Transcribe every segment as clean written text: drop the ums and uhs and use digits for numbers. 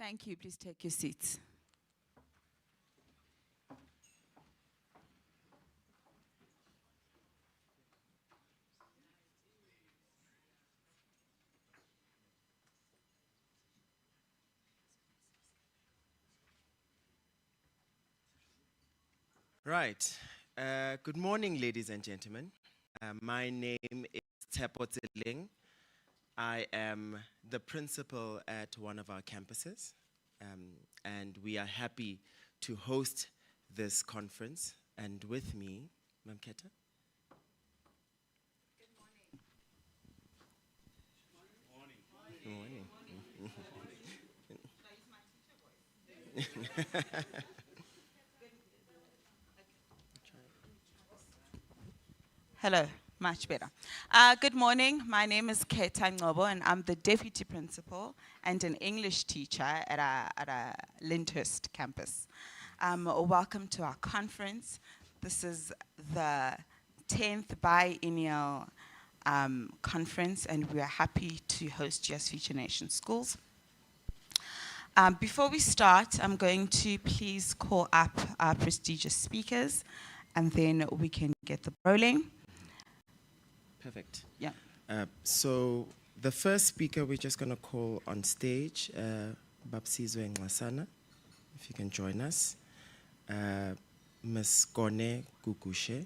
Thank you. Please take your seats. Right. Good morning, ladies and gentlemen. My name is Tepo Tseling. I am the principal at one of our campuses, and we are happy to host this conference. And with me, Ma'am Keta. Good morning. Hello, much better. Good morning. My name is Keta Ngobo, and I'm the deputy principal and an English teacher at our Lyndhurst campus. Welcome to our conference. This is the 10th biennial conference, and we are happy to host US Future Nation Schools. Before we start, I'm going to please call up our prestigious speakers, and then we can get the rolling. Perfect. Yeah. So the first speaker we're just going to call on stage, Babsizwe Nxasana, if you can join us. Ms. Kone Kukushe.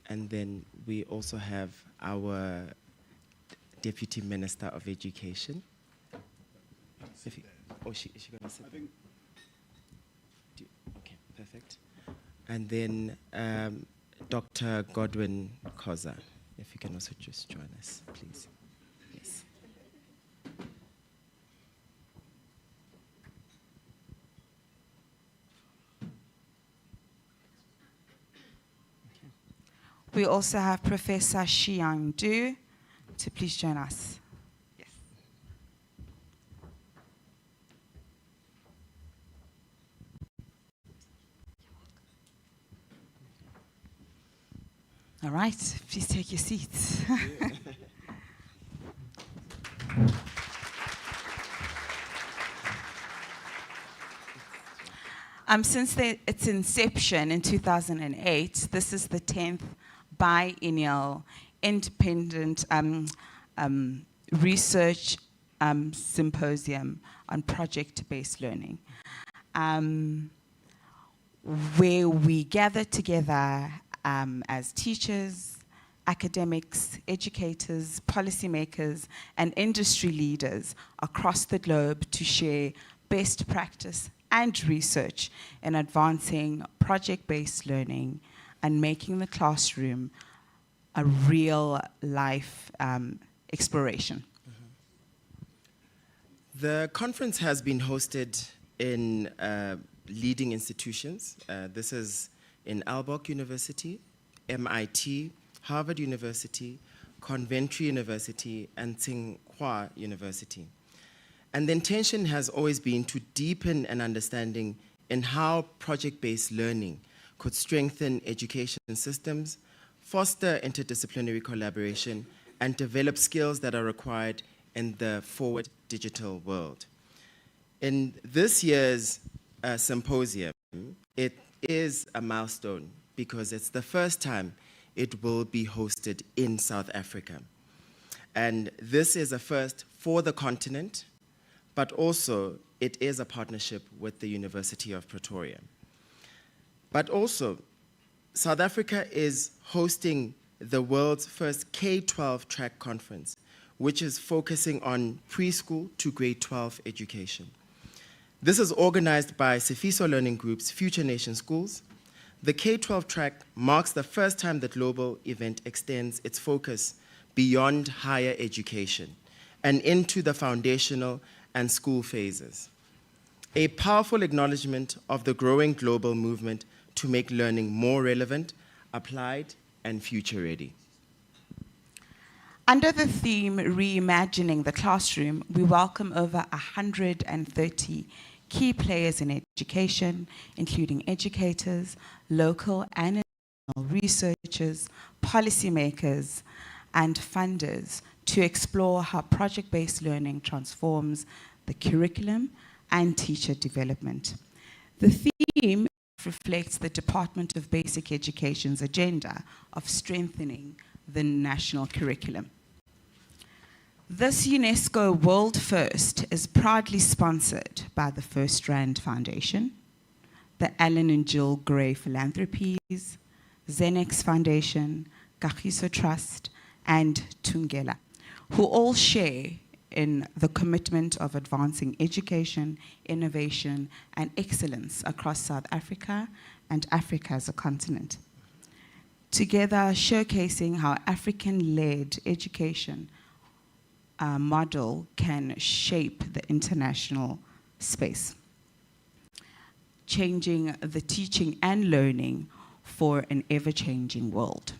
And then we also have our Deputy Minister of Education. Is she going to sit there? Okay, perfect. And then Dr. Godwin Koza, if you can also just join us, please. Yes. We also have Professor Xiang Du to please join us. Yes. All right, please take your seats. Since its inception in 2008, this is the 10th biennial independent research symposium on project-based learning, where we gather together as teachers, academics, educators, policymakers, and industry leaders across the globe to share best practice and research in advancing project-based learning and making the classroom a real-life exploration. The conference has been hosted in leading institutions. This is in Aalborg University, MIT, Harvard University, Coventry University, and Tsinghua University. And the intention has always been to deepen an understanding in how project-based learning could strengthen education systems, foster interdisciplinary collaboration, and develop skills that are required in the forward digital world. In this year's symposium, it is a milestone because it's the first time it will be hosted in South Africa. And this is a first for the continent, but also it is a partnership with the University of Pretoria. But also, South Africa is hosting the world's first K-12 track conference, which is focusing on preschool to grade 12 education. This is organized by Sifiso Learning Group's Future Nation Schools. The K-12 track marks the first time the global event extends its focus beyond higher education and into the foundational and school phases. A powerful acknowledgement of the growing global movement to make learning more relevant, applied, and future-ready. Under the theme Reimagining the Classroom, we welcome over 130 key players in education, including educators, local and international researchers, policymakers, and funders to explore how project-based learning transforms the curriculum and teacher development. The theme reflects the Department of Basic Education's agenda of strengthening the national curriculum. This UNESCO World First is proudly sponsored by the First Rand Foundation, the Alan and Jill Gray Philanthropies, Xenex Foundation, Kagiso Trust, and Tungela, who all share in the commitment of advancing education, innovation, and excellence across South Africa and Africa as a continent. Together, showcasing how African-led education model can shape the international space, changing the teaching and learning for an ever-changing world.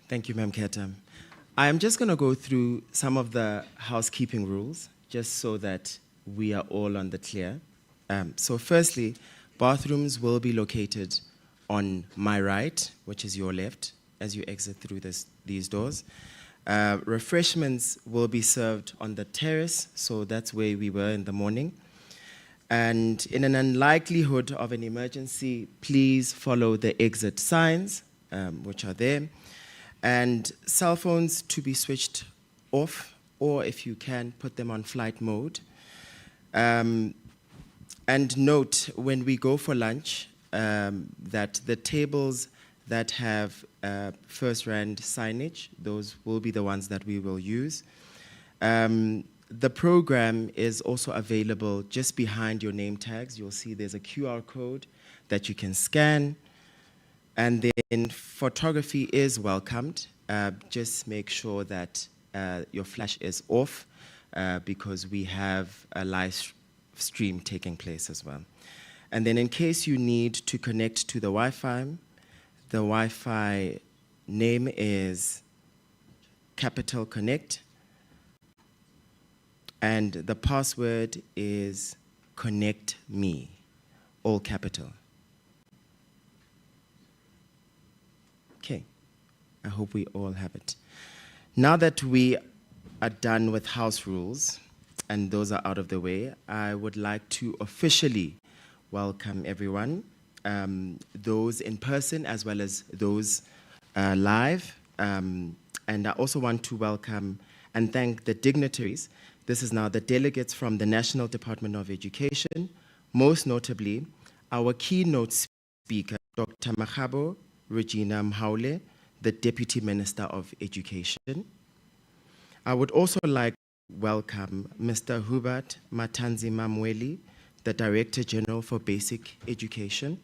Thank you, Ma'am Keta. I'm just going to go through some of the housekeeping rules, just so that we are all on the clear. So firstly, bathrooms will be located on my right, which is your left, as you exit through these doors. Refreshments will be served on the terrace, so that's where we were in the morning. And in an unlikelihood of an emergency, please follow the exit signs, which are there. And cell phones to be switched off, or if you can, put them on flight mode. And note, when we go for lunch, that the tables that have First Rand signage, those will be the ones that we will use. The program is also available just behind your name tags. You'll see there's a QR code that you can scan. And then photography is welcomed. Just make sure that your flash is off because we have a live stream taking place as well. And then in case you need to connect to the Wi-Fi name is Capital Connect. And the password is Connect Me, all capital. Okay, I hope we all have it. Now that we are done with house rules, and those are out of the way, I would like to officially welcome everyone, those in person as well as those live. And I also want to welcome and thank the dignitaries. This is now the delegates from the National Department of Education, most notably our keynote speaker, Dr. Magabo Regina Mhaule, the Deputy Minister of Education. I would also like to welcome Mr. Hubert Matanzi Mamweli, the Director General for Basic Education.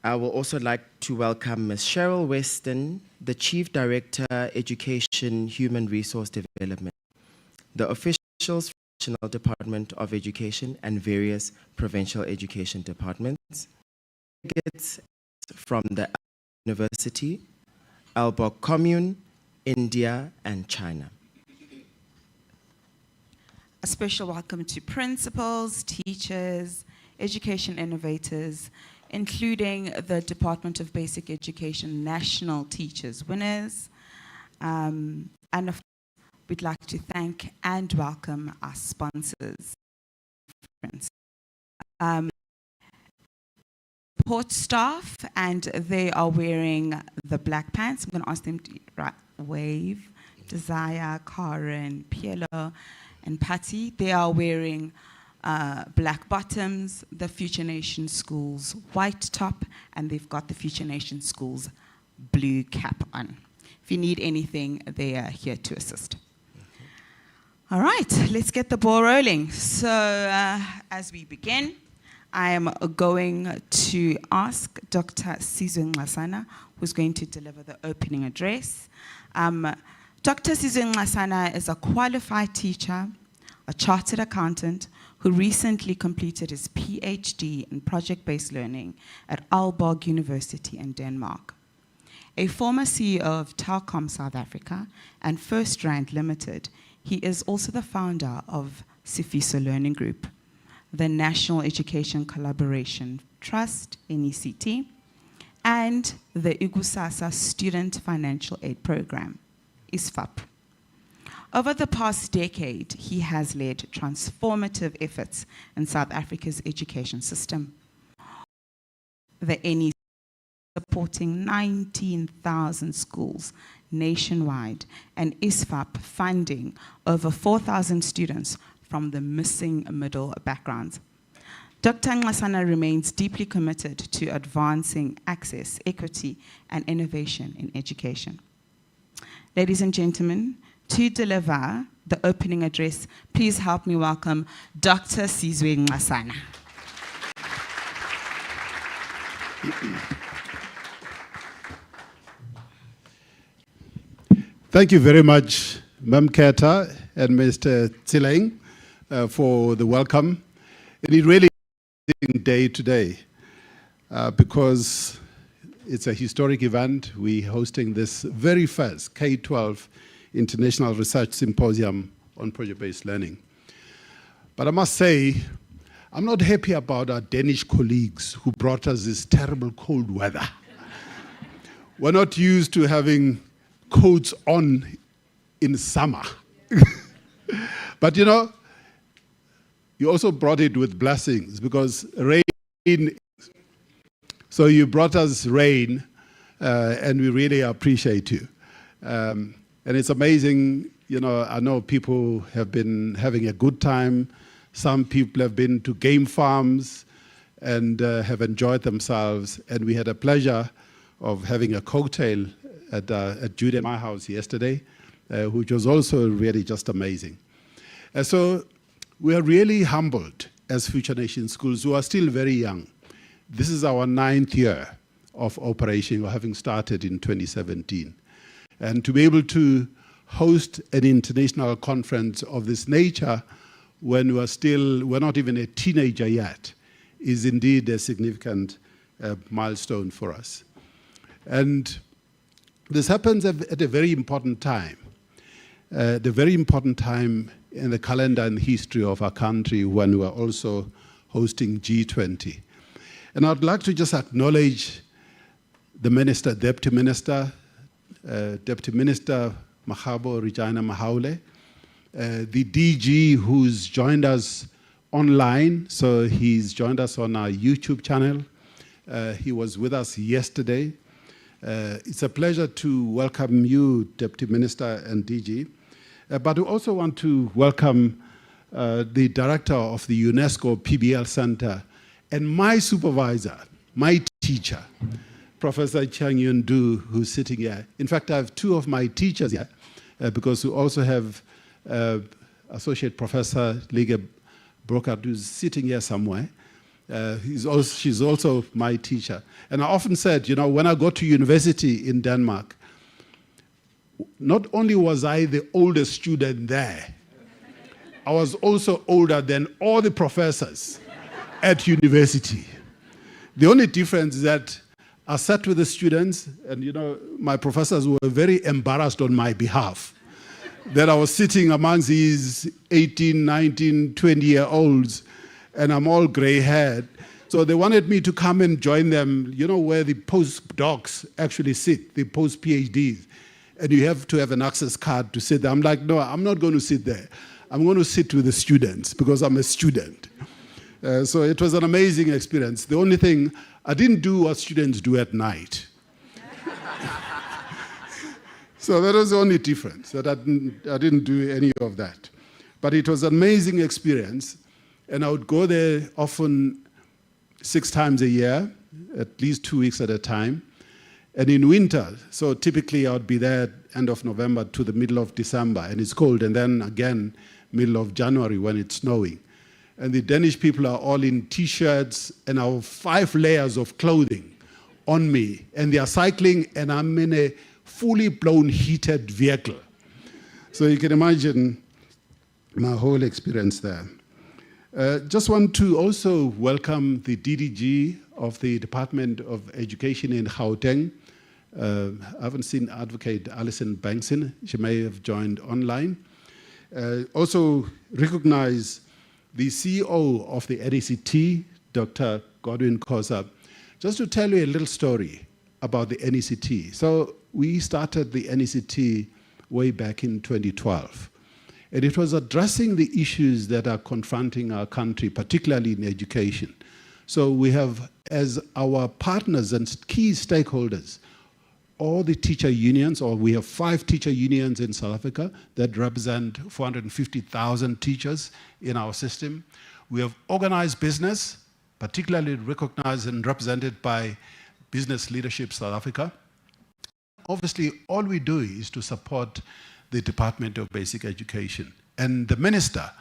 I will also like to welcome Ms. Cheryl Weston, the Chief Director, Education, Human Resource Development, the officials from the National Department of Education and various provincial education departments, delegates from the University, Aalborg Commune, India, and China. A special welcome to principals, teachers, education innovators, including the Department of Basic Education National Teachers Winners. And of course, we'd like to thank and welcome our sponsors. Support staff, and they are wearing the black pants. I'm going to ask them to wave. Desire, Karen, Pielo, and Patty. They are wearing black bottoms, the Future Nation Schools white top, and they've got the Future Nation Schools blue cap on. If you need anything, they are here to assist. All right, let's get the ball rolling. So as we begin, I am going to ask Dr. Sizwe Nxasana, who's going to deliver the opening address. Dr. Sizwe Nxasana is a qualified teacher, a chartered accountant, who recently completed his PhD in project-based learning at Aalborg University in Denmark. A former CEO of Telkom South Africa and First Rand Limited, he is also the founder of Sifiso Learning Group, the National Education Collaboration Trust, NECT, and the Ikusasa Student Financial Aid Program, ISFAP. Over the past decade, he has led transformative efforts in South Africa's education system. The NEC supporting 19,000 schools nationwide, and ISFAP funding over 4,000 students from the missing middle backgrounds. Dr. Nxasana remains deeply committed to advancing access, equity, and innovation in education. Ladies and gentlemen, to deliver the opening address, please help me welcome Dr. Sizwe Nxasana. Thank you very much, Mme. Keta and Mr. Tsileng, for the welcome. And it really is a day today because it's a historic event. We're hosting this very first K-12 International Research Symposium on Project-Based Learning. But I must say, I'm not happy about our Danish colleagues who brought us this terrible cold weather. We're not used to having coats on in summer. But you know, you also brought it with blessings because rain, so you brought us rain and we really appreciate you. And it's amazing, you know, I know people have been having a good time. Some people have been to game farms and have enjoyed themselves. And we had a pleasure of having a cocktail at Judy and my house yesterday, which was also really just amazing. And so we are really humbled as Future Nation Schools, who are still very young. This is our 9th year of operation, having started in 2017. And to be able to host an international conference of this nature when we're not even a teenager yet, is indeed a significant milestone for us. And this happens at a very important time, the very important time in the calendar and history of our country when we are also hosting G20. And I'd like to just acknowledge the Minister, Deputy Minister Mahabo Regina Mahaule, the DG who's joined us online, so he's joined us on our YouTube channel. He was with us yesterday. It's a pleasure to welcome you, Deputy Minister and DG. But we also want to welcome the director of the UNESCO PBL Center and my supervisor, my teacher, Professor Chang Yun Du, who's sitting here. In fact, I have 2 of my teachers here because we also have Associate Professor Liga Brokard, who's sitting here somewhere. She's also my teacher. And I often said, you know, when I got to university in Denmark, not only was I the oldest student there, I was also older than all the professors at university. The only difference is that I sat with the students and, you know, my professors were very embarrassed on my behalf that I was sitting amongst these 18, 19, 20-year-olds and I'm all gray-haired. So they wanted me to come and join them, you know, where the postdocs actually sit, the post-PhDs. And you have to have an access card to sit there. I'm like, no, I'm not going to sit there. I'm going to sit with the students because I'm a student. So it was an amazing experience. The only thing, I didn't do what students do at night. So that was the only difference, that I didn't do any of that. But it was an amazing experience. And I would go there often 6 times a year, at least 2 weeks at a time. And in winter, so typically I would be there end of November to the middle of December, and it's cold, and then again, middle of January when it's snowing. And the Danish people are all in T-shirts, and I have 5 layers of clothing on me, and they are cycling, and I'm in a fully blown heated vehicle. So you can imagine my whole experience there. Just want to also welcome the DDG of the Department of Education in Gauteng. I haven't seen Advocate Alison Bankson. She may have joined online. Also recognize the CEO of the NECT, Dr. Godwin Khoza. Just to tell you a little story about the NECT. So we started the NECT way back in 2012. And it was addressing the issues that are confronting our country, particularly in education. So we have, as our partners and key stakeholders, all the teacher unions, or we have 5 teacher unions in South Africa that represent 450,000 teachers in our system. We have organized business, particularly recognized and represented by Business Leadership South Africa. Obviously, all we do is to support the Department of Basic Education. And the minister,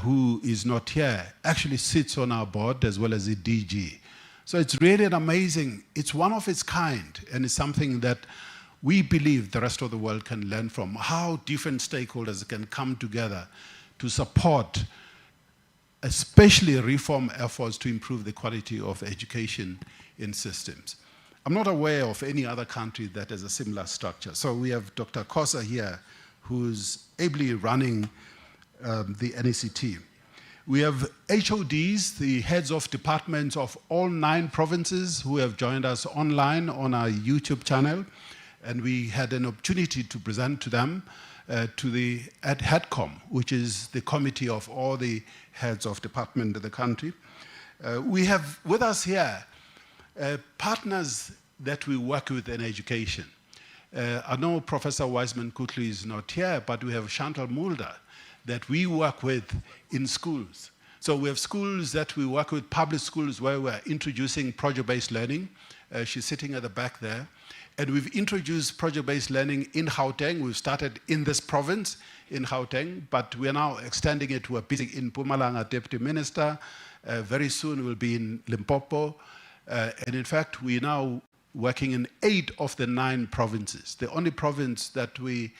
who is not here, actually sits on our board as well as the DG. So it's really an amazing, it's one of its kind, and it's something that we believe the rest of the world can learn from, how different stakeholders can come together to support especially reform efforts to improve the quality of education in systems. I'm not aware of any other country that has a similar structure. So we have Dr. Kosa here, who's ably running the NECT. We have HODs, the heads of departments of all 9 provinces who have joined us online on our YouTube channel. And we had an opportunity to present to them at HEDCOM, which is the committee of all the heads of department in the country. We have with us here partners that we work with in education. I know Professor Wiseman-Kutlu is not here, but we have Chantal Mulder that we work with in schools. So we have schools that we work with, public schools, where we're introducing project-based learning. She's sitting at the back there. And we've introduced project-based learning in Gauteng. We've started in this province, in Gauteng, but we're now extending it. We're busy in Mpumalanga, Deputy Minister. Very soon we'll be in Limpopo. And in fact, we're now working in 8 of the 9 provinces. The only province that we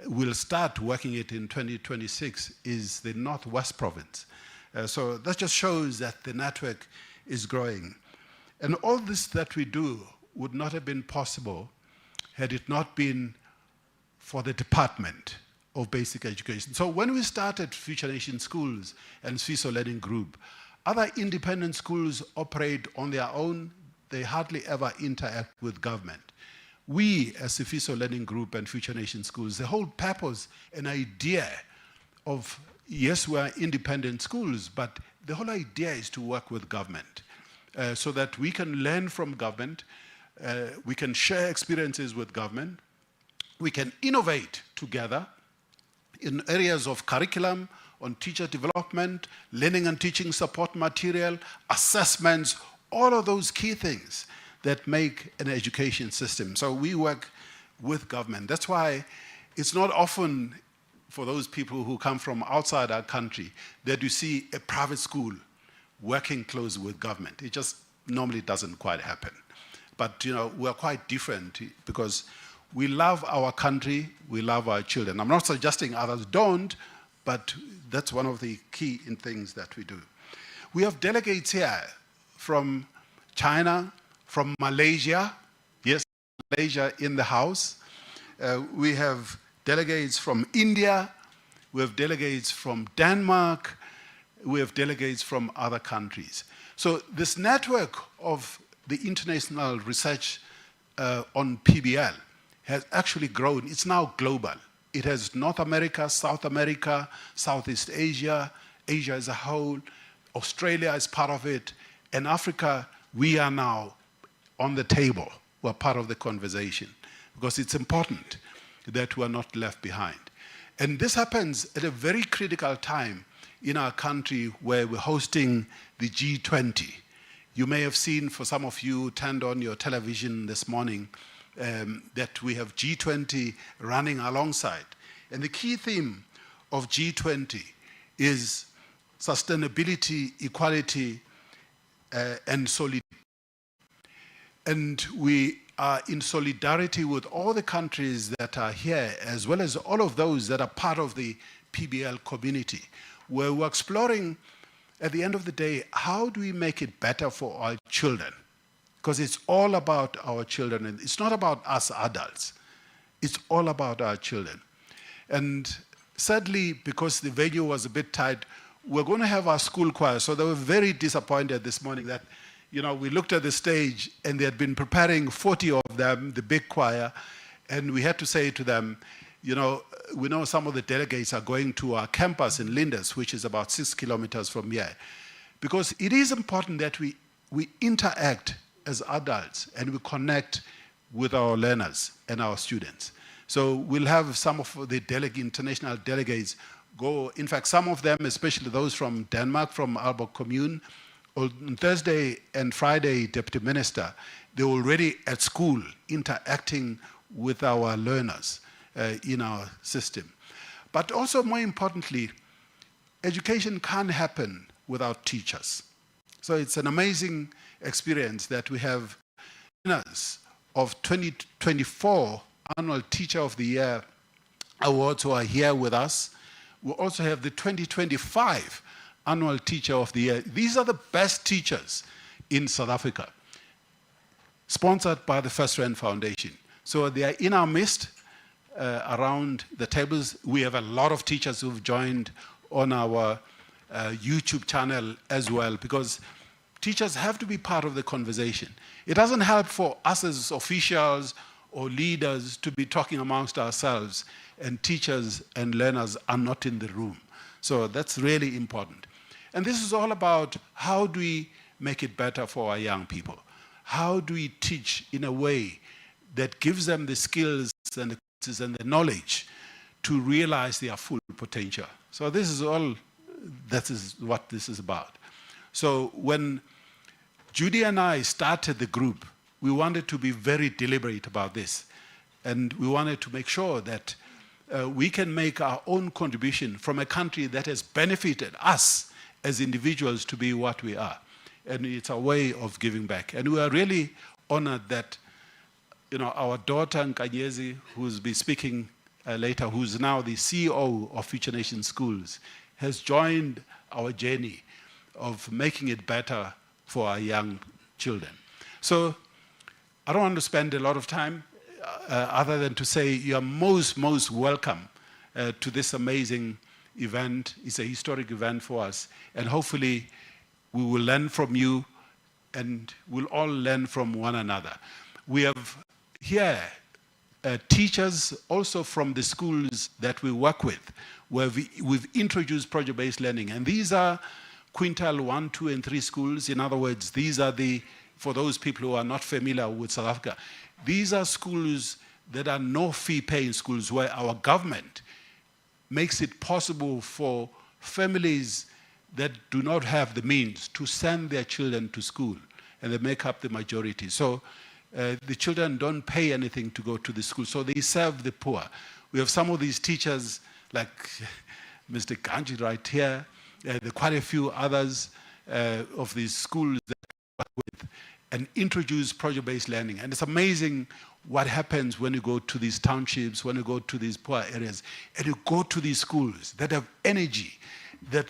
will start working it in 2026 is the Northwest Province. So that just shows that the network is growing. And all this that we do would not have been possible had it not been for the Department of Basic Education. So when we started Future Nation Schools and Sfiso Learning Group, other independent schools operate on their own. They hardly ever interact with government. We, as the Sfiso Learning Group and Future Nation Schools, the whole purpose and idea of, yes, we're independent schools, but the whole idea is to work with government so that we can learn from government, we can share experiences with government, we can innovate together in areas of curriculum, on teacher development, learning and teaching support material, assessments, all of those key things that make an education system. So we work with government. That's why it's not often, for those people who come from outside our country, that you see a private school working close with government. It just normally doesn't quite happen. But you know, we're quite different because we love our country, we love our children. I'm not suggesting others don't, but that's one of the key things that we do. We have delegates here from China, from Malaysia, yes, Malaysia in the house. We have delegates from India, we have delegates from Denmark, we have delegates from other countries. So this network of the international research on PBL has actually grown. It's now global. It has North America, South America, Southeast Asia, Asia as a whole, Australia is part of it, and Africa, we are now on the table. We're part of the conversation because it's important that we're not left behind. And this happens at a very critical time in our country where we're hosting the G20. You may have seen, for some of you, turned on your television this morning, that we have G20 running alongside. And the key theme of G20 is sustainability, equality, and solidarity. And we are in solidarity with all the countries that are here, as well as all of those that are part of the PBL community, where we're exploring, at the end of the day, how do we make it better for our children? Because it's all about our children, and it's not about us adults. It's all about our children. And sadly, because the venue was a bit tight, we're going to have our school choir. So they were very disappointed this morning that, we looked at the stage and they had been preparing 40 of them, the big choir, and we had to say to them, we know some of the delegates are going to our campus in Linders, which is about 6 kilometers from here. Because it is important that we interact as adults and we connect with our learners and our students. So we'll have some of the international delegates go, in fact, some of them, especially those from Denmark, from Aalborg Commune, on Thursday and Friday, Deputy Minister, they're already at school interacting with our learners in our system. But also, more importantly, education can't happen without teachers. So it's an amazing experience that we have winners of 2024 Annual Teacher of the Year Awards who are here with us. We also have the 2025 Annual Teacher of the Year. These are the best teachers in South Africa, sponsored by the First Rand Foundation. So they are in our midst around the tables. We have a lot of teachers who've joined on our YouTube channel as well, because teachers have to be part of the conversation. It doesn't help for us as officials or leaders to be talking amongst ourselves and teachers and learners are not in the room. So that's really important. And this is all about how do we make it better for our young people? How do we teach in a way that gives them the skills and the knowledge to realize their full potential? So this is all, that is what this is about. So when Judy and I started the group, we wanted to be very deliberate about this. And we wanted to make sure that we can make our own contribution from a country that has benefited us as individuals to be what we are. And it's a way of giving back. And we are really honored that our daughter Nkanyezi, who's be speaking later, who's now the CEO of Future Nation Schools, has joined our journey of making it better for our young children. So I don't want to spend a lot of time other than to say you are most welcome to this amazing event. It's a historic event for us, and hopefully we will learn from you and we'll all learn from one another. We have here teachers also from the schools that we work with, where we've introduced project-based learning, and these are quintile 1, 2, and 3 schools. In other words, these are for those people who are not familiar with South Africa, these are schools that are no fee paying schools where our government makes it possible for families that do not have the means to send their children to school, and they make up the majority. So the children don't pay anything to go to the school, so they serve the poor. We have some of these teachers like Mr. Kanji right here, there are quite a few others of these schools that we work with and introduce project-based learning. And it's amazing what happens when you go to these townships, when you go to these poor areas, and you go to these schools that have energy,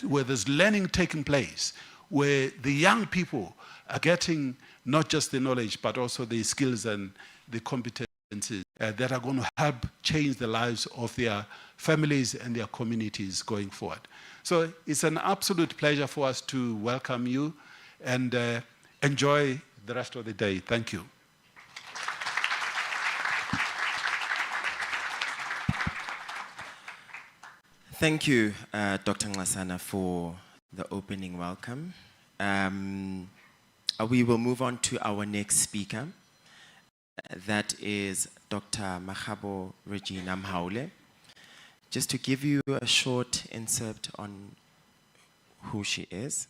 where there's learning taking place, where the young people are getting not just the knowledge, but also the skills and the competencies that are going to help change the lives of their families and their communities going forward. So it's an absolute pleasure for us to welcome you and enjoy the rest of the day. Thank you. Thank you, Dr. Ngasana, for the opening welcome. We will move on to our next speaker. That is Dr. Magabo Regina Mhaule. Just to give you a short insert on who she is.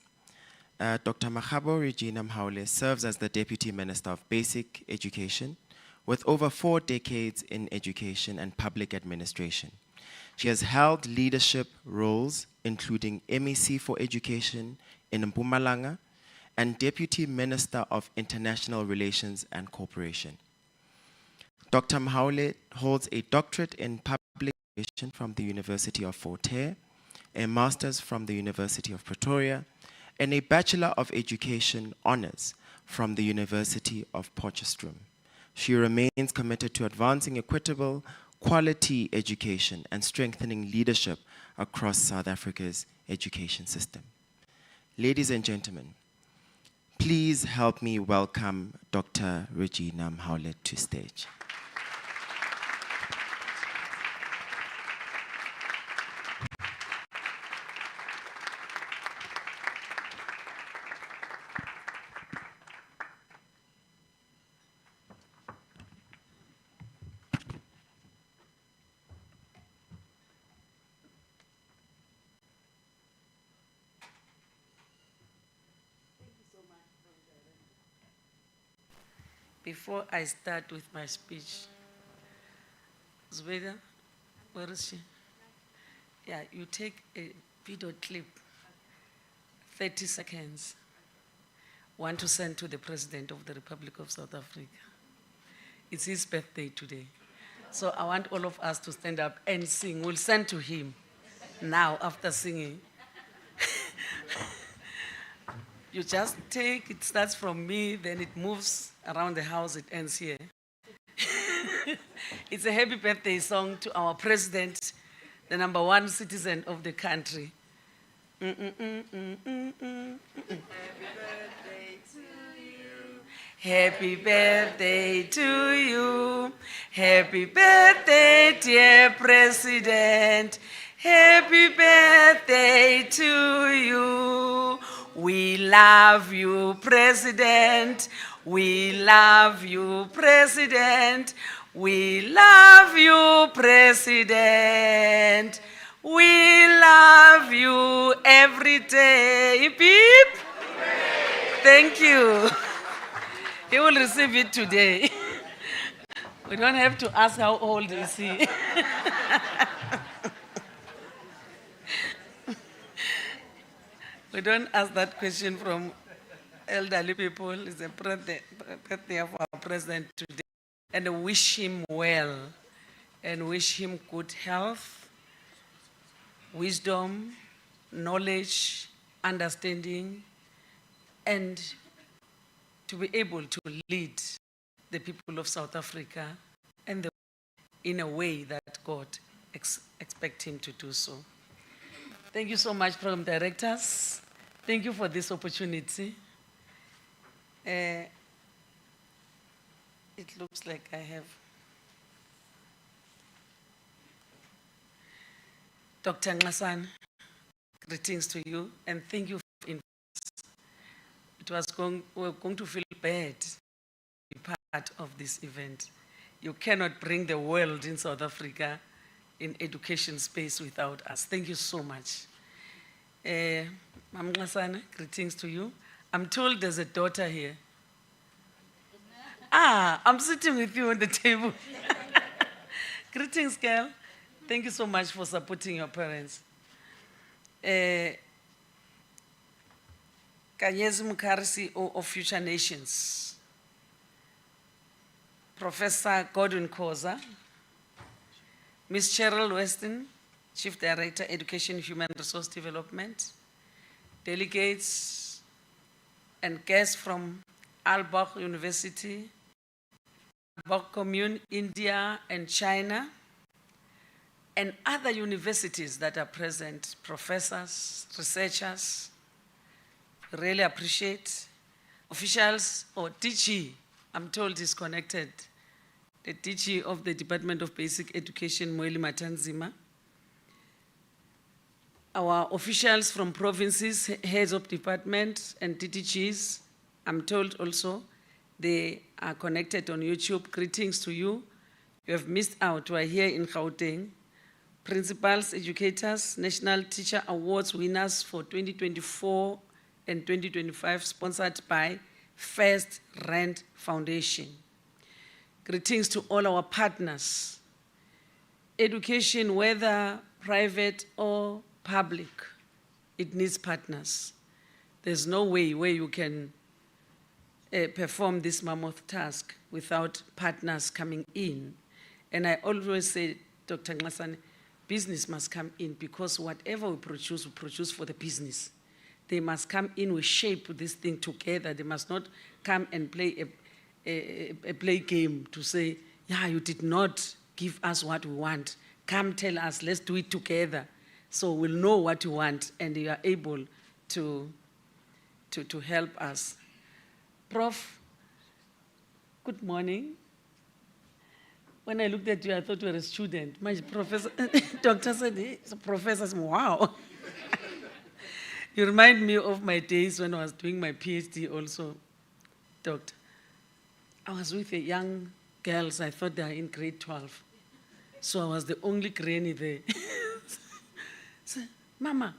Dr. Magabo Regina Mhaule serves as the Deputy Minister of Basic Education with over 4 decades in education and public administration. She has held leadership roles including MEC for Education in Mpumalanga and Deputy Minister of International Relations and Cooperation. Dr. Mhaule holds a doctorate in public education from the University of Fort Hare, a master's from the University of Pretoria, and a Bachelor of Education honors from the University of Potchefstroom. She remains committed to advancing equitable, quality education and strengthening leadership across South Africa's education system. Ladies and gentlemen, please help me welcome Dr. Regina Mhaule to stage. Before I start with my speech, Zubeda, where is she? Yeah, you take a video clip, 30 seconds, want to send to the President of the Republic of South Africa. It's his birthday today. So I want all of us to stand up and sing. We'll send to him now after singing. You just take, it starts from me, then it moves around the house, it ends here. It's a happy birthday song to our president, the #1 citizen of the country. Happy birthday to you. Happy birthday to you. Happy birthday, dear President. Happy birthday to you. We love you, President. We love you, President. We love you, President. We love you every day. Beep. Thank you. He will receive it today. We don't have to ask how old is he. We don't ask that question from elderly people. It's a birthday of our president today. And wish him well and wish him good health, wisdom, knowledge, understanding, and to be able to lead the people of South Africa and in a way that God expects him to do so. Thank you so much, program directors. Thank you for this opportunity. It looks like I have Dr. Ngasan, greetings to you, and thank you for inviting us. We were going to feel bad to be part of this event. You cannot bring the world in South Africa in education space without us. Thank you so much. Mam Ngasan, greetings to you. I'm told there's a daughter here. I'm sitting with you on the table. Greetings, girl. Thank you so much for supporting your parents. Kanyezi Mukari, CEO of Future Nations. Professor Gordon Koza. Ms. Cheryl Weston, Chief Director, Education and Human Resource Development. Delegates and guests from Aalborg University, Aalborg Commune, India and China, and other universities that are present, professors, researchers, really appreciate. Officials or DG, I'm told is connected, the DG of the Department of Basic Education, Moeli Matanzima. Our officials from provinces, heads of department and DDGs, I'm told also, they are connected on YouTube. Greetings to you. You have missed out. We are here in Gauteng. Principals, educators, National Teacher Awards winners for 2024 and 2025, sponsored by First Rand Foundation. Greetings to all our partners. Education, whether private or public, it needs partners. There's no way where you can perform this mammoth task without partners coming in. And I always say, Dr. Ngasan, business must come in because whatever we produce for the business. They must come in, we shape this thing together. They must not come and play a play game to say, yeah, you did not give us what we want. Come tell us, let's do it together. So we'll know what you want and you are able to help us. Prof, good morning. When I looked at you, I thought you were a student. My professor, doctor said, hey, it's a professor. I said, wow. You remind me of my days when I was doing my PhD also, doctor. I was with the young girls, I thought they were in grade 12. So I was the only granny there. So, Mama,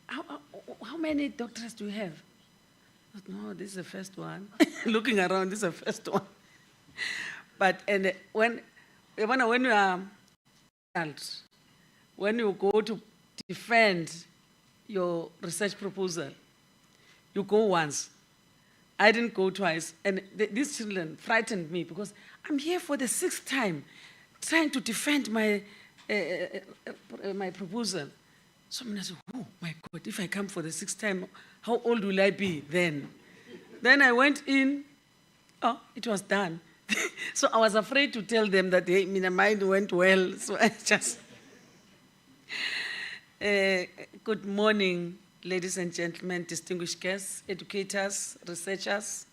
how many doctors do you have? I said, no, this is the first one. Looking around, this is the first one. But and when you are adult, when you go to defend your research proposal, you go once. I didn't go twice. And these children frightened me because I'm here for the 6th time trying to defend my proposal. So I said, oh my God, if I come for the 6th time, how old will I be then? Then I went in, oh, it was done. So I was afraid to tell them that, hey, mine went well. So I just, good morning, ladies and gentlemen, distinguished guests, educators, researchers,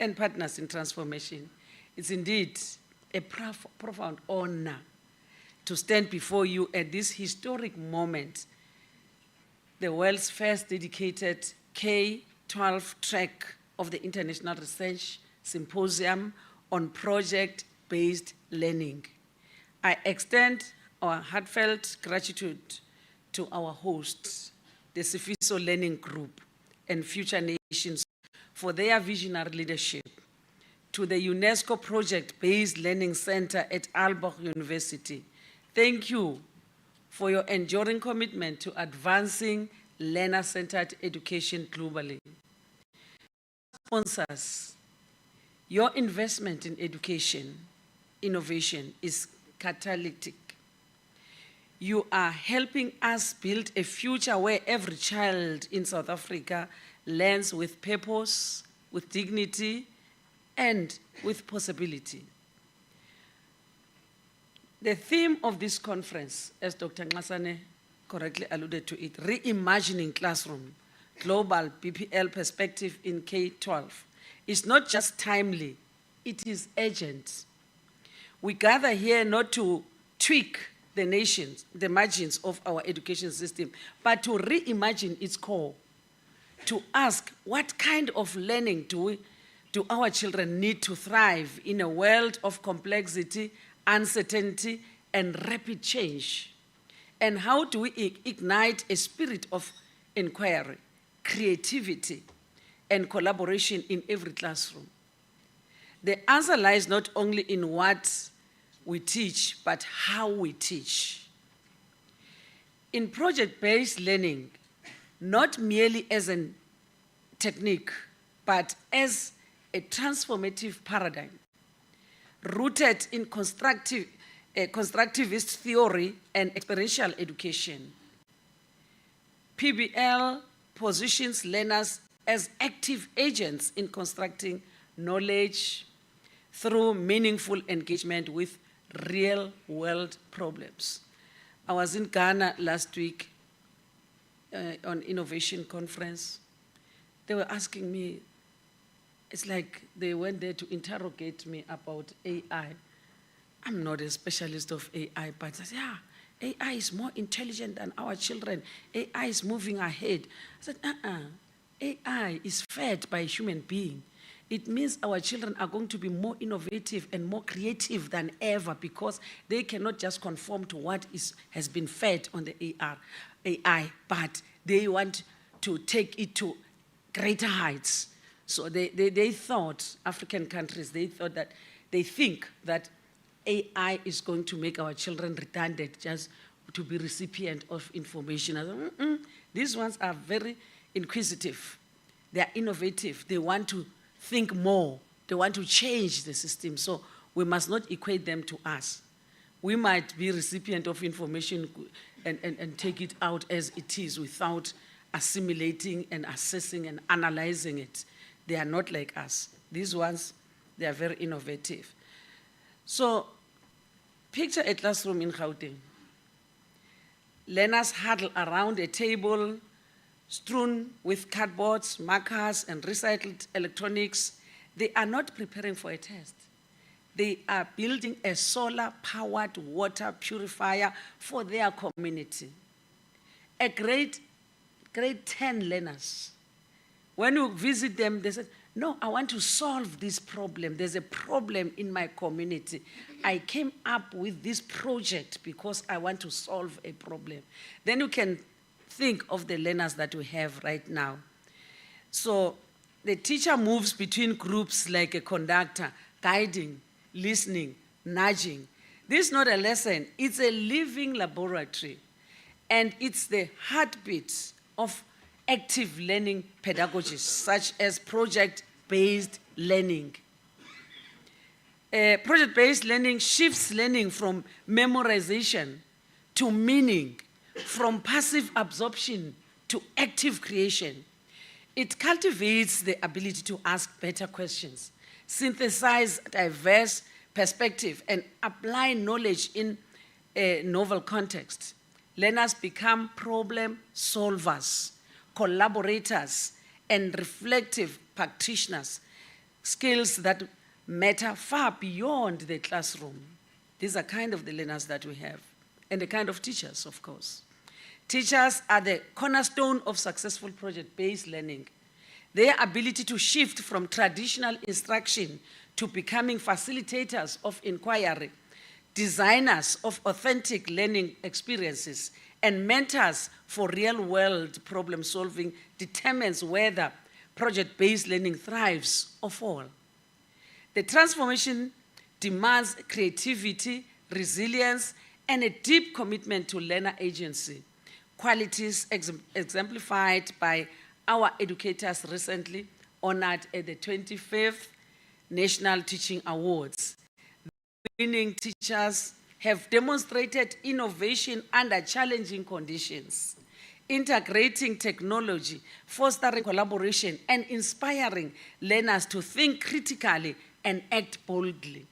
and partners in transformation. It's indeed a profound honor to stand before you at this historic moment, the world's first dedicated K-12 track of the International Research Symposium on project-based learning. I extend our heartfelt gratitude to our hosts, the Sifiso Learning Group and Future Nations for their visionary leadership, to the UNESCO Project-Based Learning Center at Aalborg University. Thank you for your enduring commitment to advancing learner-centered education globally. Sponsors, your investment in education, innovation is catalytic. You are helping us build a future where every child in South Africa learns with purpose, with dignity, and with possibility. The theme of this conference, as Dr. Ngasane correctly alluded to it, Reimagining Classroom, Global BPL Perspective in K-12, is not just timely, it is urgent. We gather here not to tweak the margins of our education system, but to reimagine its core, to ask what kind of learning do our children need to thrive in a world of complexity, uncertainty, and rapid change? And how do we ignite a spirit of inquiry, creativity, and collaboration in every classroom? The answer lies not only in what we teach, but how we teach. In project-based learning, not merely as a technique, but as a transformative paradigm, rooted in constructivist theory and experiential education. PBL positions learners as active agents in constructing knowledge through meaningful engagement with real-world problems. I was in Ghana last week on innovation conference. They were asking me, it's like they went there to interrogate me about AI. I'm not a specialist of AI, but I said, yeah, AI is more intelligent than our children. AI is moving ahead. I said, AI is fed by a human being. It means our children are going to be more innovative and more creative than ever because they cannot just conform to what has been fed on the AI, but they want to take it to greater heights. So they thought, African countries, they think that AI is going to make our children redundant just to be recipient of information. I said, These ones are very inquisitive. They are innovative. They want to think more. They want to change the system. So we must not equate them to us. We might be recipient of information and take it out as it is without assimilating and assessing and analyzing it. They are not like us. These ones, they are very innovative. So picture a classroom in Gauteng. Learners huddle around a table strewn with cardboards, markers, and recycled electronics. They are not preparing for a test. They are building a solar-powered water purifier for their community. A grade 10 learners. When you visit them, they say, no, I want to solve this problem. There's a problem in my community. I came up with this project because I want to solve a problem. Then you can think of the learners that we have right now. So the teacher moves between groups like a conductor, guiding, listening, nudging. This is not a lesson. It's a living laboratory. And it's the heartbeat of active learning pedagogies, such as project-based learning. Project-based learning shifts learning from memorization to meaning, from passive absorption to active creation. It cultivates the ability to ask better questions, synthesize diverse perspectives, and apply knowledge in a novel context. Learners become problem solvers, collaborators, and reflective practitioners, skills that matter far beyond the classroom. These are kind of the learners that we have, and the kind of teachers, of course. Teachers are the cornerstone of successful project-based learning. Their ability to shift from traditional instruction to becoming facilitators of inquiry, designers of authentic learning experiences, and mentors for real-world problem-solving determines whether project-based learning thrives or falls. The transformation demands creativity, resilience, and a deep commitment to learner agency, qualities exemplified by our educators recently honored at the 25th National Teaching Awards. Winning teachers have demonstrated innovation under challenging conditions, integrating technology, fostering collaboration, and inspiring learners to think critically and act boldly.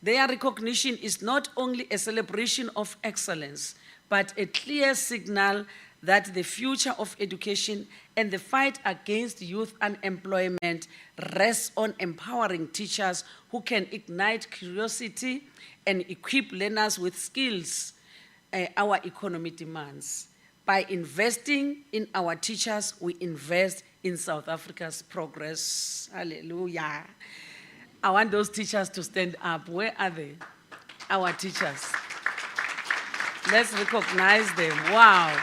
Their recognition is not only a celebration of excellence, but a clear signal that the future of education and the fight against youth unemployment rests on empowering teachers who can ignite curiosity and equip learners with skills our economy demands. By investing in our teachers, we invest in South Africa's progress. Hallelujah. I want those teachers to stand up. Where are they? Our teachers. Let's recognize them. Wow.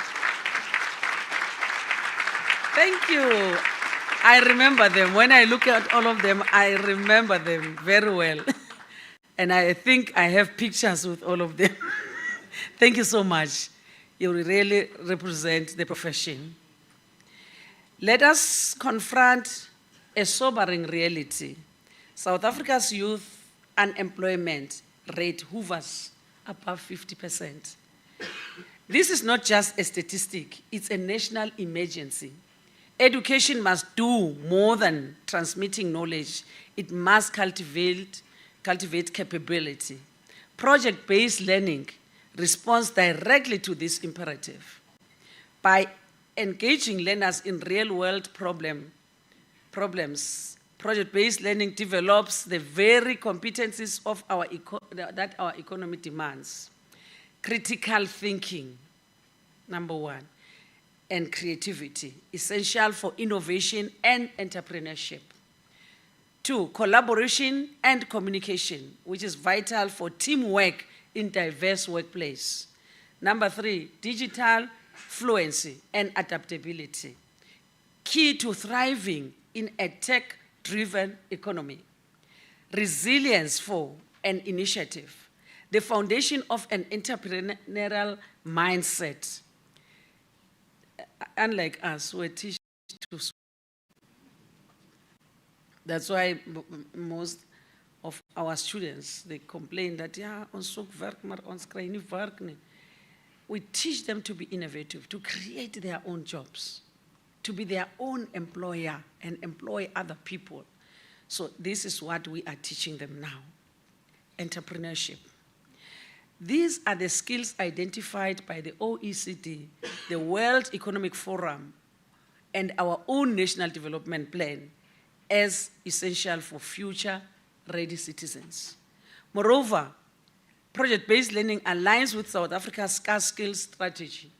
Thank you. I remember them. When I look at all of them, I remember them very well. And I think I have pictures with all of them. Thank you so much. You really represent the profession. Let us confront a sobering reality. South Africa's youth unemployment rate hovers above 50%. This is not just a statistic, it's a national emergency. Education must do more than transmitting knowledge. It must cultivate capability. Project-based learning responds directly to this imperative. By engaging learners in real-world problems, project-based learning develops the very competencies of that our economy demands. Critical thinking, number one, and creativity, essential for innovation and entrepreneurship. 2, collaboration and communication, which is vital for teamwork in diverse workplace. Number 3, digital fluency and adaptability, key to thriving in a tech-driven economy. Resilience for an initiative, the foundation of an entrepreneurial mindset. Unlike us, we're teaching to school. That's why most of our students, they complain that, yeah, ons soek werk, maar ons kry nie werk nie. We teach them to be innovative, to create their own jobs, to be their own employer and employ other people. So this is what we are teaching them now, entrepreneurship. These are the skills identified by the OECD, the World Economic Forum, and our own national development plan as essential for future-ready citizens. Moreover, project-based learning aligns with South Africa's scarce skills strategy,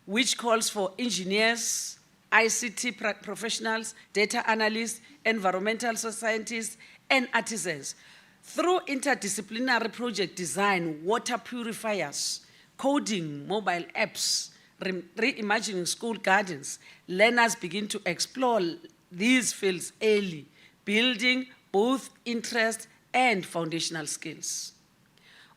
which calls for engineers, ICT professionals, data analysts, environmental scientists, and artisans. Through interdisciplinary project design, water purifiers, coding, mobile apps, reimagining school gardens, learners begin to explore these fields early, building both interest and foundational skills.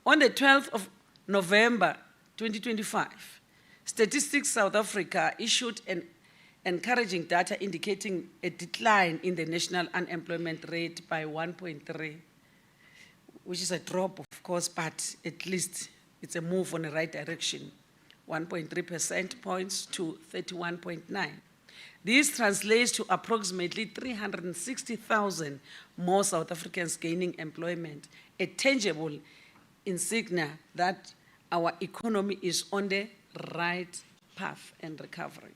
On the 12th of November 2025, Statistics South Africa issued an encouraging data indicating a decline in the national unemployment rate by 1.3, which is a drop, of course, but at least it's a move in the right direction, 1.3 percentage points to 31.9. This translates to approximately 360,000 more South Africans gaining employment, a tangible insignia that our economy is on the right path and recovery.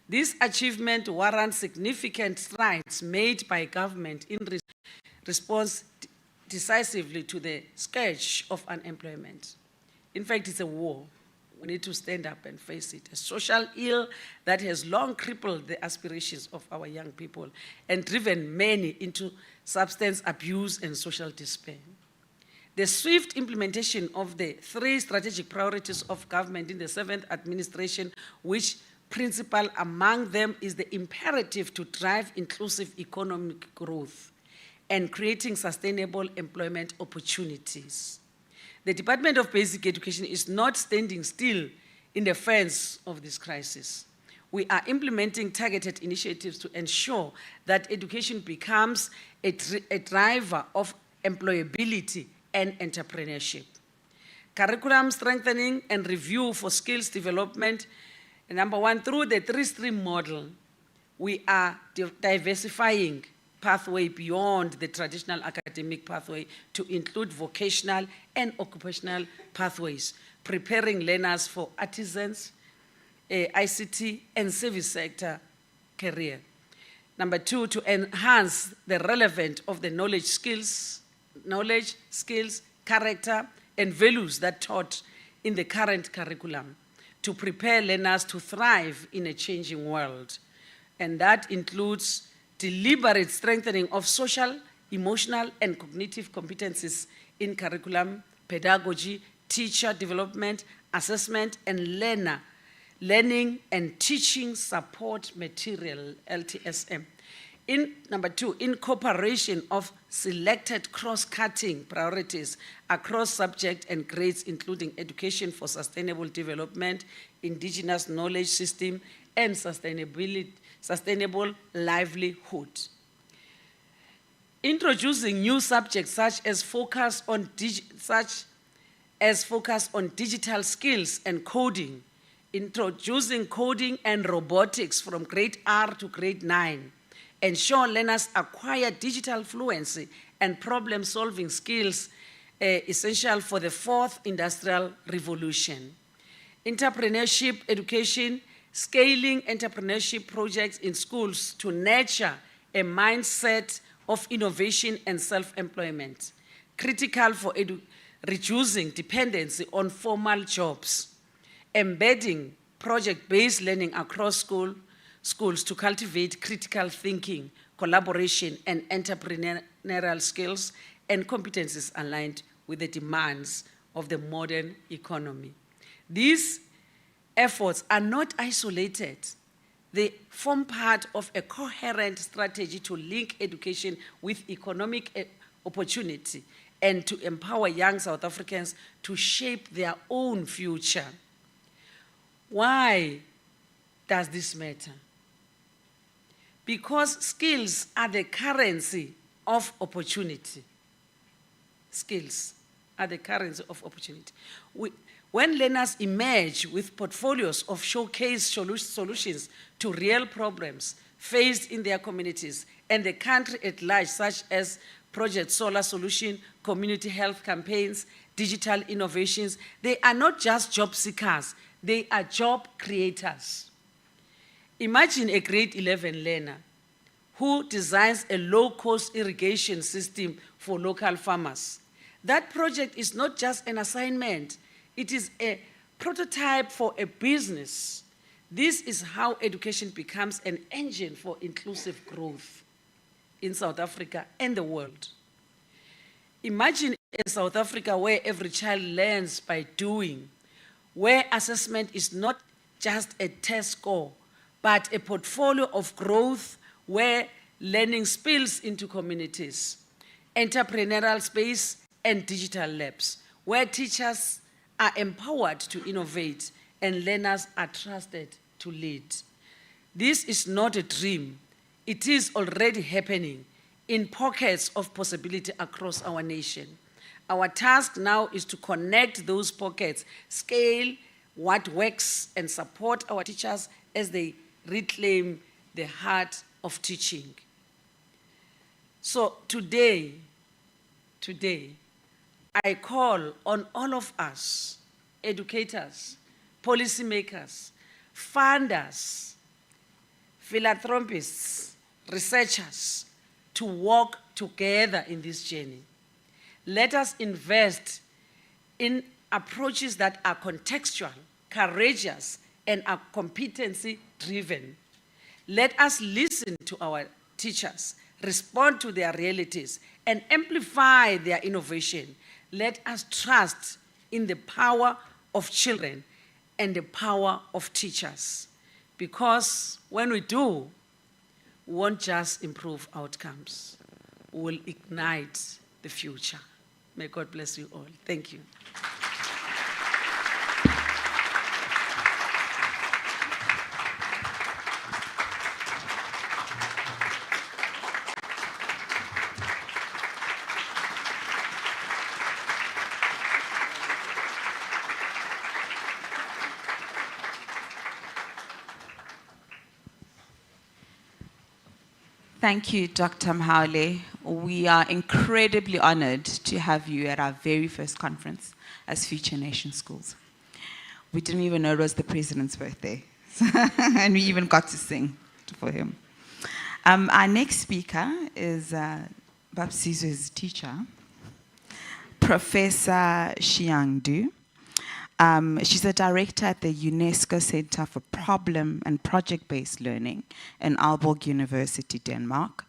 This achievement warrants significant strides made by government in response decisively to the scourge of unemployment. In fact, it's a war. We need to stand up and face it. A social ill that has long crippled the aspirations of our young people and driven many into substance abuse and social despair. The swift implementation of the 3 strategic priorities of government in the 7th administration, which principal among them is the imperative to drive inclusive economic growth and creating sustainable employment opportunities. The Department of Basic Education is not standing still in the face of this crisis. We are implementing targeted initiatives to ensure that education becomes a driver of employability and entrepreneurship. Curriculum strengthening and review for skills development. Number 1, through the 3-stream model, we are diversifying pathway beyond the traditional academic pathway to include vocational and occupational pathways, preparing learners for artisans, ICT, and service sector career. Number 2, to enhance the relevance of the knowledge, skills, character, and values that taught in the current curriculum to prepare learners to thrive in a changing world. And that includes deliberate strengthening of social, emotional, and cognitive competencies in curriculum, pedagogy, teacher development, assessment, and learning and teaching support material, LTSM. Number 2, incorporation of selected cross-cutting priorities across subject and grades, including education for sustainable development, indigenous knowledge system, and sustainable livelihood. Introducing new subjects such as focus on digital skills and coding, introducing coding and robotics from grade R to grade 9, ensure learners acquire digital fluency and problem-solving skills essential for the 4th industrial revolution. Entrepreneurship education, scaling entrepreneurship projects in schools to nurture a mindset of innovation and self-employment, critical for reducing dependency on formal jobs, embedding project-based learning across schools to cultivate critical thinking, collaboration, and entrepreneurial skills and competencies aligned with the demands of the modern economy. These efforts are not isolated. They form part of a coherent strategy to link education with economic opportunity and to empower young South Africans to shape their own future. Why does this matter? Because skills are the currency of opportunity. Skills are the currency of opportunity. When learners emerge with portfolios of showcase solutions to real problems faced in their communities and the country at large, such as Project Solar Solution, community health campaigns, digital innovations, they are not just job seekers, they are job creators. Imagine a grade 11 learner who designs a low-cost irrigation system for local farmers. That project is not just an assignment, it is a prototype for a business. This is how education becomes an engine for inclusive growth in South Africa and the world. Imagine a South Africa where every child learns by doing, where assessment is not just a test score, but a portfolio of growth where learning spills into communities, entrepreneurial space, and digital labs, where teachers are empowered to innovate and learners are trusted to lead. This is not a dream. It is already happening in pockets of possibility across our nation. Our task now is to connect those pockets, scale what works, and support our teachers as they reclaim the heart of teaching. So today, I call on all of us, educators, policymakers, funders, philanthropists, researchers, to walk together in this journey. Let us invest in approaches that are contextual, courageous, and are competency-driven. Let us listen to our teachers, respond to their realities, and amplify their innovation. Let us trust in the power of children and the power of teachers. Because when we do, we won't just improve outcomes, we will ignite the future. May God bless you all. Thank you. Thank you, Dr. Mhaule. We are incredibly honored to have you at our very first conference as Future Nation Schools. We didn't even know it was the president's birthday, and we even got to sing for him. Our next speaker is Babsizo's teacher, Professor Xiang Du. She's a director at the UNESCO Center for Problem and Project-Based Learning in Aalborg University, Denmark.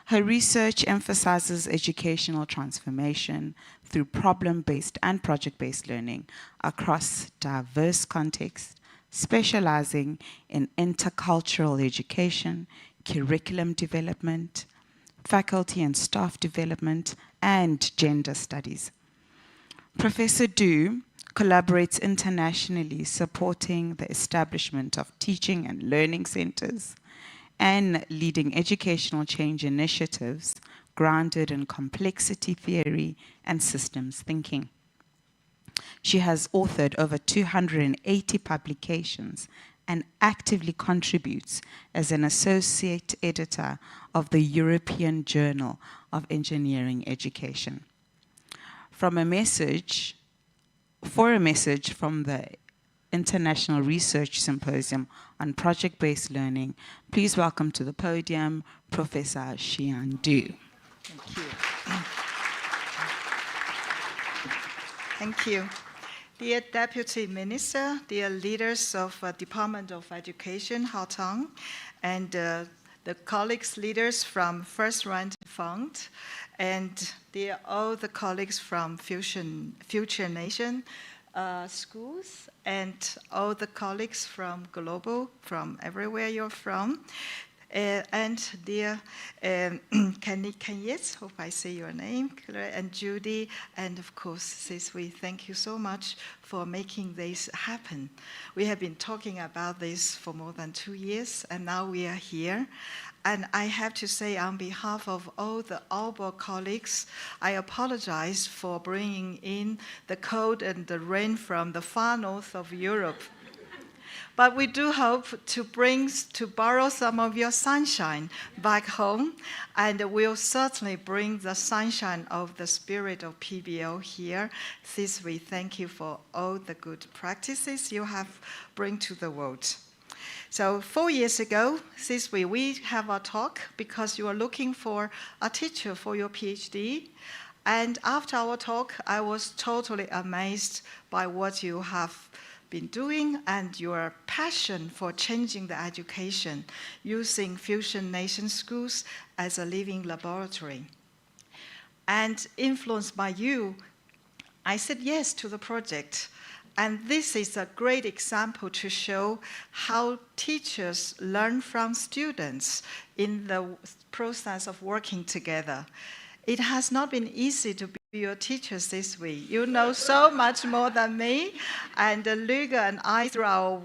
Her research emphasizes educational transformation through problem-based and project-based learning across diverse contexts, specializing in intercultural education, curriculum development, faculty and staff development, and gender studies. Professor Du collaborates internationally, supporting the establishment of teaching and learning centers and leading educational change initiatives grounded in complexity theory and systems thinking. She has authored over 280 publications and actively contributes as an associate editor of the European Journal of Engineering Education. For a message from the International Research Symposium on Project-Based Learning, please welcome to the podium Professor Xiang Du. Thank you. Thank you. Dear Deputy Minister, dear leaders of Department of Education, Haotong, and the colleagues, leaders from First Round Fund, and all the colleagues from Future Nation schools, and all the colleagues from Global, from everywhere you're from. And dear Kanyet, hope I say your name, and Judy, and of course, Sis, we thank you so much for making this happen. We have been talking about this for more than 2 years, and now we are here. And I have to say, on behalf of all the Aalborg colleagues, I apologize for bringing in the cold and the rain from the far north of Europe. But we do hope to borrow some of your sunshine back home, and we'll certainly bring the sunshine of the spirit of PBL here, since we thank you for all the good practices you have bring to the world. So 4 years ago, since we have a talk because you are looking for a teacher for your PhD. And after our talk, I was totally amazed by what you have been doing and your passion for changing the education using Fusion Nation schools as a living laboratory. And influenced by you, I said yes to the project. And this is a great example to show how teachers learn from students in the process of working together. It has not been easy to be your teachers this week. You know so much more than me. And Luga and I, through our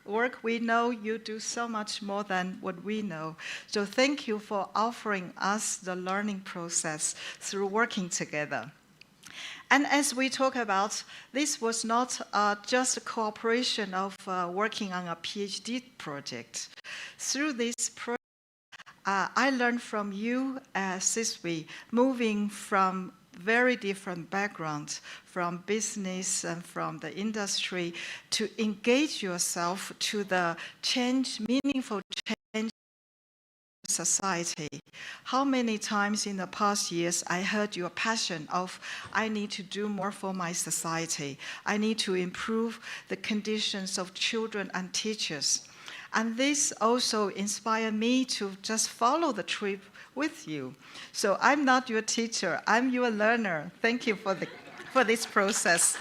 work, we know you do so much more than what we know. So thank you for offering us the learning process through working together. And as we talk about, this was not just a cooperation of working on a PhD project. Through this project, I learned from you, Siswi, moving from very different backgrounds, from business and from the industry, to engage yourself to the meaningful change in society. How many times in the past years I heard your passion of, I need to do more for my society. I need to improve the conditions of children and teachers. And this also inspired me to just follow the trip with you. So I'm not your teacher, I'm your learner. Thank you for this process.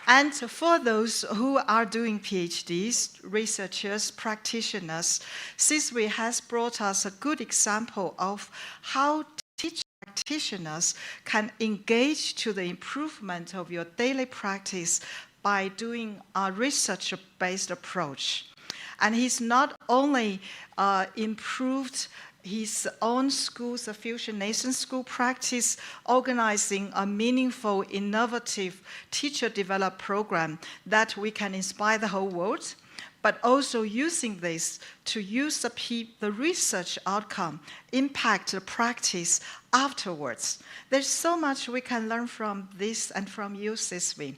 And for those who are doing PhDs, researchers, practitioners, Siswi has brought us a good example of how teaching practitioners can engage to the improvement of your daily practice by doing a research-based approach. And he's not only improved his own school's Fusion Nation School practice, organizing a meaningful, innovative teacher-developed program that we can inspire the whole world, but also using this to use the research outcome, impact the practice afterwards. There's so much we can learn from this and from you, Siswi.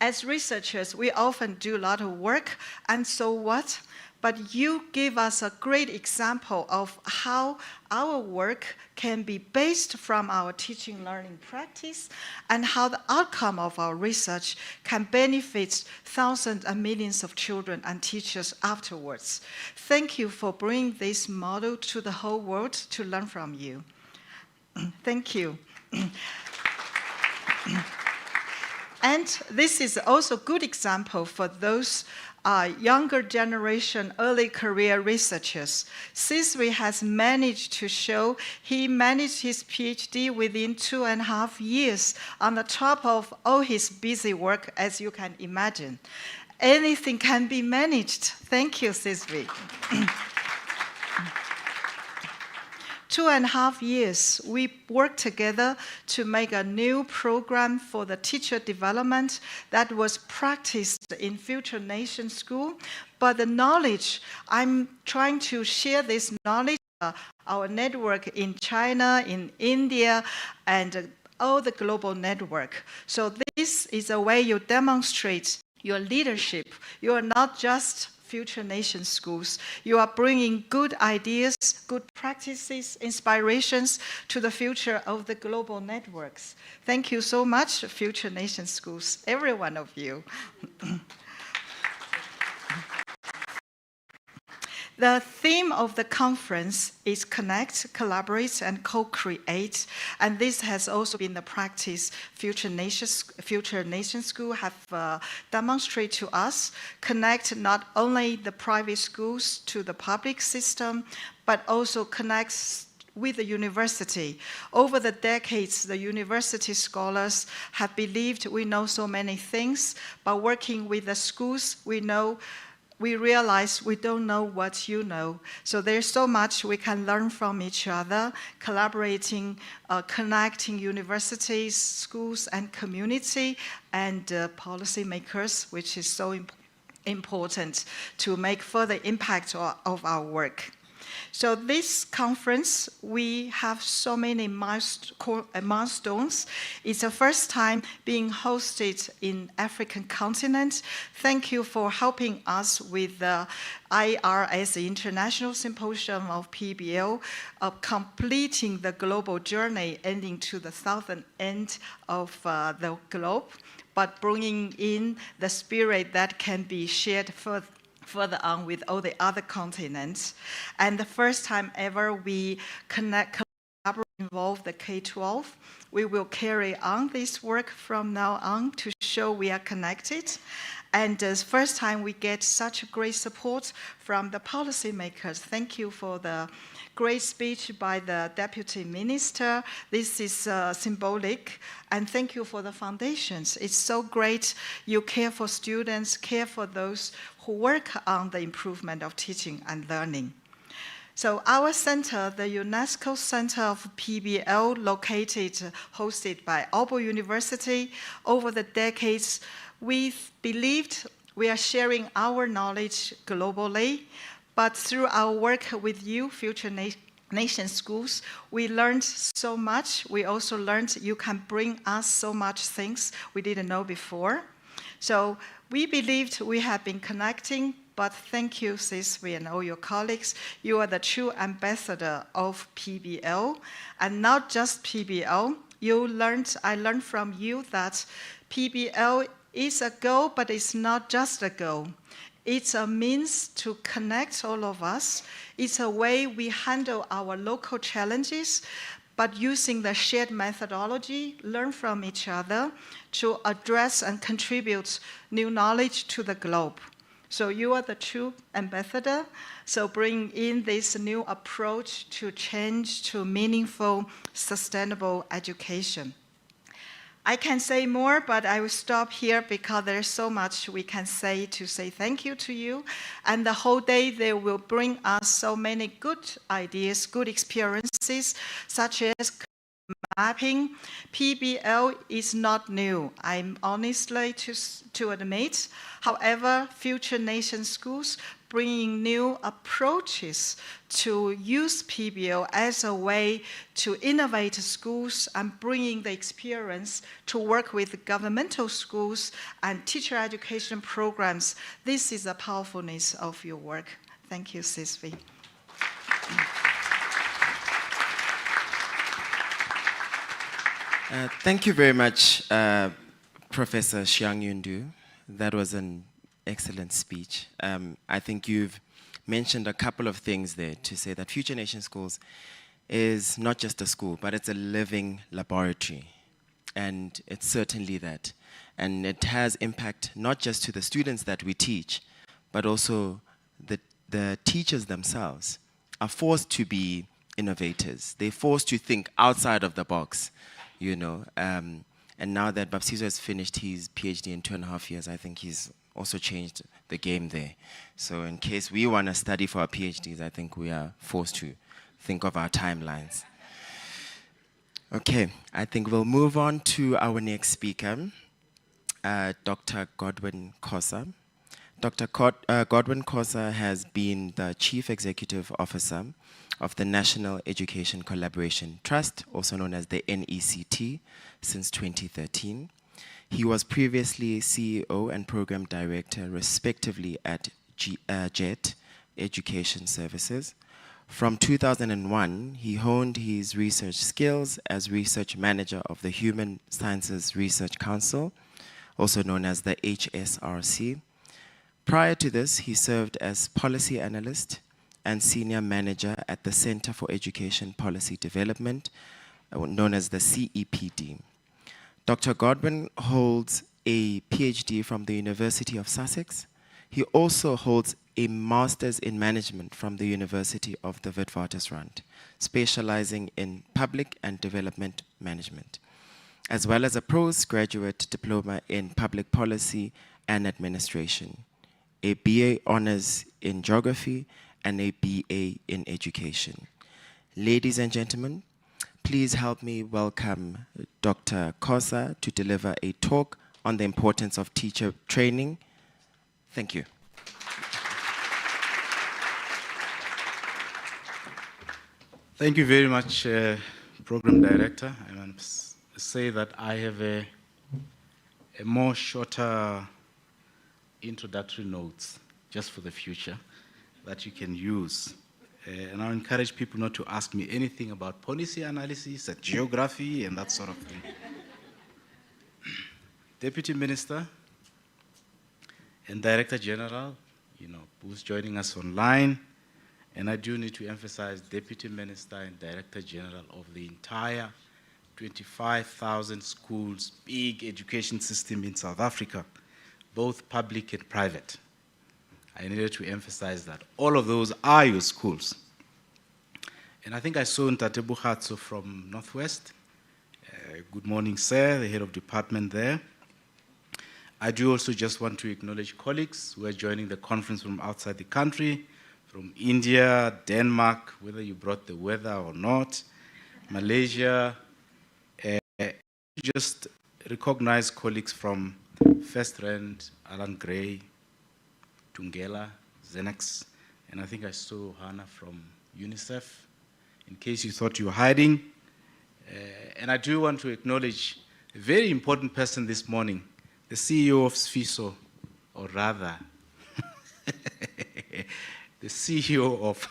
As researchers, we often do a lot of work, and so what? But you give us a great example of how our work can be based from our teaching learning practice and how the outcome of our research can benefit thousands and millions of children and teachers afterwards. Thank you for bringing this model to the whole world to learn from you. Thank you. And this is also a good example for those younger generation, early career researchers. Siswi has managed to show he managed his PhD within 2.5 years on the top of all his busy work, as you can imagine. Anything can be managed. Thank you, Siswi. 2.5 years, we worked together to make a new program for the teacher development that was practiced in Fusion Nation School. But the knowledge, I'm trying to share this knowledge, our network in China, in India, and all the global network. So this is a way you demonstrate your leadership. You are not just Fusion Nation schools. You are bringing good ideas, good practices, inspirations to the future of the global networks. Thank you so much, Fusion Nation schools, every one of you. The theme of the conference is Connect, Collaborate, and Co-Create. And this has also been the practice Fusion Nation School have demonstrated to us. Connect not only the private schools to the public system, but also connects with the university. Over the decades, the university scholars have believed we know so many things, but working with the schools, we realize we don't know what you know. So there's so much we can learn from each other, collaborating, connecting universities, schools, and community, and policymakers, which is so important to make further impact of our work. So this conference, we have so many milestones. It's the first time being hosted in African continent. Thank you for helping us with the IRS International Symposium of PBL, of completing the global journey, ending to the southern end of the globe, but bringing in the spirit that can be shared further on with all the other continents. And the first time ever we collaborate, involve the K-12. We will carry on this work from now on to show we are connected. And the first time we get such great support from the policymakers. Thank you for the great speech by the Deputy Minister. This is symbolic. And thank you for the foundations. It's so great you care for students, care for those who work on the improvement of teaching and learning. So our center, the UNESCO Center of PBL, hosted by Aalborg University, over the decades, we've believed we are sharing our knowledge globally, but through our work with you, Future Nation Schools, we learned so much. We also learned you can bring us so much things we didn't know before. So we believed we have been connecting, but thank you, Siswi, and all your colleagues. You are the true ambassador of PBL, and not just PBL. I learned from you that PBL is a goal, but it's not just a goal. It's a means to connect all of us. It's a way we handle our local challenges, but using the shared methodology, learn from each other to address and contribute new knowledge to the globe. So you are the true ambassador. So bring in this new approach to change to meaningful, sustainable education. I can say more, but I will stop here because there's so much we can say to say thank you to you. And the whole day they will bring us so many good ideas, good experiences, such as mapping. PBL is not new, I'm honestly to admit. However, Future Nation Schools bringing new approaches to use PBL as a way to innovate schools and bringing the experience to work with governmental schools and teacher education programs. This is the powerfulness of your work. Thank you, Siswi. Thank you very much, Professor Xiang Yundu. That was an excellent speech. I think you've mentioned a couple of things there to say that Future Nation Schools is not just a school, but it's a living laboratory. And it's certainly that. And it has impact not just to the students that we teach, but also the teachers themselves are forced to be innovators. They're forced to think outside of the box, you know. And now that Babsiso has finished his PhD in 2.5 years, I think he's also changed the game there. So in case we want to study for our PhDs, I think we are forced to think of our timelines. Okay, I think we'll move on to our next speaker, Dr. Godwin Khosa. Dr. Godwin Khosa has been the Chief Executive Officer of the National Education Collaboration Trust, also known as the NECT, since 2013. He was previously CEO and Program Director, respectively, at JET Education Services. From 2001, he honed his research skills as Research Manager of the Human Sciences Research Council, also known as the HSRC. Prior to this, he served as Policy Analyst and Senior Manager at the Center for Education Policy Development, known as the CEPD. Dr. Godwin holds a PhD from the University of Sussex. He also holds a Master's in Management from the University of the Witwatersrand, specializing in Public and Development Management, as well as a postgraduate diploma in Public Policy and Administration, a BA Honors in Geography, and a BA in Education. Ladies and gentlemen, please help me welcome Dr. Khosa to deliver a talk on the importance of teacher training. Thank you. Thank you very much, Program Director. I must say that I have a more shorter introductory notes just for the future that you can use. And I encourage people not to ask me anything about policy analysis and geography and that sort of thing. Deputy Minister and Director General, who's joining us online. And I do need to emphasize Deputy Minister and Director General of the entire 25,000 schools, big education system in South Africa, both public and private. I needed to emphasize that. All of those are your schools. And I think I saw Ntate Buhatso from Northwest. Good morning, sir, the head of department there. I do also just want to acknowledge colleagues who are joining the conference from outside the country, from India, Denmark, whether you brought the weather or not, Malaysia. Just recognize colleagues from First Rand, Alan Gray, Tungela, Xenex, and I think I saw Hannah from UNICEF, in case you thought you were hiding. And I do want to acknowledge a very important person this morning, the CEO of SFISO, or rather, the CEO of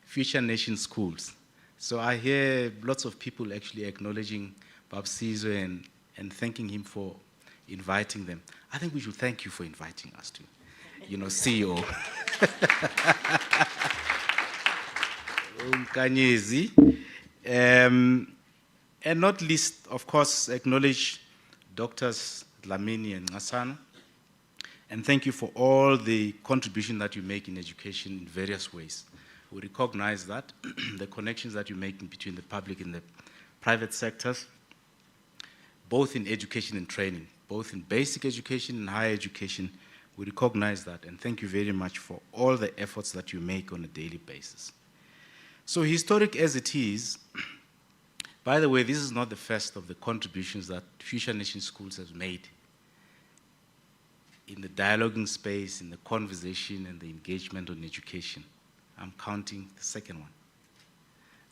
Future Nation Schools. So I hear lots of people actually acknowledging Bab Sizwe and thanking him for inviting them. I think we should thank you for inviting us to, CEO. Kanyezi. And not least, of course, acknowledge Doctors Dlamini and Ngasana. And thank you for all the contribution that you make in education in various ways. We recognize that, the connections that you make between the public and the private sectors, both in education and training, both in basic education and higher education. We recognize that, and thank you very much for all the efforts that you make on a daily basis. So historic as it is, by the way, this is not the first of the contributions that Future Nation Schools has made in the dialoguing space, in the conversation and the engagement on education. I'm counting the second one.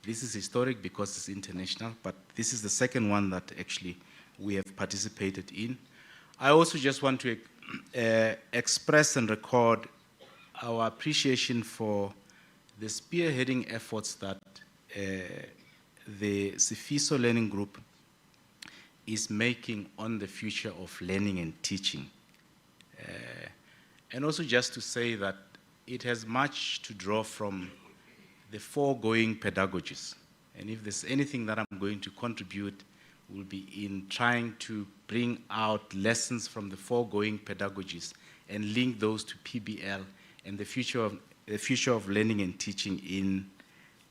This is historic because it's international, but this is the second one that actually we have participated in. I also just want to express and record our appreciation for the spearheading efforts that the SFISO Learning Group is making on the future of learning and teaching. And also just to say that it has much to draw from the foregoing pedagogies. And if there's anything that I'm going to contribute, will be in trying to bring out lessons from the foregoing pedagogies and link those to PBL and the future of learning and teaching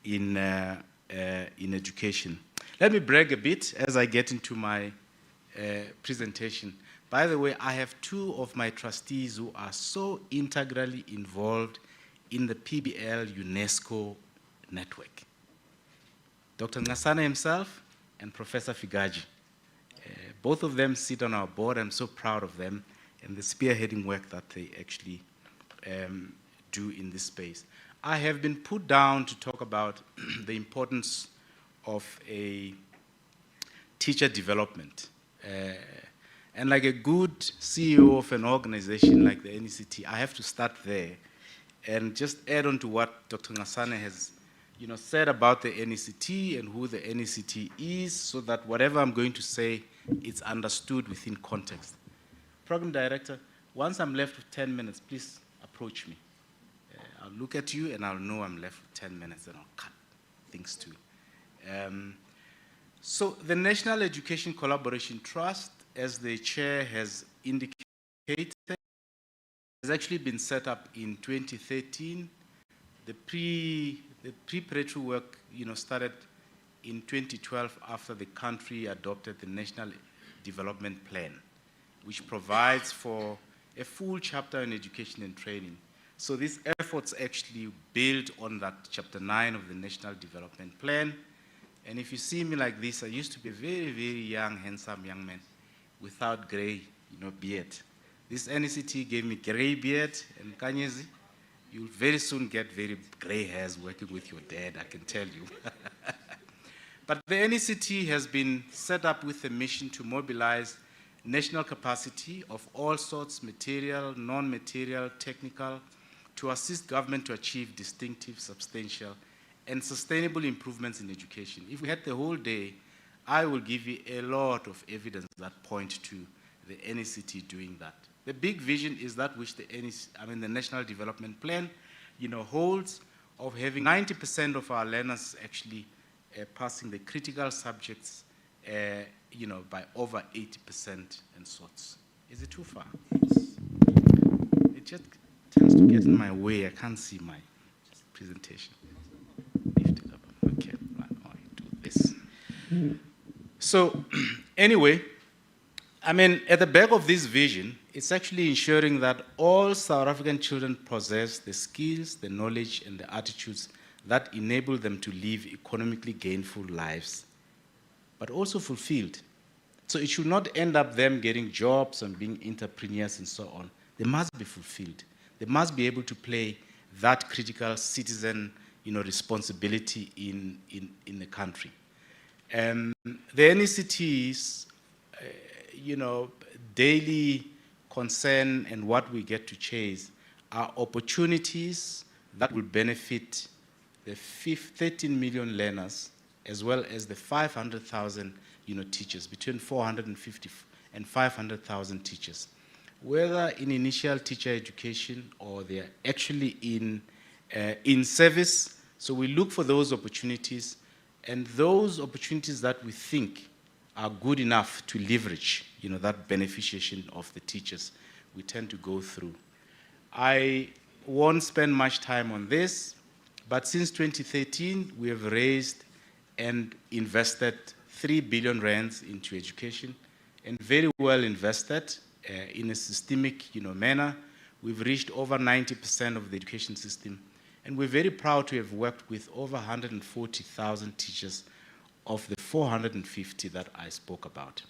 in education. Let me brag a bit as I get into my presentation. By the way, I have two of my trustees who are so integrally involved in the PBL UNESCO network. Dr. Ngasana himself and Professor Figaji. Both of them sit on our board. I'm so proud of them and the spearheading work that they actually do in this space. I have been put down to talk about the importance of a teacher development. And like a good CEO of an organization like the NECT, I have to start there and just add on to what Dr. Ngasana has said about the NECT and who the NECT is, so that whatever I'm going to say, it's understood within context. Program Director, once I'm left with 10 minutes, please approach me. I'll look at you and I'll know I'm left with 10 minutes and I'll cut things too. So the National Education Collaboration Trust, as the chair has indicated, has actually been set up in 2013. The preparatory work started in 2012 after the country adopted the National Development Plan, which provides for a full chapter on education and training. So these efforts actually build on that chapter 9 of the National Development Plan. And if you see me like this, I used to be a very, very young, handsome young man without gray, beard. This NECT gave me gray beard and Kanyezi, You'll very soon get very gray hairs working with your dad, I can tell you. But the NECT has been set up with a mission to mobilize national capacity of all sorts, material, non-material, technical, to assist government to achieve distinctive, substantial, and sustainable improvements in education. If we had the whole day, I will give you a lot of evidence that point to the NECT doing that. The big vision is that which the National Development Plan, holds, of having 90% of our learners actually passing the critical subjects, by over 80% and sorts. Is it too far? It just tends to get in my way. I can't see my presentation. Lift it up. Okay, I'll do this. So, anyway, at the back of this vision, it's actually ensuring that all South African children possess the skills, the knowledge, and the attitudes that enable them to live economically gainful lives, but also fulfilled. So it should not end up them getting jobs and being entrepreneurs and so on. They must be fulfilled. They must be able to play that critical citizen, responsibility in the country. The NECT's, daily concern and what we get to chase are opportunities that will benefit the 13 million learners, as well as the 500,000 teachers, between 450 and 500,000 teachers, whether in initial teacher education or they are actually in service. So we look for those opportunities, and those opportunities that we think are good enough to leverage, that beneficiation of the teachers, we tend to go through. I won't spend much time on this, but since 2013, we have raised and invested 3 billion rands into education, and very well invested in a systemic manner. We've reached over 90% of the education system, and we're very proud to have worked with over 140,000 teachers of the 450 that I spoke about.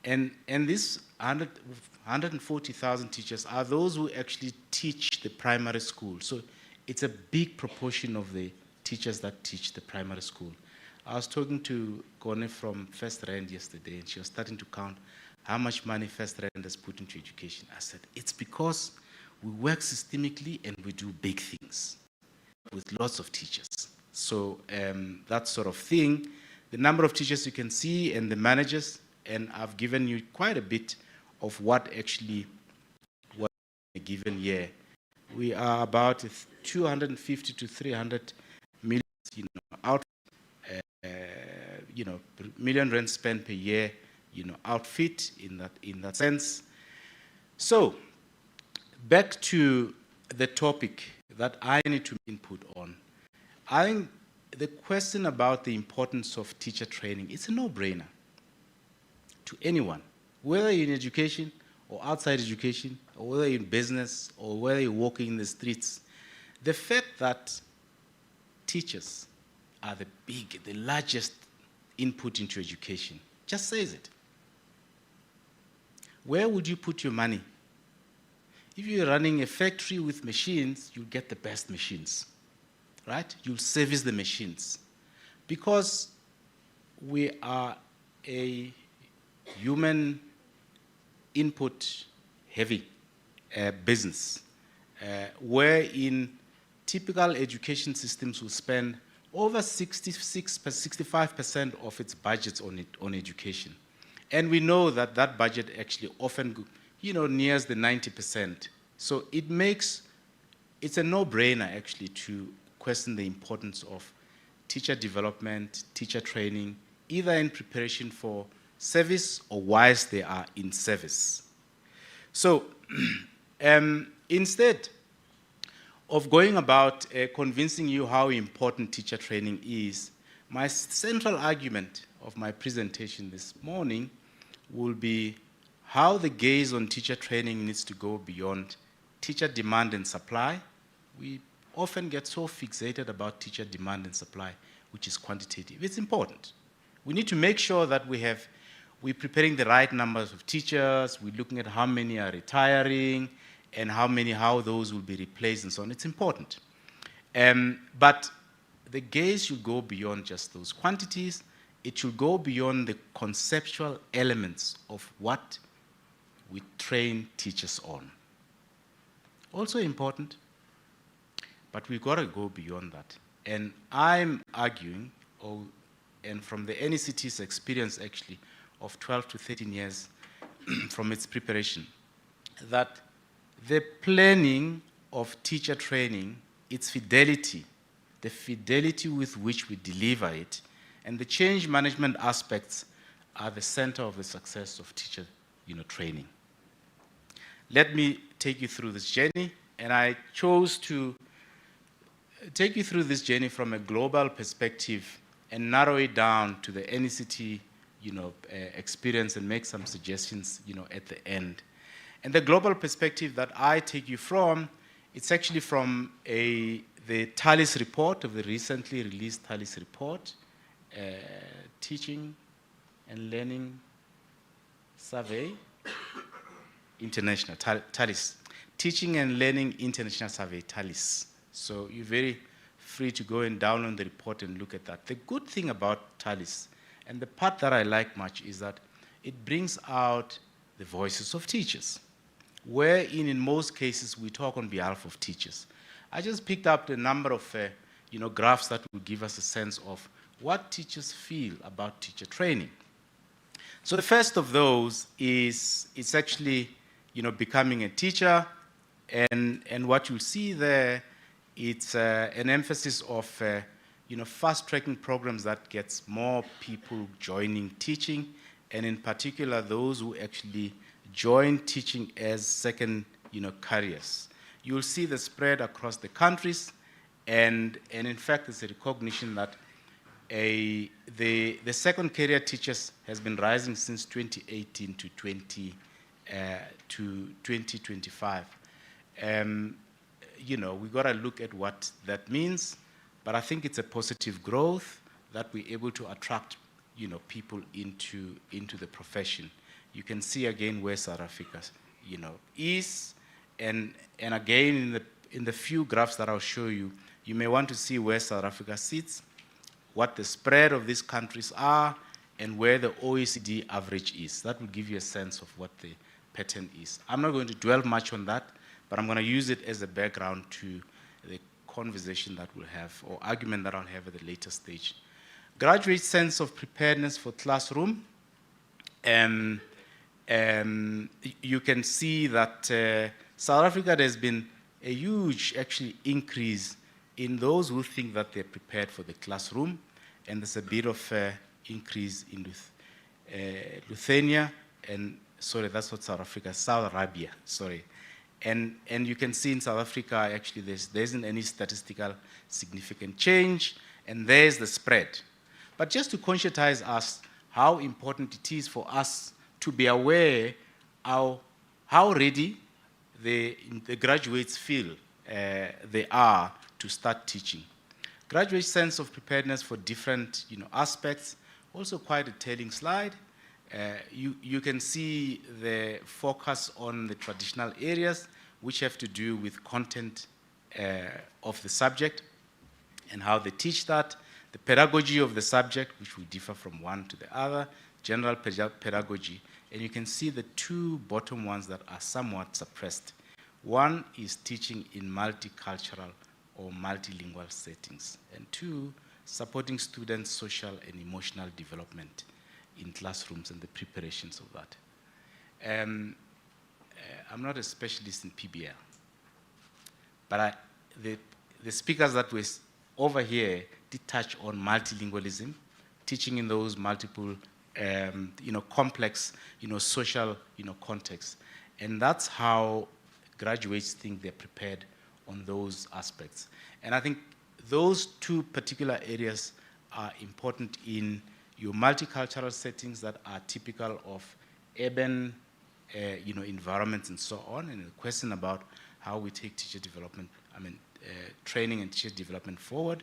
And these 140,000 teachers are those who actually teach the primary school. So it's a big proportion of the teachers that teach the primary school. I was talking to Kone from First Rand yesterday, and she was starting to count how much money First Rand has put into education. I said, it's because we work systemically and we do big things with lots of teachers. So that sort of thing, the number of teachers you can see and the managers, and I've given you quite a bit of what actually was in a given year. We are about 250 to 300 million, million rand spent per year, outfit in that sense. So, back to the topic that I need to input on. I think the question about the importance of teacher training, it's a no-brainer to anyone, whether you're in education or outside education, or whether you're in business, or whether you're walking in the streets. The fact that teachers are the largest input into education just says it. Where would you put your money? If you're running a factory with machines, you'll get the best machines, right? You'll service the machines. Because we are a human input heavy business, wherein typical education systems will spend over 65% of its budgets on education. And we know that that budget actually often nears the 90%. So it's a no-brainer actually to question the importance of teacher development, teacher training, either in preparation for service or whilst they are in service. So instead of going about convincing you how important teacher training is, my central argument of my presentation this morning will be how the gaze on teacher training needs to go beyond teacher demand and supply. We often get so fixated about teacher demand and supply, which is quantitative. It's important. We need to make sure that we're preparing the right numbers of teachers, we're looking at how many are retiring, and how those will be replaced and so on. It's important. But the gaze should go beyond just those quantities. It should go beyond the conceptual elements of what we train teachers on. Also important, but we've got to go beyond that. And I'm arguing, and from the NECT's experience actually of 12 to 13 years from its preparation, that the planning of teacher training, its fidelity, the fidelity with which we deliver it, and the change management aspects are the center of the success of teacher training. Let me take you through this journey, and I chose to take you through this journey from a global perspective and narrow it down to the NECT experience and make some suggestions at the end. And the global perspective that I take you from, it's actually from the TALIS report, of the recently released TALIS report, Teaching and Learning Survey International, TALIS. Teaching and Learning International Survey, TALIS. So you're very free to go and download the report and look at that. The good thing about TALIS, and the part that I like much, is that it brings out the voices of teachers, wherein in most cases we talk on behalf of teachers. I just picked up the number of graphs that will give us a sense of what teachers feel about teacher training. So the first of those is it's actually becoming a teacher, and what you'll see there, it's an emphasis of fast-tracking programs that gets more people joining teaching, and in particular those who actually join teaching as second careers. You'll see the spread across the countries, and in fact there's a recognition that the second career teachers has been rising since 2018 to 2025. We've got to look at what that means, but I think it's a positive growth that we're able to attract people into the profession. You can see again where South Africa is, and again in the few graphs that I'll show you, you may want to see where South Africa sits, what the spread of these countries are, and where the OECD average is. That will give you a sense of what the pattern is. I'm not going to dwell much on that, but I'm going to use it as a background to the conversation that we'll have, or argument that I'll have at a later stage. Graduate sense of preparedness for classroom. You can see that South Africa, there's been a huge actually increase in those who think that they're prepared for the classroom, and there's a bit of increase in Lithuania, and sorry, that's what South Arabia, sorry. And you can see in South Africa, actually, there isn't any statistical significant change, and there's the spread. But just to conscientize us how important it is for us to be aware how ready the graduates feel they are to start teaching. Graduate sense of preparedness for different aspects, also quite a telling slide. You can see the focus on the traditional areas which have to do with content of the subject and how they teach that, the pedagogy of the subject, which will differ from one to the other, general pedagogy, and you can see the two bottom ones that are somewhat suppressed. One is teaching in multicultural or multilingual settings, and two, supporting students' social and emotional development in classrooms and the preparations of that. I'm not a specialist in PBL, but the speakers that were over here did touch on multilingualism, teaching in those multiple, complex, social, contexts. And that's how graduates think they're prepared on those aspects. And I think those two particular areas are important in your multicultural settings that are typical of urban, environments and so on, and the question about how we take teacher development, training and teacher development forward.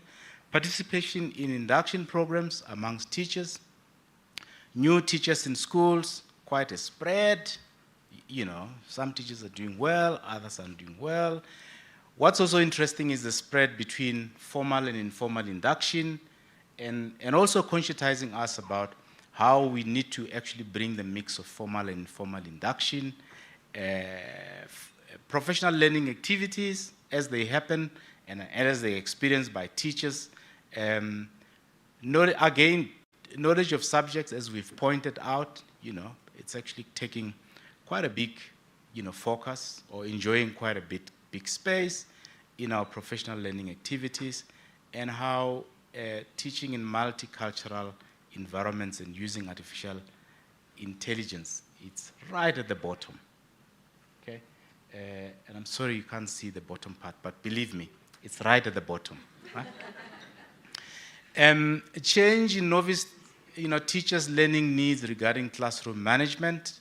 Participation in induction programs amongst teachers, new teachers in schools, quite a spread, you know, some teachers are doing well, others aren't doing well. What's also interesting is the spread between formal and informal induction, and also conscientizing us about how we need to actually bring the mix of formal and informal induction, professional learning activities as they happen and as they experienced by teachers. Again, knowledge of subjects, as we've pointed out, you know, it's actually taking quite a big, you know, focus, or enjoying quite a big space in our professional learning activities, and how teaching in multicultural environments and using artificial intelligence, it's right at the bottom, okay? And I'm sorry you can't see the bottom part, but believe me, it's right at the bottom, right? Change in novice, you know, teachers' learning needs regarding classroom management.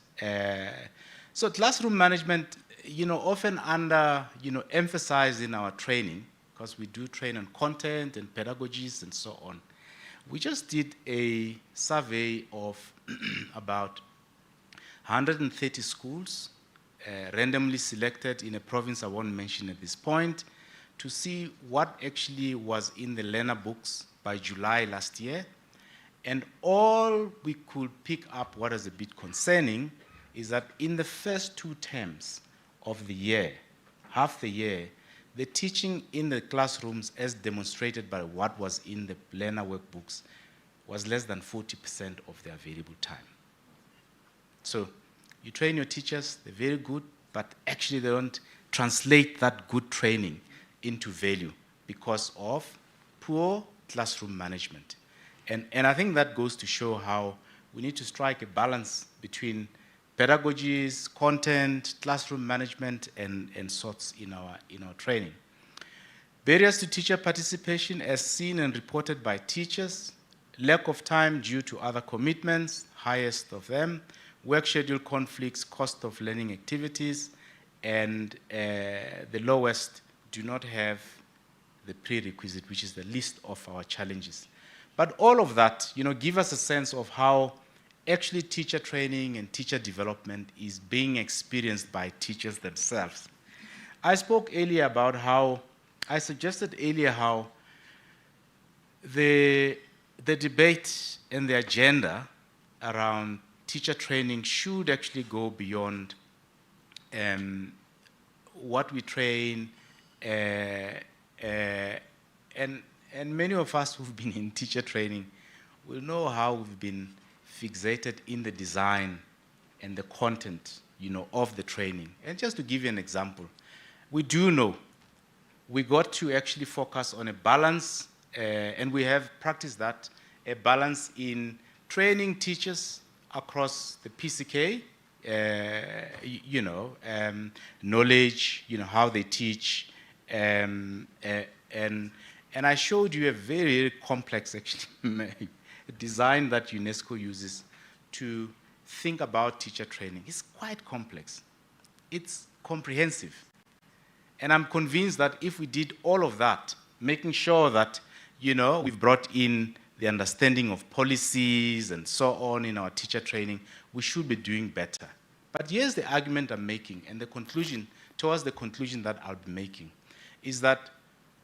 So classroom management, you know, often emphasized in our training, because we do train on content and pedagogies and so on. We just did a survey of about 130 schools, randomly selected in a province I won't mention at this point, to see what actually was in the learner books by July last year. And all we could pick up, what is a bit concerning, is that in the first 2 terms of the year, half the year, the teaching in the classrooms, as demonstrated by what was in the learner workbooks, was less than 40% of the available time. So you train your teachers, they're very good, but actually they don't translate that good training into value because of poor classroom management. And I think that goes to show how we need to strike a balance between pedagogies, content, classroom management, and sorts in our training. Barriers to teacher participation, as seen and reported by teachers: lack of time due to other commitments, highest of them, work schedule conflicts, cost of learning activities, and the lowest do not have the prerequisite, which is the least of our challenges. But all of that, you know, give us a sense of how actually teacher training and teacher development is being experienced by teachers themselves. I spoke earlier about how, I suggested earlier how the debate and the agenda around teacher training should actually go beyond what we train, and many of us who've been in teacher training will know how we've been fixated in the design and the content, you know, of the training. And just to give you an example, we do know we got to actually focus on a balance, and we have practiced that, a balance in training teachers across the PCK, knowledge, you know, how they teach, and I showed you a very, very complex actually design that UNESCO uses to think about teacher training. It's quite complex. It's comprehensive. And I'm convinced that if we did all of that, making sure that, you know, we've brought in the understanding of policies and so on in our teacher training, we should be doing better. But here's the argument I'm making, and the conclusion, towards the conclusion that I'll be making, is that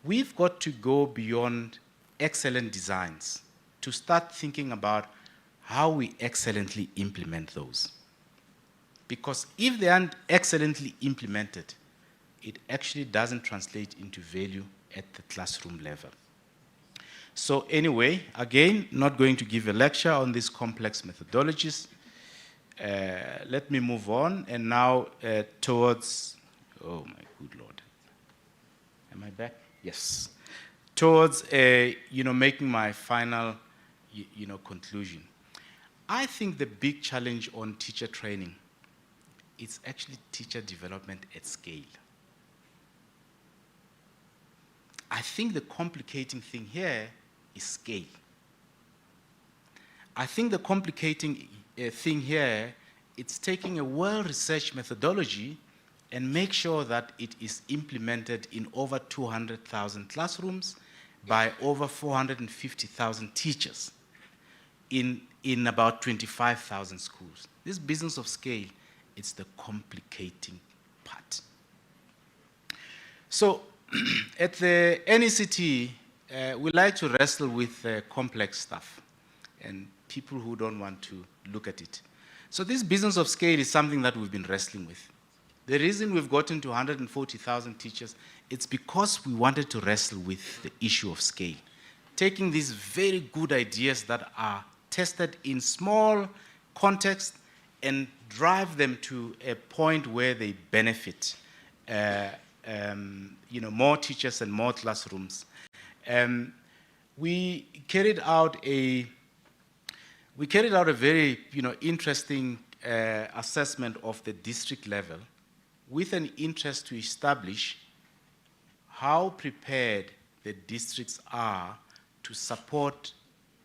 we've got to go beyond excellent designs to start thinking about how we excellently implement those. Because if they aren't excellently implemented, it actually doesn't translate into value at the classroom level. So anyway, again, not going to give a lecture on these complex methodologies. Let me move on, and now towards, oh my good Lord. Am I back? Yes. Towards, making my final, conclusion. I think the big challenge on teacher training is actually teacher development at scale. I think the complicating thing here is scale. I think the complicating thing here, it's taking a well-researched methodology and make sure that it is implemented in over 200,000 classrooms by over 450,000 teachers in about 25,000 schools. This business of scale it's the complicating part. So at the NECT, we like to wrestle with complex stuff and people who don't want to look at it. So this business of scale is something that we've been wrestling with. The reason we've gotten to 140,000 teachers, it's because we wanted to wrestle with the issue of scale. Taking these very good ideas that are tested in small context and drive them to a point where they benefit more teachers and more classrooms. We carried out a very interesting assessment of the district level with an interest to establish how prepared the districts are to support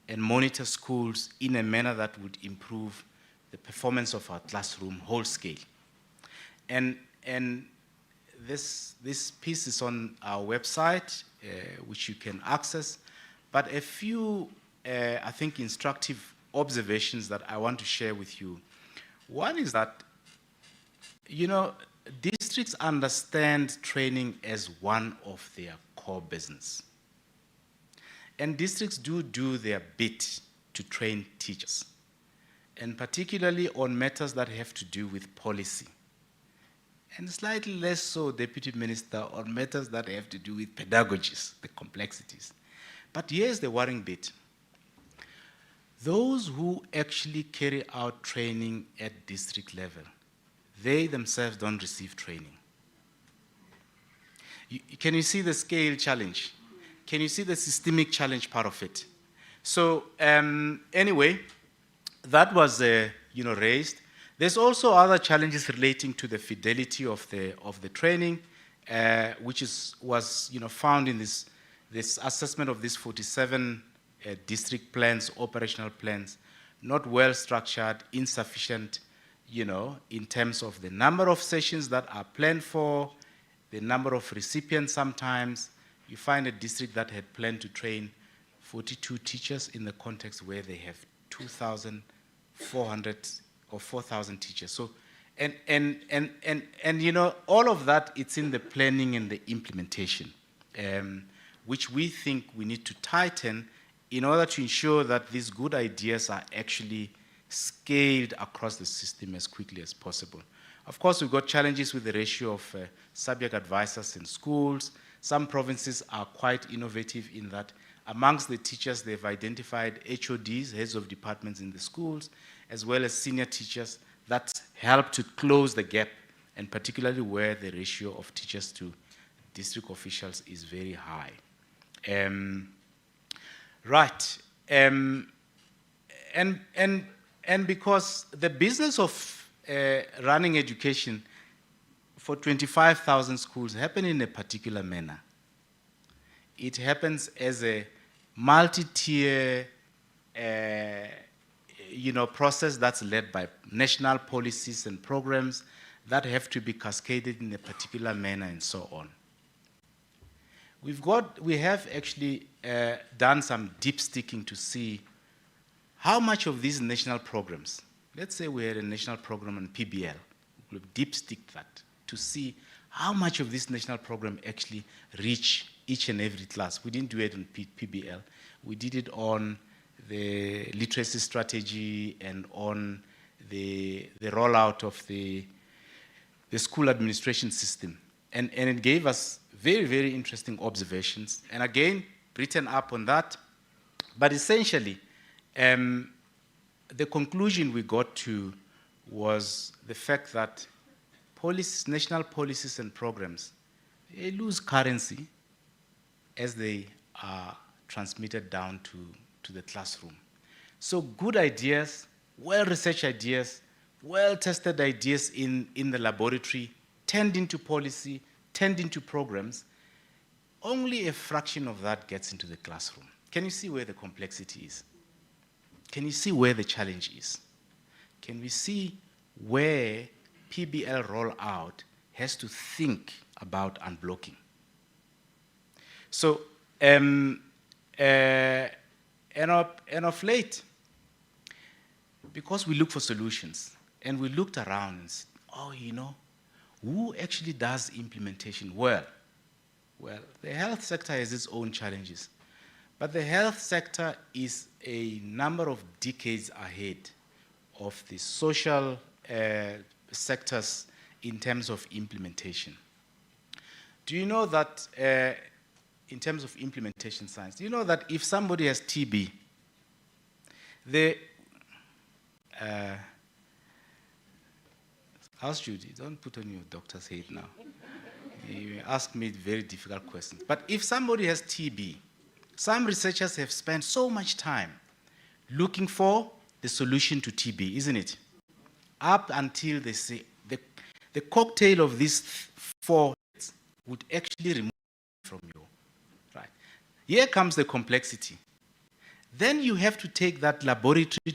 and monitor schools in a manner that would improve the performance of our classroom whole scale. And this piece is on our website, which you can access, but a few, I think, instructive observations that I want to share with you. One is that, districts understand training as one of their core business. And districts do their bit to train teachers, and particularly on matters that have to do with policy. And slightly less so, Deputy Minister, on matters that have to do with pedagogies, the complexities. But here's the worrying bit. Those who actually carry out training at district level, they themselves don't receive training. Can you see the scale challenge? Can you see the systemic challenge part of it? So anyway, that was raised. There's also other challenges relating to the fidelity of the training, which was found in this assessment of these 47 district plans, operational plans, not well structured, insufficient, in terms of the number of sessions that are planned for, the number of recipients sometimes. You find a district that had planned to train 42 teachers in the context where they have 2,400 or 4,000 teachers. So, and all of that, it's in the planning and the implementation, which we think we need to tighten in order to ensure that these good ideas are actually scaled across the system as quickly as possible. Of course, we've got challenges with the ratio of subject advisors in schools. Some provinces are quite innovative in that amongst the teachers, they've identified HODs, heads of departments in the schools, as well as senior teachers that help to close the gap, and particularly where the ratio of teachers to district officials is very high. Right. And because the business of running education for 25,000 schools happen in a particular manner. It happens as a multi-tier process that's led by national policies and programs that have to be cascaded in a particular manner and so on. We have actually done some deep sticking to see how much of these national programs, let's say we had a national program on PBL, we'll deep stick that to see how much of this national program actually reach each and every class. We didn't do it on PBL. We did it on the literacy strategy and on the rollout of the school administration system. And it gave us very, very interesting observations. And again, written up on that. But essentially, the conclusion we got to was the fact that national policies and programs, they lose currency as they are transmitted down to the classroom. So good ideas, well-researched ideas, well-tested ideas in the laboratory, turned into policy, turned into programs, only a fraction of that gets into the classroom. Can you see where the complexity is? Can you see where the challenge is? Can we see where PBL rollout has to think about unblocking? So, and of late, because we look for solutions, and we looked around oh, you know, who actually does implementation well? Well, the health sector has its own challenges, but the health sector is a number of decades ahead of the social sectors in terms of implementation. Do you know that in terms of implementation science, do you know that if somebody has TB, how's Judy? Don't put on your doctor's hat now. You ask me very difficult questions. But if somebody has TB, some researchers have spent so much time looking for the solution to TB, isn't it? Up until they say the cocktail of these four would actually remove from you. Right. Here comes the complexity. Then you have to take that laboratory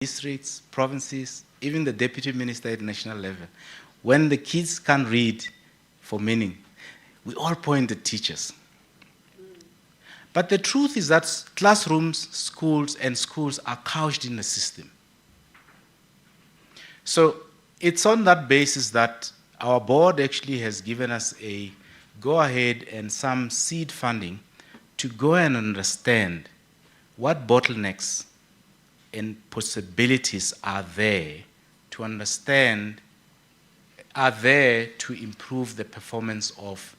districts, provinces, even the deputy minister at national level, when the kids can't read for meaning, we all point at teachers. But the truth is that classrooms, schools, and schools are couched in a system. So it's on that basis that our board actually has given us a go-ahead and some seed funding to go and understand what bottlenecks and possibilities are there to understand, are there to improve the performance of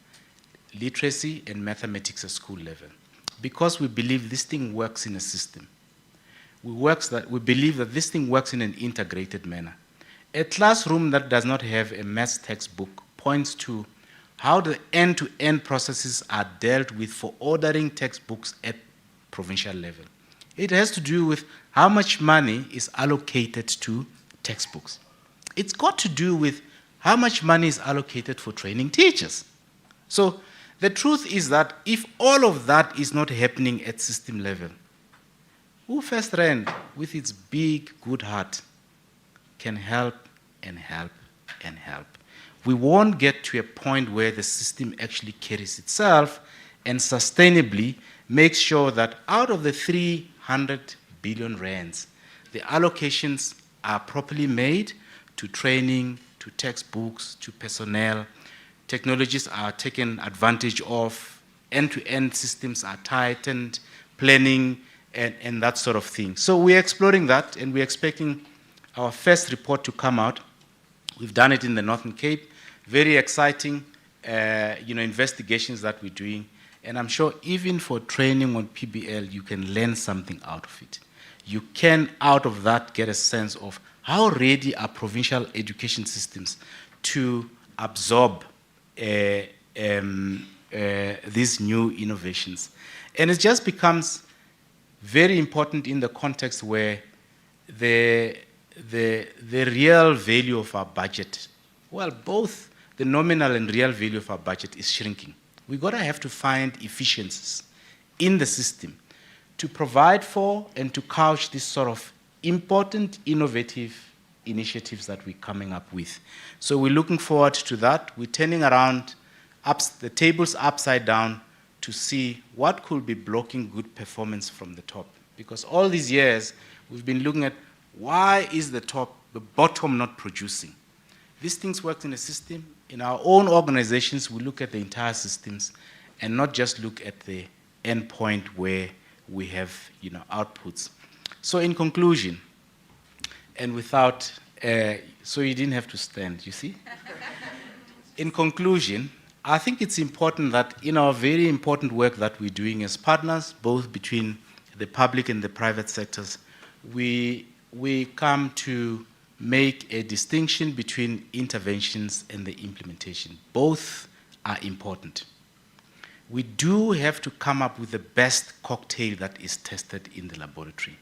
literacy and mathematics at school level. Because we believe this thing works in a system. We believe that this thing works in an integrated manner. A classroom that does not have a maths textbook points to how the end-to-end processes are dealt with for ordering textbooks at provincial level. It has to do with how much money is allocated to textbooks. It's got to do with how much money is allocated for training teachers. So the truth is that if all of that is not happening at system level, who First Rand, with its big, good heart, can help and help and help. We won't get to a point where the system actually carries itself and sustainably makes sure that out of the 300 billion rands, the allocations are properly made to training, to textbooks, to personnel. Technologies are taken advantage of, end-to-end systems are tightened, planning, and that sort of thing. So we're exploring that, and we're expecting our first report to come out. We've done it in the Northern Cape. Very exciting, investigations that we're doing. And I'm sure even for training on PBL, you can learn something out of it. You can, out of that, get a sense of how ready are provincial education systems to absorb these new innovations. And it just becomes very important in the context where the real value of our budget, well, both the nominal and real value of our budget is shrinking. We've got to have to find efficiencies in the system to provide for and to couch this sort of important, innovative initiatives that we're coming up with. So we're looking forward to that. We're turning around the tables upside down to see what could be blocking good performance from the top. Because all these years, we've been looking at why is the bottom not producing? These things work in a system. In our own organizations, we look at the entire systems and not just look at the end point where we have outputs. So in conclusion, and without, so you didn't have to stand, you see? In conclusion, I think it's important that in our very important work that we're doing as partners, both between the public and the private sectors, we come to make a distinction between interventions and the implementation. Both are important. We do have to come up with the best cocktail that is tested in the laboratory.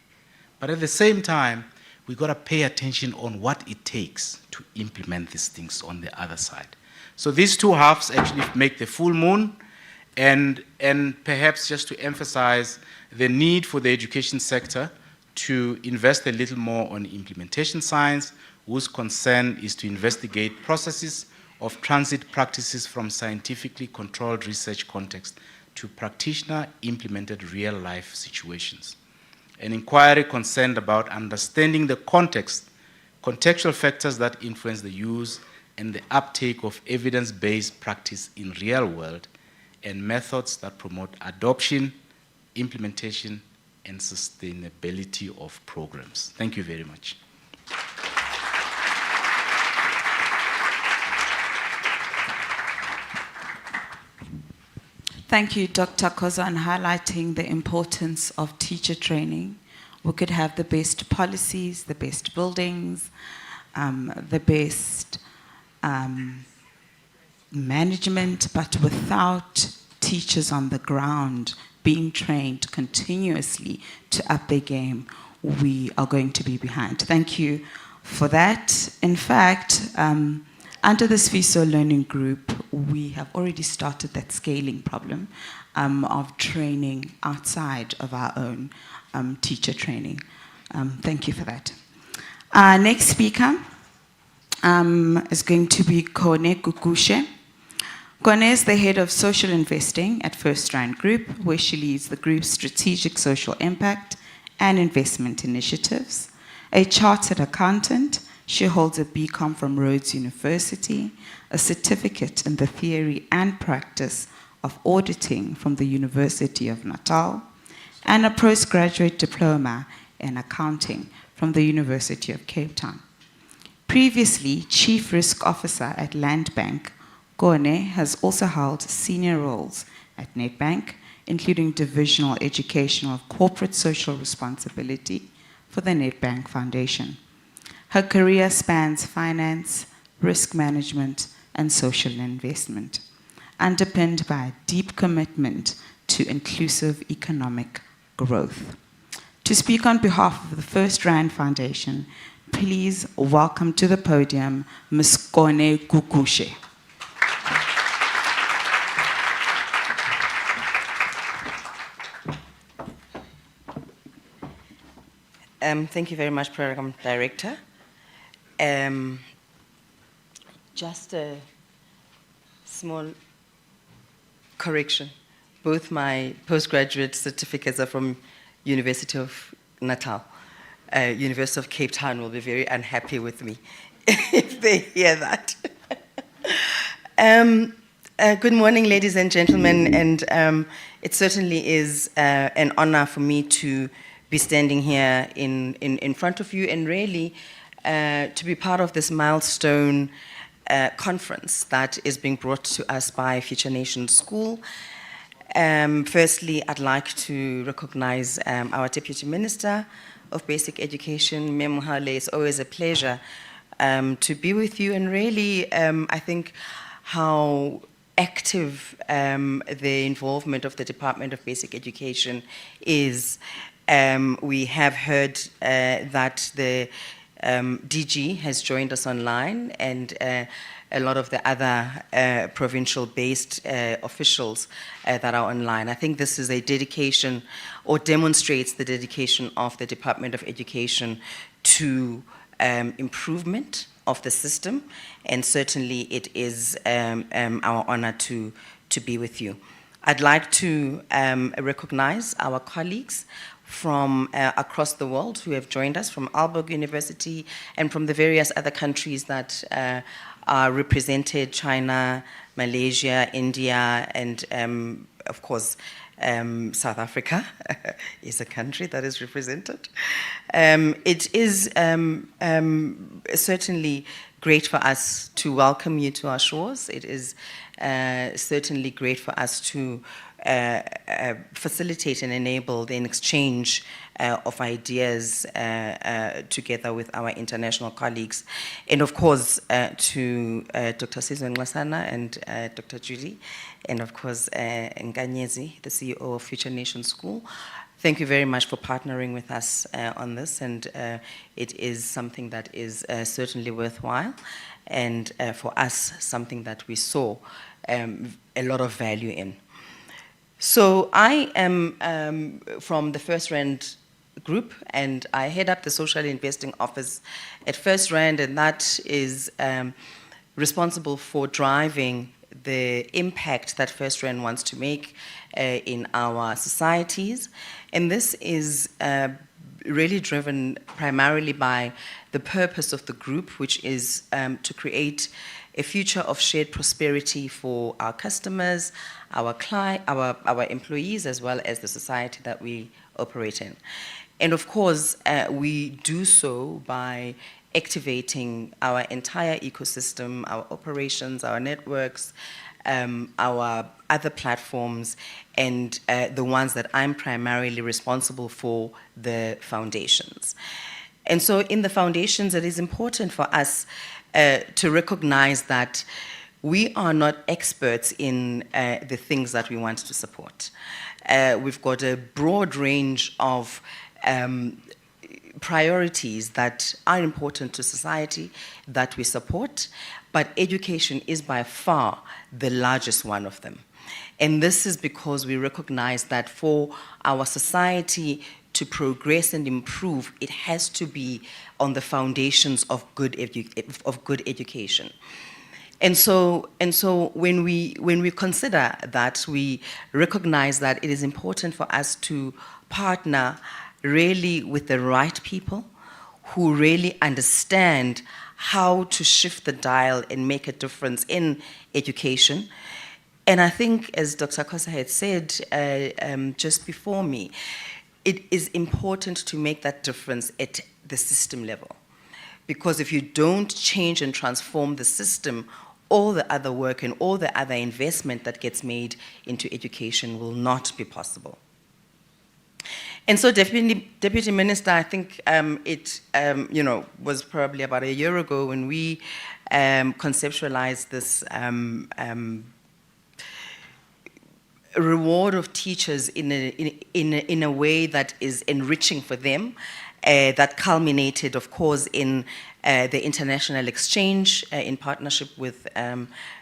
But at the same time, we've got to pay attention on what it takes to implement these things on the other side. So these two halves actually make the full moon, and perhaps just to emphasize the need for the education sector to invest a little more on implementation science, whose concern is to investigate processes of transit practices from scientifically controlled research context to practitioner-implemented real-life situations. An inquiry concerned about understanding the contextual factors that influence the use and the uptake of evidence-based practice in real world, and methods that promote adoption, implementation, and sustainability of programs. Thank you very much. Thank you, Dr. Koza, on highlighting the importance of teacher training. We could have the best policies, the best buildings, the best management, but without teachers on the ground being trained continuously to up their game, we are going to be behind. Thank you for that. In fact, under this FISO learning group, we have already started that scaling problem of training outside of our own teacher training. Thank you for that. Our next speaker is going to be Kone Kukushe. Kone is the head of social investing at First Rand Group, where she leads the group's strategic social impact and investment initiatives. A chartered accountant, she holds a BCom from Rhodes University, a certificate in the theory and practice of auditing from the University of Natal, and a postgraduate diploma in accounting from the University of Cape Town. Previously Chief Risk Officer at Land Bank, Kone has also held senior roles at Nedbank, including Divisional Educational Corporate Social Responsibility for the Nedbank Foundation. Her career spans finance, risk management, and social investment, underpinned by a deep commitment to inclusive economic growth. To speak on behalf of the First Rand Foundation, please welcome to the podium Ms. Kone Kukushe. Thank you very much, Program Director. Just a small correction. Both my postgraduate certificates are from University of Natal. University of Cape Town will be very unhappy with me if they hear that. Good morning, ladies and gentlemen, and it certainly is an honor for me to be standing here in front of you and really to be part of this milestone conference that is being brought to us by Future Nations School. Firstly, I'd like to recognize our Deputy Minister of Basic Education, Mme. Mohale. It's always a pleasure to be with you, and really, I think how active the involvement of the Department of Basic Education is. We have heard that the DG has joined us online, and a lot of the other provincial-based officials that are online. I think this is a dedication, or demonstrates the dedication of the Department of Education to improvement of the system, and certainly it is our honor to be with you. I'd like to recognize our colleagues from across the world who have joined us, from Aalborg University and from the various other countries that are represented: China, Malaysia, India, and of course South Africa is a country that is represented. It is certainly great for us to welcome you to our shores. It is certainly great for us to facilitate and enable the exchange of ideas together with our international colleagues. And of course, to Dr. Sizwe Nxasana and Dr. Judy, and of course, Nkanyezi, the CEO of Future Nations School. Thank you very much for partnering with us on this, and it is something that is certainly worthwhile, and for us, something that we saw a lot of value in. So I am from the First Rand Group, and I head up the Social Investing Office at First Rand, and that is responsible for driving the impact that First Rand wants to make in our societies. And this is really driven primarily by the purpose of the group, which is to create a future of shared prosperity for our customers, our employees, as well as the society that we operate in. And of course, we do so by activating our entire ecosystem, our operations, our networks, our other platforms, and the ones that I'm primarily responsible for, the foundations. And so in the foundations, it is important for us to recognize that we are not experts in the things that we want to support. We've got a broad range of priorities that are important to society that we support, but education is by far the largest one of them. And this is because we recognize that for our society to progress and improve, it has to be on the foundations of good education. And so when we consider that, we recognize that it is important for us to partner really with the right people who really understand how to shift the dial and make a difference in education. And I think, as Dr. Kosa had said just before me, it is important to make that difference at the system level. Because if you don't change and transform the system, all the other work and all the other investment that gets made into education will not be possible. And so, Deputy Minister, I think it was probably about a year ago when we conceptualized this reward of teachers in a way that is enriching for them, that culminated, of course, in the international exchange in partnership with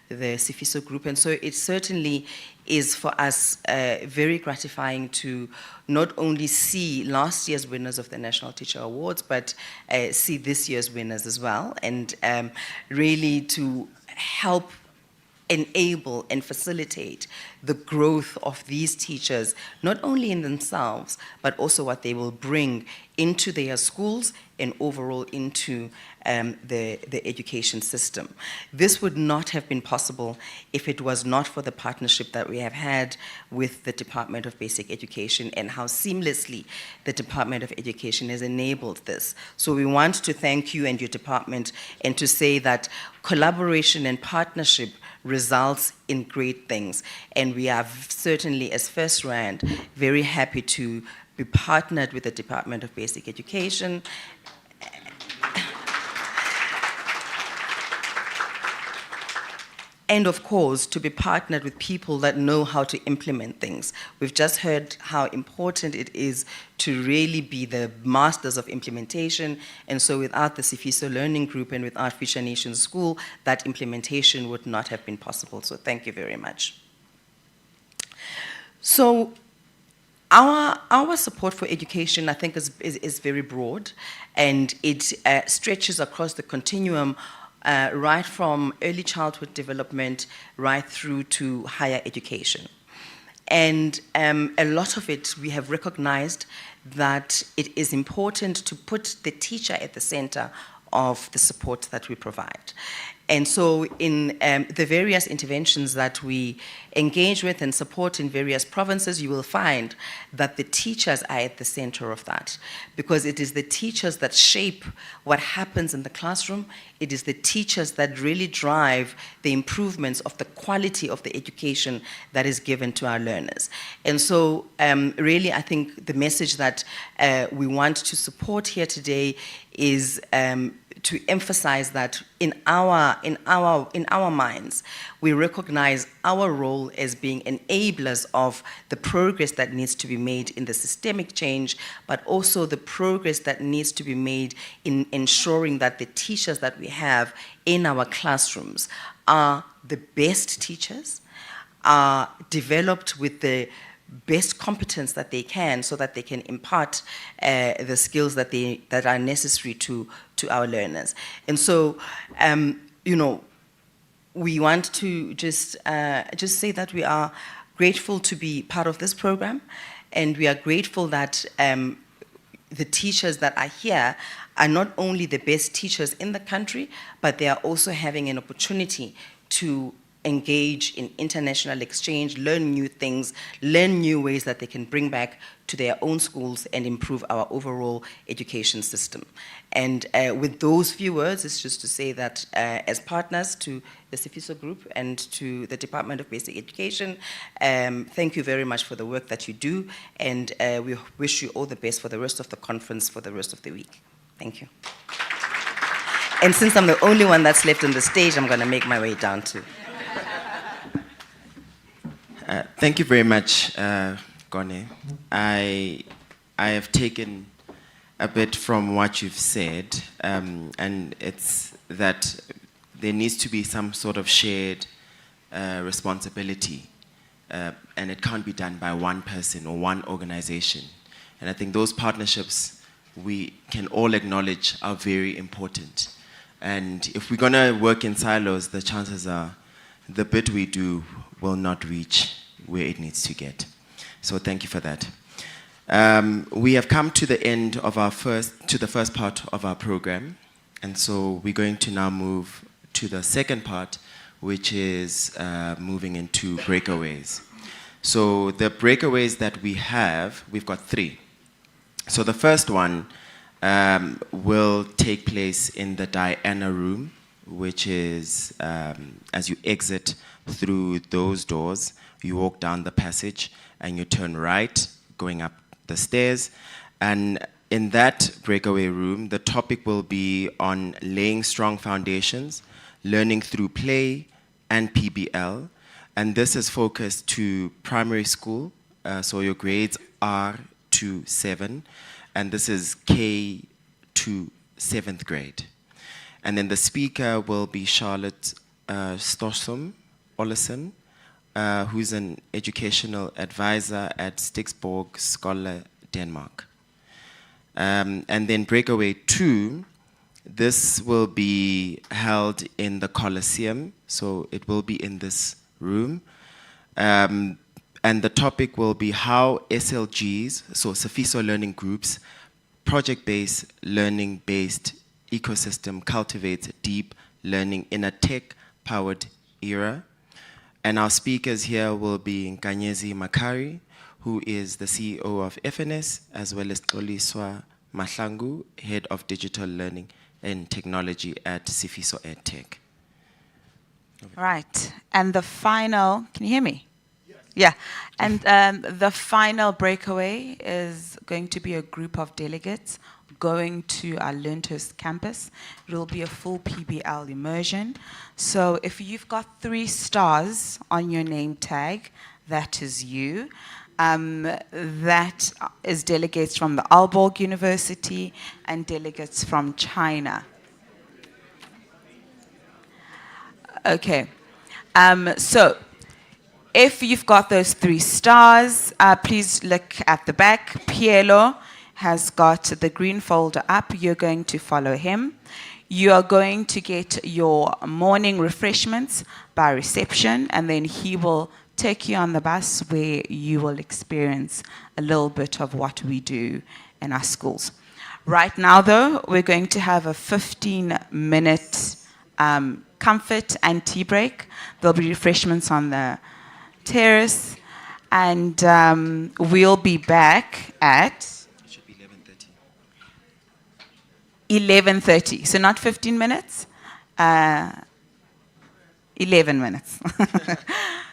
the Sifiso Group. And so it certainly is for us very gratifying to not only see last year's winners of the National Teacher Awards, but see this year's winners as well, and really to help enable and facilitate the growth of these teachers, not only in themselves, but also what they will bring into their schools and overall into the education system. This would not have been possible if it was not for the partnership that we have had with the Department of Basic Education and how seamlessly the Department of Education has enabled this. So we want to thank you and your department and to say that collaboration and partnership results in great things. And we are certainly, as First Rand, very happy to be partnered with the Department of Basic Education. And of course, to be partnered with people that know how to implement things. We've just heard how important it is to really be the masters of implementation. And so without the Sifiso Learning Group and without Future Nations School, that implementation would not have been possible. So thank you very much. So our support for education, I think, is very broad, and it stretches across the continuum right from early childhood development right through to higher education. And a lot of it, we have recognized that it is important to put the teacher at the center of the support that we provide. And so in the various interventions that we engage with and support in various provinces, you will find that the teachers are at the center of that, because it is the teachers that shape what happens in the classroom. It is the teachers that really drive the improvements of the quality of the education that is given to our learners. And so really, I think the message that we want to support here today is to emphasize that in our minds, we recognize our role as being enablers of the progress that needs to be made in the systemic change, but also the progress that needs to be made in ensuring that the teachers that we have in our classrooms are the best teachers, are developed with the best competence that they can, so that they can impart the skills that are necessary to our learners. And so, we want to just say that we are grateful to be part of this program, and we are grateful that the teachers that are here are not only the best teachers in the country, but they are also having an opportunity to engage in international exchange, learn new things, learn new ways that they can bring back to their own schools and improve our overall education system. And with those few words, it's just to say that as partners to the Sifiso Group and to the Department of Basic Education, thank you very much for the work that you do, and we wish you all the best for the rest of the conference, for the rest of the week. Thank you. And since I'm the only one that's left on the stage, I'm going to make my way down too. Thank you very much, Gone. I have taken a bit from what you've said, and it's that there needs to be some sort of shared responsibility, and it can't be done by one person or one organization. And I think those partnerships we can all acknowledge are very important. And if we're going to work in silos, the chances are the bit we do will not reach where it needs to get. So thank you for that. We have come to the end of the first part of our program, and so we're going to now move to the second part, which is moving into breakaways. So the breakaways that we have, we've got 3. So the first one will take place in the Diana room, which is as you exit through those doors, you walk down the passage and you turn right, going up the stairs. And in that breakaway room, the topic will be on laying strong foundations, learning through play, and PBL. And this is focused to primary school, so your grades are to 7, and this is K to 7th grade. And then the speaker will be Charlotte Storsum Ollison, who's an educational advisor at Stigsborg Scholar, Denmark. And then breakaway 2, this will be held in the Coliseum, so it will be in this room. And the topic will be how SLGs, so Sifiso learning groups, project-based, learning-based ecosystem cultivates deep learning in a tech-powered era. And our speakers here will be Nkanyezi Makari, who is the CEO of FNS, as well as Xoliswa Mahlangu, Head of Digital Learning and Technology at Sifiso EdTech. Right, and the final, can you hear me? Yes. Yeah, and the final breakaway is going to be a group of delegates going to our Lyndhurst campus. It will be a full PBL immersion. So if you've got 3 stars on your name tag, that is you. That is delegates from the Aalborg University and delegates from China. Okay, so if you've got those 3 stars, please look at the back. Pielo has got the green folder up. You're going to follow him. You are going to get your morning refreshments by reception, and then he will take you on the bus where you will experience a little bit of what we do in our schools. Right now, though, we're going to have a 15-minute comfort and tea break. There'll be refreshments on the terrace, and we'll be back at 11:30. So not 15 minutes, 11 minutes. I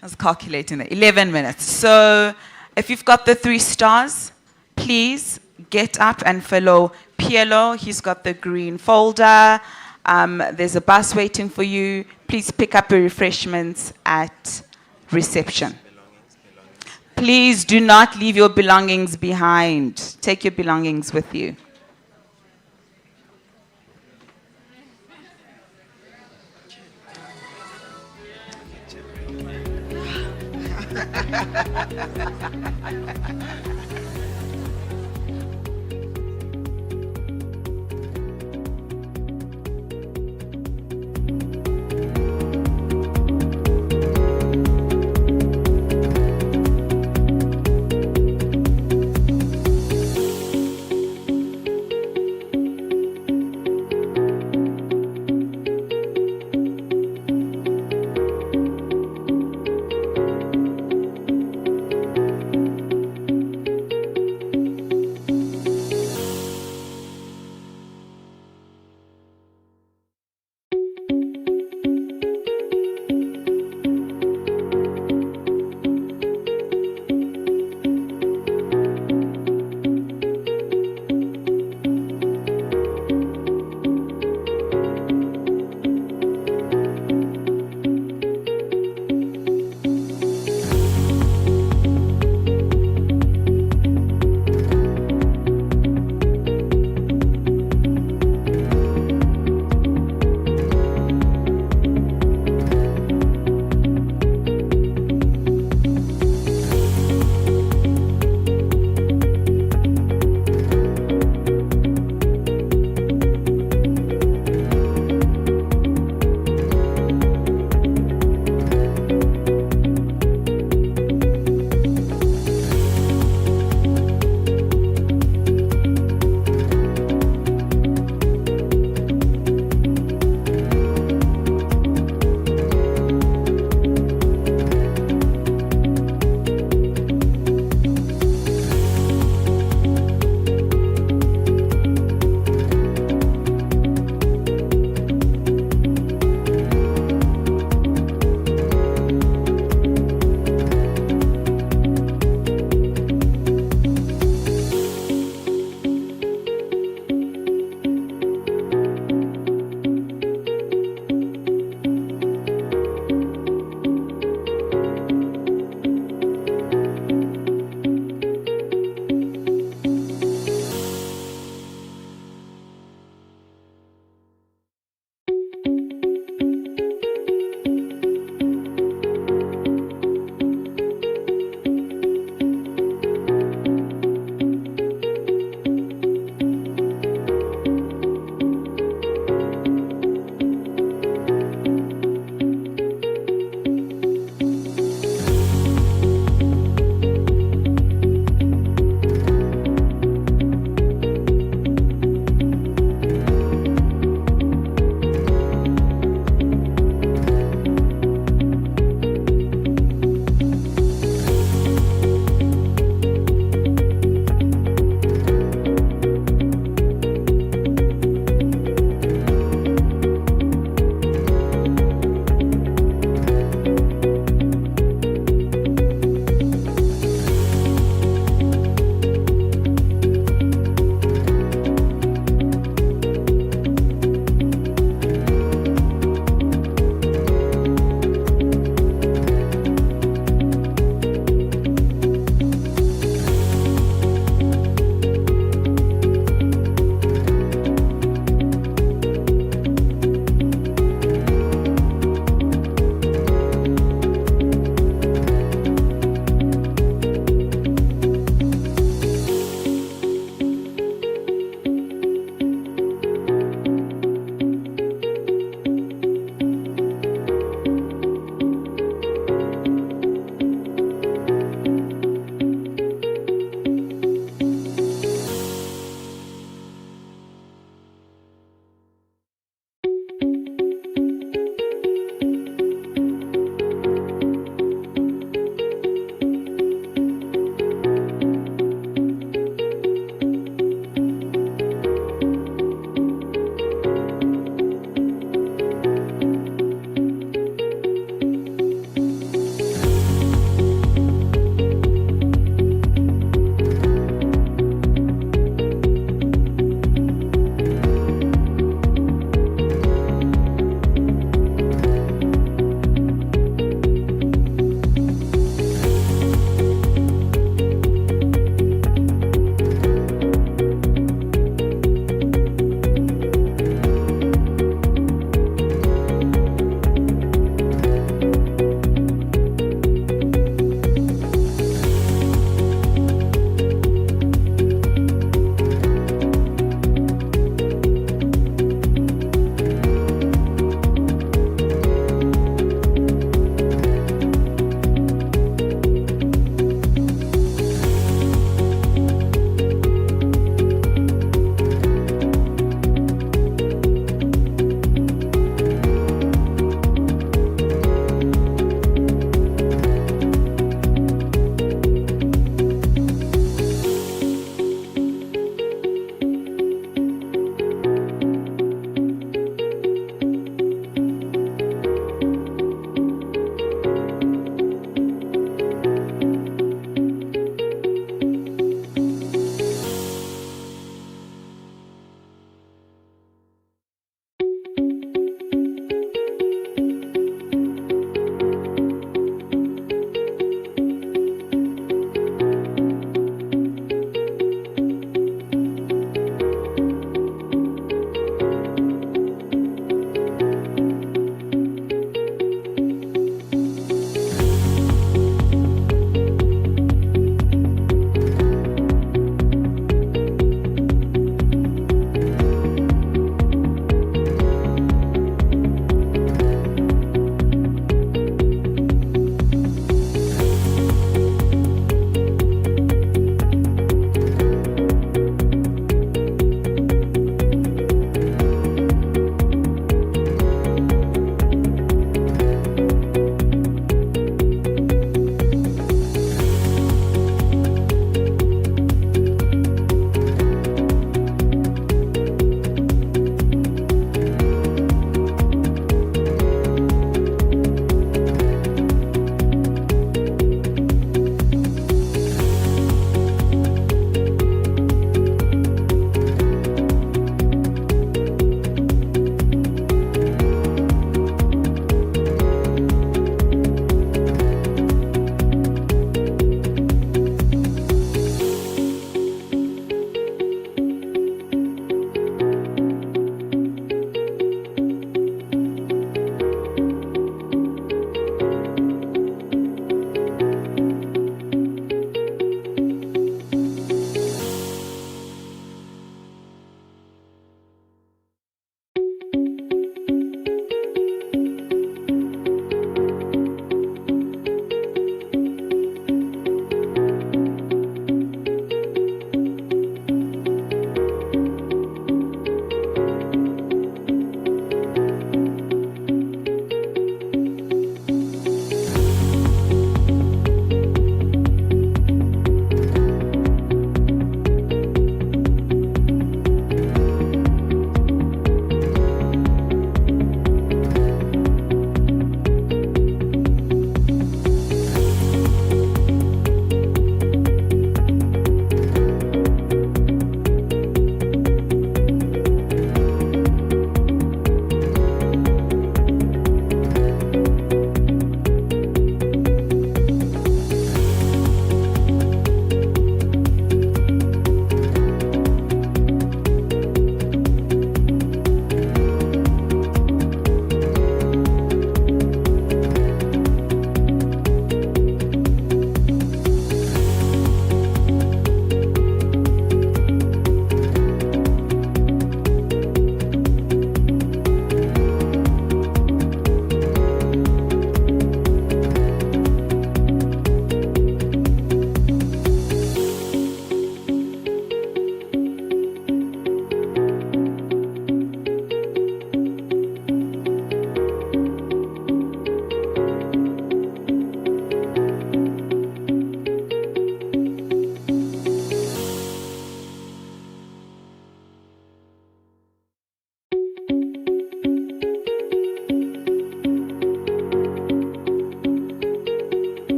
was calculating that. 11 minutes. So if you've got the 3 stars, please get up and follow Pielo. He's got the green folder. There's a bus waiting for you. Please pick up your refreshments at reception. Please do not leave your belongings behind. Take your belongings with you.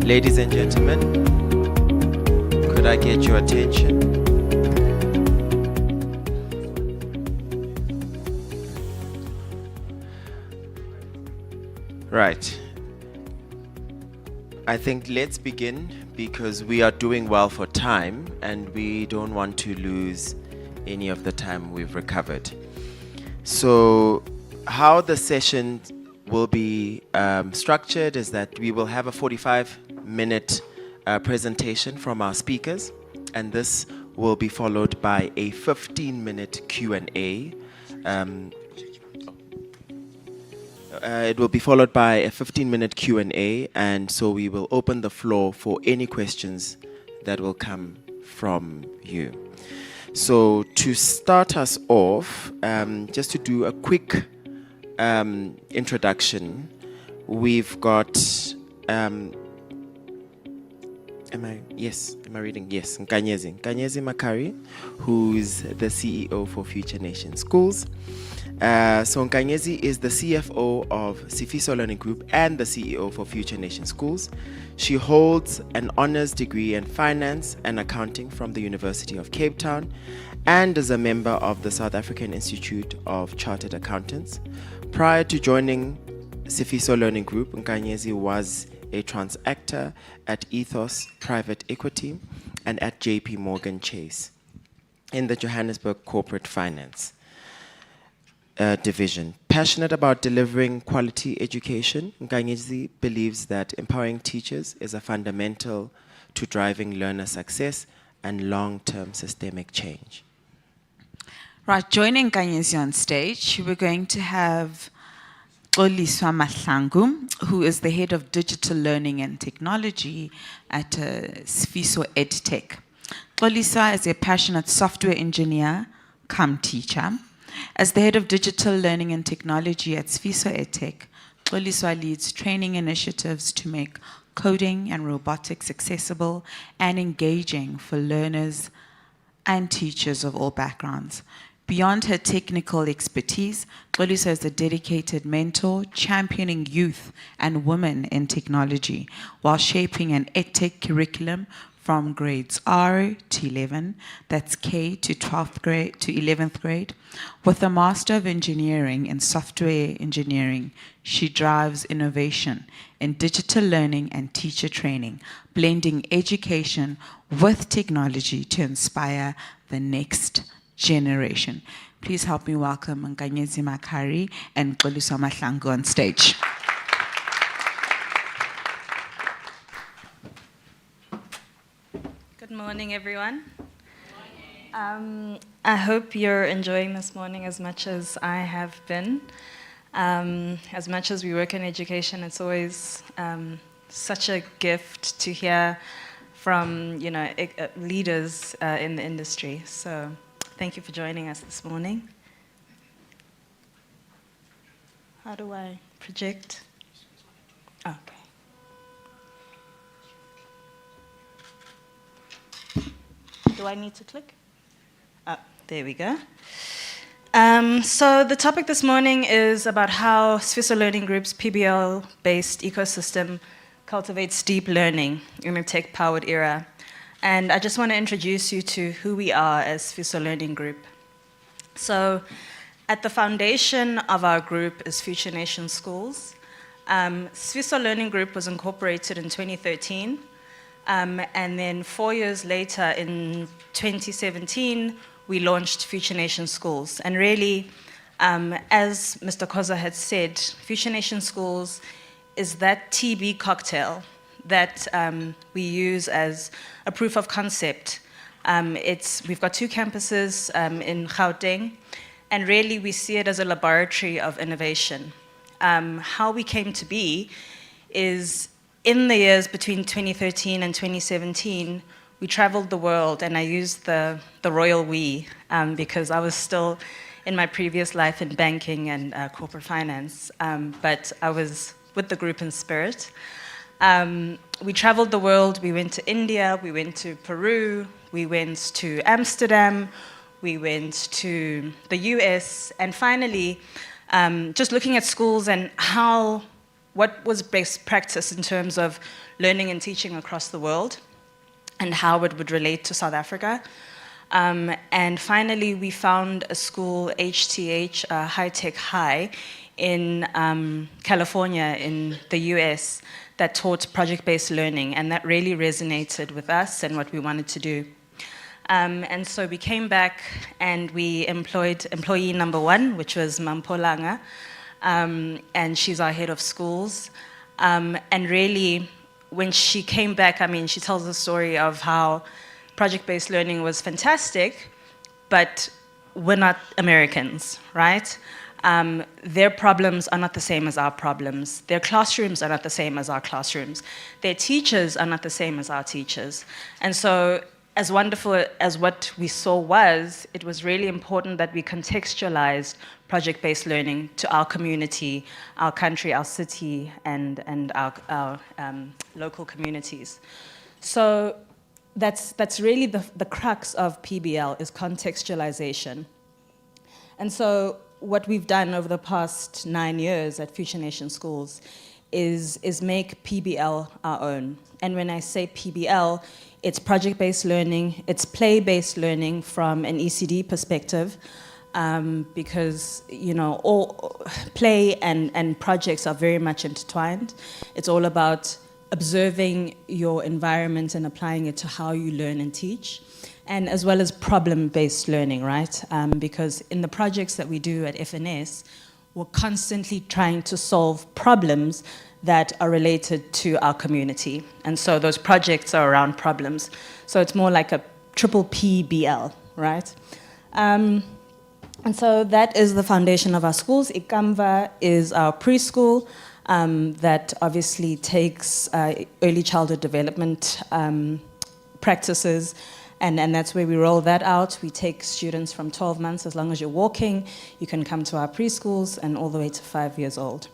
Ladies and gentlemen, could I get your attention? Right. I think let's begin because we are doing well for time and we don't want to lose any of the time we've recovered. So how the session will be structured is that we will have a 45-minute presentation from our speakers, and this will be followed by a 15-minute Q&A. It will be followed by a 15-minute Q&A, and so we will open the floor for any questions that will come from you. So to start us off, just to do a quick introduction, we've got, am I reading? Yes, Nkanyezi Makari, who's the CEO for Future Nation Schools. So Nkanyezi is the CFO of Sifiso Learning Group and the CEO for Future Nation Schools. She holds an honors degree in finance and accounting from the University of Cape Town and is a member of the South African Institute of Chartered Accountants. Prior to joining Sifiso Learning Group, Nkanyezi was a transactor at Ethos Private Equity and at JP Morgan Chase in the Johannesburg Corporate Finance division. Passionate about delivering quality education, Nkanyezi believes that empowering teachers is a fundamental to driving learner success and long-term systemic change. Right, joining Nkanyezi on stage, we're going to have Xoliswa Mahlangu, who is the head of digital learning and technology at Sifiso EdTech. Xoliswa is a passionate software engineer cum teacher. As the head of digital learning and technology at Sifiso EdTech, Xoliswa leads training initiatives to make coding and robotics accessible and engaging for learners and teachers of all backgrounds. Beyond her technical expertise, Xoliswa is a dedicated mentor, championing youth and women in technology while shaping an EdTech curriculum from grades R to 11, that's K to 12th grade to 11th grade. With a Master of Engineering in Software Engineering, she drives innovation in digital learning and teacher training, blending education with technology to inspire the next generation. Please help me welcome Nkanyezi Makari and Xoliswa Mahlangu on stage. Good morning, everyone. I hope you're enjoying this morning as much as I have been. As much as we work in education, it's always such a gift to hear from leaders in the industry. So thank you for joining us this morning. How do I project? Okay. Do I need to click? Oh, there we go. So the topic this morning is about how Sifiso Learning Group's PBL-based ecosystem cultivates deep learning in a tech-powered era. And I just want to introduce you to who we are as Sifiso Learning Group. So at the foundation of our group is Future Nation Schools. Sifiso Learning Group was incorporated in 2013. And then 4 years later, in 2017, we launched Future Nation Schools. And really, as Mr. Koza had said, Future Nation Schools is that TB cocktail that we use as a proof of concept. We've got 2 campuses in Gauteng, and really we see it as a laboratory of innovation. How we came to be is in the years between 2013 and 2017, we traveled the world, and I used the royal we because I was still in my previous life in banking and corporate finance, but I was with the group in spirit. We traveled the world. We went to India, we went to Peru, we went to Amsterdam, we went to the US, and finally, just looking at schools and how what was best practice in terms of learning and teaching across the world and how it would relate to South Africa. And finally, we found a school, HTH, High Tech High, in California in the US that taught project-based learning, and that really resonated with us and what we wanted to do. And so we came back and we employed employee number 1, which was Mampolanga, and she's our head of schools. And really, when she came back, I mean, she tells the story of how project-based learning was fantastic, but we're not Americans, right? Their problems are not the same as our problems. Their classrooms are not the same as our classrooms. Their teachers are not the same as our teachers. And so, as wonderful as what we saw was, it was really important that we contextualized project-based learning to our community, our country, our city, and our local communities. So that's really the crux of PBL, is contextualization. And so what we've done over the past 9 years at Future Nation Schools is make PBL our own. And when I say PBL, it's project-based learning, it's play-based learning from an ECD perspective, because all play and projects are very much intertwined. It's all about observing your environment and applying it to how you learn and teach, and as well as problem-based learning, right? Because in the projects that we do at FNS, we're constantly trying to solve problems that are related to our community. And so those projects are around problems. So it's more like a triple PBL, right? And so that is the foundation of our schools. Ikamva is our preschool that obviously takes early childhood development practices, and that's where we roll that out. We take students from 12 months, as long as you're walking, you can come to our preschools, and all the way to 5 years old.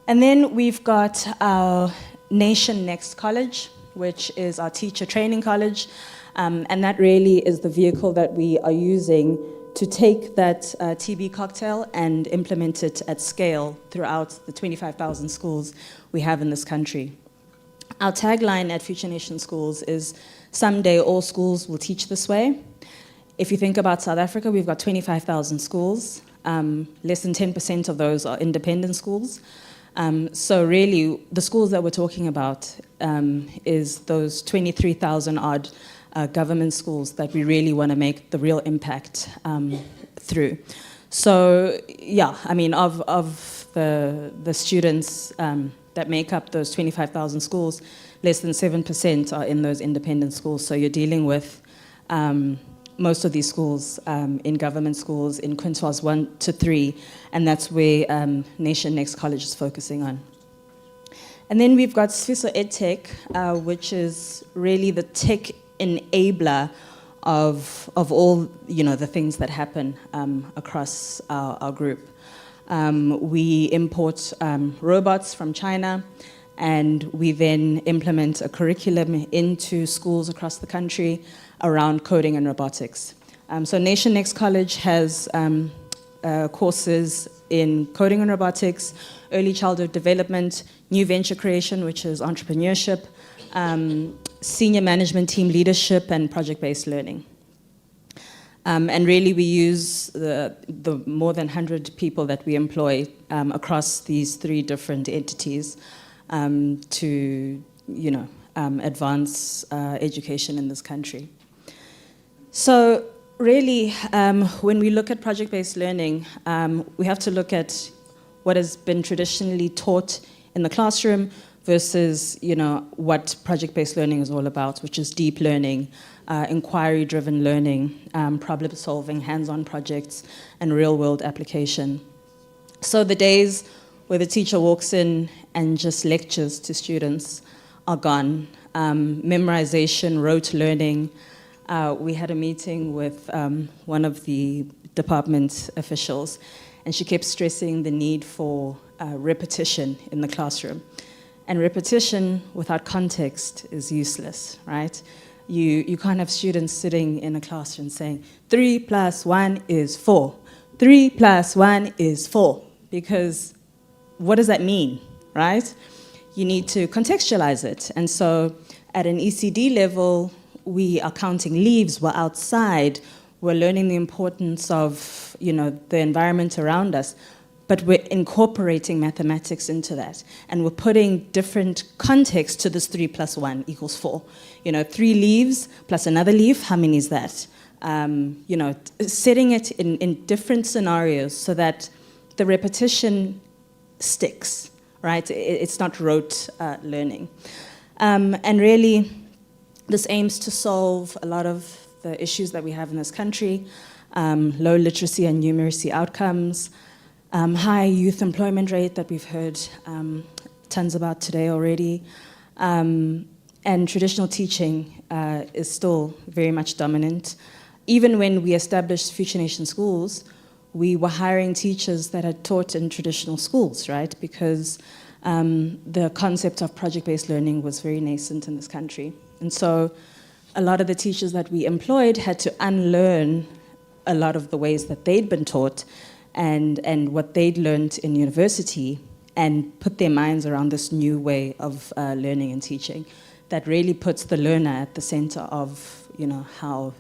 And then we've got our Nation Next College, which is our teacher training college, and that really is the vehicle that we are using to take that TB cocktail and implement it at scale throughout the 25,000 schools we have in this country. Our tagline at Future Nation Schools is, someday all schools will teach this way. If you think about South Africa, we've got 25,000 schools. Less than 10% of those are independent schools. So really, the schools that we're talking about is those 23,000 odd government schools that we really want to make the real impact through. So yeah, I mean, of the students that make up those 25,000 schools, less than 7% are in those independent schools. So you're dealing with most of these schools in government schools in quintiles 1 to 3, and that's where Nation Next College is focusing on. And then we've got Sfiso EdTech, which is really the tech enabler of all the things that happen across our group. We import robots from China, and we then implement a curriculum into schools across the country around coding and robotics. So Nation Next College has courses in coding and robotics, early childhood development, new venture creation, which is entrepreneurship, senior management team leadership, and project-based learning. And really we use the more than 100 people that we employ across these 3 different entities to advance education in this country. So really, when we look at project-based learning, we have to look at what has been traditionally taught in the classroom versus what project-based learning is all about, which is deep learning, inquiry-driven learning, problem-solving, hands-on projects, and real-world application. So the days where the teacher walks in and just lectures to students are gone. Memorization, rote learning. We had a meeting with one of the department officials, and she kept stressing the need for repetition in the classroom. And repetition without context is useless, right? You can't have students sitting in a classroom saying, 3 + 1 is 4. 3 + 1 is 4. Because what does that mean? right? You need to contextualize it. And so at an ECD level, we are counting leaves, we're outside, we're learning the importance of, the environment around us, but we're incorporating mathematics into that. And we're putting different context to this 3 + 1 = 4. 3 leaves plus another leaf, how many is that? Setting it in different scenarios so that the repetition sticks, right? It's not rote learning. And really, this aims to solve a lot of the issues that we have in this country, low literacy and numeracy outcomes, high youth employment rate that we've heard tons about today already, and traditional teaching is still very much dominant. Even when we established Future Nation schools, we were hiring teachers that had taught in traditional schools, right? Because the concept of project-based learning was very nascent in this country. And so a lot of the teachers that we employed had to unlearn a lot of the ways that they'd been taught and what they'd learned in university and put their minds around this new way of learning and teaching that really puts the learner at the center of, how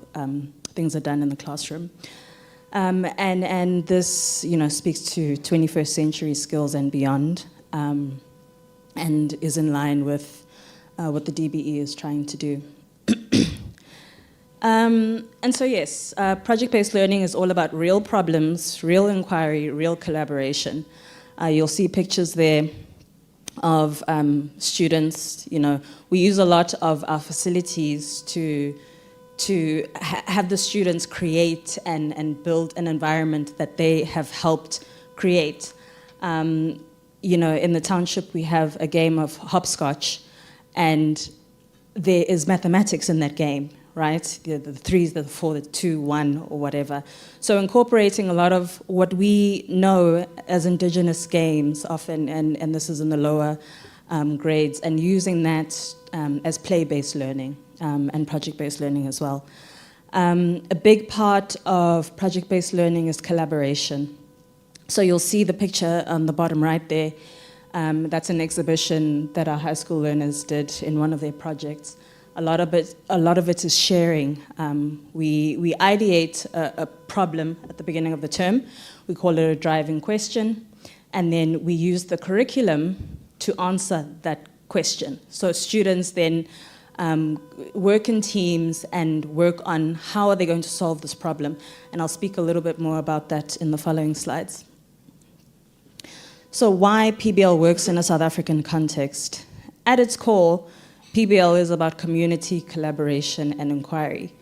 things are done in the classroom. And this, speaks to 21st century skills and beyond, and is in line with what the DBE is trying to do. And so yes, project-based learning is all about real problems, real inquiry, real collaboration. You'll see pictures there of students. We use a lot of our facilities to have the students create and build an environment that they have helped create. In the township, we have a game of hopscotch, and there is mathematics in that game, right? The 3s, the 4, the 2, 1, or whatever. So incorporating a lot of what we know as indigenous games often, and this is in the lower grades, and using that as play-based learning and project-based learning as well. A big part of project-based learning is collaboration. So you'll see the picture on the bottom right there. That's an exhibition that our high school learners did in one of their projects. A lot of it is sharing. We ideate a problem at the beginning of the term. We call it a driving question, and then we use the curriculum to answer that question. So students then work in teams and work on how are they going to solve this problem. And I'll speak a little bit more about that in the following slides. So why PBL works in a South African context? At its core, PBL is about community, collaboration, and inquiry,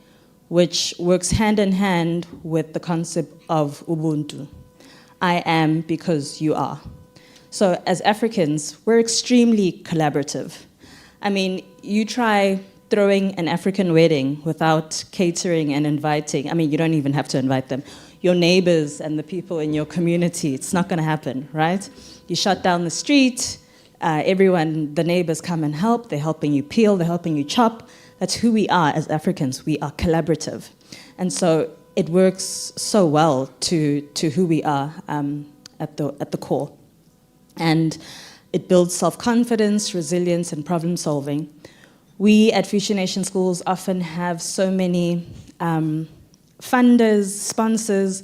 which works hand in hand with the concept of Ubuntu. I am because you are. So as Africans, we're extremely collaborative. I mean, you try throwing an African wedding without catering and inviting. I mean, you don't even have to invite them. Your neighbors and the people in your community, it's not gonna happen, right? You shut down the street, everyone, the neighbors come and help, they're helping you peel, they're helping you chop. That's who we are as Africans, we are collaborative. And so it works so well to who we are at the core. And it builds self-confidence, resilience, and problem solving. We at Future Nation Schools often have so many funders, sponsors,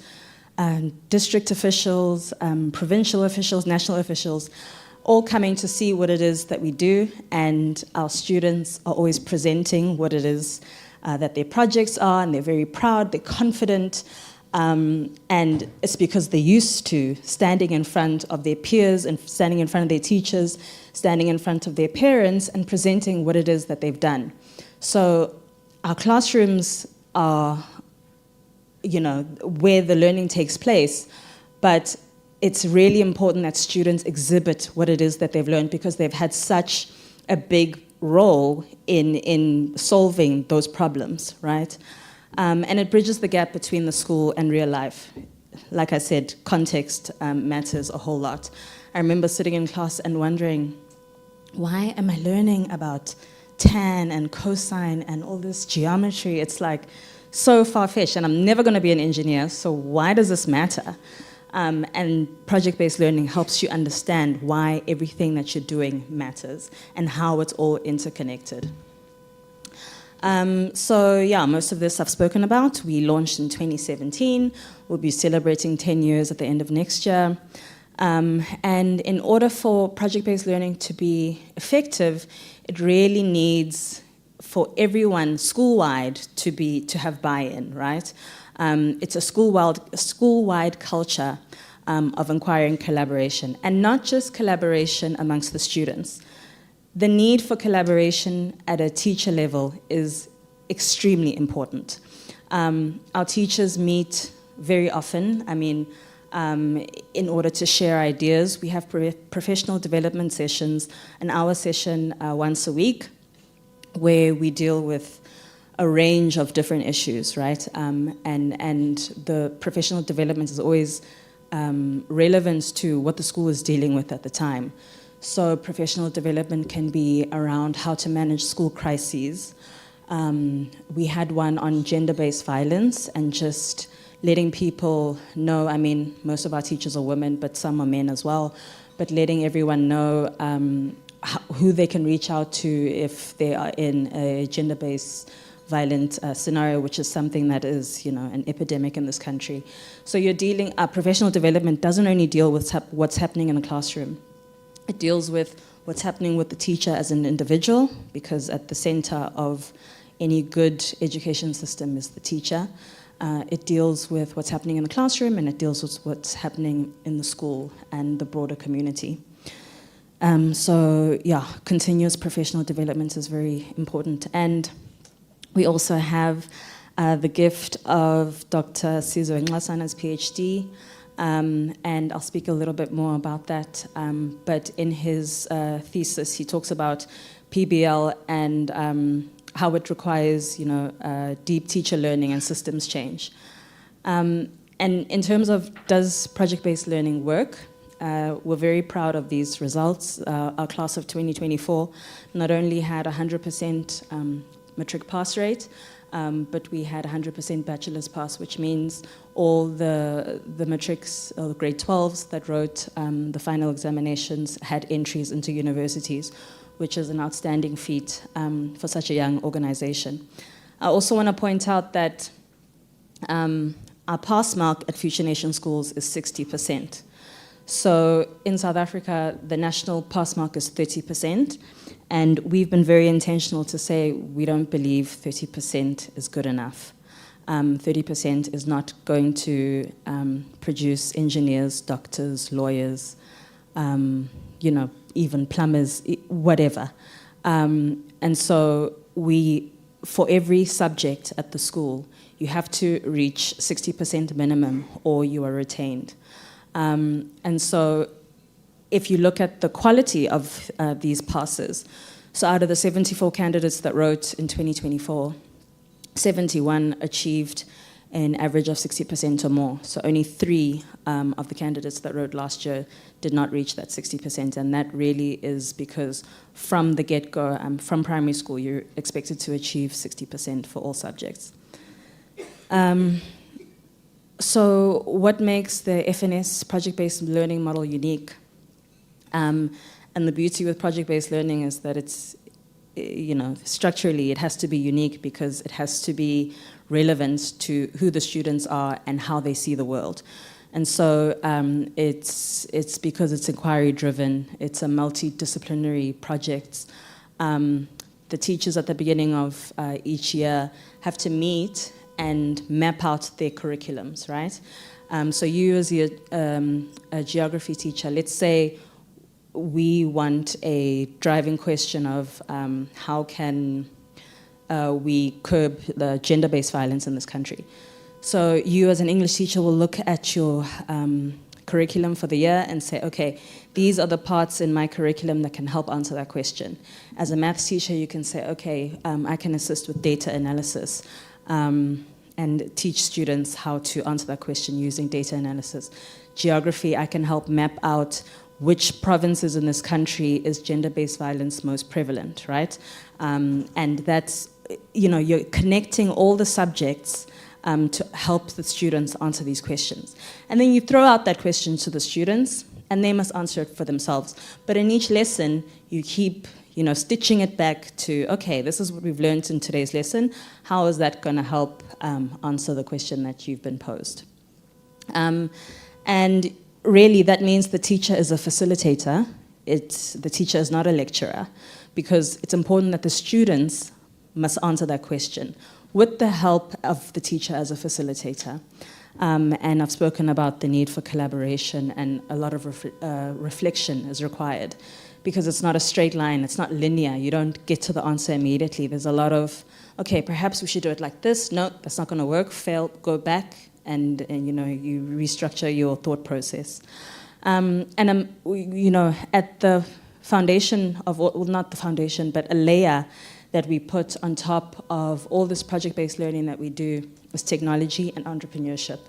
district officials, provincial officials, national officials, all coming to see what it is that we do, and our students are always presenting what it is that their projects are, and they're very proud, they're confident, and it's because they're used to standing in front of their peers and standing in front of their teachers, standing in front of their parents and presenting what it is that they've done. So our classrooms are, where the learning takes place, but it's really important that students exhibit what it is that they've learned because they've had such a big role in solving those problems, right? And it bridges the gap between the school and real life. Like I said, context matters a whole lot. I remember sitting in class and wondering, why am I learning about tan and cosine and all this geometry? It's like so far-fetched, and I'm never going to be an engineer, so why does this matter? And project-based learning helps you understand why everything that you're doing matters and how it's all interconnected. So yeah, most of this I've spoken about. We launched in 2017. We'll be celebrating 10 years at the end of next year. And in order for project-based learning to be effective, it really needs for everyone school-wide to have buy-in, right? It's a school-wide culture of inquiry and collaboration, and not just collaboration amongst the students. The need for collaboration at a teacher level is extremely important. Our teachers meet very often. I mean, in order to share ideas, we have professional development sessions, an hour session once a week, where we deal with a range of different issues, right? And the professional development is always relevant to what the school is dealing with at the time. So professional development can be around how to manage school crises. We had one on gender-based violence and just letting people know, I mean, most of our teachers are women, but some are men as well, but letting everyone know who they can reach out to if they are in a gender-based violent scenario, which is something that is, an epidemic in this country. So professional development doesn't only deal with what's happening in the classroom. It deals with what's happening with the teacher as an individual, because at the center of any good education system is the teacher. It deals with what's happening in the classroom, and it deals with what's happening in the school and the broader community. So yeah, continuous professional development is very important. And we also have the gift of Dr. Sizwe Nxasana's PhD, and I'll speak a little bit more about that. But in his thesis, he talks about PBL and how it requires, deep teacher learning and systems change. And in terms of does project-based learning work, we're very proud of these results. Our class of 2024 not only had 100% matric pass rate, but we had 100% bachelor's pass, which means all the matrics, or the grade 12s that wrote the final examinations had entries into universities, which is an outstanding feat for such a young organization. I also want to point out that our pass mark at Future Nation schools is 60%. So in South Africa, the national pass mark is 30%, and we've been very intentional to say we don't believe 30% is good enough. 30% is not going to produce engineers, doctors, lawyers, even plumbers, whatever. And so for every subject at the school, you have to reach 60% minimum or you are retained. And so if you look at the quality of these passes, so out of the 74 candidates that wrote in 2024, 71 achieved an average of 60% or more. So only 3 of the candidates that wrote last year did not reach that 60%. And that really is because from the get-go, from primary school, you're expected to achieve 60% for all subjects. So what makes the FNS project-based learning model unique? And the beauty with project-based learning is that it's, structurally it has to be unique because it has to be relevant to who the students are and how they see the world. And so it's because it's inquiry-driven, it's a multidisciplinary project. The teachers at the beginning of each year have to meet and map out their curriculums, right? So you as a geography teacher, let's say we want a driving question of how can we curb the gender-based violence in this country. So you as an English teacher will look at your curriculum for the year and say, okay, these are the parts in my curriculum that can help answer that question. As a maths teacher, you can say, okay, I can assist with data analysis and teach students how to answer that question using data analysis. Geography, I can help map out which provinces in this country is gender-based violence most prevalent, right? And that's, you're connecting all the subjects to help the students answer these questions. And then you throw out that question to the students, and they must answer it for themselves. But in each lesson, you keep stitching it back to, okay, this is what we've learned in today's lesson. How is that going to help answer the question that you've been posed? And really, that means the teacher is a facilitator. The teacher is not a lecturer, because it's important that the students must answer that question with the help of the teacher as a facilitator. And I've spoken about the need for collaboration, and a lot of reflection is required, because it's not a straight line, it's not linear. You don't get to the answer immediately. There's a lot of, okay, perhaps we should do it like this. No, that's not going to work. Fail, go back, and you restructure your thought process. At the foundation of, well, not the foundation, but a layer that we put on top of all this project-based learning that we do is technology and entrepreneurship.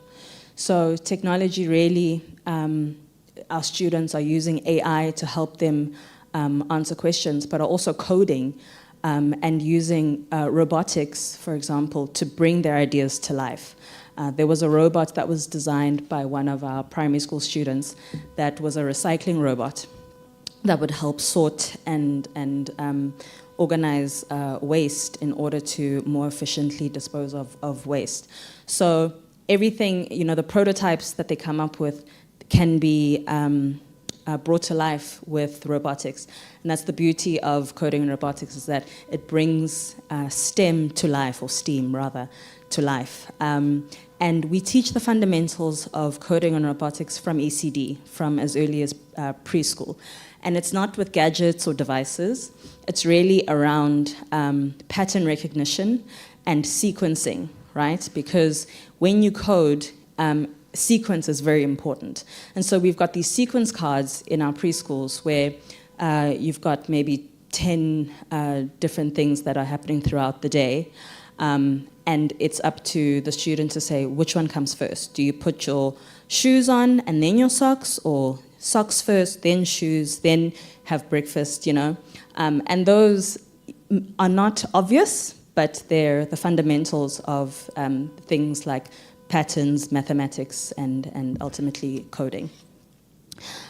So technology really, our students are using AI to help them answer questions, but are also coding and using robotics, for example, to bring their ideas to life. There was a robot that was designed by one of our primary school students that was a recycling robot that would help sort and organize waste in order to more efficiently dispose of waste. So everything, the prototypes that they come up with can be brought to life with robotics. And that's the beauty of coding and robotics, is that it brings STEM to life, or STEAM rather, to life. And we teach the fundamentals of coding and robotics from ECD, from as early as preschool. And it's not with gadgets or devices. It's really around pattern recognition and sequencing, right? Because when you code, sequence is very important. And so we've got these sequence cards in our preschools where you've got maybe 10 different things that are happening throughout the day. And it's up to the student to say, which one comes first? Do you put your shoes on and then your socks, or socks first, then shoes, then have breakfast, And those are not obvious, but they're the fundamentals of things like patterns, mathematics, and ultimately coding.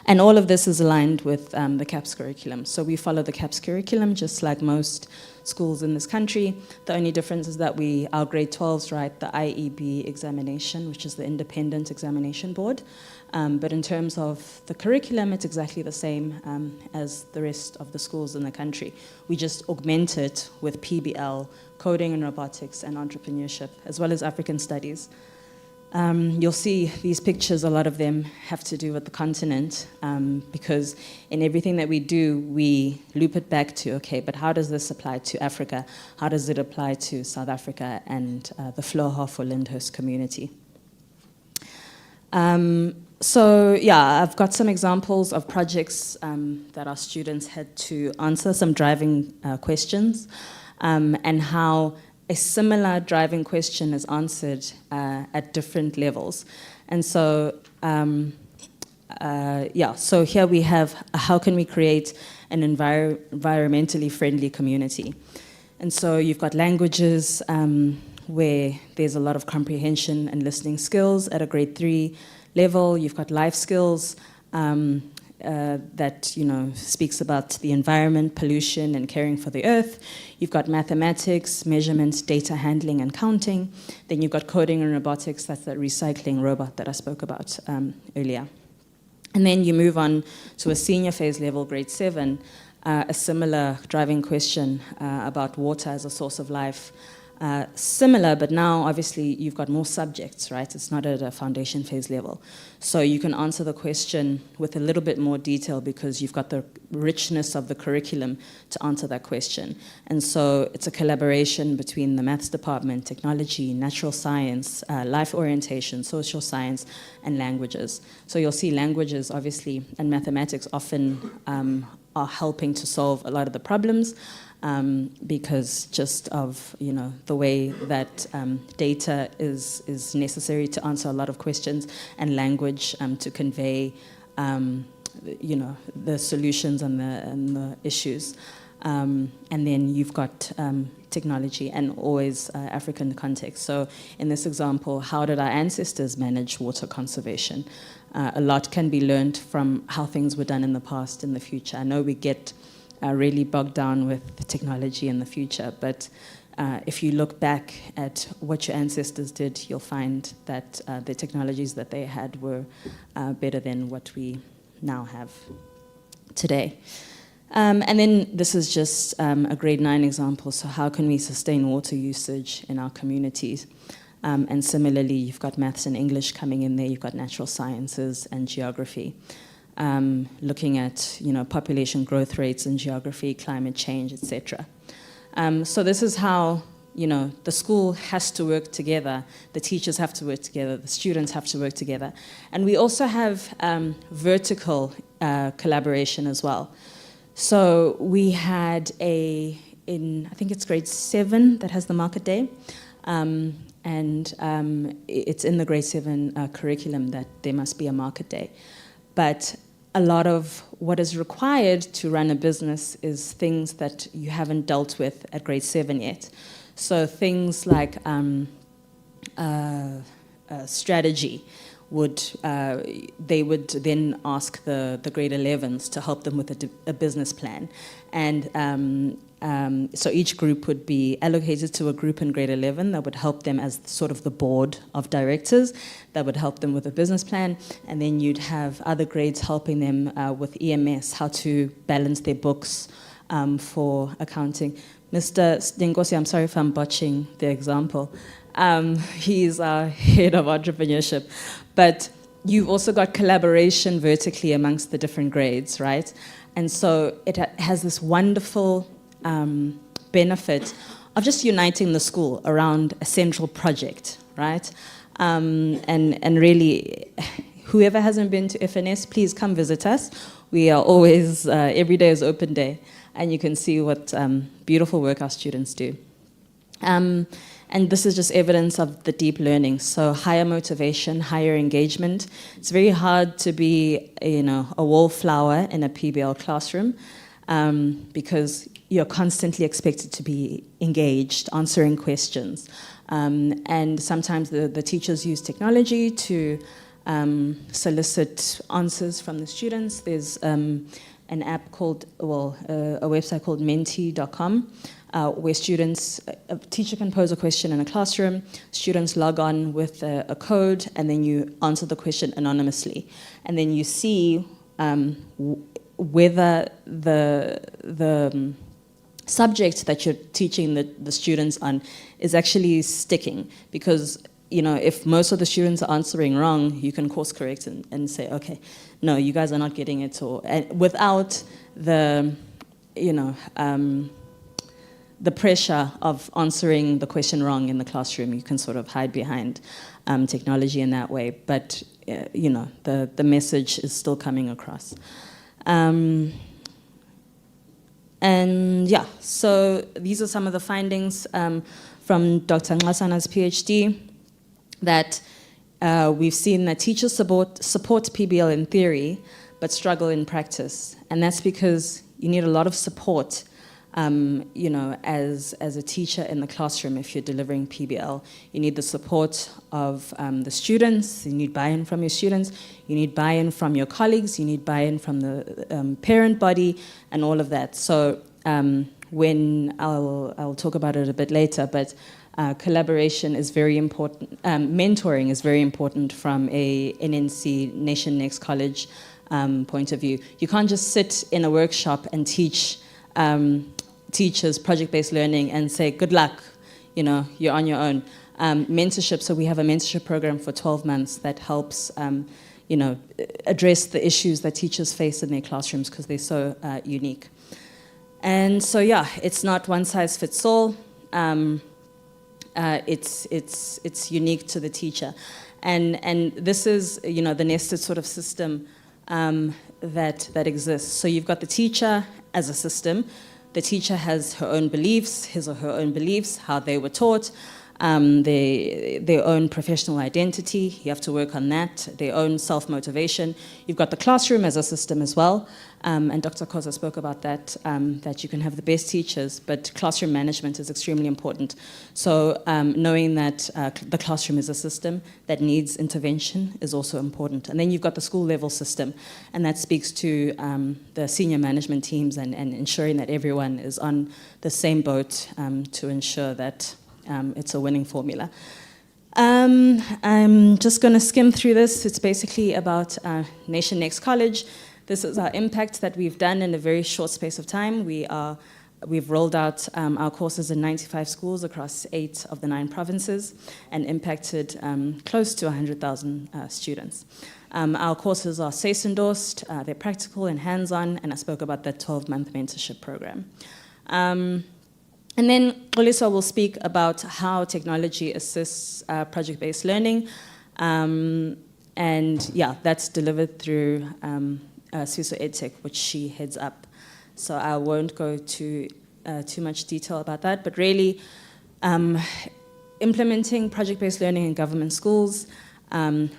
And all of this is aligned with the CAPS curriculum. So we follow the CAPS curriculum just like most schools in this country. The only difference is that our grade 12s write the IEB examination, which is the Independent Examination Board. But in terms of the curriculum, it's exactly the same as the rest of the schools in the country. We just augment it with PBL, coding and robotics, and entrepreneurship, as well as African studies. You'll see these pictures, a lot of them have to do with the continent, because in everything that we do, we loop it back to, okay, but how does this apply to Africa? How does it apply to South Africa and the Vloohof or Lyndhurst community? So yeah, I've got some examples of projects that our students had to answer, some driving questions, and how a similar driving question is answered at different levels. And so, so here we have how can we create an environmentally friendly community. And so you've got languages where there's a lot of comprehension and listening skills at a grade 3 level. You've got life skills that speaks about the environment, pollution, and caring for the earth. You've got mathematics, measurements, data handling, and counting. Then you've got coding and robotics. That's the recycling robot that I spoke about earlier. And then you move on to a senior phase level, grade 7, a similar driving question about water as a source of life. Similar, but now obviously you've got more subjects, right? It's not at a foundation phase level. So you can answer the question with a little bit more detail because you've got the richness of the curriculum to answer that question. And so it's a collaboration between the maths department, technology, natural science, life orientation, social science, and languages. So you'll see languages, obviously, and mathematics often are helping to solve a lot of the problems. Because just of the way that data is necessary to answer a lot of questions, and language to convey the solutions and the issues. and then you've got technology and always African context. So in this example, how did our ancestors manage water conservation? A lot can be learned from how things were done in the past and the future. I know we get really bogged down with technology in the future, but if you look back at what your ancestors did, you'll find that the technologies that they had were better than what we now have today. And then this is just a grade 9 example. So how can we sustain water usage in our communities? And similarly, you've got maths and English coming in there. You've got natural sciences and geography. Looking at population growth rates in geography, climate change, etc. So this is how the school has to work together. The teachers have to work together. The students have to work together. And we also have vertical collaboration as well. So we had I think it's grade 7 that has the market day. And it's in the grade 7 curriculum that there must be a market day. But a lot of what is required to run a business is things that you haven't dealt with at grade 7 yet. So things like strategy. They would then ask the grade 11s to help them with a business plan. And so each group would be allocated to a group in grade 11 that would help them as sort of the board of directors, that would help them with a business plan. And then you'd have other grades helping them with EMS, how to balance their books for accounting. Mr. Stenkosi, I'm sorry if I'm botching the example. He's our head of entrepreneurship. But you've also got collaboration vertically amongst the different grades, right? And so it has this wonderful benefit of just uniting the school around a central project, right? And really, whoever hasn't been to FNS, please come visit us. We are always, every day is open day, and you can see what beautiful work our students do. And this is just evidence of the deep learning. So higher motivation, higher engagement. It's very hard to be, a wallflower in a PBL classroom because you're constantly expected to be engaged, answering questions. And sometimes the teachers use technology to solicit answers from the students. There's an app called, a website called menti.com. Where a teacher can pose a question in a classroom, students log on with a code, and then you answer the question anonymously. And then you see whether the subject that you're teaching the students on is actually sticking. Because, if most of the students are answering wrong, you can course correct and say, okay, no, you guys are not getting it. And without the pressure of answering the question wrong in the classroom, you can sort of hide behind technology in that way. But, the message is still coming across. And yeah, so these are some of the findings from Dr. Nqasana's PhD, that we've seen that teachers support PBL in theory, but struggle in practice. And that's because you need a lot of support as a teacher in the classroom. If you're delivering PBL, you need the support of the students, you need buy-in from your students, you need buy-in from your colleagues, you need buy-in from the parent body, and all of that. So when I'll talk about it a bit later, but collaboration is very important, mentoring is very important from a NNC, Nation Next College point of view. You can't just sit in a workshop and teach teachers project-based learning and say, good luck, you're on your own. Mentorship, so we have a mentorship program for 12 months that helps, address the issues that teachers face in their classrooms because they're so unique. And so, yeah, it's not one size fits all. It's unique to the teacher. And this is, the nested sort of system that exists. So you've got the teacher as a system. The teacher has her own beliefs, his or her own beliefs, how they were taught. their own professional identity. You have to work on that, their own self-motivation. You've got the classroom as a system as well, and Dr. Koza spoke about that, that you can have the best teachers, but classroom management is extremely important. So knowing that the classroom is a system that needs intervention is also important. And then you've got the school level system, and that speaks to the senior management teams and ensuring that everyone is on the same boat to ensure that it's a winning formula. I'm just going to skim through this. It's basically about Nation Next College. This is our impact that we've done in a very short space of time. We've rolled out our courses in 95 schools across 8 of the 9 provinces and impacted close to 100,000 students. Our courses are SACE endorsed, they're practical and hands-on, and I spoke about that 12-month mentorship program. And then Xolisa will speak about how technology assists project-based learning. And yeah, that's delivered through Swiso EdTech, which she heads up. So I won't go to too much detail about that, but really implementing project-based learning in government schools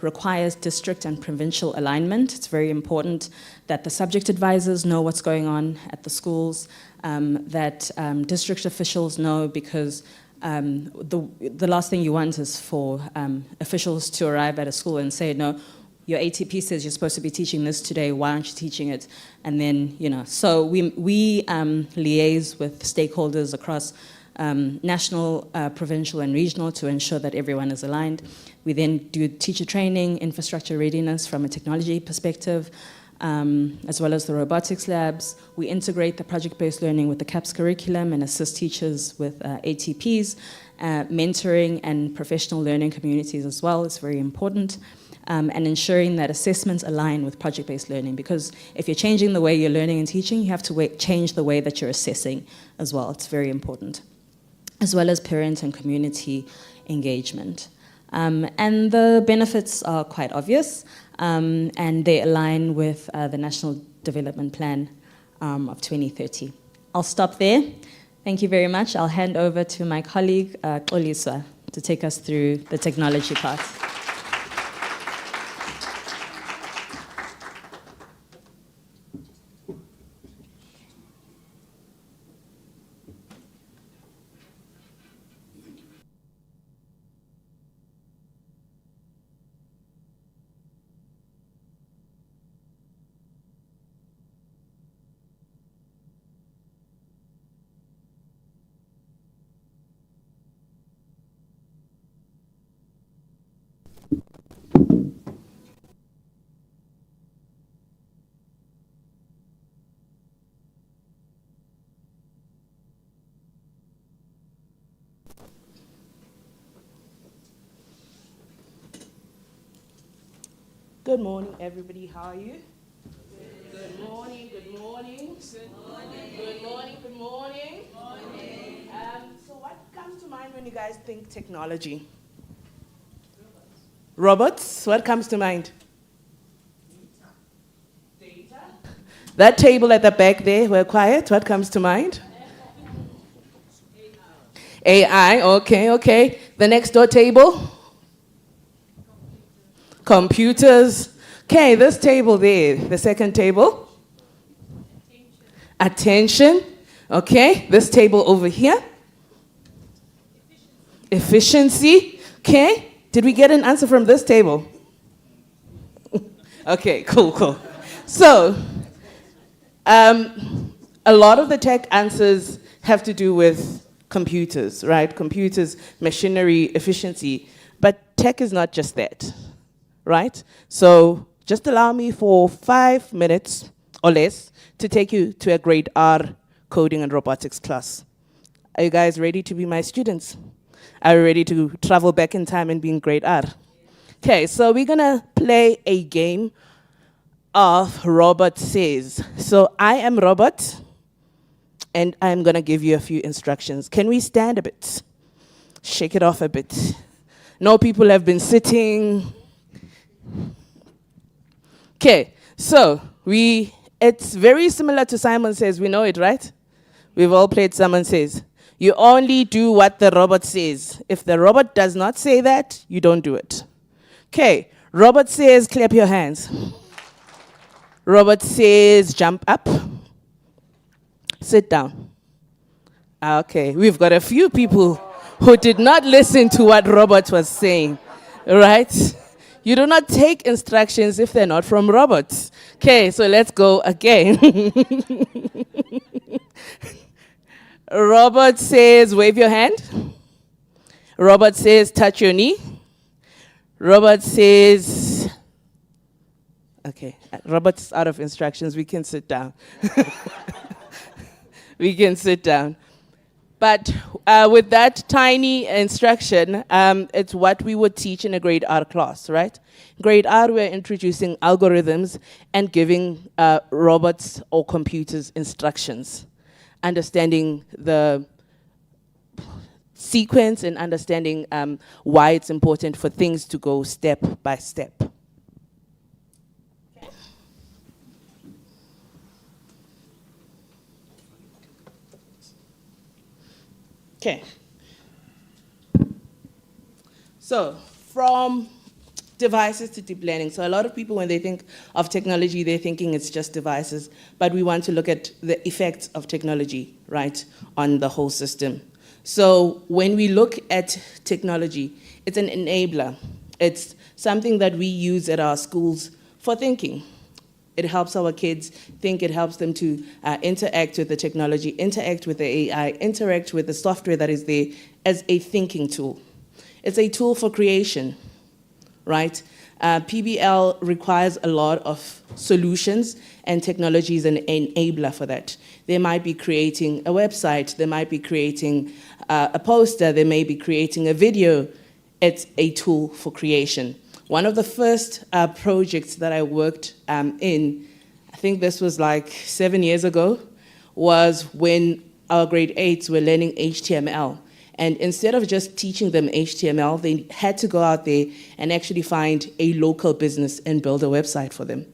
requires district and provincial alignment. It's very important that the subject advisors know what's going on at the schools, that district officials know, because the last thing you want is for officials to arrive at a school and say, no, your ATP says you're supposed to be teaching this today, why aren't you teaching it? And then, you know, so we liaise with stakeholders across national, provincial, and regional to ensure that everyone is aligned. We then do teacher training, infrastructure readiness from a technology perspective, as well as the robotics labs. We integrate the project-based learning with the CAPS curriculum and assist teachers with ATPs. Mentoring and professional learning communities as well is very important. And ensuring that assessments align with project-based learning, because if you're changing the way you're learning and teaching, you have to change the way that you're assessing as well. It's very important. As well as parent and community engagement. And the benefits are quite obvious, and they align with the National Development Plan of 2030. I'll stop there. Thank you very much. I'll hand over to my colleague, Xolisa, to take us through the technology part. Good morning, everybody. How are you? Good morning, good morning. Good morning. Good morning, good morning. Morning. So what comes to mind when you guys think technology? Robots. What comes to mind? Data. That table at the back there, we're quiet. What comes to mind? AI, okay. The next door table? Computers. Okay, this table there, the second table. Attention. Okay, this table over here. Efficiency. Okay, did we get an answer from this table? Okay, cool. So, a lot of the tech answers have to do with computers, right? Computers, machinery, efficiency. But tech is not just that. Right? So just allow me for 5 minutes or less to take you to a grade R coding and robotics class. Are you guys ready to be my students? Are you ready to travel back in time and be in grade R? Okay, so we're gonna play a game of Robot Says. So I am Robot, and I'm gonna give you a few instructions. Can we stand a bit? Shake it off a bit. No, people have been sitting. Okay, so it's very similar to Simon Says. We know it, right? We've all played Simon Says. You only do what the robot says. If the robot does not say that, you don't do it. Okay, robot says clap your hands. Robot says jump up. Sit down. Okay, we've got a few people who did not listen to what robot was saying, right? You do not take instructions if they're not from robots. Okay, so let's go again. Robot says wave your hand. Robot says touch your knee. Robot says, okay, robot's out of instructions, we can sit down. We can sit down. But with that tiny instruction, it's what we would teach in a grade R class, right? Grade R, we're introducing algorithms and giving robots or computers instructions, understanding the sequence and understanding why it's important for things to go step by step. Okay. So, from devices to deep learning. So a lot of people, when they think of technology, they're thinking it's just devices, but we want to look at the effects of technology, right, on the whole system. So when we look at technology, it's an enabler. It's something that we use at our schools for thinking. It helps our kids think, it helps them to interact with the technology, interact with the AI, interact with the software that is there as a thinking tool. It's a tool for creation, right? PBL requires a lot of solutions, and technology is an enabler for that. They might be creating a website, they might be creating a poster, they may be creating a video. It's a tool for creation. One of the first projects that I worked in, I think this was like 7 years ago, was when our grade 8s were learning HTML. And instead of just teaching them HTML, they had to go out there and actually find a local business and build a website for them.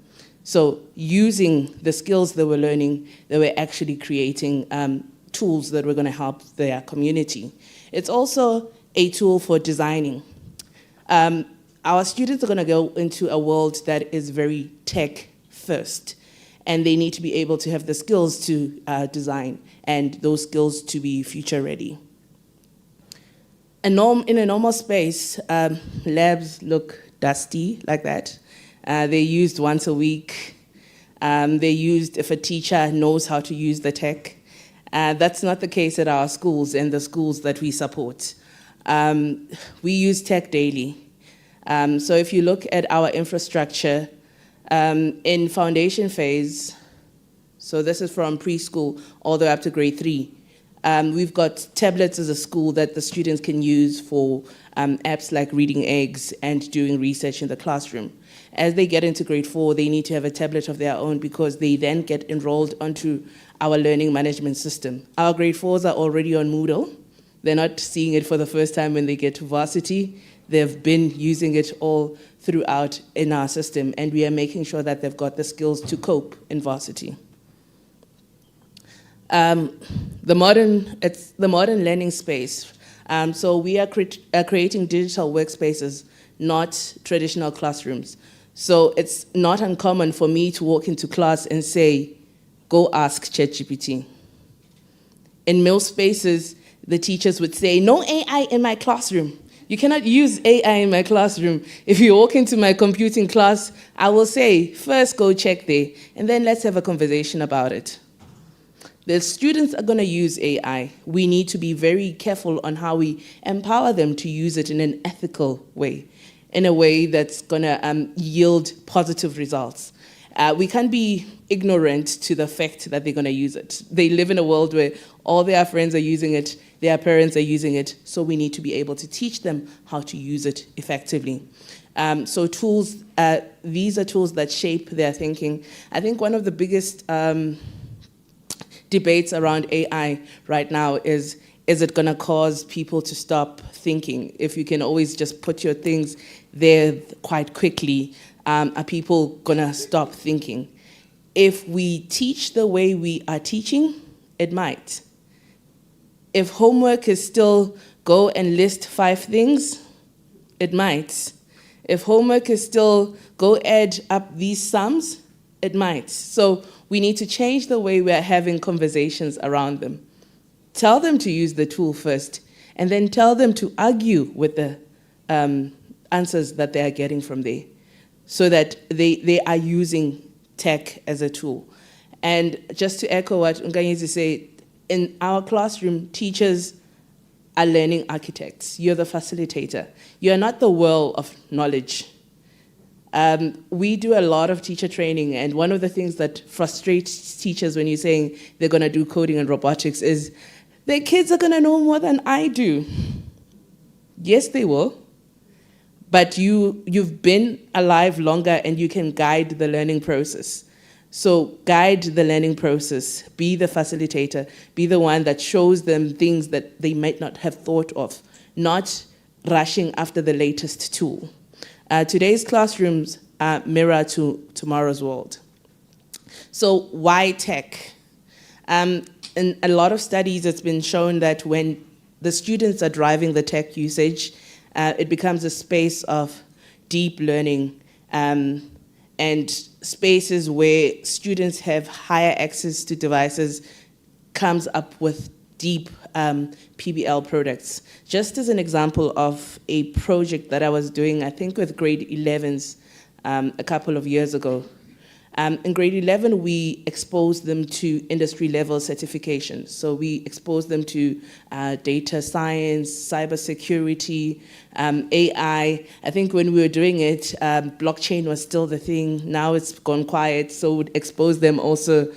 So using the skills they were learning, they were actually creating tools that were going to help their community. It's also a tool for designing. Our students are going to go into a world that is very tech first, and they need to be able to have the skills to design and those skills to be future ready. In a normal space, labs look dusty like that. They're used once a week. They're used if a teacher knows how to use the tech. That's not the case at our schools and the schools that we support. We use tech daily. So if you look at our infrastructure, in foundation phase, so this is from preschool all the way up to grade 3, we've got tablets as a school that the students can use for apps like reading eggs and doing research in the classroom. As they get into grade 4, they need to have a tablet of their own because they then get enrolled onto our learning management system. Our grade 4s are already on Moodle. They're not seeing it for the first time when they get to varsity. They've been using it all throughout in our system, and we are making sure that they've got the skills to cope in varsity. The modern learning space. So we are creating digital workspaces, not traditional classrooms. So it's not uncommon for me to walk into class and say, go ask ChatGPT. In most spaces, the teachers would say, no AI in my classroom. You cannot use AI in my classroom. If you walk into my computing class, I will say, first go check there, and then let's have a conversation about it. The students are going to use AI. We need to be very careful on how we empower them to use it in an ethical way, in a way that's going to yield positive results. We can't be ignorant to the fact that they're going to use it. They live in a world where all their friends are using it, their parents are using it, so we need to be able to teach them how to use it effectively. So tools, these are tools that shape their thinking. I think one of the biggest debates around AI right now is it going to cause people to stop thinking? If you can always just put your things there quite quickly, are people going to stop thinking? If we teach the way we are teaching, it might. If homework is still go and list 5 things, it might. If homework is still go add up these sums, it might. So we need to change the way we're having conversations around them. Tell them to use the tool first, and then tell them to argue with the answers that they are getting from there, so that they are using tech as a tool. And just to echo what Nkanyezi said, in our classroom, teachers are learning architects. You're the facilitator. You're not the well of knowledge. We do a lot of teacher training, and one of the things that frustrates teachers when you're saying they're going to do coding and robotics is their kids are going to know more than I do. Yes, they will. But you've been alive longer and you can guide the learning process. So guide the learning process, be the facilitator, be the one that shows them things that they might not have thought of, not rushing after the latest tool. Today's classrooms mirror to tomorrow's world. So why tech? In a lot of studies, it's been shown that when the students are driving the tech usage, it becomes a space of deep learning and spaces where students have higher access to devices comes up with deep PBL products. Just as an example of a project that I was doing, I think with grade 11s a couple of years ago. In grade 11, we exposed them to industry-level certifications. So we exposed them to data science, cybersecurity, AI. I think when we were doing it, blockchain was still the thing. Now it's gone quiet, so we'd expose them also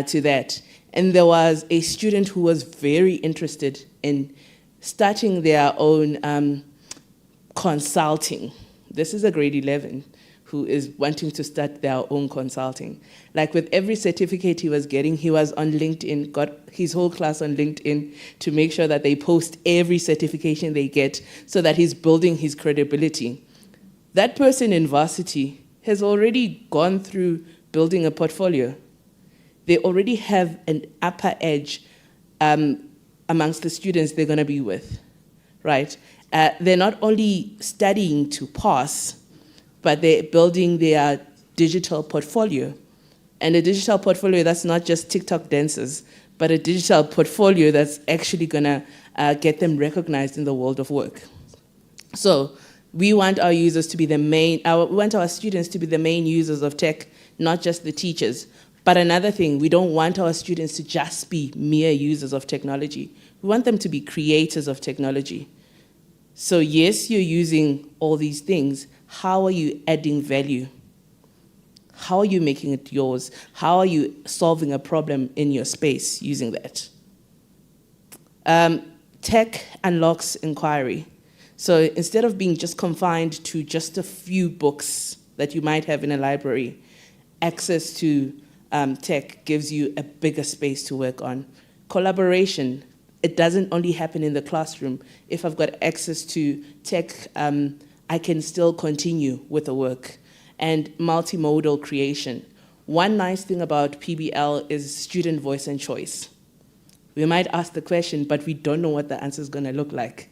to that. And there was a student who was very interested in starting their own consulting. This is a grade 11. Who is wanting to start their own consulting. Like with every certificate he was getting, he was on LinkedIn, got his whole class on LinkedIn to make sure that they post every certification they get so that he's building his credibility. That person in varsity has already gone through building a portfolio. They already have an upper edge amongst the students they're gonna be with, right? They're not only studying to pass, but they're building their digital portfolio. And a digital portfolio that's not just TikTok dances, but a digital portfolio that's actually gonna get them recognized in the world of work. So we want our users to be the main, we want our students to be the main users of tech, not just the teachers. But another thing, we don't want our students to just be mere users of technology. We want them to be creators of technology. So yes, you're using all these things. How are you adding value? How are you making it yours? How are you solving a problem in your space using that? Tech unlocks inquiry. So instead of being just confined to just a few books that you might have in a library, access to tech gives you a bigger space to work on. Collaboration, it doesn't only happen in the classroom. If I've got access to tech, I can still continue with the work. And multimodal creation. One nice thing about PBL is student voice and choice. We might ask the question, but we don't know what the answer is going to look like.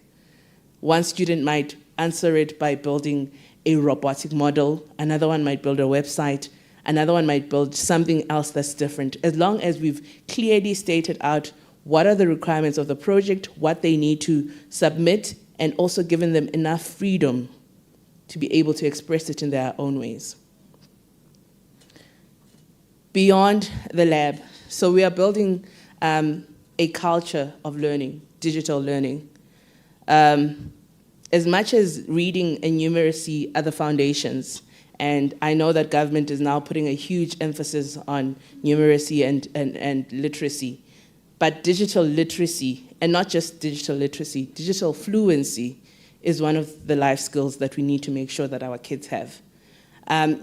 One student might answer it by building a robotic model. Another one might build a website. Another one might build something else that's different. As long as we've clearly stated out what are the requirements of the project, what they need to submit, and also given them enough freedom to be able to express it in their own ways. Beyond the lab, so we are building a culture of learning, digital learning. As much as reading and numeracy are the foundations, and I know that government is now putting a huge emphasis on numeracy and literacy, but digital literacy, and not just digital literacy, digital fluency is one of the life skills that we need to make sure that our kids have.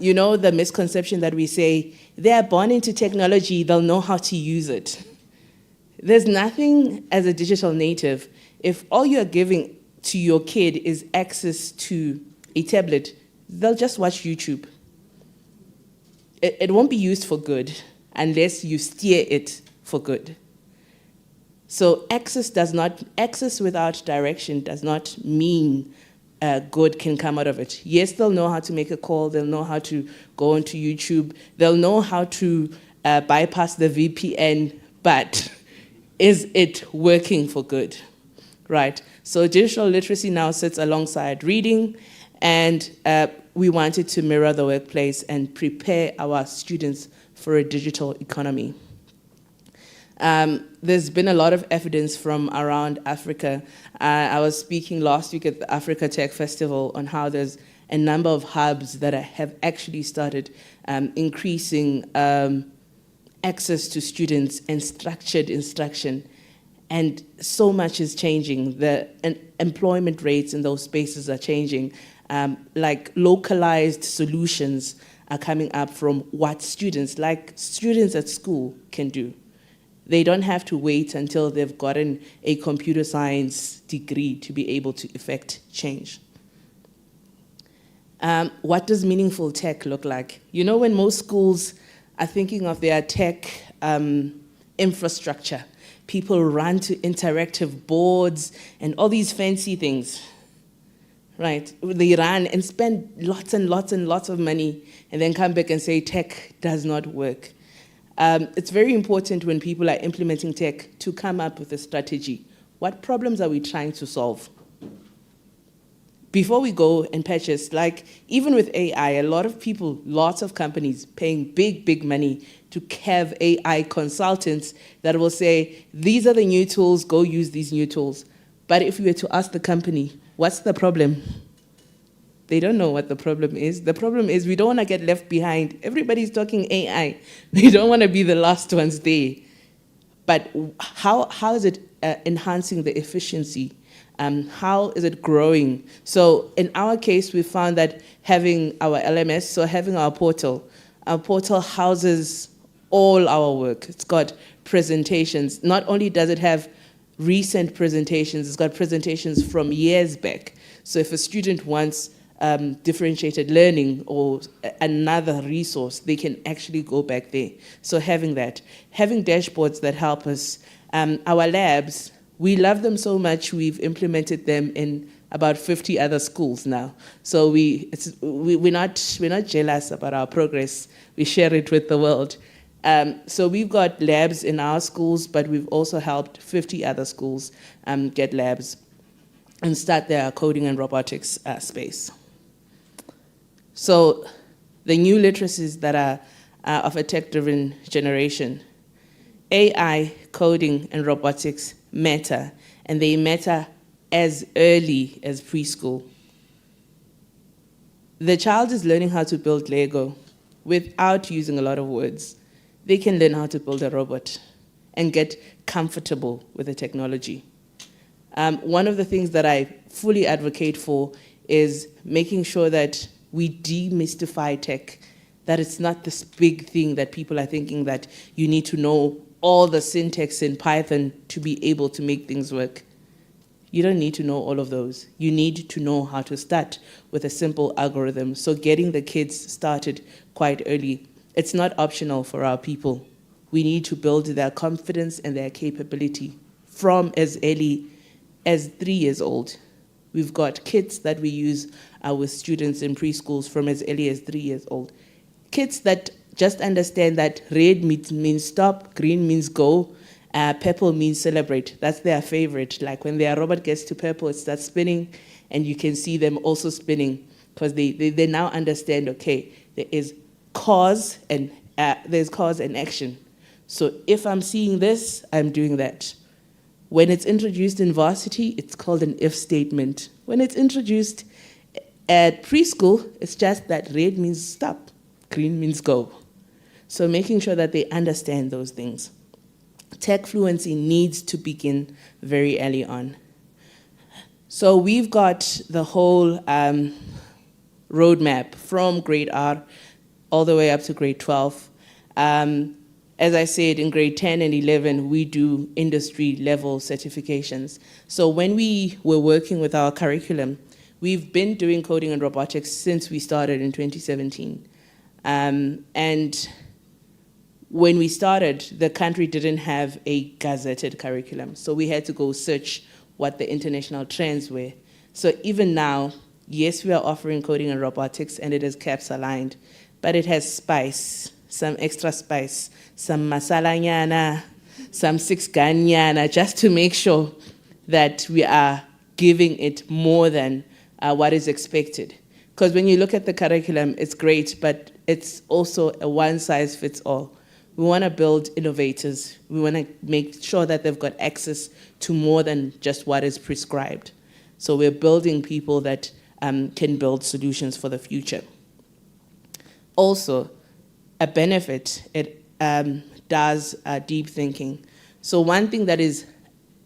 You know the misconception that we say, they are born into technology, they'll know how to use it. There's nothing as a digital native, if all you're giving to your kid is access to a tablet, they'll just watch YouTube. It won't be used for good unless you steer it for good. So access without direction does not mean good can come out of it. Yes, they'll know how to make a call, they'll know how to go onto YouTube, they'll know how to bypass the VPN, but is it working for good, right? So digital literacy now sits alongside reading, and we wanted to mirror the workplace and prepare our students for a digital economy. There's been a lot of evidence from around Africa. I was speaking last week at the Africa Tech Festival on how there's a number of hubs that have actually started increasing access to students and structured instruction. And so much is changing. The employment rates in those spaces are changing. Like localized solutions are coming up from what students, like students at school, can do. They don't have to wait until they've gotten a computer science degree to be able to effect change. What does meaningful tech look like? You know, when most schools are thinking of their tech infrastructure, people run to interactive boards and all these fancy things, right? They run and spend lots and lots and lots of money and then come back and say tech does not work. It's very important when people are implementing tech to come up with a strategy. What problems are we trying to solve? Before we go and purchase, like even with AI, a lot of people, lots of companies paying big, big money to have AI consultants that will say, these are the new tools, go use these new tools. But if we were to ask the company, what's the problem? They don't know what the problem is. The problem is we don't want to get left behind. Everybody's talking AI. We don't want to be the last ones there. But how is it enhancing the efficiency? How is it growing? So in our case, we found that having our LMS, so having our portal houses all our work. It's got presentations. Not only does it have recent presentations, it's got presentations from years back. So if a student wants differentiated learning or another resource, they can actually go back there. So having that. Having dashboards that help us. Our labs, we love them so much, we've implemented them in about 50 other schools now. So we're not jealous about our progress. We share it with the world. So we've got labs in our schools, but we've also helped 50 other schools get labs and start their coding and robotics space. So the new literacies that are of a tech-driven generation, AI, coding, and robotics matter, and they matter as early as preschool. The child is learning how to build Lego without using a lot of words. They can learn how to build a robot and get comfortable with the technology. One of the things that I fully advocate for is making sure that we demystify tech, that it's not this big thing that people are thinking that you need to know all the syntax in Python to be able to make things work. You don't need to know all of those. You need to know how to start with a simple algorithm. So getting the kids started quite early. It's not optional for our people. We need to build their confidence and their capability from as early as 3 years old. We've got kits that we use with students in preschools from as early as 3 years old. Kids that just understand that red means stop, green means go, purple means celebrate. That's their favorite. Like when their robot gets to purple, it starts spinning, and you can see them also spinning because they now understand, okay, there is cause and there's cause and action. So if I'm seeing this, I'm doing that. When it's introduced in varsity, it's called an if statement. When it's introduced at preschool, it's just that red means stop, green means go. So making sure that they understand those things. Tech fluency needs to begin very early on. So we've got the whole roadmap from grade R all the way up to grade 12. As I said, in grade 10 and 11, we do industry level certifications. So when we were working with our curriculum, we've been doing coding and robotics since we started in 2017. And when we started, the country didn't have a gazetted curriculum. So we had to go search what the international trends were. So even now, yes, we are offering coding and robotics, and it is CAPS aligned, but it has spice, some extra spice, some masala nyana, some six-gun nyana, just to make sure that we are giving it more than what is expected. Because when you look at the curriculum, it's great, but it's also a one-size-fits-all. We want to build innovators. We want to make sure that they've got access to more than just what is prescribed. So we're building people that can build solutions for the future. Also, a benefit, it does deep thinking. So one thing that is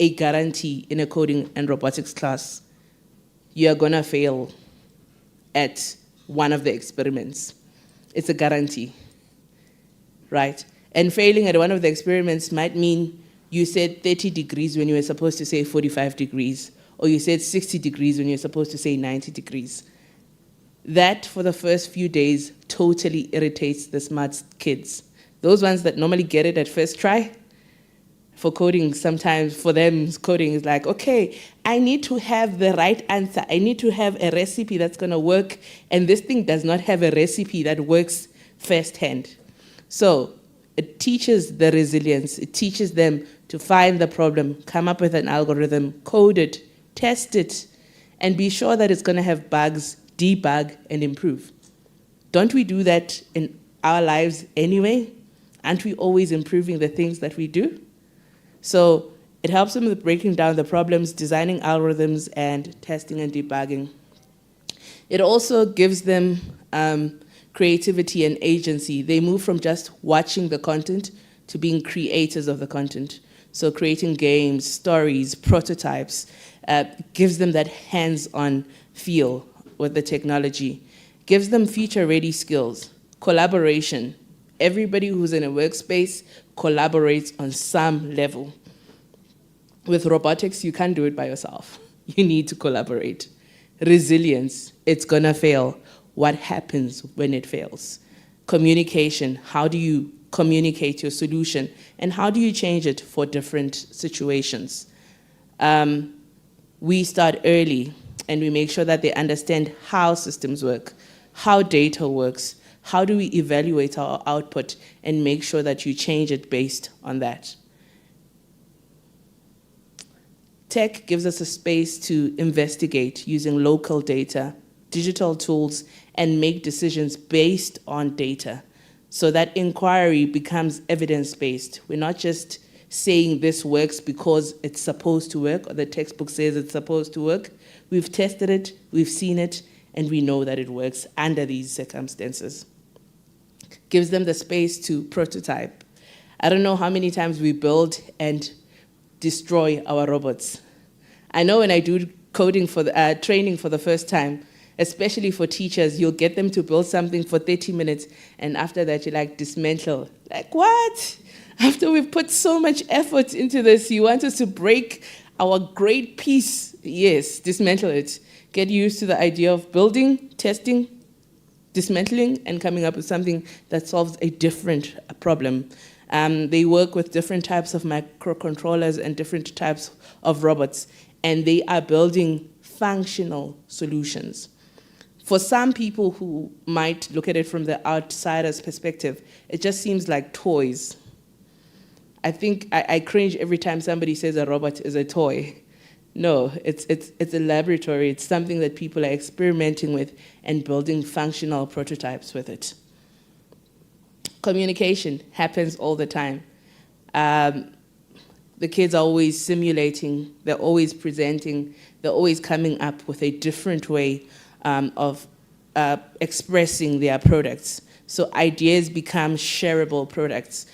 a guarantee in a coding and robotics class, you're going to fail at one of the experiments. It's a guarantee, right? And failing at one of the experiments might mean you said 30 degrees when you were supposed to say 45 degrees, or you said 60 degrees when you're supposed to say 90 degrees. That, for the first few days, totally irritates the smart kids. Those ones that normally get it at first try, for coding, sometimes for them, coding is like, okay, I need to have the right answer. I need to have a recipe that's going to work, and this thing does not have a recipe that works firsthand. So it teaches the resilience. It teaches them to find the problem, come up with an algorithm, code it, test it, and be sure that it's going to have bugs, debug, and improve. Don't we do that in our lives anyway? Aren't we always improving the things that we do? So it helps them with breaking down the problems, designing algorithms, and testing and debugging. It also gives them creativity and agency. They move from just watching the content to being creators of the content. So creating games, stories, prototypes, gives them that hands-on feel with the technology, gives them future-ready skills, collaboration. Everybody who's in a workspace collaborates on some level. With robotics, you can't do it by yourself. You need to collaborate. Resilience, it's gonna fail. What happens when it fails? Communication, how do you communicate your solution, and how do you change it for different situations? We start early, and we make sure that they understand how systems work, how data works, how do we evaluate our output and make sure that you change it based on that. Tech gives us a space to investigate using local data, digital tools, and make decisions based on data. So that inquiry becomes evidence-based. We're not just saying this works because it's supposed to work, or the textbook says it's supposed to work. We've tested it, we've seen it, and we know that it works under these circumstances. Gives them the space to prototype. I don't know how many times we build and destroy our robots. I know when I do coding for the, training for the first time, especially for teachers, you'll get them to build something for 30 minutes, and after that you like dismantle. Like, what? After we've put so much effort into this, you want us to break our great piece? Yes, dismantle it. Get used to the idea of building, testing, dismantling, and coming up with something that solves a different problem. They work with different types of microcontrollers and different types of robots, and they are building functional solutions. For some people who might look at it from the outsider's perspective, it just seems like toys. I think I cringe every time somebody says a robot is a toy. No, it's a laboratory. It's something that people are experimenting with and building functional prototypes with it. Communication happens all the time. The kids are always simulating, they're always presenting, they're always coming up with a different way of expressing their products. So ideas become shareable products.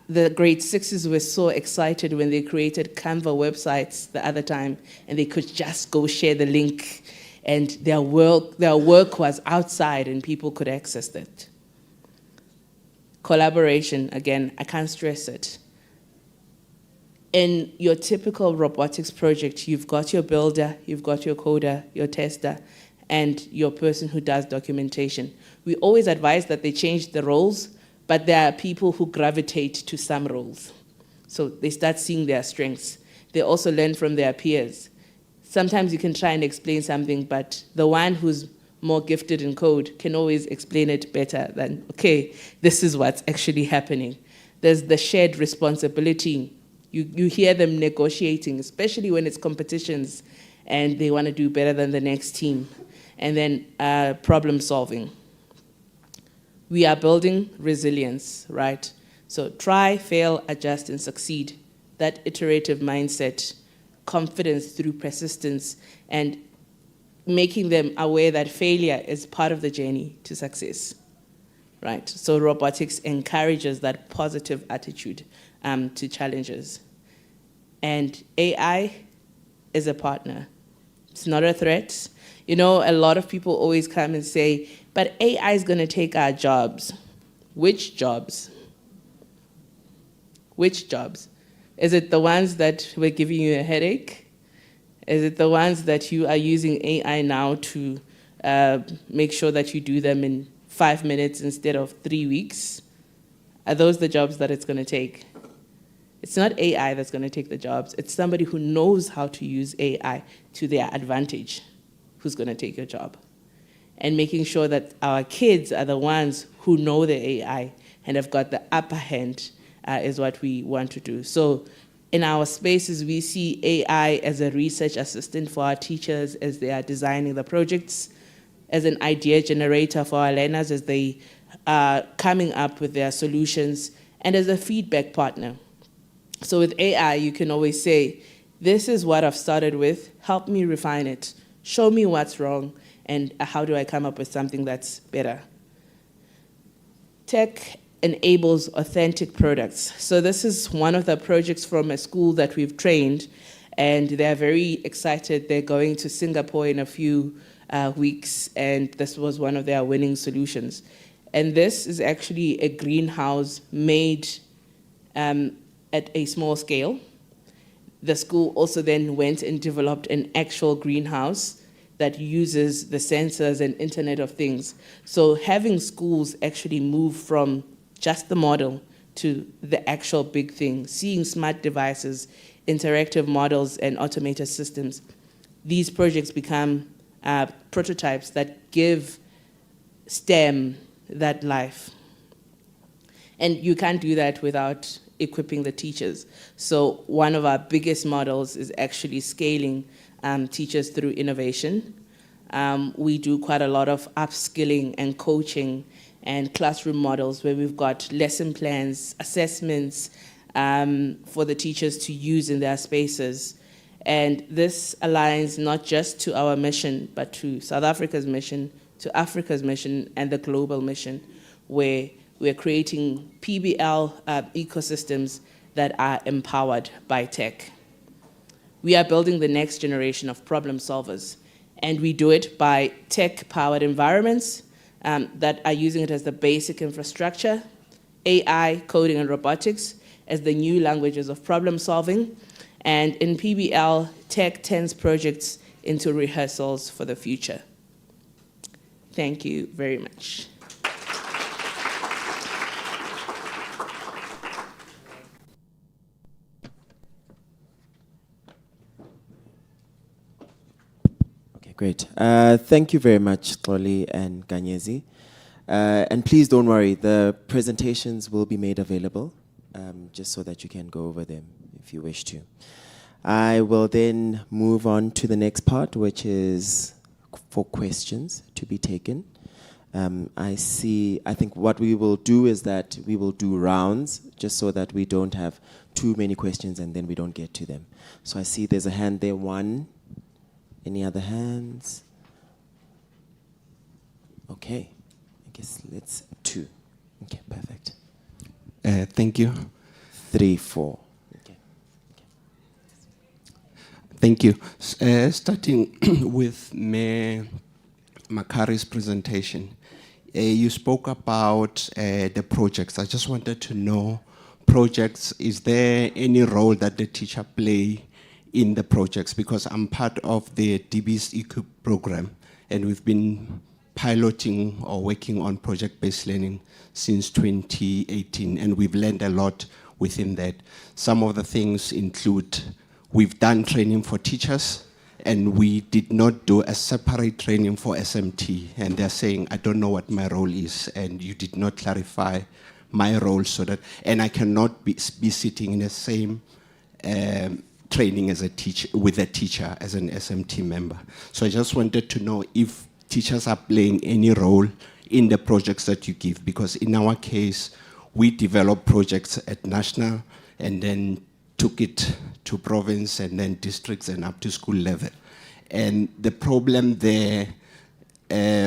The grade 6s were so excited when they created Canva websites the other time, and they could just go share the link, and their work was outside and people could access it. Collaboration, again, I can't stress it. In your typical robotics project, you've got your builder, you've got your coder, your tester, and your person who does documentation. We always advise that they change the roles, but there are people who gravitate to some roles. So they start seeing their strengths. They also learn from their peers. Sometimes you can try and explain something, but the one who's more gifted in code can always explain it better than, okay, this is what's actually happening. There's the shared responsibility. You hear them negotiating, especially when it's competitions and they want to do better than the next team. And then problem solving. We are building resilience, right? So try, fail, adjust, and succeed. That iterative mindset, confidence through persistence, and making them aware that failure is part of the journey to success, right? So robotics encourages that positive attitude to challenges. And AI is a partner. It's not a threat. You know, a lot of people always come and say, but AI is going to take our jobs. Which jobs? Which jobs? Is it the ones that were giving you a headache? Is it the ones that you are using AI now to make sure that you do them in 5 minutes instead of 3 weeks? Are those the jobs that it's going to take? It's not AI that's going to take the jobs. It's somebody who knows how to use AI to their advantage who's going to take your job. And making sure that our kids are the ones who know the AI and have got the upper hand is what we want to do. So in our spaces, we see AI as a research assistant for our teachers as they are designing the projects, as an idea generator for our learners as they are coming up with their solutions, and as a feedback partner. So with AI, you can always say, this is what I've started with, help me refine it, show me what's wrong, and how do I come up with something that's better. Tech enables authentic products. So this is one of the projects from a school that we've trained, and they're very excited. They're going to Singapore in a few weeks, and this was one of their winning solutions. And this is actually a greenhouse made at a small scale. The school also then went and developed an actual greenhouse that uses the sensors and Internet of Things. So having schools actually move from just the model to the actual big thing, seeing smart devices, interactive models, and automated systems, these projects become prototypes that give STEM that life. And you can't do that without equipping the teachers. So one of our biggest models is actually scaling teachers through innovation. We do quite a lot of upskilling and coaching and classroom models where we've got lesson plans, assessments for the teachers to use in their spaces. And this aligns not just to our mission, but to South Africa's mission, to Africa's mission, and the global mission, where we're creating PBL ecosystems that are empowered by tech. We are building the next generation of problem solvers, and we do it by tech-powered environments that are using it as the basic infrastructure, AI, coding, and robotics as the new languages of problem solving. And in PBL, tech turns projects into rehearsals for the future. Thank you very much. Okay, great. Thank you very much, Xoli and Ganyezi. And please don't worry, the presentations will be made available, just so that you can go over them if you wish to. I will then move on to the next part, which is for questions to be taken. I think what we will do is that we will do rounds, just so that we don't have too many questions and then we don't get to them. So I see there's a hand there, one. Any other hands? Okay, I guess let's two. Okay, perfect. Thank you. 3, 4. Okay. Thank you. Starting with Mayor Makari's presentation, you spoke about the projects. I just wanted to know, projects, is there any role that the teacher play in the projects? Because I'm part of the DB's Equip program, and we've been piloting or working on project-based learning since 2018, and we've learned a lot within that. Some of the things include, we've done training for teachers, and we did not do a separate training for SMT. And they're saying, I don't know what my role is, and you did not clarify my role so that, and I cannot be sitting in the same training as a teacher, with a teacher as an SMT member. So I just wanted to know if teachers are playing any role in the projects that you give, because in our case, we develop projects at national and then took it to province and then districts and up to school level. And the problem there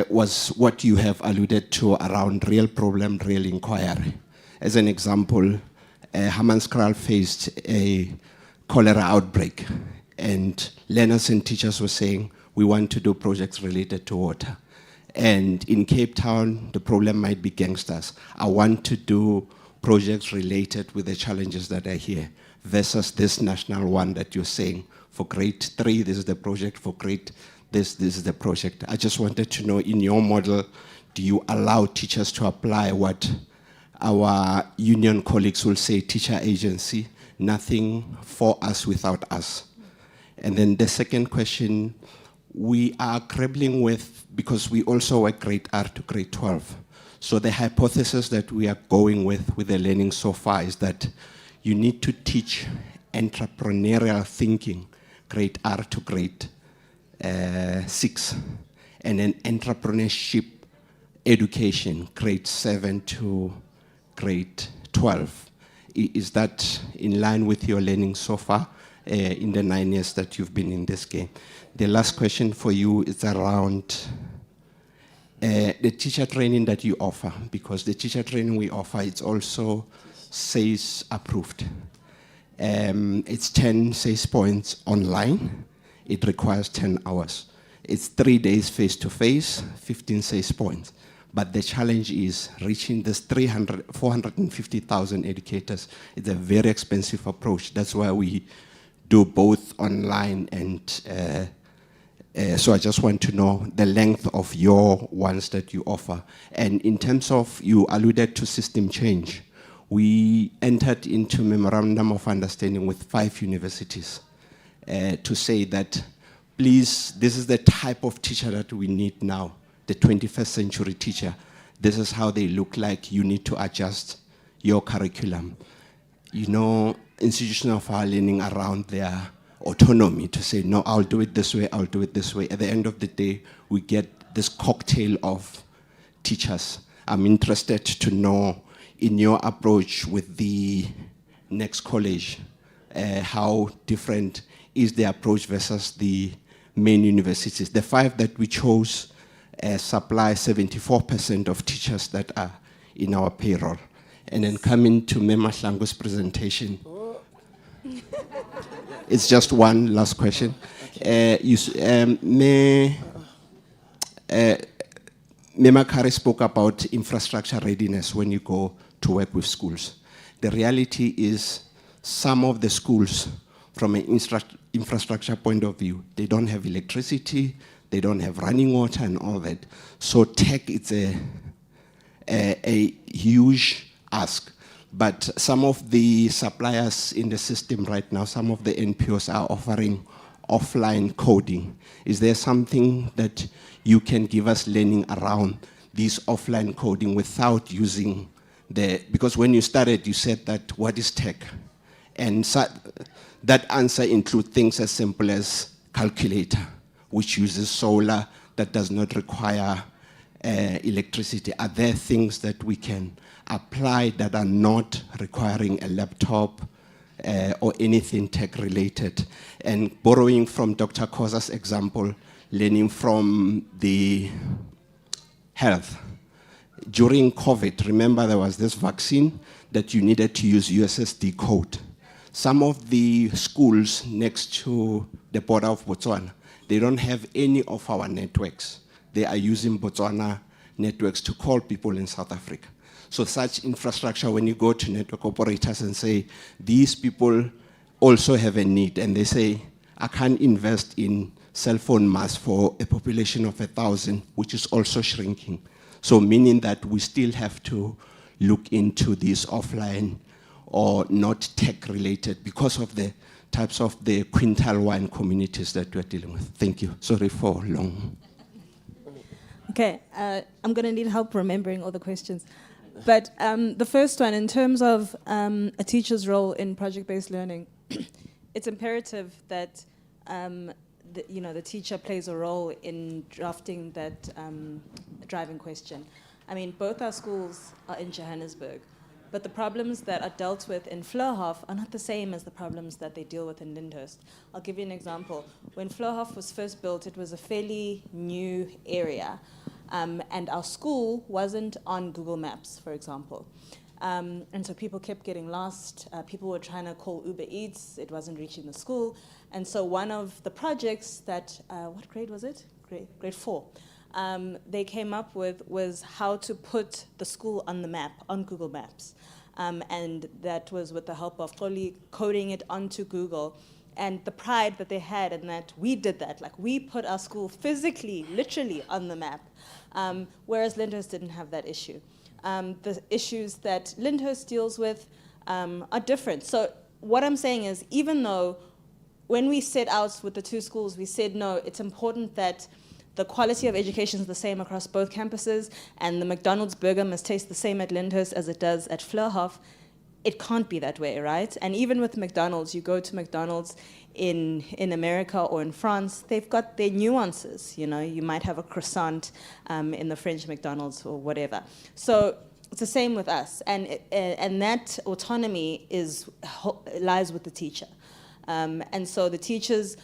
was what you have alluded to around real problem, real inquiry. As an example, Hammanskraal faced a cholera outbreak, and learners and teachers were saying, we want to do projects related to water. And in Cape Town, the problem might be gangsters. I want to do projects related with the challenges that are here, versus this national one that you're saying, for grade 3, this is the project, for grade this is the project. I just wanted to know, in your model, do you allow teachers to apply what our union colleagues will say, teacher agency, nothing for us without us? And then the second question, we are grappling with, because we also work grade R to grade 12. So the hypothesis that we are going with the learning so far is that you need to teach entrepreneurial thinking, grade R to grade 6, and then entrepreneurship education, grade 7 to grade 12. Is that in line with your learning so far in the 9 years that you've been in this game? The last question for you is around the teacher training that you offer, because the teacher training we offer, it's also SAYS approved. It's 10 SAYS points online. It requires 10 hours. It's 3 days face-to-face, 15 SAYS points. But the challenge is reaching this 450,000 educators. It's a very expensive approach. That's why we do both online and so I just want to know the length of your ones that you offer. And in terms of, you alluded to system change. We entered into memorandum of understanding with 5 universities to say that, please, this is the type of teacher that we need now, the 21st century teacher. This is how they look like. You need to adjust your curriculum. You know, institutions of our learning around their autonomy to say, no, I'll do it this way, I'll do it this way. At the end of the day, we get this cocktail of teachers. I'm interested to know, in your approach with the next college, how different is the approach versus the main universities. The 5 that we chose supply 74% of teachers that are in our payroll. And then coming to Mema Hlango's presentation, it's just one last question. Mema Kari spoke about infrastructure readiness when you go to work with schools. The reality is some of the schools, from an infrastructure point of view, they don't have electricity, they don't have running water and all that. So tech, it's a huge ask. But some of the suppliers in the system right now, some of the NPOs are offering offline coding. Is there something that you can give us learning around this offline coding without using because when you started, you said that, what is tech? And so that answer includes things as simple as calculator, which uses solar, that does not require electricity. Are there things that we can apply that are not requiring a laptop or anything tech related? And borrowing from Dr. Khoza's example, learning from the health. During COVID, remember there was this vaccine that you needed to use USSD code. Some of the schools next to the border of Botswana, they don't have any of our networks. They are using Botswana networks to call people in South Africa. So such infrastructure, when you go to network operators and say, these people also have a need, and they say, I can't invest in cell phone mass for a population of 1,000, which is also shrinking. So meaning that we still have to look into these offline or not tech-related because of the types of the quintile 1 communities that we're dealing with. Thank you. Sorry for long. Okay, I'm going to need help remembering all the questions. But the first one, in terms of a teacher's role in project-based learning, it's imperative that the teacher plays a role in drafting that driving question. I mean, both our schools are in Johannesburg, but the problems that are dealt with in Flerhof are not the same as the problems that they deal with in Lyndhurst. I'll give you an example. When Flerhof was first built, it was a fairly new area, and our school wasn't on Google Maps, for example. And so people kept getting lost. People were trying to call Uber Eats. It wasn't reaching the school. And so one of the projects that, what grade was it? Grade 4. They came up with was how to put the school on the map, on Google Maps. And that was with the help of Xoli coding it onto Google. And the pride that they had in that we did that, like we put our school physically, literally on the map, whereas Lyndhurst didn't have that issue. The issues that Lyndhurst deals with are different. So what I'm saying is, even though when we set out with the two schools, we said, no, it's important that the quality of education is the same across both campuses, and the McDonald's burger must taste the same at Lyndhurst as it does at Flerhof. It can't be that way, right? And even with McDonald's, you go to McDonald's in America or in France, they've got their nuances. You know, you might have a croissant in the French McDonald's or whatever. So it's the same with us, and that autonomy lies with the teacher. And so the teachers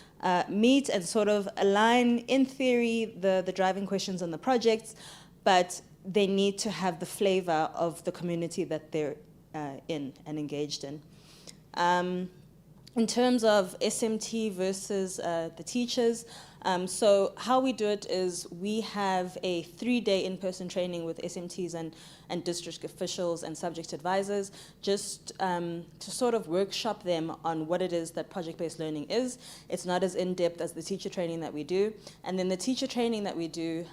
meet and sort of align, in theory, the driving questions on the projects, but they need to have the flavor of the community that they're in and engaged in. In terms of SMT versus the teachers, so how we do it is we have a 3-day in-person training with SMTs and district officials and subject advisors, just to sort of workshop them on what it is that project-based learning is. It's not as in-depth as the teacher training that we do. And then the teacher training that we do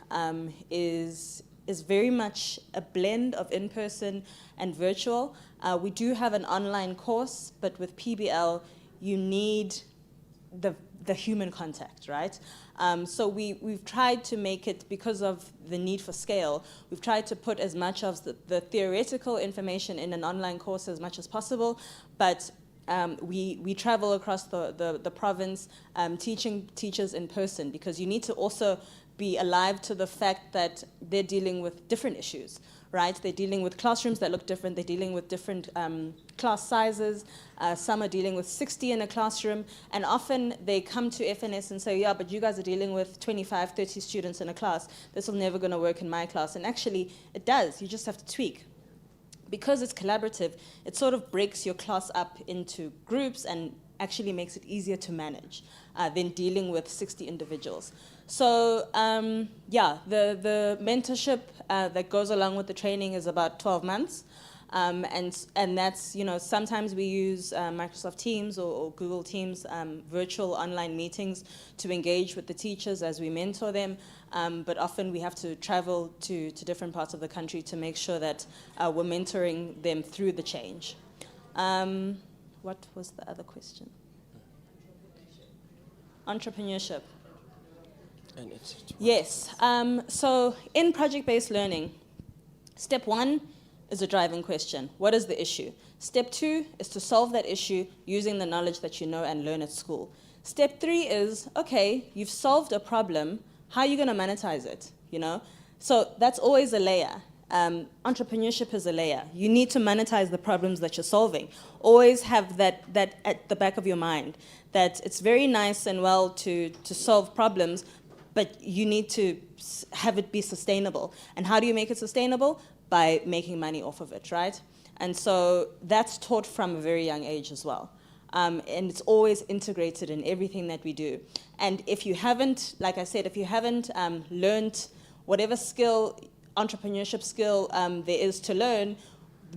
is very much a blend of in-person and virtual. We do have an online course, but with PBL, you need the human contact, right? So we've tried to make it, because of the need for scale, we've tried to put as much of the theoretical information in an online course as much as possible, but we travel across the province teaching teachers in person, because you need to also be alive to the fact that they're dealing with different issues, right? They're dealing with classrooms that look different. They're dealing with different class sizes. Some are dealing with 60 in a classroom. And often they come to FNS and say, yeah, but you guys are dealing with 25, 30 students in a class. This will never going to work in my class. And actually, it does. You just have to tweak. Because it's collaborative, it sort of breaks your class up into groups and actually makes it easier to manage than dealing with 60 individuals. So yeah, the mentorship that goes along with the training is about 12 months. And that's, you know, sometimes we use Microsoft Teams or Google Teams, virtual online meetings to engage with the teachers as we mentor them. But often we have to travel to different parts of the country to make sure that we're mentoring them through the change. What was the other question? Entrepreneurship. Yes. So in project-based learning, step 1 is a driving question. What is the issue? Step 2 is to solve that issue using the knowledge that you know and learn at school. Step 3 is, okay, you've solved a problem. How are you going to monetize it? You know? So that's always a layer. Entrepreneurship is a layer. You need to monetize the problems that you're solving. Always have that at the back of your mind, that it's very nice and well to solve problems, but you need to have it be sustainable. And how do you make it sustainable? By making money off of it, right? And so that's taught from a very young age as well. And it's always integrated in everything that we do. And if you haven't, like I said, if you haven't learned whatever skill, entrepreneurship skill there is to learn,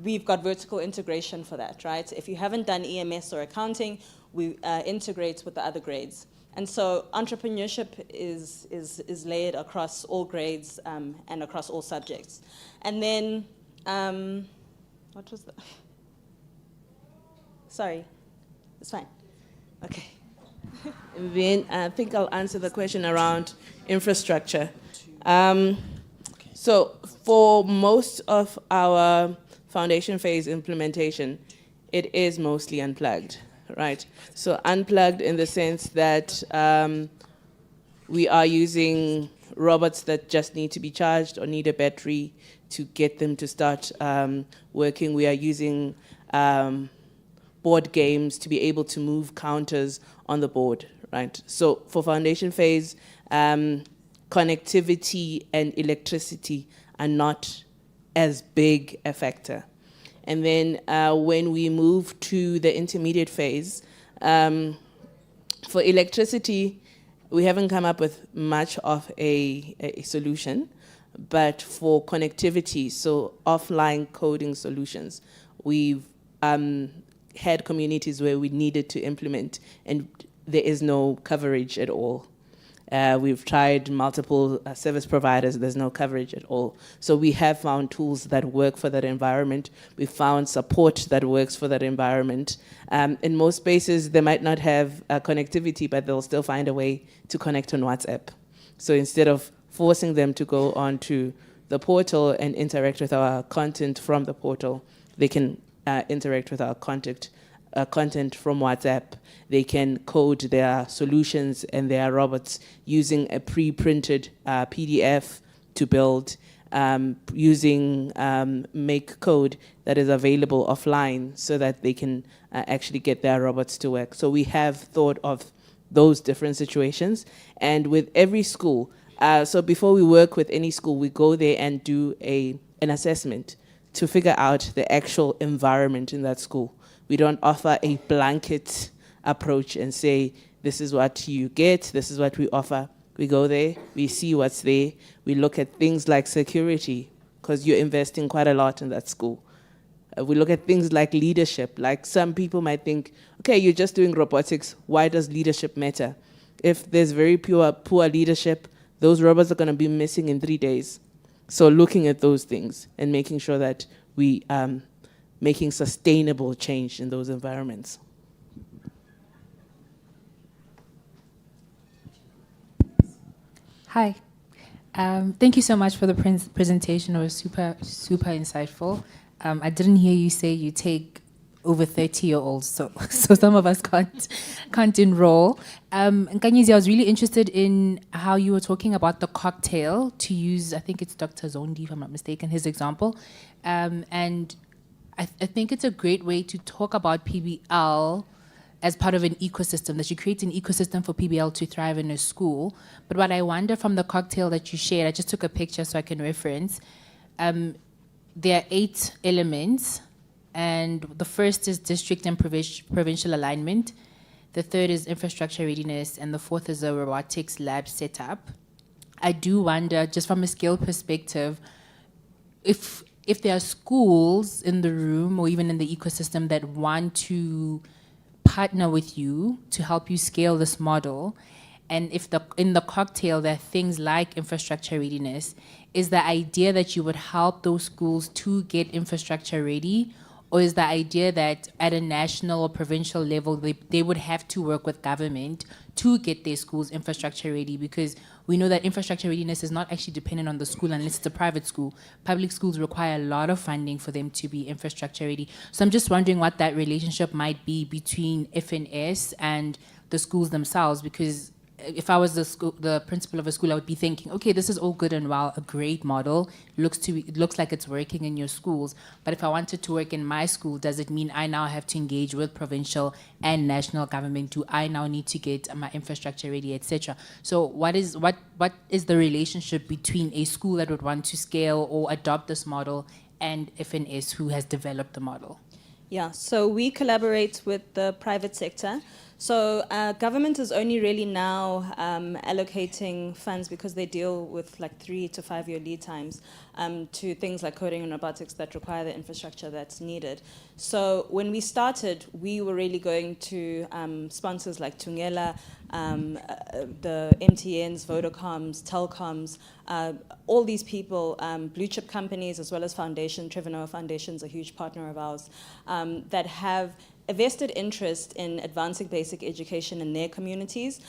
we've got vertical integration for that, right? If you haven't done EMS or accounting, we integrate with the other grades. And so entrepreneurship is layered across all grades and across all subjects. And then, what was that? Sorry, it's fine. Okay. Then I think I'll answer the question around infrastructure. So for most of our foundation phase implementation, it is mostly unplugged, right? So unplugged in the sense that we are using robots that just need to be charged or need a battery to get them to start working. We are using board games to be able to move counters on the board, right? So for foundation phase, connectivity and electricity are not as big a factor. And then when we move to the intermediate phase, for electricity, we haven't come up with much of a solution, but for connectivity, so offline coding solutions, we've had communities where we needed to implement, and there is no coverage at all. We've tried multiple service providers, there's no coverage at all. So we have found tools that work for that environment. We found support that works for that environment. In most spaces, they might not have connectivity, but they'll still find a way to connect on WhatsApp. So instead of forcing them to go onto the portal and interact with our content from the portal, they can interact with our content from WhatsApp. They can code their solutions and their robots using a pre-printed PDF to build, using make code that is available offline so that they can actually get their robots to work. So we have thought of those different situations. And with every school, so before we work with any school, we go there and do an assessment to figure out the actual environment in that school. We don't offer a blanket approach and say, this is what you get, this is what we offer. We go there, we see what's there, we look at things like security, because you're investing quite a lot in that school. We look at things like leadership. Like some people might think, okay, you're just doing robotics, why does leadership matter? If there's very poor leadership, those robots are going to be missing in 3 days. So looking at those things and making sure that we making sustainable change in those environments. Hi. Thank you so much for the presentation. It was super insightful. I didn't hear you say you take over 30-year-olds, so some of us can't enroll. Nkanyezi, I was really interested in how you were talking about the cocktail, to use, I think it's Dr. Zondi, if I'm not mistaken, his example. And I think it's a great way to talk about PBL as part of an ecosystem, that you create an ecosystem for PBL to thrive in a school. But what I wonder from the cocktail that you shared, I just took a picture so I can reference, there are 8 elements, and the first is district and provincial alignment. The third is infrastructure readiness, and the fourth is a robotics lab setup. I do wonder, just from a scale perspective, if there are schools in the room or even in the ecosystem that want to partner with you to help you scale this model, and if in the cocktail there are things like infrastructure readiness, is the idea that you would help those schools to get infrastructure ready, or is the idea that at a national or provincial level they would have to work with government to get their schools infrastructure ready? Because we know that infrastructure readiness is not actually dependent on the school unless it's a private school. Public schools require a lot of funding for them to be infrastructure ready. So I'm just wondering what that relationship might be between FNS and the schools themselves, because if I was the principal of a school, I would be thinking, okay, this is all good and well, a great model, it looks like it's working in your schools, but if I wanted to work in my school, does it mean I now have to engage with provincial and national government? Do I now need to get my infrastructure ready, etc.? So what is the relationship between a school that would want to scale or adopt this model and FNS who has developed the model? Yeah, so we collaborate with the private sector. So government is only really now allocating funds, because they deal with like 3 to 5 year lead times, to things like coding and robotics that require the infrastructure that's needed. So when we started, we were really going to sponsors like Tungela, the MTNs, Vodacoms, Telcoms, all these people, blue chip companies, as well as foundation. Trevor Noah Foundation's a huge partner of ours, that have a vested interest in advancing basic education in their communities.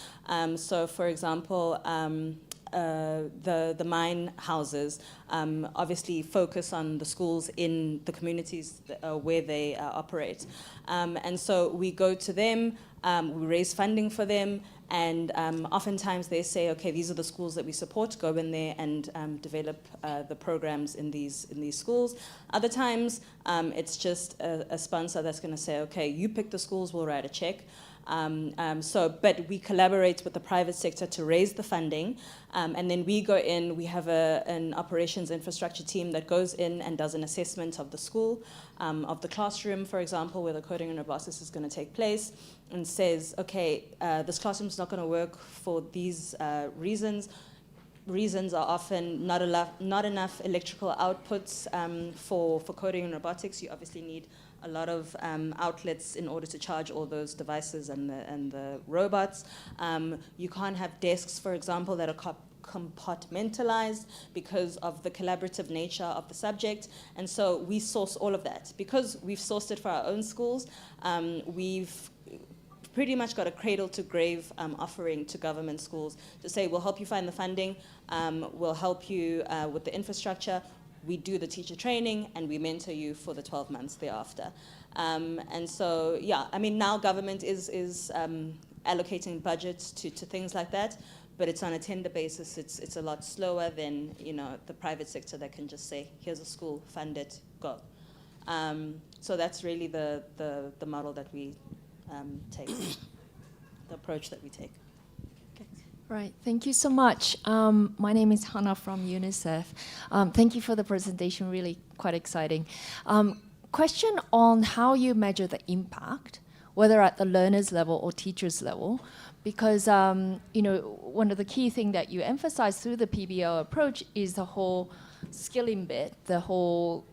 So for example, the mine houses obviously focus on the schools in the communities where they operate. And so we go to them, we raise funding for them, and oftentimes they say, okay, these are the schools that we support, go in there and develop the programs in these schools. Other times, it's just a sponsor that's gonna say, okay, you pick the schools, we'll write a check. But we collaborate with the private sector to raise the funding, and then we go in, we have an operations infrastructure team that goes in and does an assessment of the school, of the classroom, for example, where the coding and robotics is going to take place, and says, okay, this classroom is not going to work for these reasons. Reasons are often not enough electrical outputs for coding and robotics. You obviously need a lot of outlets in order to charge all those devices and the robots. You can't have desks, for example, that are compartmentalized because of the collaborative nature of the subject. And so we source all of that. Because we've sourced it for our own schools, we've pretty much got a cradle-to-grave offering to government schools to say, we'll help you find the funding, we'll help you with the infrastructure, we do the teacher training, and we mentor you for the 12 months thereafter. And so, yeah, I mean, now government is allocating budgets to things like that, but it's on a tender basis. It's a lot slower than, you know, the private sector that can just say, here's a school, fund it, go. So that's really the model that we take, the approach that we take. Right, thank you so much. My name is Hannah from UNICEF. Thank you for the presentation, really quite exciting. Question on how you measure the impact, whether at the learners level or teachers level, because you know, one of the key things that you emphasize through the PBL approach is the whole skilling bit, the whole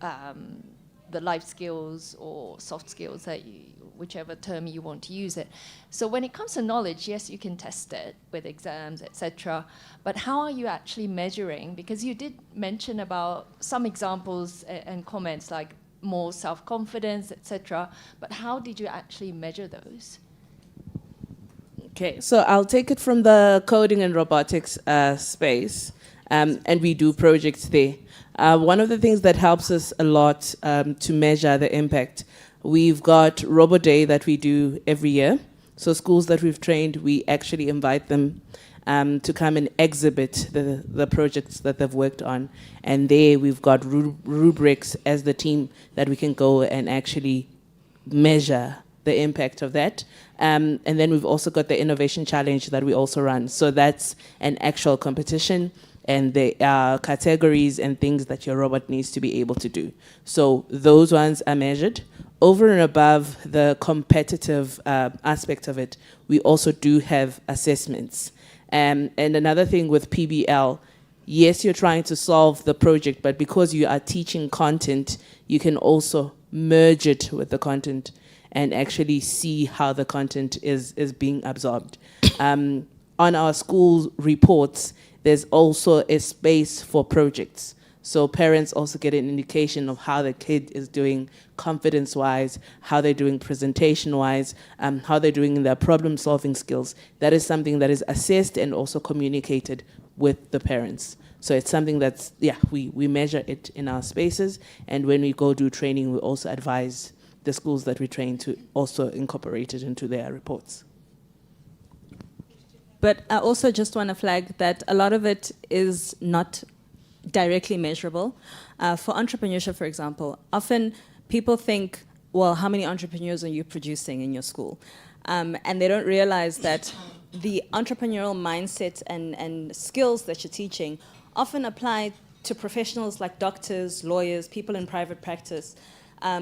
the life skills or soft skills, that you, whichever term you want to use it. So when it comes to knowledge, yes, you can test it with exams, etc. But how are you actually measuring? Because you did mention about some examples and comments like more self-confidence, etc. But how did you actually measure those? Okay, so I'll take it from the coding and robotics space, and we do projects there. One of the things that helps us a lot to measure the impact, we've got Robo Day that we do every year. So schools that we've trained, we actually invite them to come and exhibit the projects that they've worked on. And there we've got rubrics as the team that we can go and actually measure the impact of that. And then we've also got the Innovation Challenge that we also run. So that's an actual competition, and there are categories and things that your robot needs to be able to do. So those ones are measured. Over and above the competitive aspect of it, we also do have assessments. And another thing with PBL, yes, you're trying to solve the project, but because you are teaching content, you can also merge it with the content and actually see how the content is being absorbed. On our school reports, there's also a space for projects. So parents also get an indication of how the kid is doing confidence-wise, how they're doing presentation-wise, how they're doing in their problem-solving skills. That is something that is assessed and also communicated with the parents. So it's something that's, yeah, we measure it in our spaces, and when we go do training, we also advise the schools that we train to also incorporate it into their reports. But I also just want to flag that a lot of it is not directly measurable. For entrepreneurship, for example, often people think, well, how many entrepreneurs are you producing in your school? And they don't realize that the entrepreneurial mindset and skills that you're teaching often apply to professionals like doctors, lawyers, people in private practice.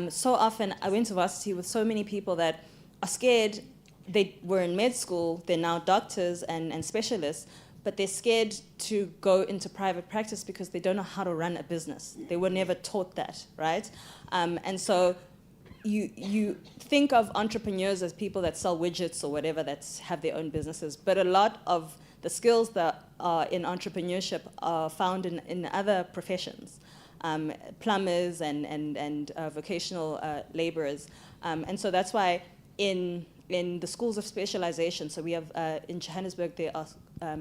So often, I went to varsity with so many people that are scared they were in med school, they're now doctors and specialists, but they're scared to go into private practice because they don't know how to run a business. They were never taught that, right? And so you think of entrepreneurs as people that sell widgets or whatever that have their own businesses, but a lot of the skills that are in entrepreneurship are found in other professions, plumbers and vocational laborers. And so that's why in the schools of specialization, so we have in Johannesburg there are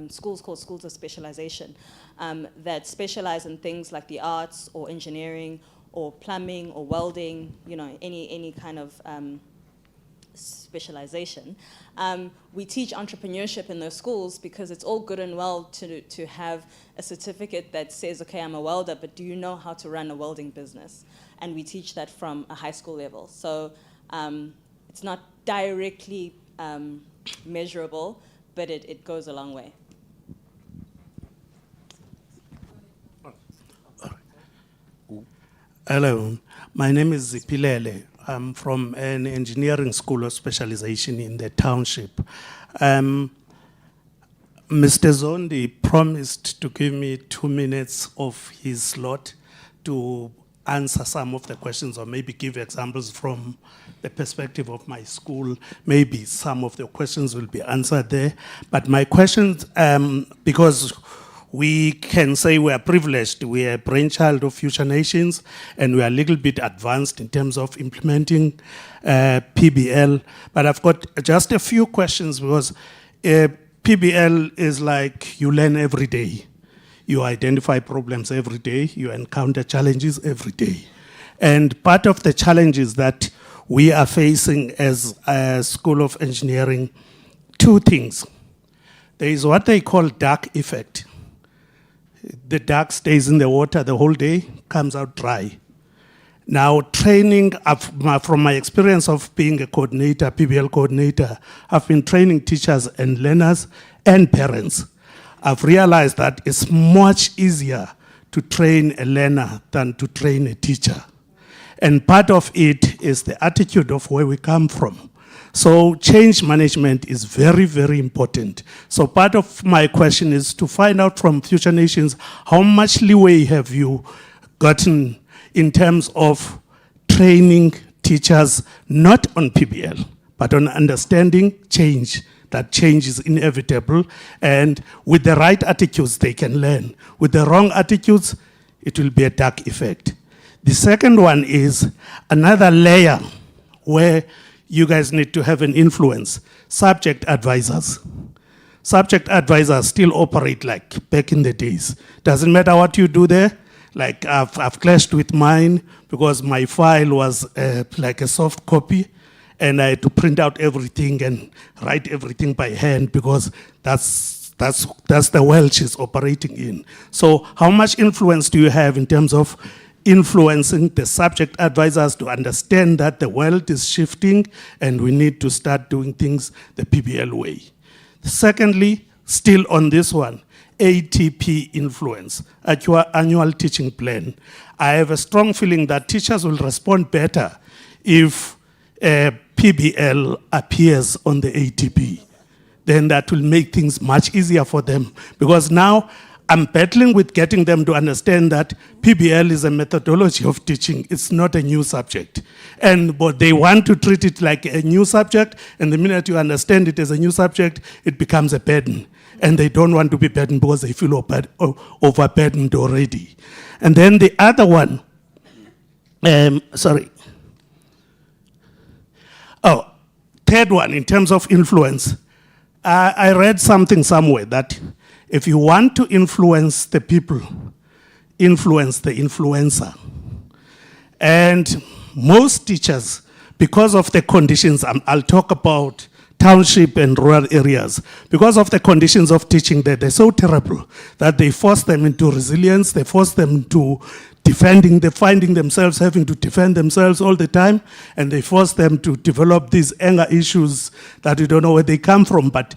schools called schools of specialization that specialize in things like the arts or engineering or plumbing or welding, you know, any kind of specialization. We teach entrepreneurship in those schools because it's all good and well to have a certificate that says, okay, I'm a welder, but do you know how to run a welding business? And we teach that from a high school level. So it's not directly measurable, but it goes a long way. Hello, my name is Zipilele. I'm from an engineering school of specialization in the township. Mr. Zondi promised to give me 2 minutes of his slot to answer some of the questions or maybe give examples from the perspective of my school. Maybe some of the questions will be answered there. But my questions, because we can say we are privileged, we are a brainchild of Future Nations, and we are a little bit advanced in terms of implementing PBL. But I've got just a few questions because PBL is like you learn every day. You identify problems every day, you encounter challenges every day. And part of the challenges that we are facing as a School of Engineering, two things. There is what they call dark effect. The dark stays in the water the whole day, comes out dry. Now, training, from my experience of being a coordinator, PBL coordinator, I've been training teachers and learners and parents. I've realized that it's much easier to train a learner than to train a teacher. And part of it is the attitude of where we come from. So change management is very, very important. So part of my question is to find out from Future Nations, how much leeway have you gotten in terms of training teachers, not on PBL, but on understanding change, that change is inevitable, and with the right attitudes they can learn. With the wrong attitudes, it will be a dark effect. The second one is another layer where you guys need to have an influence. Subject advisors. Subject advisors still operate like back in the days. Doesn't matter what you do there. Like I've clashed with mine because my file was like a soft copy, and I had to print out everything and write everything by hand because that's the world she's operating in. So how much influence do you have in terms of influencing the subject advisors to understand that the world is shifting and we need to start doing things the PBL way? Secondly, still on this one, ATP influence, annual teaching plan. I have a strong feeling that teachers will respond better if PBL appears on the ATP. Then that will make things much easier for them, because now I'm battling with getting them to understand that PBL is a methodology of teaching. It's not a new subject. But they want to treat it like a new subject, and the minute you understand it as a new subject, it becomes a burden. And they don't want to be burdened because they feel overburdened already. And then the other one, third one, in terms of influence, I read something somewhere that if you want to influence the people, influence the influencer. And most teachers, because of the conditions, I'll talk about township and rural areas, because of the conditions of teaching there, they're so terrible that they force them into resilience, they force them to they're finding themselves having to defend themselves all the time, and they force them to develop these anger issues that we don't know where they come from. But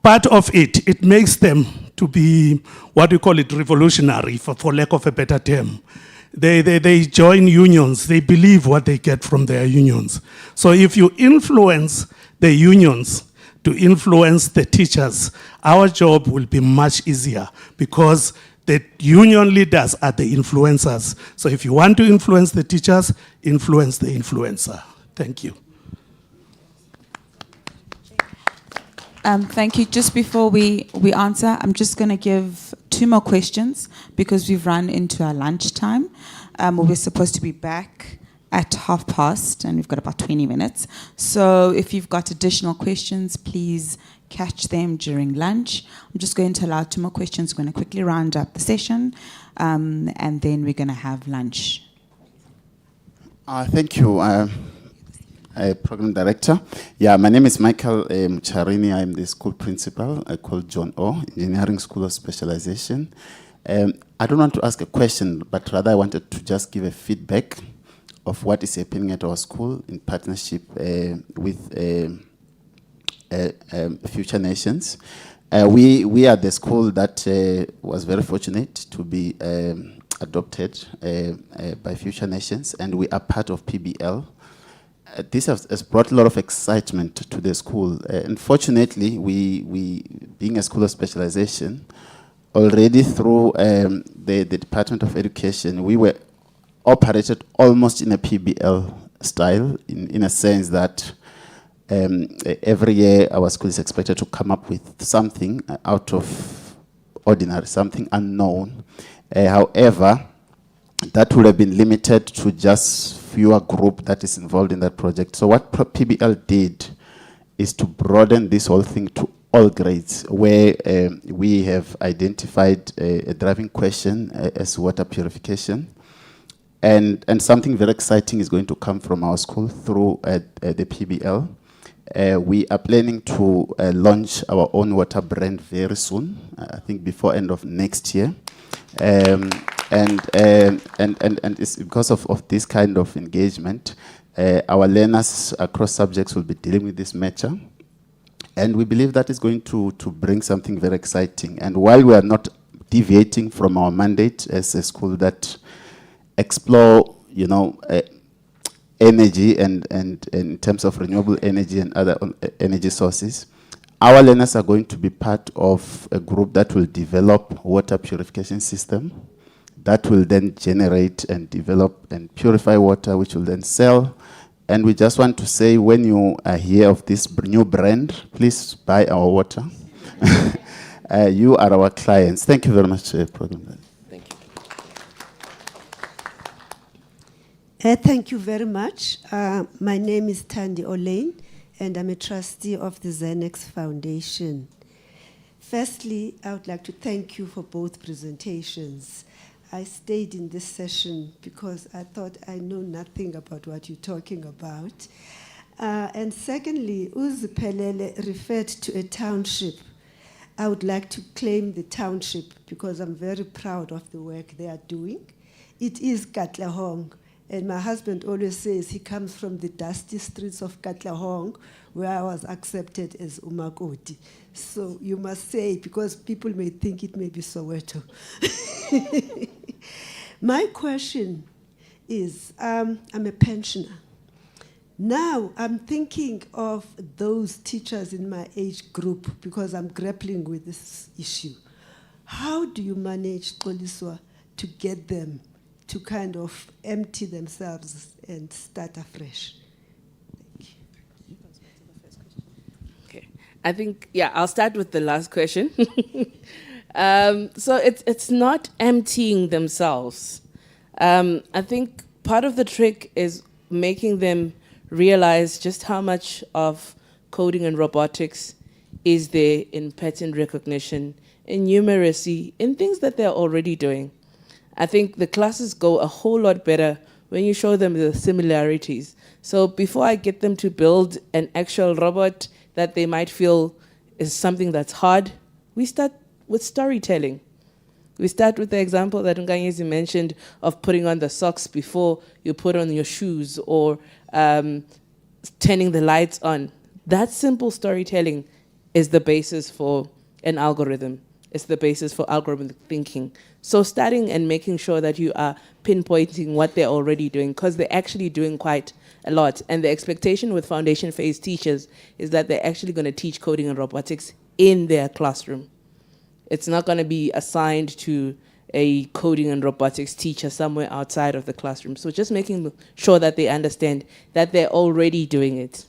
part of it makes them to be, what we call it, revolutionary, for lack of a better term. They join unions, they believe what they get from their unions. So if you influence the unions to influence the teachers, our job will be much easier because the union leaders are the influencers. So if you want to influence the teachers, influence the influencer. Thank you. Thank you. Just before we answer, I'm just going to give 2 more questions because we've run into our lunchtime. We're supposed to be back at 12:30 and we've got about 20 minutes. So if you've got additional questions, please catch them during lunch. I'm just going to allow 2 more questions. We're going to quickly round up the session and then we're going to have lunch. Thank you, Program Director. Yeah, my name is Michael Charini. I'm the school principal. I call John O, Engineering School of Specialization. I don't want to ask a question, but rather I wanted to just give a feedback of what is happening at our school in partnership with Future Nations. We are the school that was very fortunate to be adopted by Future Nations, and we are part of PBL. This has brought a lot of excitement to the school. Unfortunately, we being a school of specialization, already through the Department of Education, we were operated almost in a PBL style, in a sense that every year our school is expected to come up with something out of ordinary, something unknown. However, that would have been limited to just fewer group that is involved in that project. So what PBL did is to broaden this whole thing to all grades, where we have identified a driving question as water purification. And something very exciting is going to come from our school through the PBL. We are planning to launch our own water brand very soon, I think before end of next year. And it's because of this kind of engagement, our learners across subjects will be dealing with this matter. And we believe that is going to bring something very exciting. And while we are not deviating from our mandate as a school that explore, energy and in terms of renewable energy and other energy sources, our learners are going to be part of a group that will develop water purification system that will then generate and develop and purify water, which will then sell. And we just want to say, when you hear of this new brand, please buy our water. You are our clients. Thank you very much, Program. Thank you. Thank you very much. My name is Tandi Olaine, and I'm a trustee of the Zenex Foundation. Firstly, I would like to thank you for both presentations. I stayed in this session because I thought I know nothing about what you're talking about. And secondly, Uzipelele referred to a township. I would like to claim the township because I'm very proud of the work they are doing. It is Katlehong, and my husband always says he comes from the dusty streets of Katlehong, where I was accepted as Umakoti. So you must say, because people may think it may be Soweto. My question is, I'm a pensioner. Now I'm thinking of those teachers in my age group because I'm grappling with this issue. How do you manage, Xoliswa, to get them to kind of empty themselves and start afresh? Okay, I think, I'll start with the last question. So it's not emptying themselves. I think part of the trick is making them realize just how much of coding and robotics is there in pattern recognition, in numeracy, in things that they're already doing. I think the classes go a whole lot better when you show them the similarities. So before I get them to build an actual robot that they might feel is something that's hard, we start with storytelling. We start with the example that Nganyezi mentioned of putting on the socks before you put on your shoes, or turning the lights on. That simple storytelling is the basis for an algorithm. is the basis for algorithmic thinking. So starting and making sure that you are pinpointing what they're already doing, because they're actually doing quite a lot. And the expectation with foundation phase teachers is that they're actually going to teach coding and robotics in their classroom. It's not going to be assigned to a coding and robotics teacher somewhere outside of the classroom. So just making sure that they understand that they're already doing it.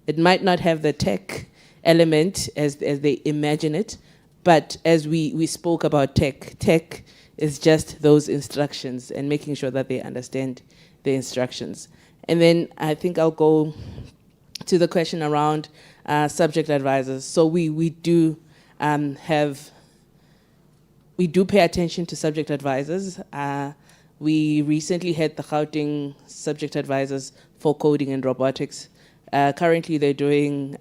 It might not have the tech element as they imagine it, but as we spoke about tech is just those instructions and making sure that they understand the instructions. And then I think I'll go to the question around subject advisors. So we do pay attention to subject advisors. We recently had the Gauteng subject advisors for coding and robotics. Currently, they're doing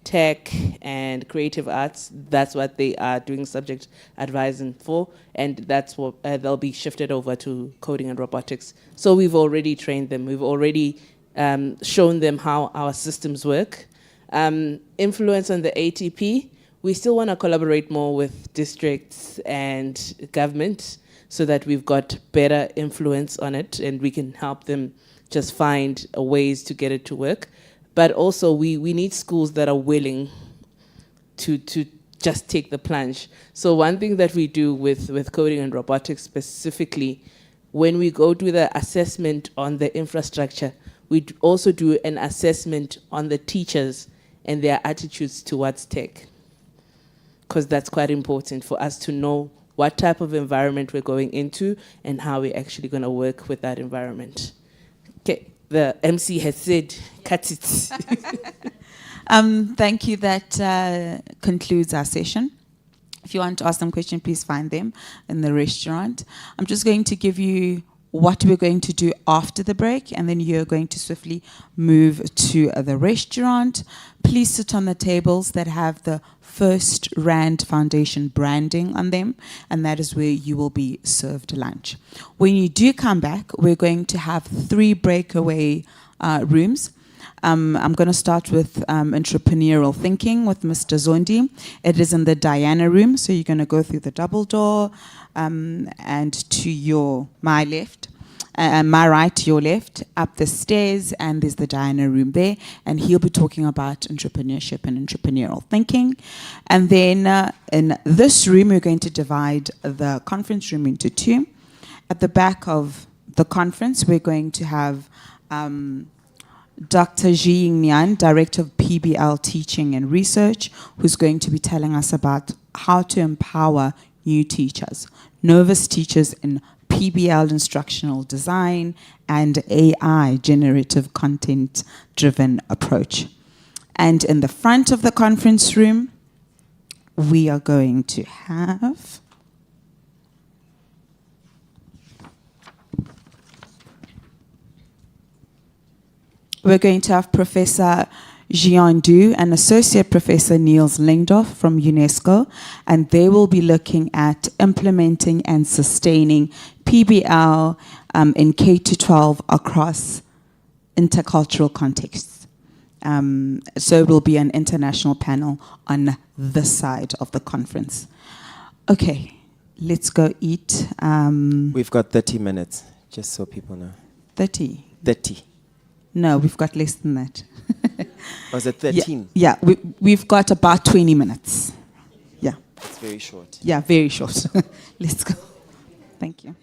tech and creative arts. That's what they are doing subject advising for, and that's what they'll be shifted over to coding and robotics. So we've already trained them. We've already shown them how our systems work. Influence on the ATP. We still want to collaborate more with districts and government so that we've got better influence on it and we can help them just find ways to get it to work. But also we need schools that are willing to just take the plunge. So one thing that we do with coding and robotics specifically, when we go to the assessment on the infrastructure, we also do an assessment on the teachers and their attitudes towards tech, because that's quite important for us to know what type of environment we're going into and how we're actually going to work with that environment. Okay, the MC has said, cut it. Thank you. That concludes our session. If you want to ask some questions, please find them in the restaurant. I'm just going to give you what we're going to do after the break, and then you're going to swiftly move to the restaurant. Please sit on the tables that have the First Rand Foundation branding on them, and that is where you will be served lunch. When you do come back, we're going to have 3 breakaway rooms. I'm going to start with entrepreneurial thinking with Mr. Zondi. It is in the Diana room, so you're going to go through the double door and to my left, my right, your left, up the stairs, and there's the Diana room there, and he'll be talking about entrepreneurship and entrepreneurial thinking. And then in this room, we're going to divide the conference room into 2. At the back of the conference, we're going to have Dr. Ji Nyan, Director of PBL Teaching and Research, who's going to be telling us about how to empower new teachers, novice teachers in PBL instructional design and AI, generative content-driven approach. And in the front of the conference room, we are going to have Professor Jian Du and Associate Professor Niels Lingdorf from UNESCO, and they will be looking at implementing and sustaining PBL in K-12 across intercultural contexts. So it will be an international panel on this side of the conference. Okay, let's go eat. We've got 30 minutes, just so people know. 30? 30. No, we've got less than that. Was it 13? Yeah, we've got about 20 minutes. Yeah. It's very short. Yeah, very short. Let's go. Thank you.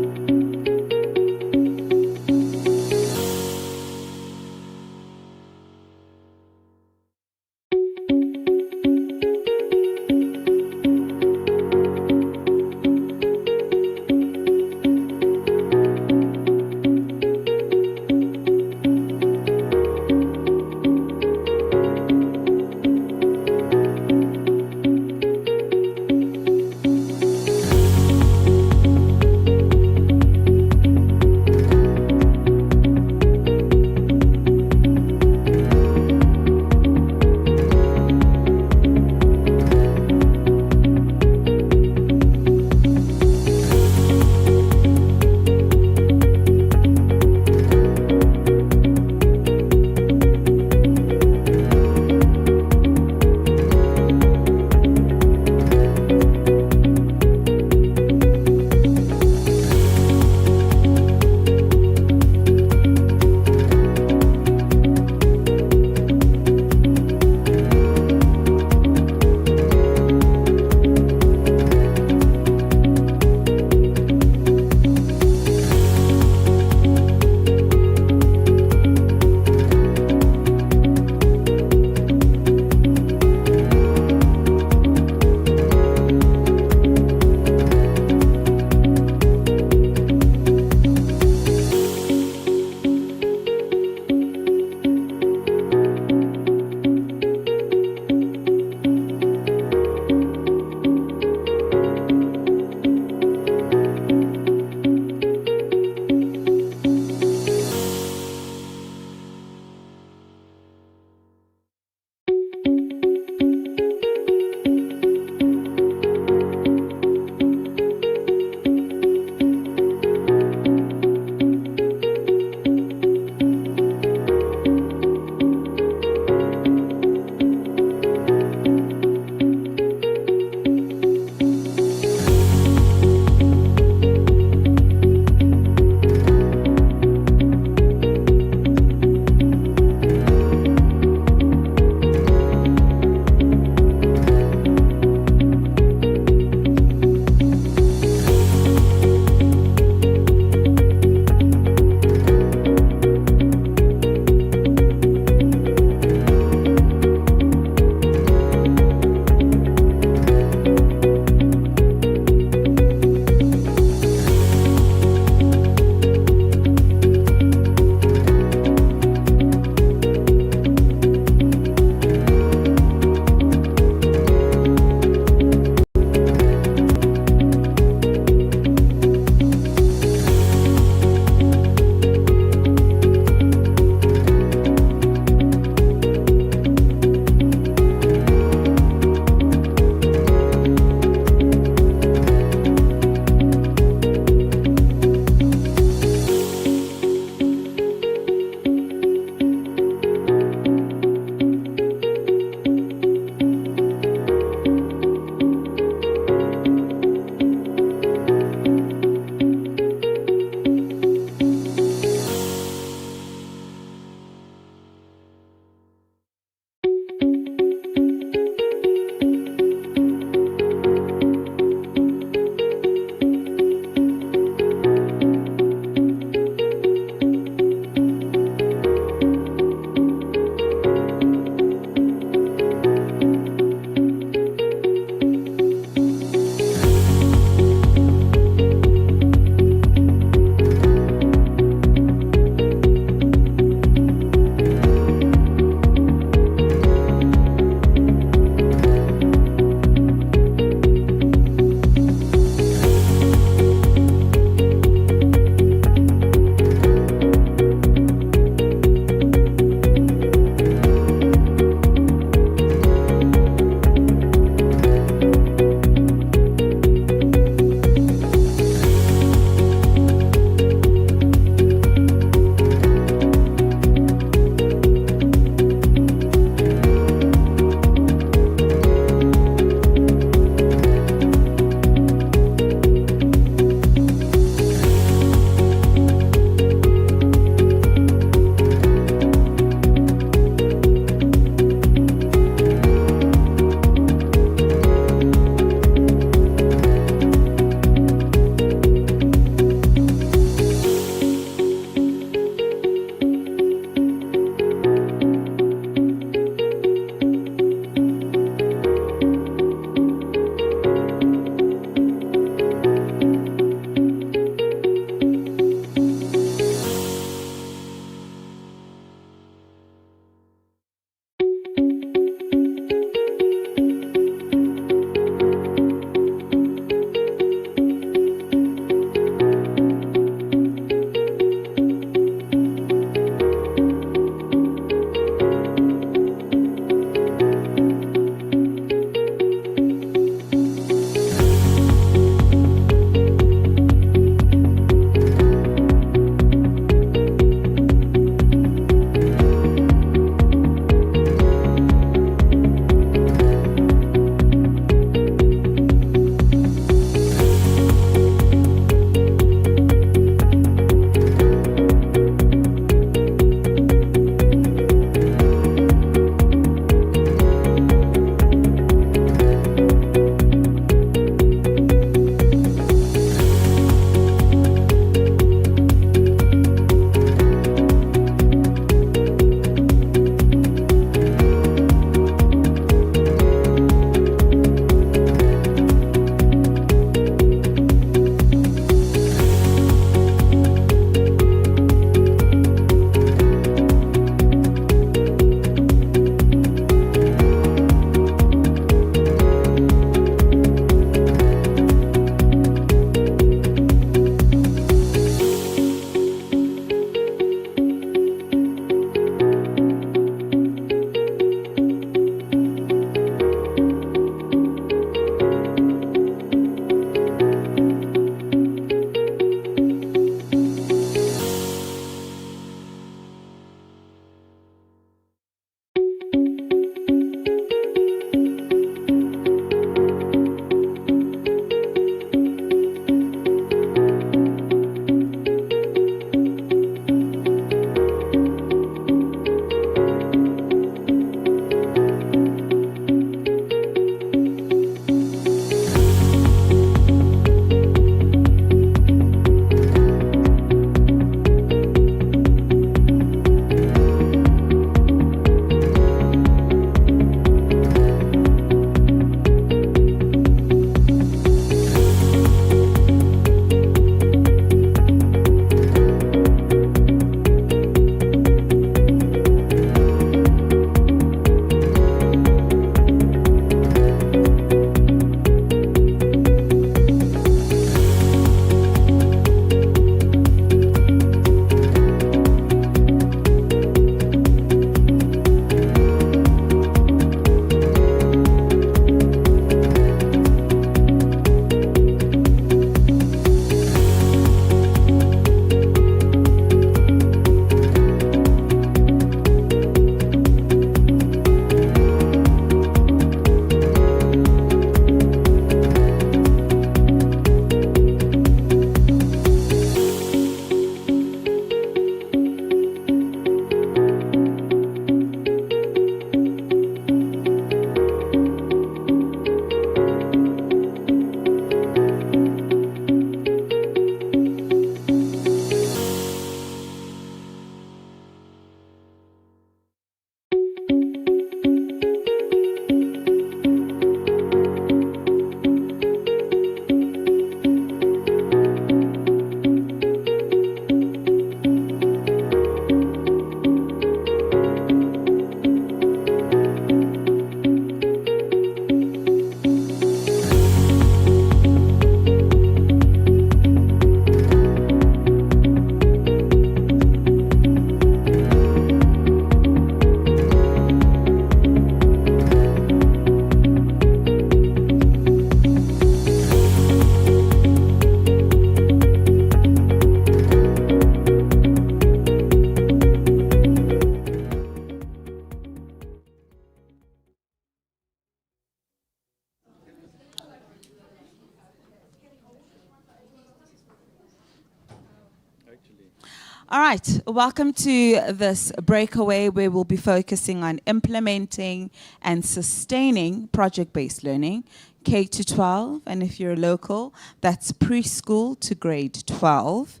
All right, welcome to this breakaway where we'll be focusing on implementing and sustaining project-based learning, K-12, and if you're local, that's preschool to grade 12.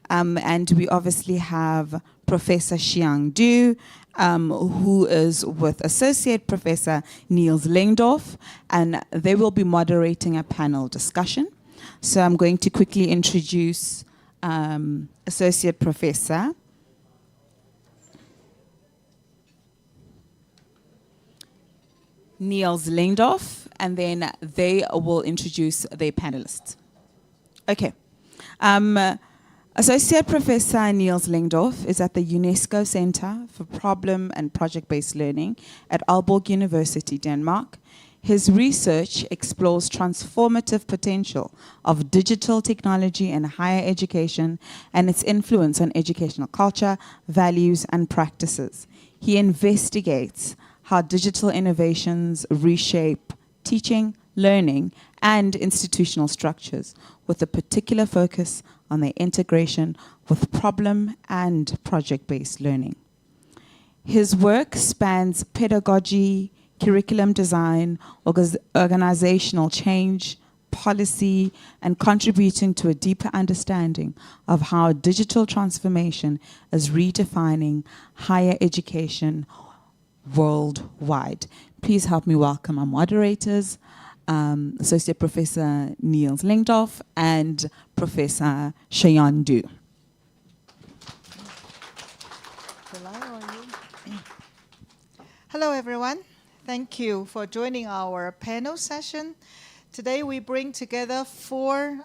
And we obviously have Professor Xiang Du, who is with Associate Professor Niels Lengdorf, and they will be moderating a panel discussion. So I'm going to quickly introduce Associate Professor. Niels Lengdorf, and then they will introduce their panelists. Okay. Associate Professor Niels Lengdorf is at the UNESCO Center for Problem and Project-Based Learning at Aalborg University, Denmark. His research explores transformative potential of digital technology in higher education and its influence on educational culture, values, and practices. He investigates how digital innovations reshape teaching, learning, and institutional structures, with a particular focus on their integration with problem and project-based learning. His work spans pedagogy, curriculum design, organizational change, policy, and contributing to a deeper understanding of how digital transformation is redefining higher education worldwide. Please help me welcome our moderators, Associate Professor Niels Lengdorf and Professor Xiang Du. Hello, everyone. Thank you for joining our panel session. Today, we bring together 4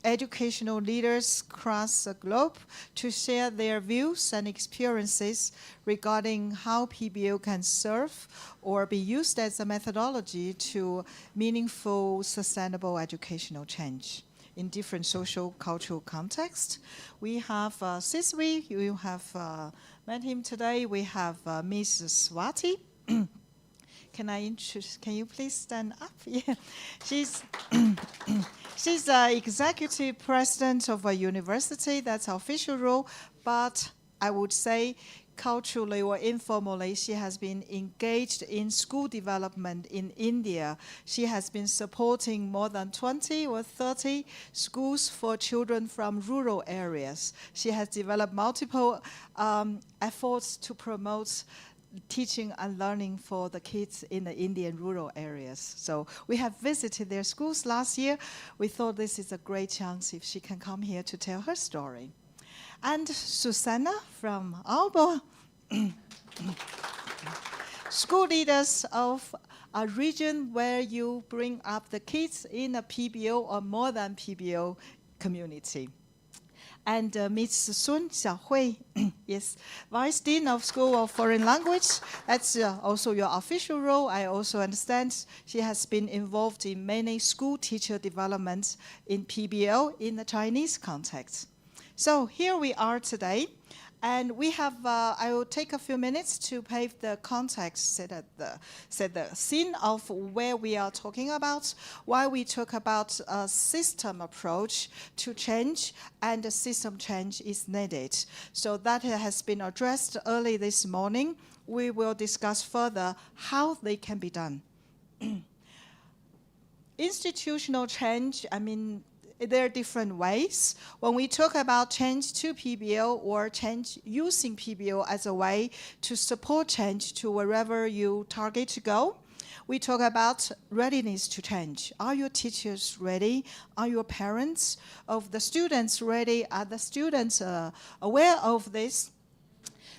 educational leaders across the globe to share their views and experiences regarding how PBL can serve or be used as a methodology to meaningful, sustainable educational change in different social, cultural contexts. We have Siswi, you have met him today. We have Ms. Swati. Can you please stand up? Yeah. She's executive president of a university. That's her official role. But I would say culturally or informally, she has been engaged in school development in India. She has been supporting more than 20 or 30 schools for children from rural areas. She has developed multiple efforts to promote teaching and learning for the kids in the Indian rural areas. So we have visited their schools last year. We thought this is a great chance if she can come here to tell her story. And Susanna from Aalborg, school leaders of a region where you bring up the kids in a PBO or more than PBO community. And Ms. Sun Xiaohui, yes, Vice Dean of School of Foreign Language. That's also your official role. I also understand she has been involved in many school teacher developments in PBL in the Chinese context. So here we are today. And we have, I will take a few minutes to pave the context, set the scene of where we are talking about, why we talk about a system approach to change, and a system change is needed. So that has been addressed early this morning. We will discuss further how they can be done. Institutional change, I mean, there are different ways. When we talk about change to PBL or change using PBL as a way to support change to wherever you target to go, we talk about readiness to change. Are your teachers ready? Are your parents of the students ready? Are the students aware of this?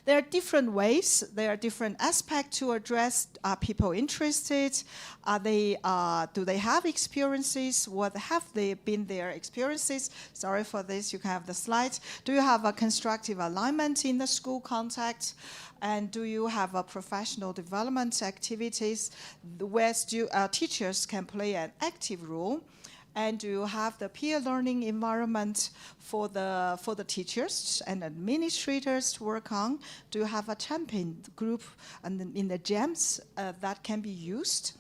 There are different ways, there are different aspects to address. Are people interested? Do they have experiences? What have they been their experiences? Sorry for this, you can have the slides. Do you have a constructive alignment in the school context? And do you have a professional development activities where teachers can play an active role? And do you have the peer learning environment for the teachers and administrators to work on? Do you have a champion group and in the GEMS that can be used?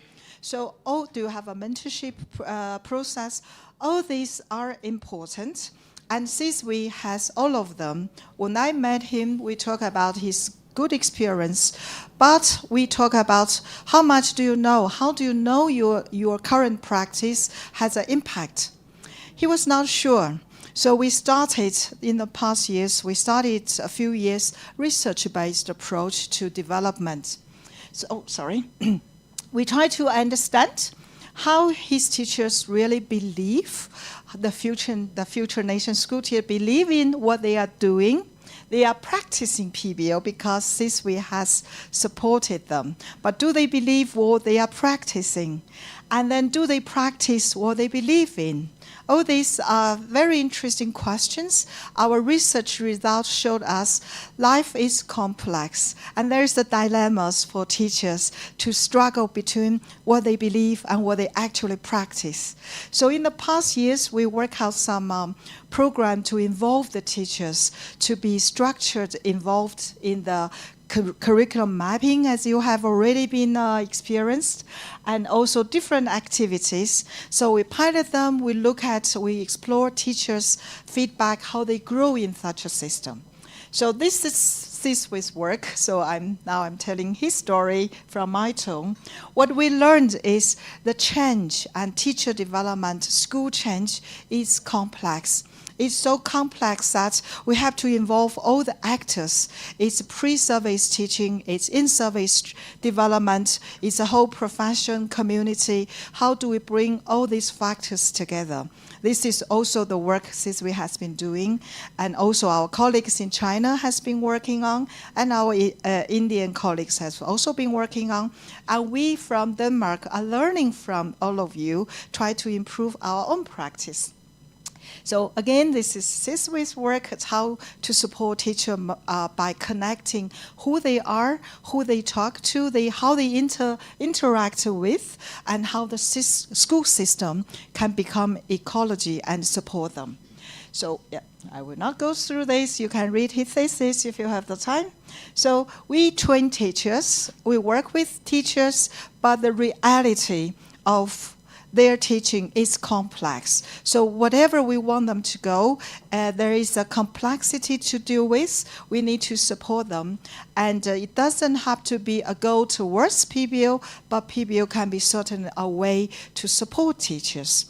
So, do you have a mentorship process? All these are important. And Siswi has all of them. When I met him, we talk about his good experience, but we talk about how much do you know? How do you know your current practice has an impact? He was not sure. So we started, in the past years, we started a few years research-based approach to development. So, we try to understand how his teachers really believe, the future nation school teachers believe in what they are doing. They are practicing PBL because Siswi has supported them. But do they believe what they are practicing? And then do they practice what they believe in? All these are very interesting questions. Our research results showed us life is complex, and there's the dilemmas for teachers to struggle between what they believe and what they actually practice. So in the past years, we worked out some program to involve the teachers to be structured, involved in the curriculum mapping, as you have already been experienced, and also different activities. So we pilot them, we explore teachers' feedback, how they grow in such a system. So this is Siswi's work, so I'm telling his story from my tone. What we learned is the change and teacher development, school change is complex. It's so complex that we have to involve all the actors. It's pre-service teaching, it's in-service development, it's a whole profession, community. How do we bring all these factors together? This is also the work Siswi has been doing, and also our colleagues in China has been working on, and our Indian colleagues have also been working on. And we from Denmark are learning from all of you, try to improve our own practice. So again, this is Siswi's work. It's how to support teachers by connecting who they are, who they talk to, how they interact with, and how the school system can become ecology and support them. So yeah, I will not go through this. You can read his thesis if you have the time. So we train teachers. We work with teachers, but the reality of their teaching is complex. So whatever we want them to go, there is a complexity to deal with. We need to support them. And it doesn't have to be a goal towards PBL, but PBL can be certainly a way to support teachers.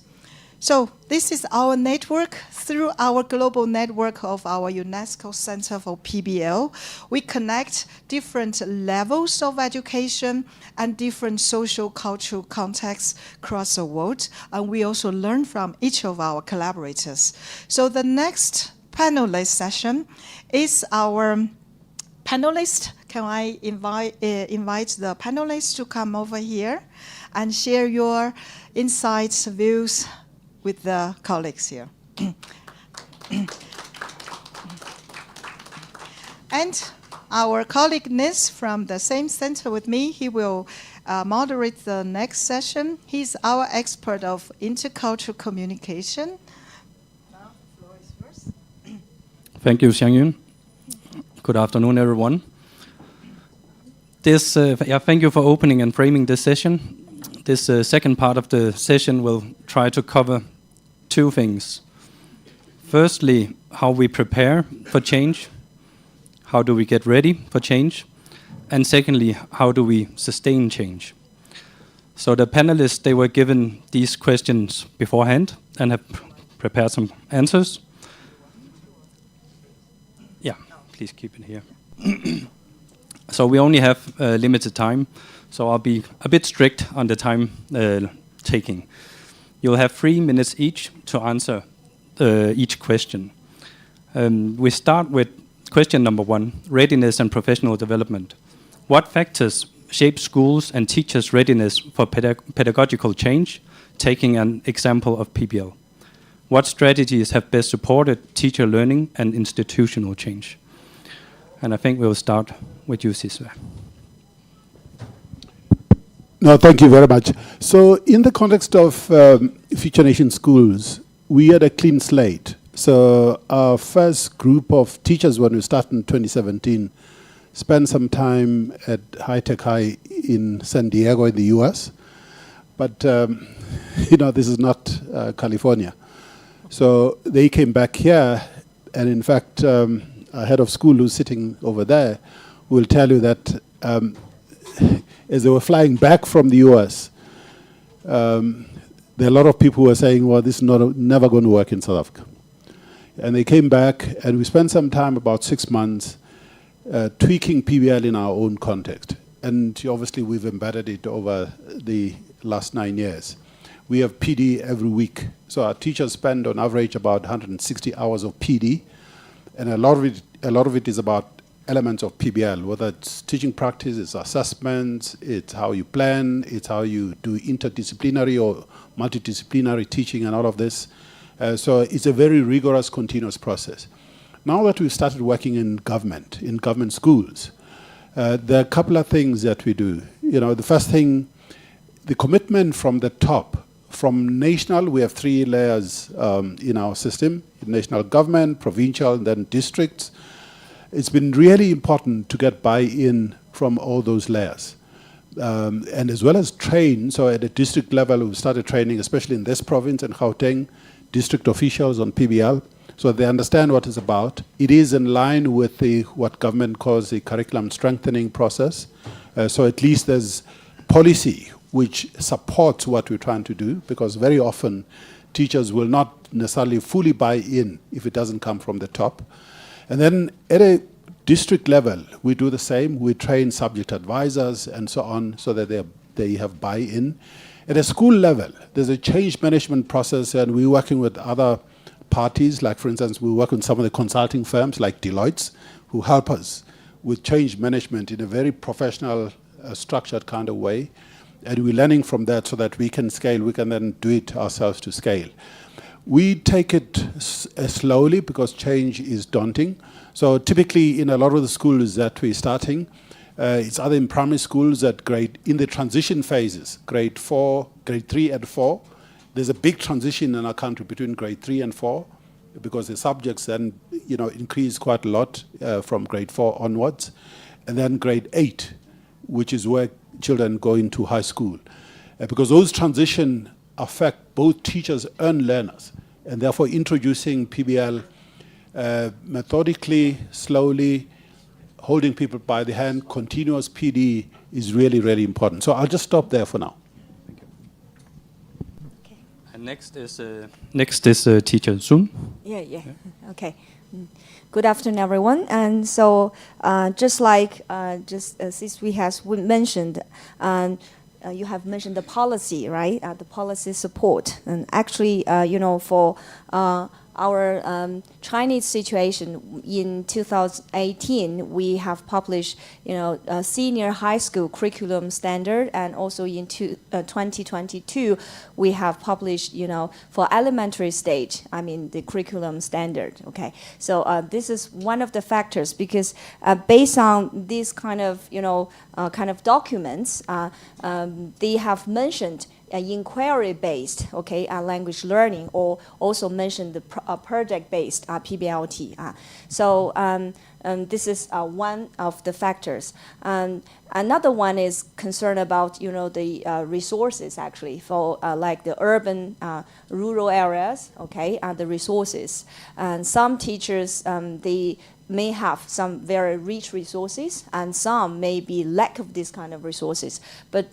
So this is our network. Through our global network of our UNESCO Center for PBL, we connect different levels of education and different social cultural contexts across the world. And we also learn from each of our collaborators. So the next panelist session is our panelist. Can I invite the panelists to come over here and share your insights, views, with the colleagues here. And our colleague Nis from the same center with me, he will moderate the next session. He's our expert of intercultural communication. Now, the floor is yours. Thank you, Xiangyun. Good afternoon, everyone. Thank you for opening and framing this session. This second part of the session will try to cover two things. Firstly, how we prepare for change. How do we get ready for change? And secondly, how do we sustain change? So the panelists, they were given these questions beforehand and have prepared some answers. Yeah, please keep it here. So we only have limited time, so I'll be a bit strict on the time taking. You'll have 3 minutes each to answer each question. We start with question number 1, readiness and professional development. What factors shape schools and teachers' readiness for pedagogical change, taking an example of PBL? What strategies have best supported teacher learning and institutional change? And I think we'll start with you, Siswi. No, thank you very much. So in the context of Future Nation schools, we had a clean slate. So our first group of teachers when we started in 2017 spent some time at High Tech High in San Diego in the US. But, this is not California. So they came back here, and in fact, a head of school who's sitting over there will tell you that as they were flying back from the US, there are a lot of people who were saying, well, this is never going to work in South Africa. And they came back, and we spent some time, about 6 months, tweaking PBL in our own context. And obviously, we've embedded it over the last 9 years. We have PD every week. So our teachers spend, on average, about 160 hours of PD. And a lot of it is about elements of PBL, whether it's teaching practice, it's assessments, it's how you plan, it's how you do interdisciplinary or multidisciplinary teaching and all of this. So it's a very rigorous, continuous process. Now that we've started working in government schools, there are a couple of things that we do. You know, the first thing, the commitment from the top, from national, we have 3 layers in our system: national government, provincial, and then districts. It's been really important to get buy-in from all those layers. And as well as train, so at the district level, we've started training, especially in this province and Gauteng, district officials on PBL, so they understand what it's about. It is in line with what government calls the curriculum strengthening process. So at least there's policy which supports what we're trying to do, because very often teachers will not necessarily fully buy in if it doesn't come from the top. And then at a district level, we do the same. We train subject advisors and so on, so that they have buy-in. At a school level, there's a change management process, and we're working with other parties. Like, for instance, we work with some of the consulting firms like Deloitte, who help us with change management in a very professional, structured kind of way. And we're learning from that so that we can scale. We can then do it ourselves to scale. We take it slowly because change is daunting. So typically in a lot of the schools that we're starting, it's either in primary schools in the transition phases, grade 3 and 4. There's a big transition in our country between grade 3 and 4, because the subjects then increase quite a lot from grade 4 onwards. And then grade 8, which is where children go into high school. Because those transition affect both teachers and learners, and therefore introducing PBL methodically, slowly, holding people by the hand, continuous PD is really, really important. So I'll just stop there for now. Thank you. Okay. And next is teacher Sun. Yeah. Okay. Good afternoon, everyone. And so, just like since we have mentioned, you have mentioned the policy, right? The policy support, and actually, for our Chinese situation in 2018, we have published, a senior high school curriculum standard, and also in 2022, we have published, for elementary stage, the curriculum standard. Okay, so this is one of the factors, because based on these kind of documents, they have mentioned inquiry-based, language learning, or also mentioned the project-based PBLT. So this is one of the factors. Another one is concerned about the resources, actually, for like the urban, rural areas. The resources, and some teachers they may have some very rich resources, and some may be lack of this kind of resources. But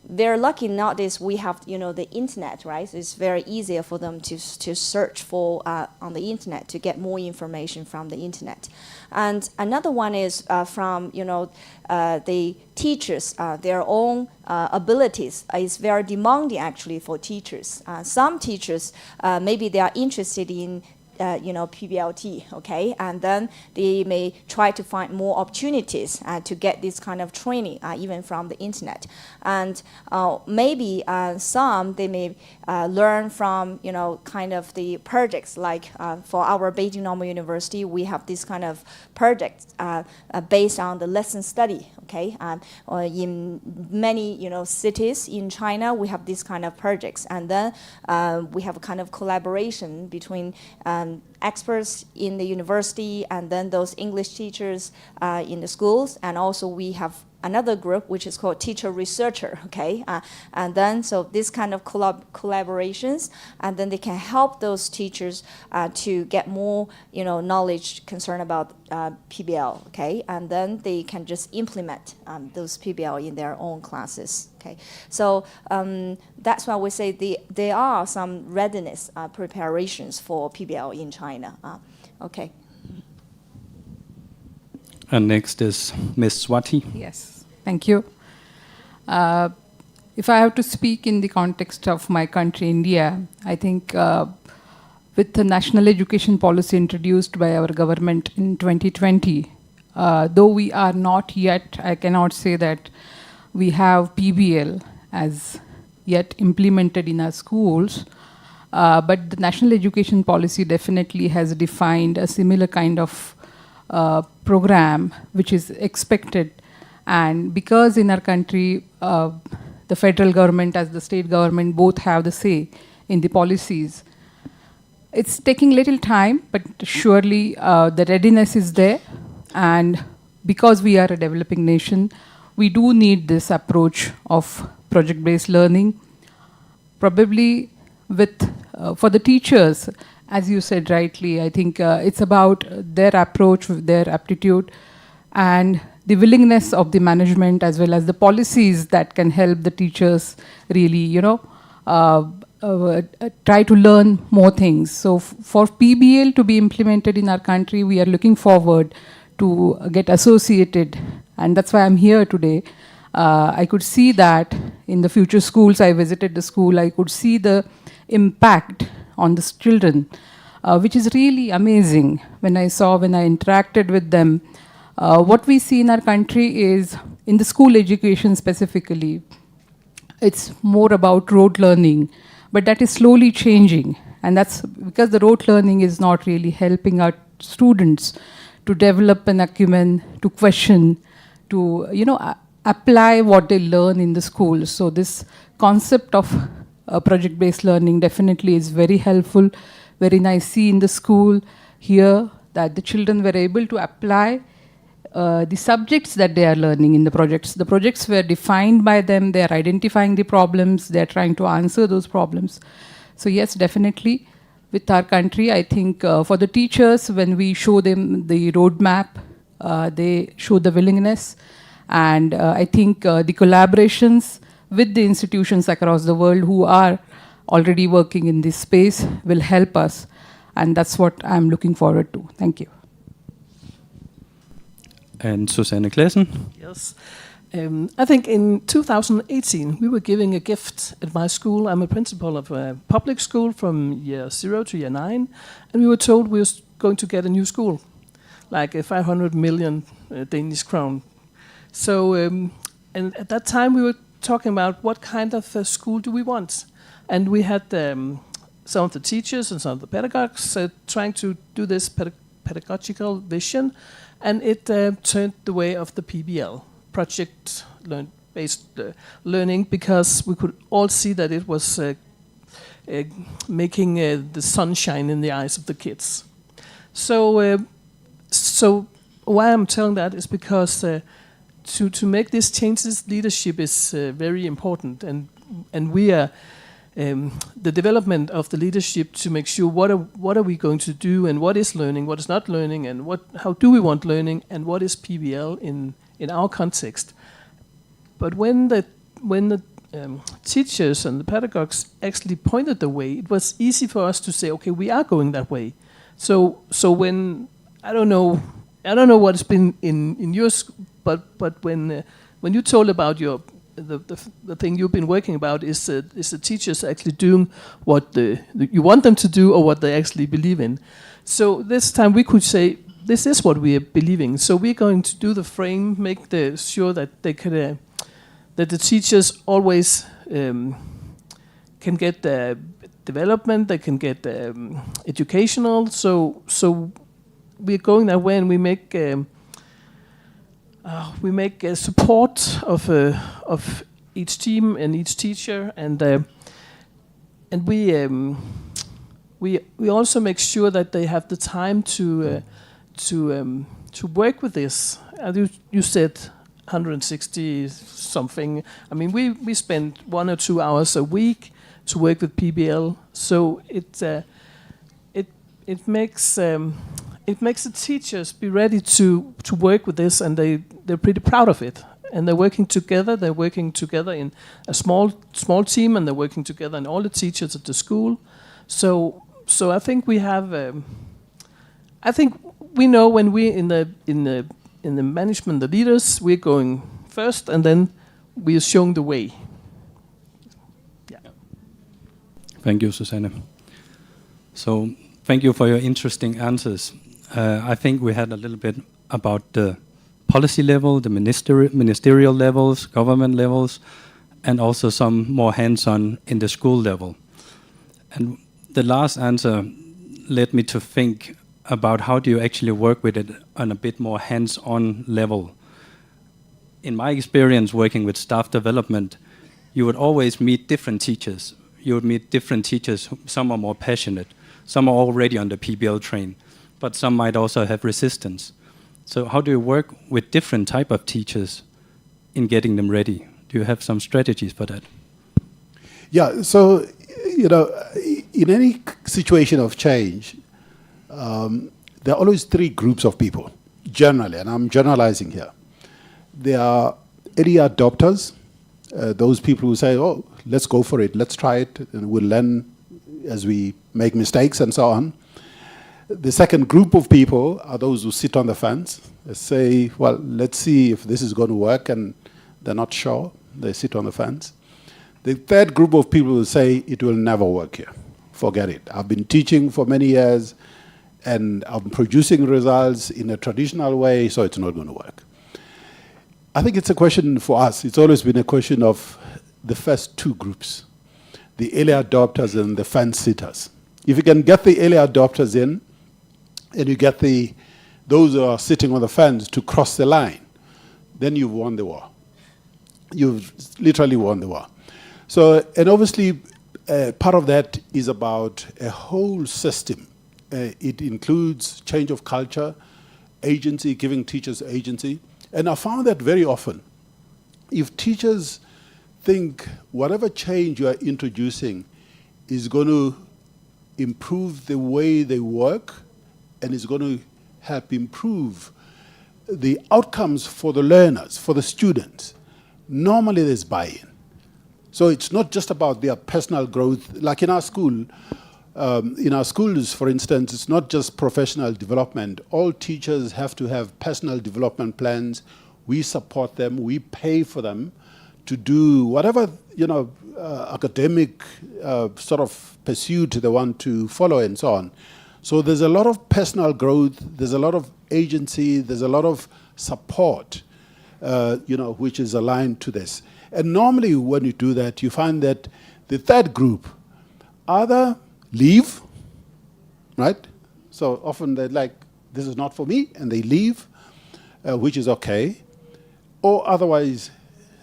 they're lucky nowadays we have the internet, right? So it's very easier for them to search for on the internet, to get more information from the internet. And another one is from the teachers, their own abilities is very demanding actually for teachers. Some teachers maybe they are interested in PBLT, and then they may try to find more opportunities to get this kind of training, even from the internet. And maybe some they may learn from kind of the projects, like for our Beijing Normal University, we have this kind of project based on the lesson study. In many cities in China, we have this kind of projects, and then we have a kind of collaboration between experts in the university, and then those English teachers in the schools, and also we have another group which is called teacher researcher, okay? And then, so this kind of collaborations, and then they can help those teachers to get more, knowledge concerned about PBL, okay? And then they can just implement those PBL in their own classes, okay? So that's why we say there are some readiness preparations for PBL in China, okay? And next is Ms. Swati. Yes, thank you. If I have to speak in the context of my country, India, I think with the national education policy introduced by our government in 2020, though we are not yet, I cannot say that we have PBL as yet implemented in our schools, but the national education policy definitely has defined a similar kind of program which is expected. And because in our country, the federal government as the state government both have the say in the policies, it's taking little time, but surely the readiness is there. And because we are a developing nation, we do need this approach of project-based learning. Probably with, for the teachers, as you said rightly, I think it's about their approach, their aptitude, and the willingness of the management as well as the policies that can help the teachers really, try to learn more things. So for PBL to be implemented in our country, we are looking forward to get associated, and that's why I'm here today. I could see that in the future schools, I visited the school, I could see the impact on the children, which is really amazing when I interacted with them. What we see in our country is, in the school education specifically, it's more about rote learning, but that is slowly changing. And that's because the rote learning is not really helping our students to develop an acumen, to question, to apply what they learn in the school. So this concept of project-based learning definitely is very helpful, very nice. See in the school here that the children were able to apply the subjects that they are learning in the projects. The projects were defined by them, they are identifying the problems, they are trying to answer those problems. So yes, definitely with our country, I think for the teachers, when we show them the roadmap, they show the willingness, and I think the collaborations with the institutions across the world who are already working in this space will help us, and that's what I'm looking forward to. Thank you. And Susanne Claessen. Yes. I think in 2018, we were giving a gift at my school. I'm a principal of a public school from year 0 to year 9, and we were told we were going to get a new school, like a 500 million Danish crown. So, and at that time we were talking about what kind of school do we want. And we had some of the teachers and some of the pedagogues trying to do this pedagogical vision, and it turned the way of the PBL, project-based learning, because we could all see that it was making the sunshine in the eyes of the kids. So, so why I'm telling that is because to make these changes, leadership is very important, and we are the development of the leadership to make sure what are we going to do, and what is learning, what is not learning, and how do we want learning, and what is PBL in our context. But when the teachers and the pedagogues actually pointed the way, it was easy for us to say, okay, we are going that way. So when I don't know what has been in yours, but when you told about the thing you've been working about is the teachers actually doing what you want them to do, or what they actually believe in. So this time we could say, this is what we are believing. So we're going to do the frame, make sure that they could, that the teachers always can get development, they can get educational. So we're going that way, and we make a support of each team and each teacher, and we we also make sure that they have the time to work with this. And you said 160 something. I mean, we spend 1 or 2 hours a week to work with PBL, so it makes the teachers be ready to work with this, and they're pretty proud of it. And they're working together. They're working together in a small team, and they're working together in all the teachers at the school. So I think we have. I think we know when we're in the management, the leaders, we're going first, and then we are showing the way. Yeah. Thank you, Susanne. So thank you for your interesting answers. I think we had a little bit about the policy level, the ministerial levels, government levels, and also some more hands-on in the school level. And the last answer led me to think about how do you actually work with it on a bit more hands-on level. In my experience working with staff development, you would always meet different teachers. You would meet different teachers. Some are more passionate. Some are already on the PBL train, but some might also have resistance. So how do you work with different type of teachers in getting them ready? Do you have some strategies for that? Yeah, so, in any situation of change, there are always 3 groups of people, generally, and I'm generalizing here. There are early adopters, those people who say, oh, let's go for it, let's try it, and we'll learn as we make mistakes and so on. The second group of people are those who sit on the fence. They say, well, let's see if this is going to work, and they're not sure. They sit on the fence. The third group of people will say, it will never work here. Forget it. I've been teaching for many years, and I'm producing results in a traditional way, so it's not going to work. I think it's a question for us. It's always been a question of the first 2 groups, the early adopters and the fence sitters. If you can get the early adopters in, and you get those who are sitting on the fence to cross the line, then you've won the war. You've literally won the war. So, and obviously, part of that is about a whole system. It includes change of culture, agency, giving teachers agency. And I found that very often, if teachers think whatever change you are introducing is going to improve the way they work, and is going to help improve the outcomes for the learners, for the students, normally there's buy-in. So it's not just about their personal growth. Like in our schools, for instance, it's not just professional development. All teachers have to have personal development plans. We support them. We pay for them to do whatever, academic sort of pursuit they want to follow and so on. So there's a lot of personal growth, there's a lot of agency, there's a lot of support, which is aligned to this. And normally when you do that, you find that the third group either leave, right? So often they're like, this is not for me, and they leave, which is okay. Or otherwise,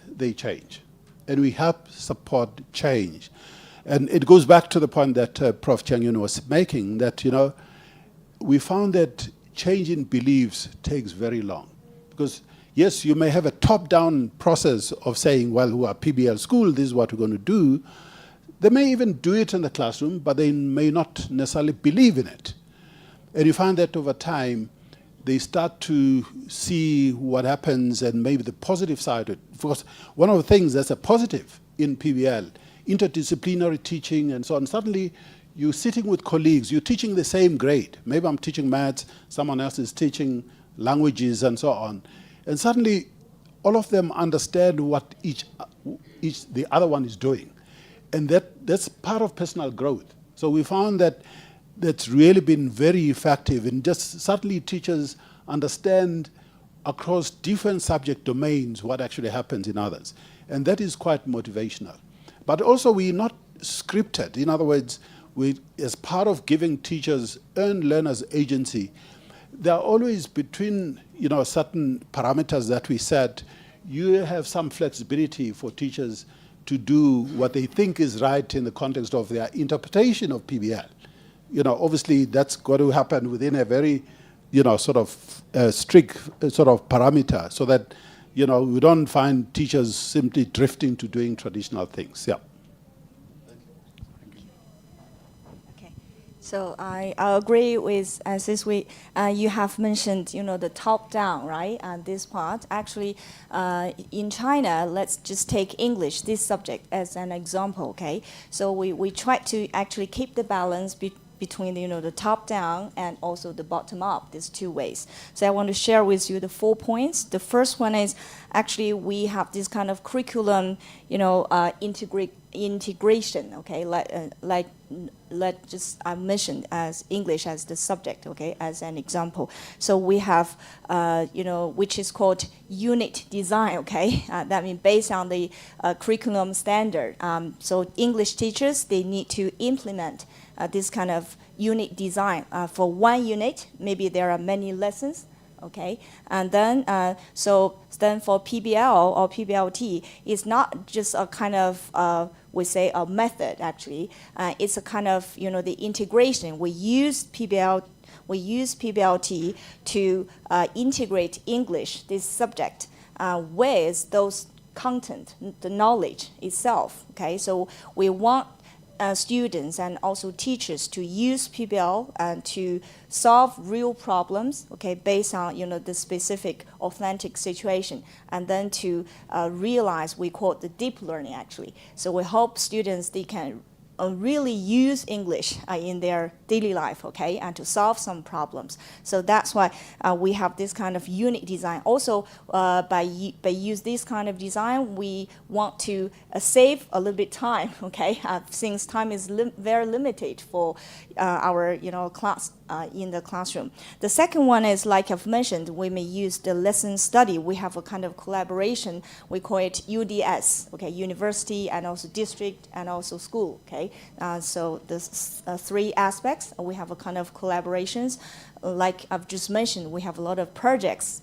they change. And we help support change. And it goes back to the point that Prof. Chang Yun was making, that, we found that change in beliefs takes very long. Because, yes, you may have a top-down process of saying, well, we are PBL school, this is what we're going to do. They may even do it in the classroom, but they may not necessarily believe in it. And you find that over time, they start to see what happens and maybe the positive side of it. Because one of the things that's a positive in PBL, interdisciplinary teaching and so on, suddenly you're sitting with colleagues, you're teaching the same grade. Maybe I'm teaching maths, someone else is teaching languages and so on. And suddenly all of them understand what the other one is doing. And that's part of personal growth. So we found that that's really been very effective in just suddenly teachers understand across different subject domains what actually happens in others. And that is quite motivational. But also we're not scripted. In other words, as part of giving teachers earned learners agency, there are always between certain parameters that we set, you have some flexibility for teachers to do what they think is right in the context of their interpretation of PBL. obviously that's got to happen within a very, sort of strict sort of parameter, so that, we don't find teachers simply drifting to doing traditional things. Yeah. So I agree with, since you have mentioned, the top down, right? And this part, actually, in China, let's just take English, this subject, as an example, okay? So we try to actually keep the balance between the top down and also the bottom up, these two ways. So I want to share with you the 4 points. The first one is actually we have this kind of curriculum, integration, okay? I mentioned as English as the subject, okay, as an example. So we have, which is called unit design, okay? That means based on the curriculum standard. So English teachers, they need to implement this kind of unit design. For one unit, maybe there are many lessons, okay? And then, then for PBL or PBLT, it's not just a kind of, we say a method, actually. It's a kind of, the integration. We use PBLT to integrate English, this subject, with those content, the knowledge itself, okay? So we want students and also teachers to use PBL and to solve real problems, okay, based on the specific authentic situation, and then to realize, we call it the deep learning, actually. So we hope students, they can really use English in their daily life, okay, and to solve some problems. So that's why we have this kind of unit design. Also, by use this kind of design, we want to save a little bit time, okay, since time is very limited for our class in the classroom. The second one is, like I've mentioned, we may use the lesson study. We have a kind of collaboration. We call it UDS, okay, university and also district and also school, okay. So there's 3 aspects. We have a kind of collaborations. Like I've just mentioned, we have a lot of projects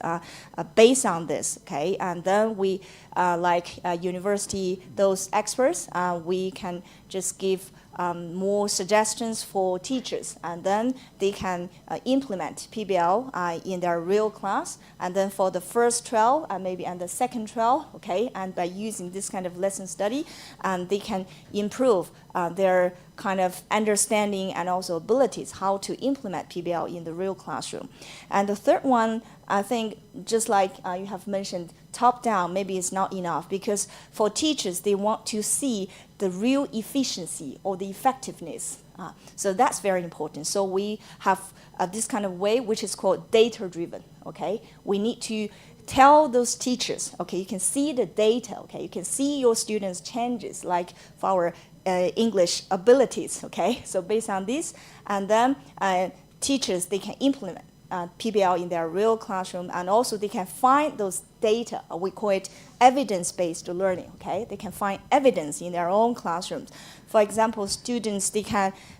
based on this, okay. And then we, like university, those experts, we can just give more suggestions for teachers, and then they can implement PBL in their real class. And then for the first trial, and the second trial, okay, and by using this kind of lesson study, they can improve their kind of understanding and also abilities how to implement PBL in the real classroom. And the third one, I think, just like you have mentioned, top down maybe is not enough, because for teachers, they want to see the real efficiency or the effectiveness. So that's very important. So we have this kind of way, which is called data-driven, okay? We need to tell those teachers, okay, you can see the data, okay? You can see your students' changes, like for our English abilities, okay? So based on this, and then teachers, they can implement PBL in their real classroom, and also they can find those data. We call it evidence-based learning, okay? They can find evidence in their own classrooms. For example, students,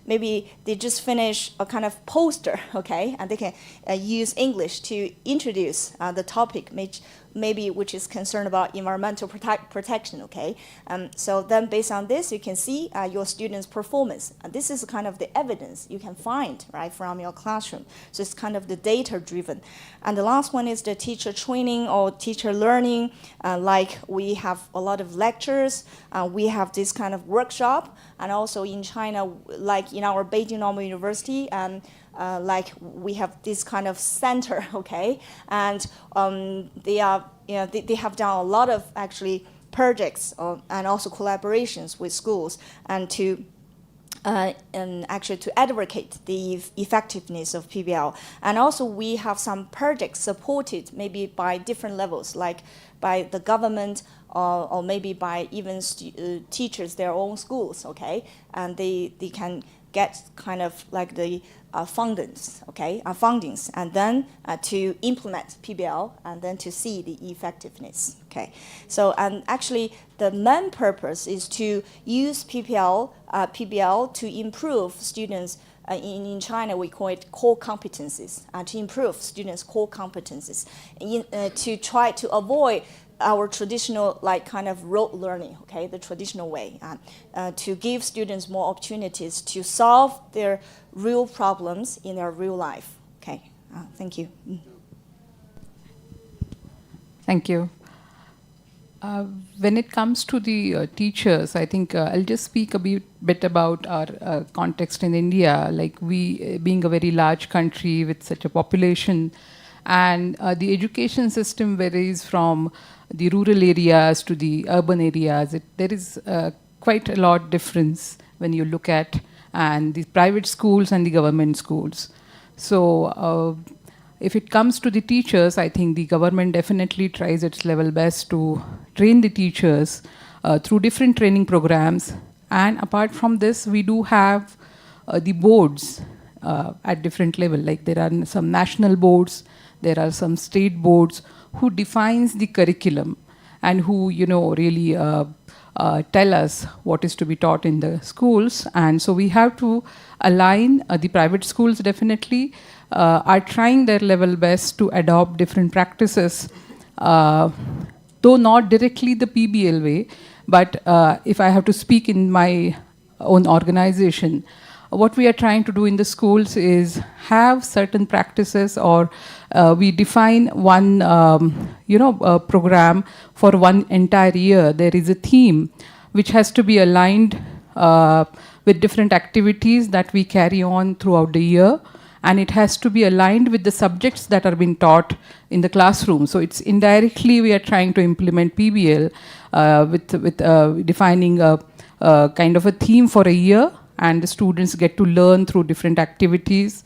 maybe they just finish a kind of poster, okay? And they can use English to introduce the topic, which is concerned about environmental protection, okay? So then based on this, you can see your students' performance. And this is kind of the evidence you can find, right, from your classroom. So it's kind of the data-driven. And the last one is the teacher training or teacher learning. Like we have a lot of lectures, we have this kind of workshop, and also in China, like in our Beijing Normal University, like we have this kind of center, okay, and they have done a lot of actually projects and also collaborations with schools, and actually to advocate the effectiveness of PBL. And also we have some projects supported maybe by different levels, like by the government or maybe by even teachers, their own schools, okay? And they can get kind of like the fundings, okay, fundings, and then to implement PBL, and then to see the effectiveness, okay. So, and actually the main purpose is to use PBL to improve students. In China, we call it core competencies, to improve students' core competencies, to try to avoid our traditional, like, kind of rote learning, okay, the traditional way, to give students more opportunities to solve their real problems in their real life. Okay, thank you. Thank you. When it comes to the teachers, I think I'll just speak a bit about our context in India, like we being a very large country with such a population, and the education system varies from the rural areas to the urban areas. There is quite a lot difference when you look at and the private schools and the government schools. So if it comes to the teachers, I think the government definitely tries its level best to train the teachers through different training programs. And apart from this, we do have the boards at different level. Like there are some national boards, there are some state boards who defines the curriculum and who, you know, really tell us what is to be taught in the schools. And so we have to align the private schools definitely are trying their level best to adopt different practices, though not directly the PBL way, but if I have to speak in my own organization, what we are trying to do in the schools is have certain practices, or we define one program for one entire year. There is a theme which has to be aligned with different activities that we carry on throughout the year, and it has to be aligned with the subjects that are being taught in the classroom. So it's indirectly we are trying to implement PBL with defining a kind of a theme for a year, and the students get to learn through different activities.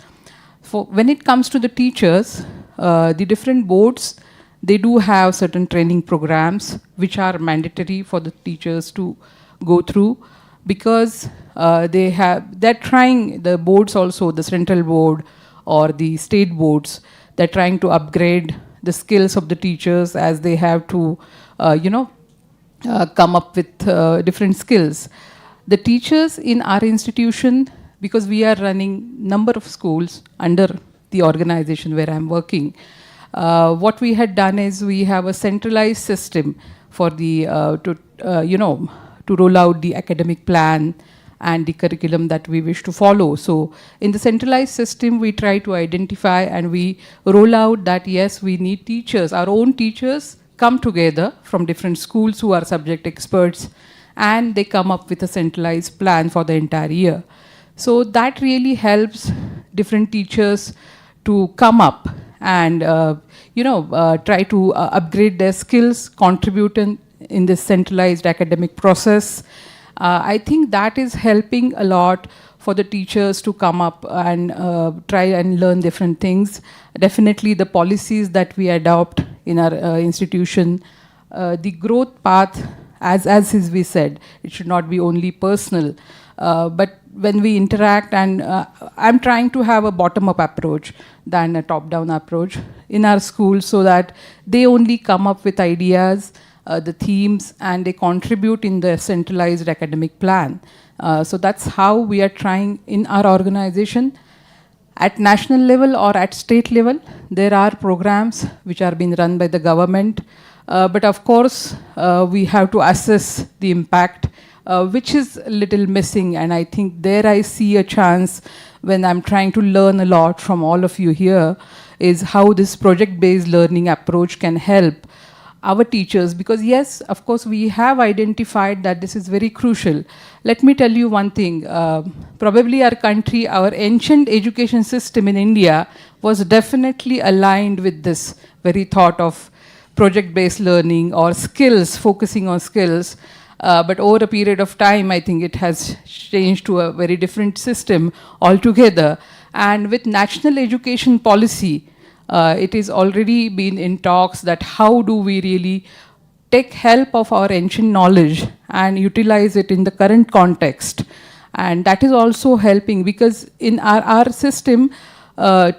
When it comes to the teachers, the different boards, they do have certain training programs which are mandatory for the teachers to go through, because they're trying, the boards also, the central board or the state boards, they're trying to upgrade the skills of the teachers as they have to, come up with different skills. The teachers in our institution, because we are running number of schools under the organization where I'm working, what we had done is we have a centralized system for the to roll out the academic plan and the curriculum that we wish to follow. So in the centralized system, we try to identify and we roll out that, yes, we need teachers. Our own teachers come together from different schools who are subject experts, and they come up with a centralized plan for the entire year. So that really helps different teachers to come up and try to upgrade their skills, contribute in this centralized academic process. I think that is helping a lot for the teachers to come up and try and learn different things. Definitely the policies that we adopt in our institution, the growth path, as we said, it should not be only personal, but when we interact, and I'm trying to have a bottom-up approach than a top-down approach in our schools, so that they only come up with ideas, the themes, and they contribute in the centralized academic plan. So that's how we are trying in our organization. At national level or at state level, there are programs which are being run by the government, but of course, we have to assess the impact, which is a little missing, and I think there I see a chance when I'm trying to learn a lot from all of you here, is how this project-based learning approach can help our teachers, because yes, of course, we have identified that this is very crucial. Let me tell you one thing, probably our country, our ancient education system in India was definitely aligned with this very thought of project-based learning or skills, focusing on skills. But over a period of time, I think it has changed to a very different system altogether. And with national education policy, it is already been in talks that how do we really take help of our ancient knowledge and utilize it in the current context. And that is also helping, because in our system,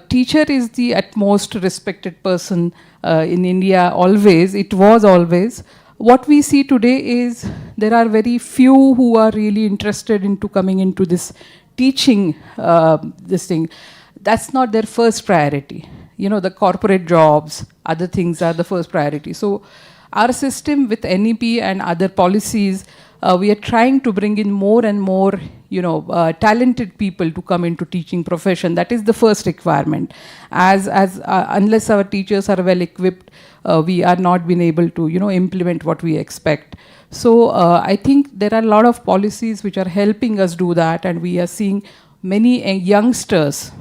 teacher is the utmost respected person in India always, it was always. What we see today is there are very few who are really interested into coming into this teaching, this thing. That's not their first priority. You know, the corporate jobs, other things are the first priority. So our system with NEP and other policies, we are trying to bring in more and more, talented people to come into teaching profession. That is the first requirement. Unless our teachers are well equipped, we are not been able to, implement what we expect. So I think there are a lot of policies which are helping us do that, and we are seeing many youngsters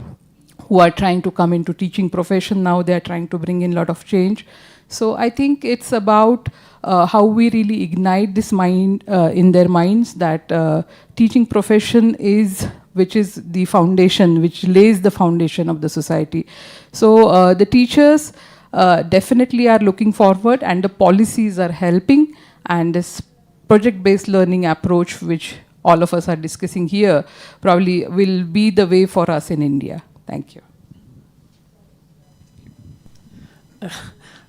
who are trying to come into teaching profession now. They are trying to bring in a lot of change. So I think it's about how we really ignite this mind in their minds that teaching profession which is the foundation, which lays the foundation of the society. So the teachers definitely are looking forward, and the policies are helping, and this project-based learning approach, which all of us are discussing here, probably will be the way for us in India. Thank you.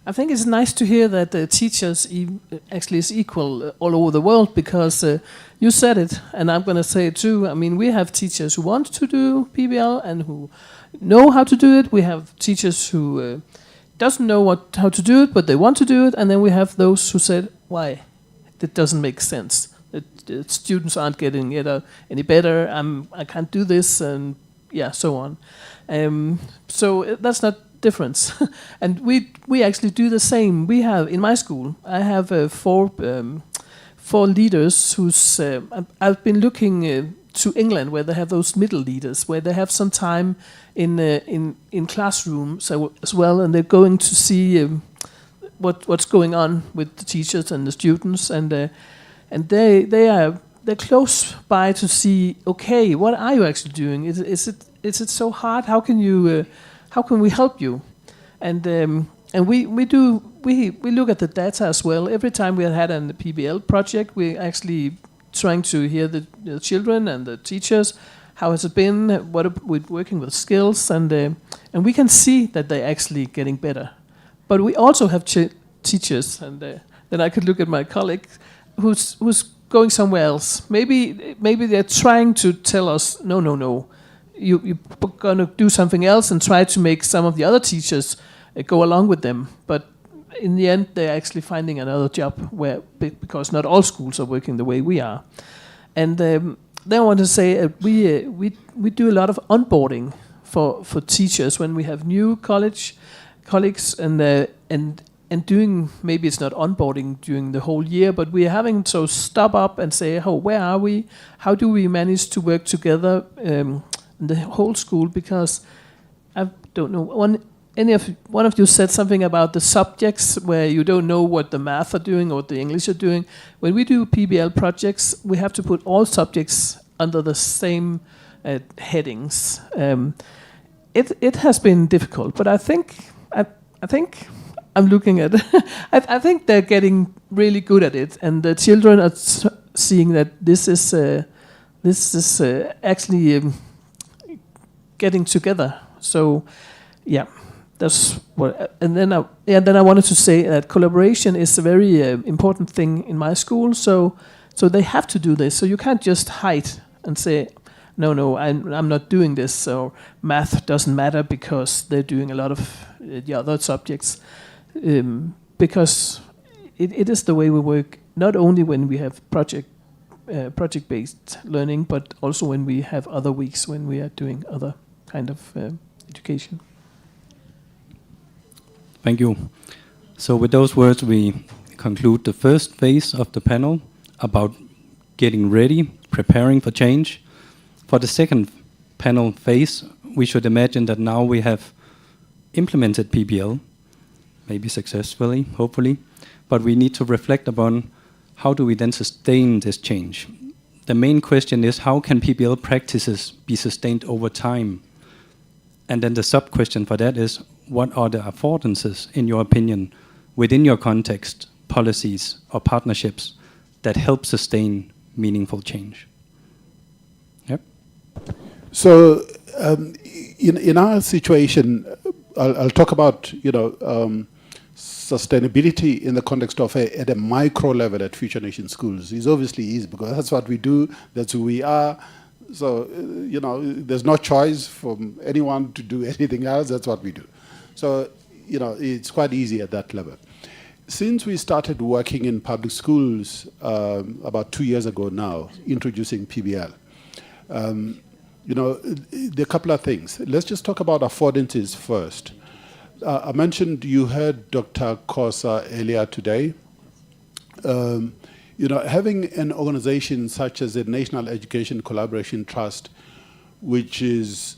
I think it's nice to hear that teachers actually is equal all over the world, because you said it, and I'm going to say it too. I mean, we have teachers who want to do PBL and who know how to do it. We have teachers who doesn't know how to do it, but they want to do it. And then we have those who said, why? It doesn't make sense. The students aren't getting any better. I can't do this, and so on. So that's not difference. And we actually do the same. We have, in my school, I have four leaders who's, I've been looking to England, where they have those middle leaders, where they have some time in classrooms as well, and they're going to see what's going on with the teachers and the students, and they're close by to see, okay, what are you actually doing? Is it so hard? How can we help you? And we look at the data as well. Every time we had a PBL project, we actually trying to hear the children and the teachers. How has it been? What are we working with skills? And we can see that they're actually getting better. But we also have teachers, and then I could look at my colleague who's going somewhere else. Maybe they're trying to tell us, no. You're going to do something else and try to make some of the other teachers go along with them. But in the end, they're actually finding another job because not all schools are working the way we are. And then I want to say we do a lot of onboarding for teachers when we have new colleagues and doing, maybe it's not onboarding during the whole year, but we're having to stop up and say, where are we? How do we manage to work together in the whole school? Because I don't know, one of you said something about the subjects where you don't know what the math are doing or what the English are doing. When we do PBL projects, we have to put all subjects under the same headings. It has been difficult, but I think I'm looking at I think they're getting really good at it, and the children are seeing that this is actually getting together. So, yeah. That's what, and then I wanted to say that collaboration is a very important thing in my school. So they have to do this. So you can't just hide and say, no, I'm not doing this. Or math doesn't matter because they're doing a lot of the other subjects. Because it is the way we work. Not only when we have project-based learning, but also when we have other weeks when we are doing other kind of education. Thank you. So with those words, we conclude the first phase of the panel about getting ready, preparing for change. For the second panel phase, we should imagine that now we have implemented PBL, maybe successfully, hopefully, but we need to reflect upon how do we then sustain this change. The main question is, how can PBL practices be sustained over time? And then the sub-question for that is, what are the affordances, in your opinion, within your context, policies or partnerships that help sustain meaningful change? Yep. So in our situation, I'll talk about sustainability in the context of at a micro level at Future Nation schools. It obviously is, because that's what we do, that's who we are. So there's no choice for anyone to do anything else. That's what we do. So it's quite easy at that level. since we started working in public schools about 2 years ago now, introducing PBL, you know, there are a couple of things. Let's just talk about affordances first. I mentioned, you heard Dr. Kosa earlier today. You know, having an organization such as the National Education Collaboration Trust, which is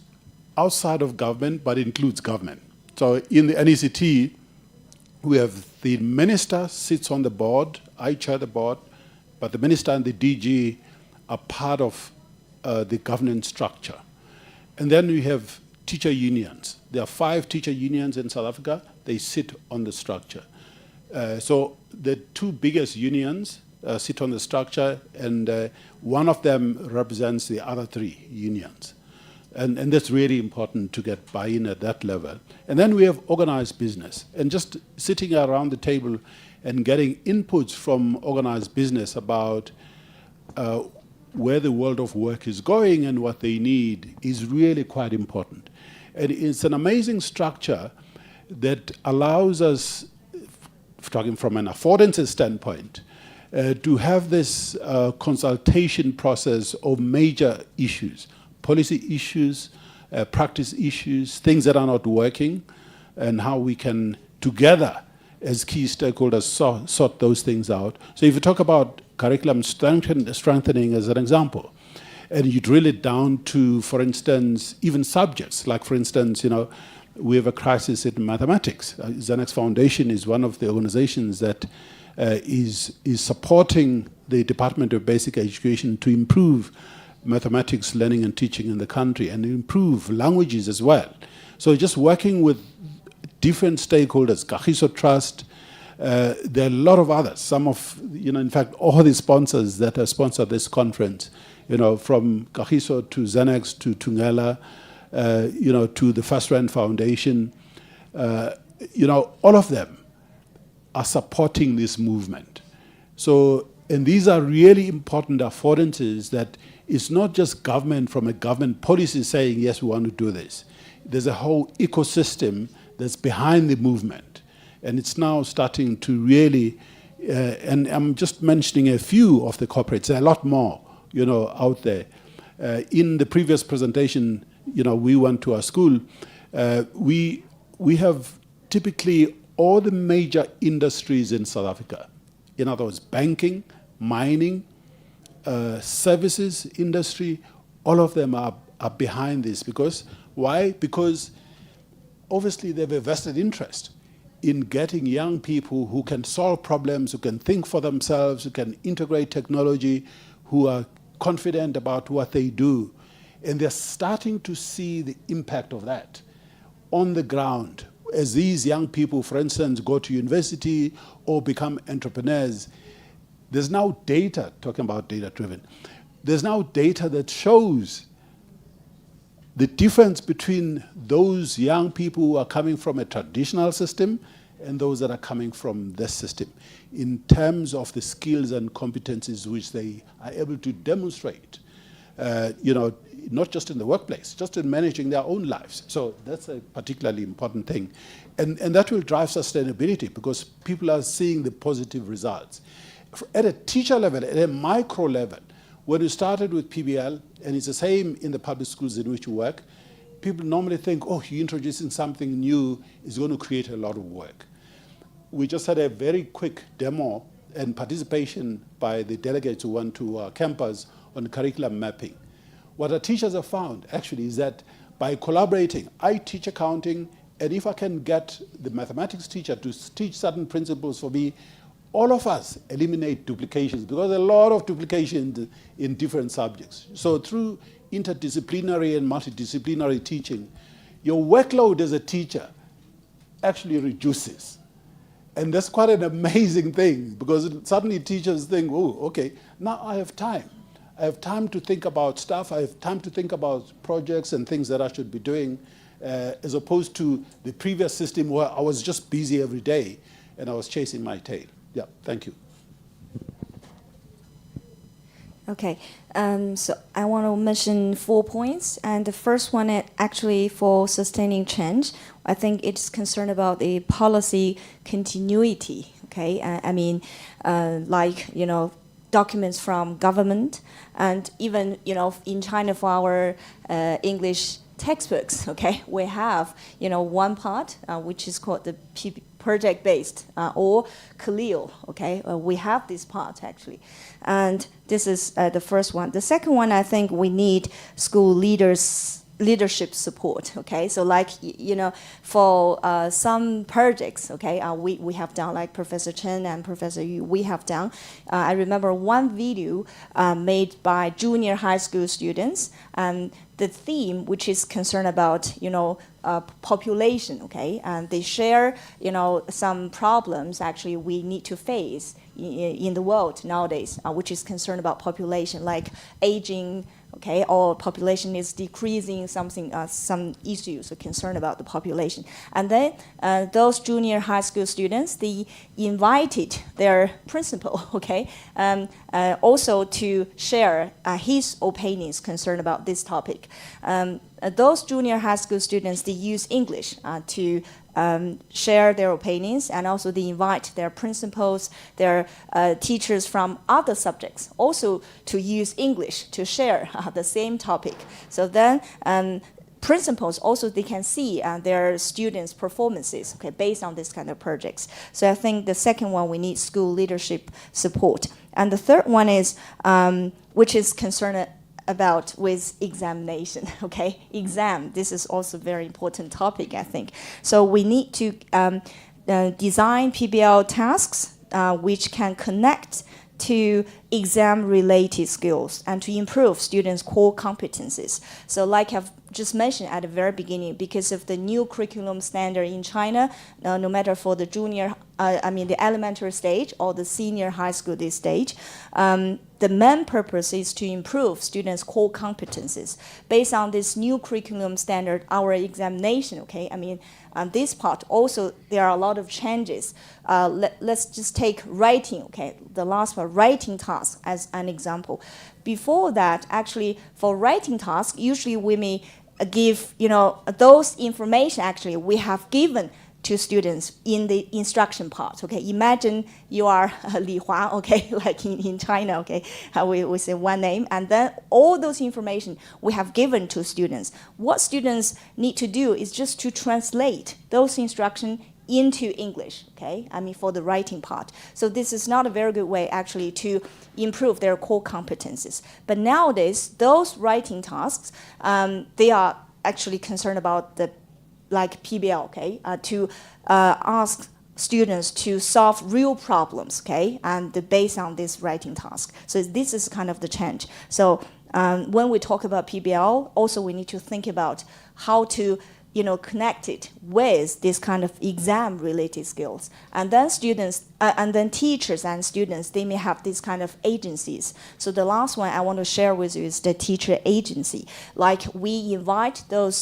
outside of government but includes government. So in the NECT, we have the minister sits on the board, I chair the board, but the minister and the DG are part of the governance structure. And then we have teacher unions. There are 5 teacher unions in South Africa. They sit on the structure. So the 2 biggest unions sit on the structure, and one of them represents the other 3 unions. And that's really important to get buy-in at that level. And then we have organized business. And just sitting around the table and getting inputs from organized business about where the world of work is going and what they need is really quite important. And it's an amazing structure that allows us, talking from an affordances standpoint, to have this consultation process of major issues, policy issues, practice issues, things that are not working, and how we can together as key stakeholders sort those things out. So if you talk about curriculum strengthening as an example, and you drill it down to, for instance, even subjects, like for instance, you know, we have a crisis in mathematics. Xenex Foundation is one of the organizations that is supporting the Department of Basic Education to improve mathematics learning and teaching in the country and improve languages as well. So just working with different stakeholders, Kagiso Trust, there are a lot of others. Some of, you know, in fact, all the sponsors that have sponsored this conference, you know, from Kagiso to Xenex to Tungela, you know, to the First Rand Foundation, you know, all of them are supporting this movement. So, and these are really important affordances that it's not just government from a government policy saying, yes, we want to do this. There's a whole ecosystem that's behind the movement. And it's now starting to really, and I'm just mentioning a few of the corporates, there are a lot more, you know, out there. In the previous presentation, you know, we went to our school. We have typically all the major industries in South Africa. In other words, banking, mining, services industry, all of them are behind this. Because, why? Because obviously they have a vested interest in getting young people who can solve problems, who can think for themselves, who can integrate technology, who are confident about what they do. And they're starting to see the impact of that on the ground. As these young people, for instance, go to university or become entrepreneurs, there's now data, talking about data-driven, there's now data that shows the difference between those young people who are coming from a traditional system and those that are coming from this system in terms of the skills and competencies which they are able to demonstrate, you know, not just in the workplace, just in managing their own lives. So that's a particularly important thing. And that will drive sustainability because people are seeing the positive results. At a teacher level, at a micro level, when we started with PBL, and it's the same in the public schools in which we work, people normally think, oh, you're introducing something new, is going to create a lot of work. We just had a very quick demo and participation by the delegates who went to our campus on curriculum mapping. What our teachers have found, actually, is that by collaborating, I teach accounting, and if I can get the mathematics teacher to teach certain principles for me, all of us eliminate duplications, because there's a lot of duplication in different subjects. So through interdisciplinary and multidisciplinary teaching, your workload as a teacher actually reduces. And that's quite an amazing thing, because suddenly teachers think, oh, okay, now I have time. I have time to think about stuff. I have time to think about projects and things that I should be doing, as opposed to the previous system where I was just busy every day and I was chasing my tail. Yeah, thank you. Okay, so I want to mention 4 points, and the first one is actually for sustaining change. I think it's concerned about the policy continuity. Okay, I mean, like documents from government, and even in China for our English textbooks. Okay, we have one part which is called the project-based or Khalil. Okay, we have this part actually. And this is the first one. The second one, I think we need school leadership support. Okay, so like for some projects, okay, we have done, like Professor Chen and Professor Yu, we have done. I remember one video made by junior high school students, and the theme, which is concerned about population. Okay, and they share some problems actually we need to face in the world nowadays, which is concerned about population, like aging, okay, or population is decreasing, something, some issues are concerned about the population. And then those junior high school students, they invited their principal, okay, also to share his opinions concerned about this topic. Those junior high school students, they use English to share their opinions, and also they invite their principals, their teachers from other subjects also to use English to share the same topic. So then principals also, they can see their students' performances, okay, based on this kind of projects. So I think the second one, we need school leadership support. And the third one is, which is concerned about with examination, okay? Exam, this is also a very important topic, I think. So we need to design PBL tasks which can connect to exam-related skills and to improve students' core competencies. So like I've just mentioned at the very beginning, because of the new curriculum standard in China, no matter for the the elementary stage or the senior high school this stage, the main purpose is to improve students' core competencies. Based on this new curriculum standard, our examination, okay, on this part also there are a lot of changes. Let's just take writing, okay, the last one, writing task as an example. Before that, actually, for writing task, usually we may give, those information actually we have given to students in the instruction part. Okay, imagine you are Li Hua, okay, like in China, okay, we say one name, and then all those information we have given to students. What students need to do is just to translate those instructions into English, okay, for the writing part. So this is not a very good way actually to improve their core competencies. But nowadays, those writing tasks, they are actually concerned about the like PBL, okay, to ask students to solve real problems, okay, and based on this writing task. So this is kind of the change. So when we talk about PBL, also we need to think about how to connect it with this kind of exam-related skills. And then students, and then teachers and students, they may have these kind of agencies. So the last one I want to share with you is the teacher agency. Like we invite those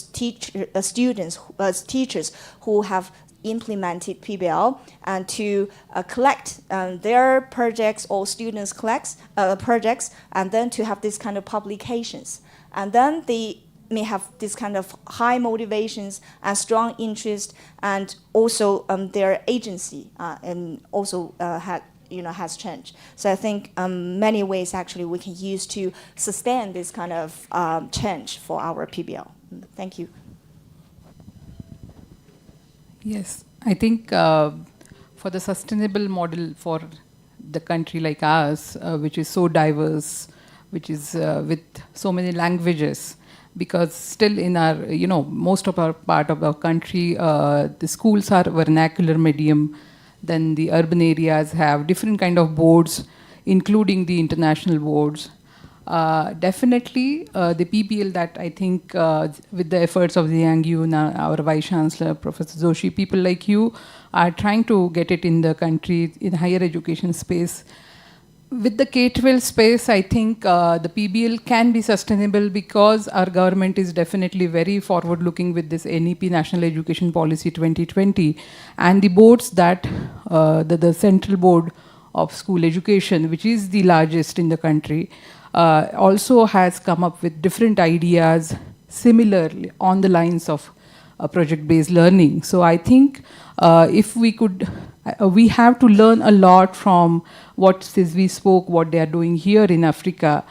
students, teachers who have implemented PBL and to collect their projects or students collect projects, and then to have this kind of publications. And then they may have this kind of high motivations and strong interest, and also their agency and also has changed. So I think many ways actually we can use to sustain this kind of change for our PBL. Thank you. Yes, I think for the sustainable model for the country like ours, which is so diverse, which is with so many languages, because still in our, most of our part of our country, the schools are vernacular medium, then the urban areas have different kind of boards, including the international boards. Definitely, the PBL that I think with the efforts of Zhang Yu, our Vice Chancellor, Professor Joshi, people like you are trying to get it in the country, in higher education space. With the K-12 space, I think the PBL can be sustainable because our government is definitely very forward-looking with this NEP, National Education Policy 2020, and the boards that, the Central Board of School Education, which is the largest in the country, also has come up with different ideas similarly on the lines of project-based learning. So I think if we could, we have to learn a lot from what CISV spoke, what they are doing here in Africa.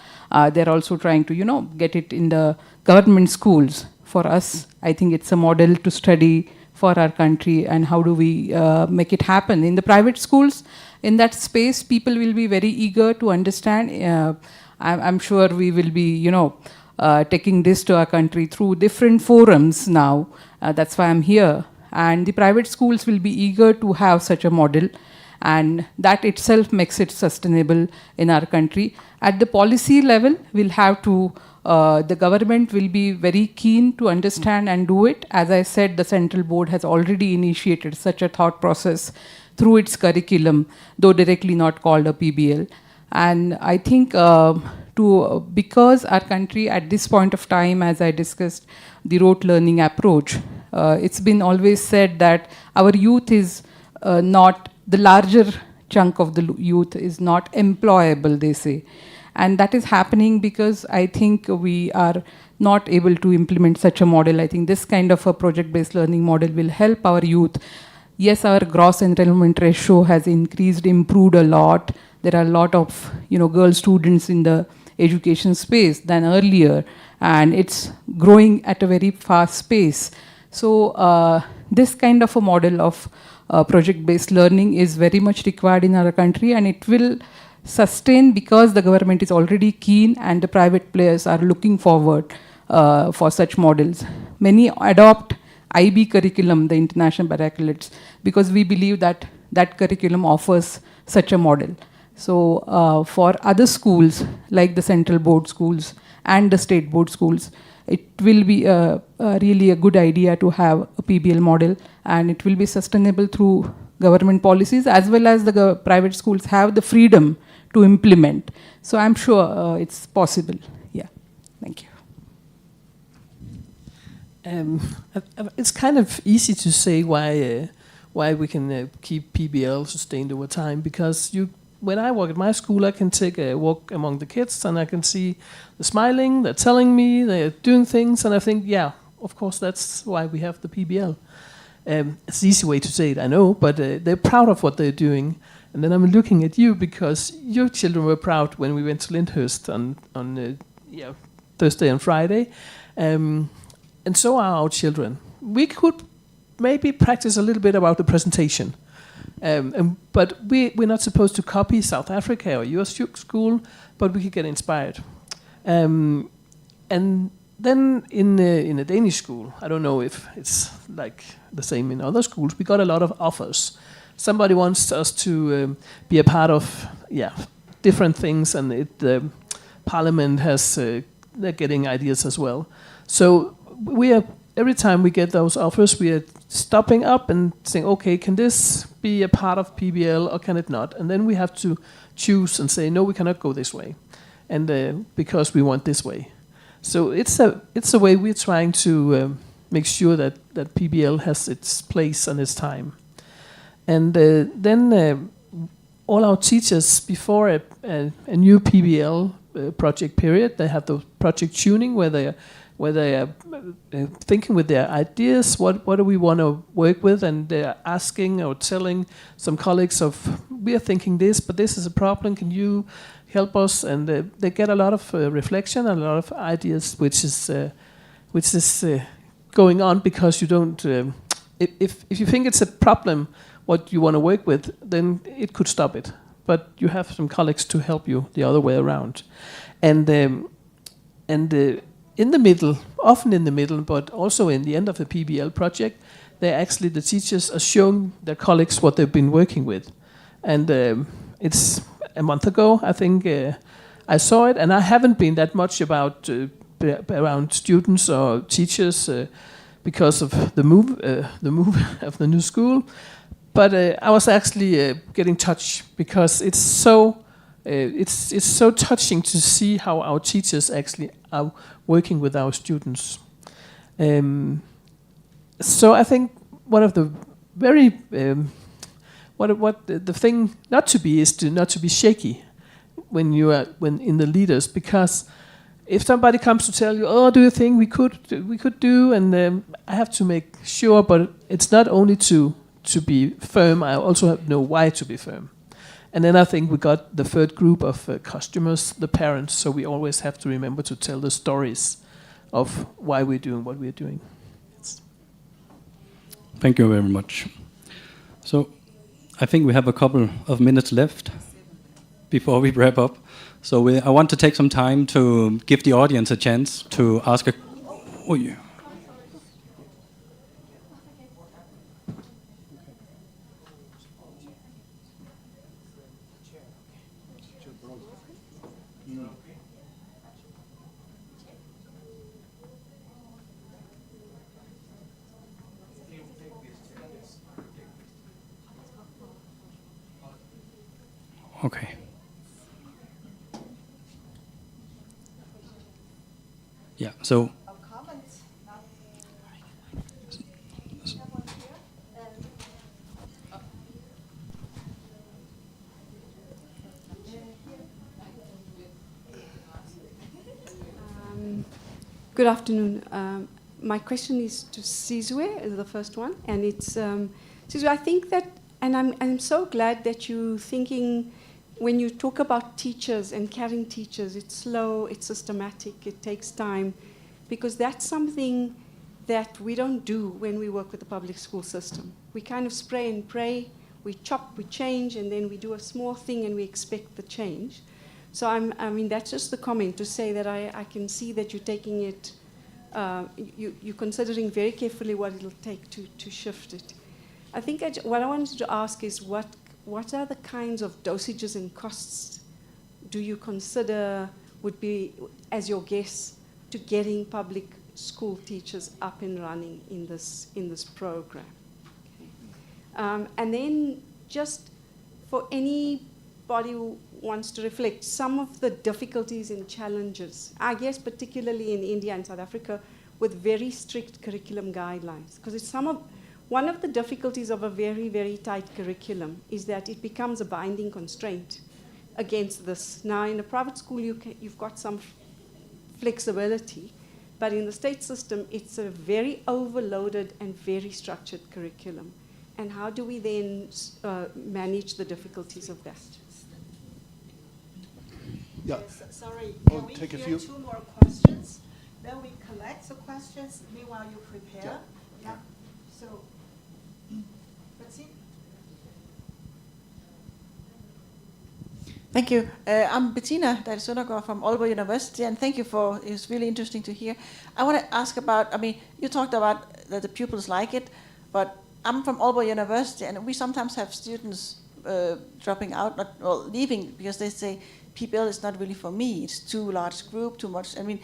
They're also trying to, get it in the government schools. For us, I think it's a model to study for our country, and how do we make it happen. In the private schools, in that space, people will be very eager to understand. I'm sure we will be, taking this to our country through different forums now. That's why I'm here. And the private schools will be eager to have such a model, and that itself makes it sustainable in our country. At the policy level, we'll have to, the government will be very keen to understand and do it. As I said, the Central Board has already initiated such a thought process through its curriculum, though directly not called a PBL. And I think because our country at this point of time, as I discussed, the rote learning approach, it's been always said that our youth is not, the larger chunk of the youth is not employable, they say. And that is happening because I think we are not able to implement such a model. I think this kind of a project-based learning model will help our youth. Yes, our gross enrollment ratio has improved a lot. There are a lot of girl students in the education space than earlier, and it's growing at a very fast pace. So this kind of a model of project-based learning is very much required in our country, and it will sustain because the government is already keen and the private players are looking forward for such models. Many adopt IB curriculum, the international baccalaulates, because we believe that that curriculum offers such a model. So for other schools, like the Central Board schools and the State Board schools, it will be really a good idea to have a PBL model, and it will be sustainable through government policies, as well as the private schools have the freedom to implement. So I'm sure it's possible. Yeah, thank you. It's kind of easy to say why we can keep PBL sustained over time, because when I work at my school, I can take a walk among the kids and I can see they're smiling, they're telling me, they're doing things, and I think, yeah, of course, that's why we have the PBL. It's the easy way to say it, I know, but they're proud of what they're doing. And then I'm looking at you because your children were proud when we went to Lyndhurst on Thursday and Friday. And so are our children. We could maybe practice a little bit about the presentation. But we're not supposed to copy South Africa or your school, but we could get inspired. And then in a Danish school, I don't know if it's like the same in other schools, we got a lot of offers. Somebody wants us to be a part of different things, and the Parliament has they're getting ideas as well. So every time we get those offers, we are stopping up and saying, okay, can this be a part of PBL or can it not? And then we have to choose and say, no, we cannot go this way, and because we want this way. So it's a way we're trying to make sure that PBL has its place and its time. And then all our teachers, before a new PBL project period, they have the project tuning where they are thinking with their ideas, what do we want to work with, and they're asking or telling some colleagues we are thinking this, but this is a problem, can you help us? And they get a lot of reflection and a lot of ideas, which is going on, because you don't, if you think it's a problem, what you want to work with, then it could stop it. But you have some colleagues to help you the other way around. And in the middle, often in the middle, but also in the end of the PBL project, the teachers are showing their colleagues what they've been working with. And it's a month ago, I think, I saw it, and I haven't been that much around students or teachers because of the move of the new school. But I was actually getting touched, because it's so touching to see how our teachers actually are working with our students. So I think one of the very the thing not to be is not to be shaky. when in the leaders, because if somebody comes to tell you, oh, do you think we could do, and I have to make sure, but it's not only to be firm, I also have to know why to be firm. And then I think we got the third group of customers, the parents, so we always have to remember to tell the stories of why we're doing what we're doing. Thank you very much. So I think we have a couple of minutes left before we wrap up. So I want to take some time to give the audience a chance to ask a... Oh, yeah. Okay. Yeah, so... Good afternoon. My question is to Sizwe, the first one, and it's Sizwe. I think that, and I'm so glad that you're thinking when you talk about teachers and carrying teachers. It's slow, it's systematic, it takes time, because that's something that we don't do when we work with the public school system. We kind of spray and pray, we chop, we change, and then we do a small thing and we expect the change. So I mean, that's just the comment to say that I can see that you're taking it, you're considering very carefully what it'll take to shift it. I think what I wanted to ask is what are the kinds of dosages and costs do you consider would be, as your guess, to getting public school teachers up and running in this program? Okay. And then just for anybody who wants to reflect some of the difficulties and challenges, I guess particularly in India and South Africa, with very strict curriculum guidelines. Because it's one of the difficulties of a very, very tight curriculum is that it becomes a binding constraint against this. Now, in a private school, you've got some flexibility, but in the state system, it's a very overloaded and very structured curriculum. And how do we then manage the difficulties of that? Yeah. Yes, sorry, Oh, can we take a hear few. 2 more questions? Then we collect the questions, meanwhile you prepare. Yeah. So, let's see. Thank you. I'm Bettina Dahl-Søndergaard from Aalborg University, and thank you for, it's really interesting to hear. I want to ask about, I mean, you talked about that the pupils like it, but I'm from Aalborg University, and we sometimes have students dropping out, leaving, because they say, PBL is not really for me, it's too large group, too much, I mean,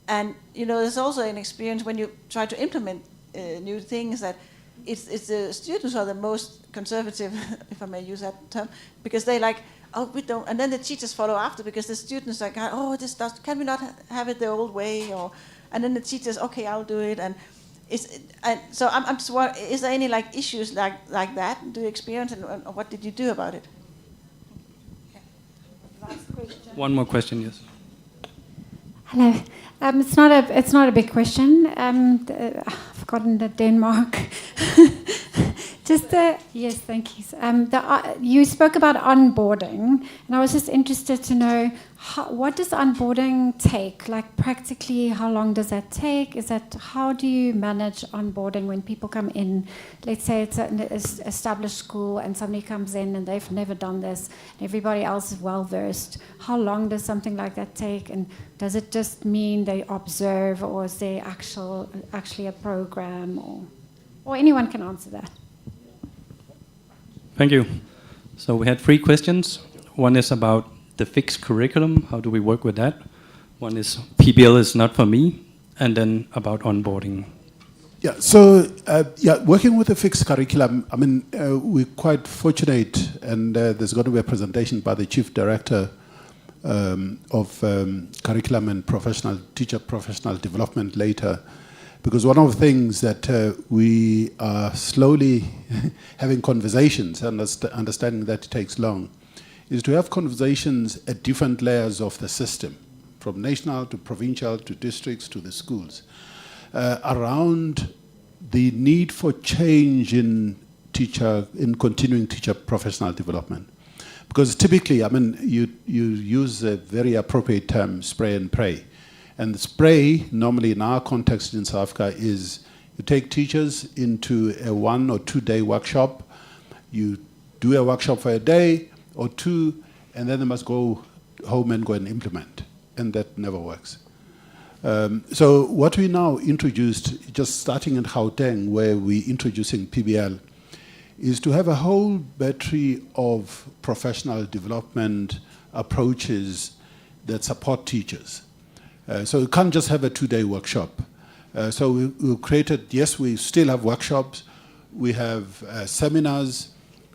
and, you know, there's also an experience when you try to implement new things that it's the students who are the most conservative, if I may use that term, because they like, oh, we don't, and then the teachers follow after because the students are like, oh, can we not have it the old way, or, and then the teachers, okay, I'll do it, and so I'm just wondering, is there any like issues like that? Do you experience, and what did you do about it? One more question, yes. Hello. It's not a big question. I've forgotten the Denmark. Yes, thank you. You spoke about onboarding, and I was just interested to know what does onboarding take? Like practically, how long does that take? How do you manage onboarding when people come in? Let's say it's an established school, and somebody comes in and they've never done this, and everybody else is well versed. How long does something like that take? And does it just mean they observe, or is there actually a program, or anyone can answer that? Thank you. So we had 3 questions. One is about the fixed curriculum. How do we work with that? One is PBL is not for me. And then about onboarding. Yeah, so working with a fixed curriculum, I mean, we're quite fortunate, and there's going to be a presentation by the Chief Director of Curriculum and Teacher Professional Development later. Because one of the things that we are slowly having conversations, understanding that it takes long, is to have conversations at different layers of the system, from national to provincial to districts to the schools, around the need for change in continuing teacher professional development. Because typically, I mean, you use a very appropriate term, spray and pray. And the spray, normally in our context in South Africa, is you take teachers into a 1 or 2 day workshop, you do a workshop for a day or two, and then they must go home and go and implement. And that never works. So what we now introduced, just starting in Gauteng, where we're introducing PBL, is to have a whole battery of professional development approaches that support teachers. So you can't just have a 2 day workshop. So we created, yes, we still have workshops, we have seminars,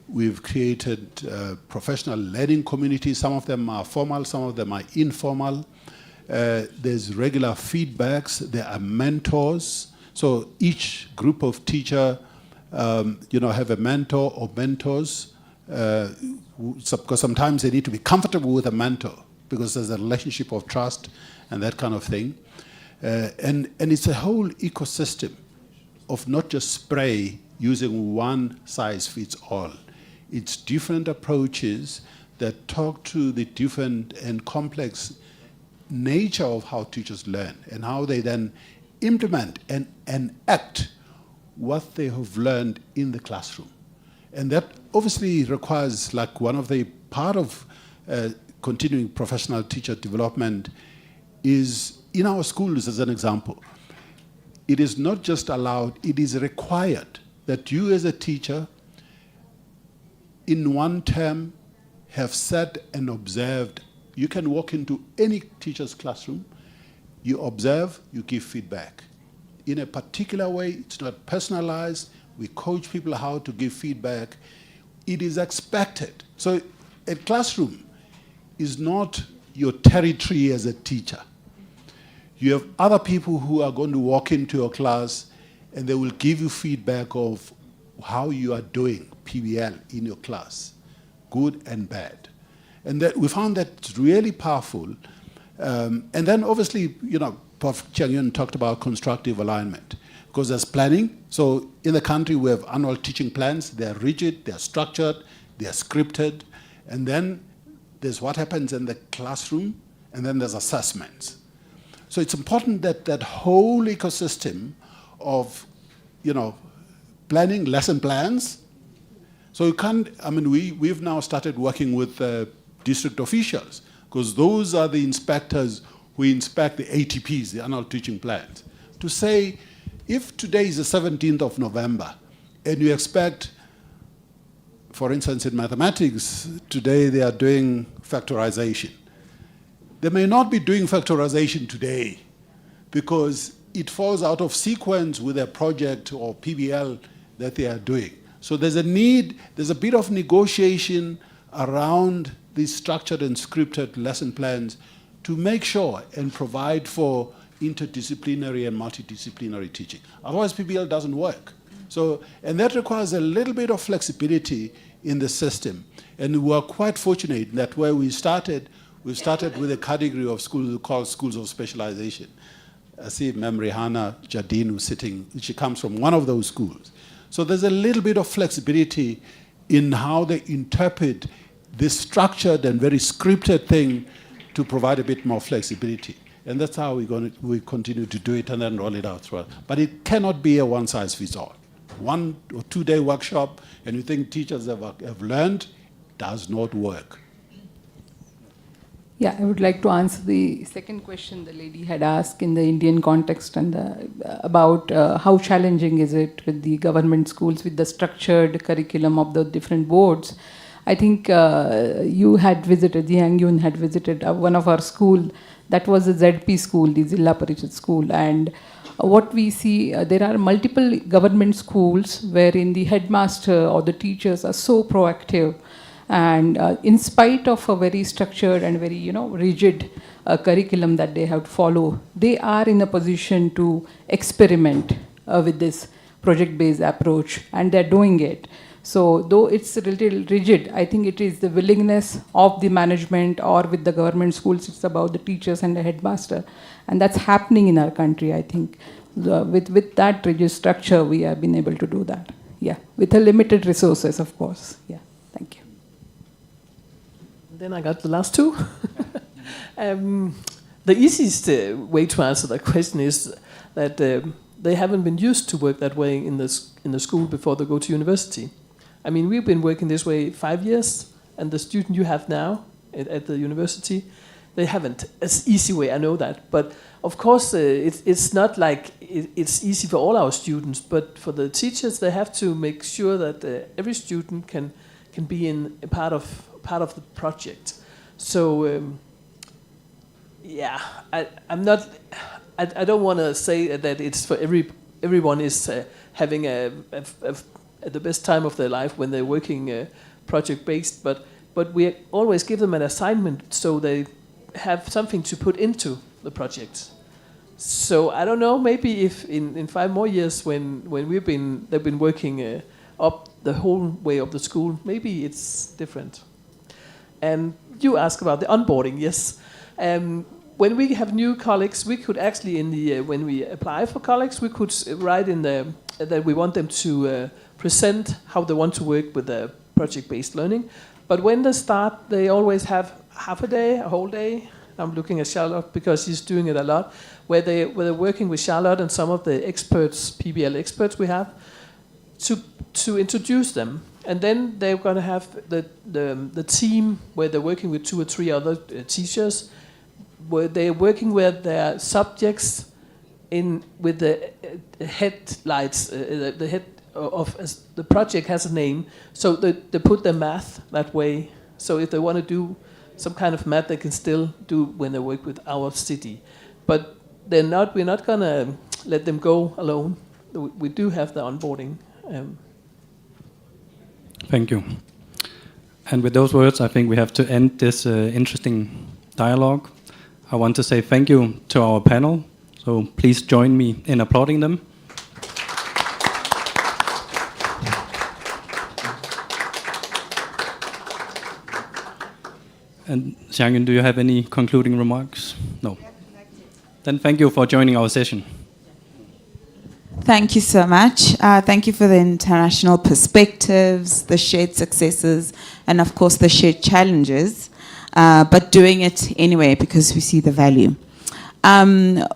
we've created professional learning communities. Some of them are formal, some of them are informal. There's regular feedbacks, there are mentors. So each group of teacher have a mentor or mentors, because sometimes they need to be comfortable with a mentor because there's a relationship of trust and that kind of thing. And it's a whole ecosystem of not just spray using one size fits all. It's different approaches that talk to the different and complex nature of how teachers learn and how they then implement and act what they have learned in the classroom. And that obviously requires, like, one of the part of continuing professional teacher development is in our schools, as an example. It is not just allowed, it is required that you as a teacher in one term have sat and observed. You can walk into any teacher's classroom, you observe, you give feedback. In a particular way, it's not personalized. We coach people how to give feedback. It is expected. So a classroom is not your territory as a teacher. You have other people who are going to walk into your class and they will give you feedback of how you are doing PBL in your class, good and bad. And that we found that really powerful. And then obviously, Prof. Chiang Yun talked about constructive alignment, because there's planning. So in the country, we have annual teaching plans. They're rigid, they're structured, they're scripted. And then there's what happens in the classroom, and then there's assessments. So it's important that that whole ecosystem of, planning, lesson plans. So you can't, we've now started working with district officials, because those are the inspectors who inspect the ATPs, the annual teaching plans, to say, if today is the 17th of November, and you expect, for instance, in mathematics, today they are doing factorization. They may not be doing factorization today because it falls out of sequence with a project or PBL that they are doing. So there's a need, there's a bit of negotiation around these structured and scripted lesson plans to make sure and provide for interdisciplinary and multidisciplinary teaching. Otherwise, PBL doesn't work. So, and that requires a little bit of flexibility in the system. And we are quite fortunate that where we started with a category of schools called schools of specialization. I see Ma'am Rihanna Jardine who's sitting, she comes from one of those schools. So there's a little bit of flexibility in how they interpret this structured and very scripted thing to provide a bit more flexibility. And that's how we continue to do it and then roll it out throughout. But it cannot be a one-size-fits-all. 1 or 2 day workshop, and you think teachers have learned, does not work. Yeah, I would like to answer the second question the lady had asked in the Indian context and about how challenging is it with the government schools, with the structured curriculum of the different boards. I think you had visited, Jiang Yun had visited one of our school, that was a ZP school, the Zilla Parishad school, and what we see, there are multiple government schools wherein the headmaster or the teachers are so proactive, and in spite of a very structured and very rigid curriculum that they have to follow, they are in a position to experiment with this project-based approach, and they're doing it. So though it's a little rigid, I think it is the willingness of the management, or with the government schools, it's about the teachers and the headmaster. And that's happening in our country, I think. With that rigid structure, we have been able to do that. Yeah, with a limited resources, of course. Yeah, thank you. Then I got the last two. The easiest way to answer that question is that they haven't been used to work that way in the school before they go to university. I mean, we've been working this way 5 years, and the student you have now at the university, they haven't. It's easy way, I know that. But of course, it's not like it's easy for all our students, but for the teachers, they have to make sure that every student can be in a part of the project. So yeah, I'm not. I don't want to say that it's for everyone is having the best time of their life when they're working project based, but we always give them an assignment so they have something to put into the project. So I don't know, maybe if in 5 more years when they've been working up the whole way of the school, maybe it's different. And you ask about the onboarding, yes. When we have new colleagues, we could actually when we apply for colleagues, we could write in that we want them to present how they want to work with the project-based learning. But when they start, they always have half a day, a whole day. I'm looking at Charlotte because she's doing it a lot, where they're working with Charlotte and some of the experts, PBL experts we have, to introduce them. And then they're going to have the team where they're working with 2 or 3 other teachers, where they're working with their subjects with the headlights, the head of the project has a name, so they put their math that way. So if they want to do some kind of math, they can still do when they work with our city. But we're not going to let them go alone. We do have the onboarding. Thank you. And with those words, I think we have to end this interesting dialogue. I want to say thank you to our panel. So please join me in applauding them. And Xiangyun, do you have any concluding remarks? No. Then thank you for joining our session. Thank you so much. Thank you for the international perspectives, the shared successes, and of course the shared challenges, but doing it anyway because we see the value.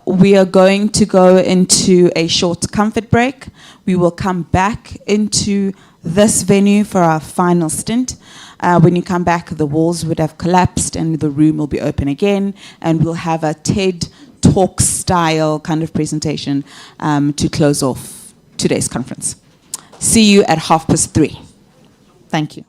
We are going to go into a short comfort break. We will come back into this venue for our final stint. When you come back, the walls would have collapsed and the room will be open again, and we'll have a TED Talk style kind of presentation to close off today's conference. See you at 3:30. Thank you.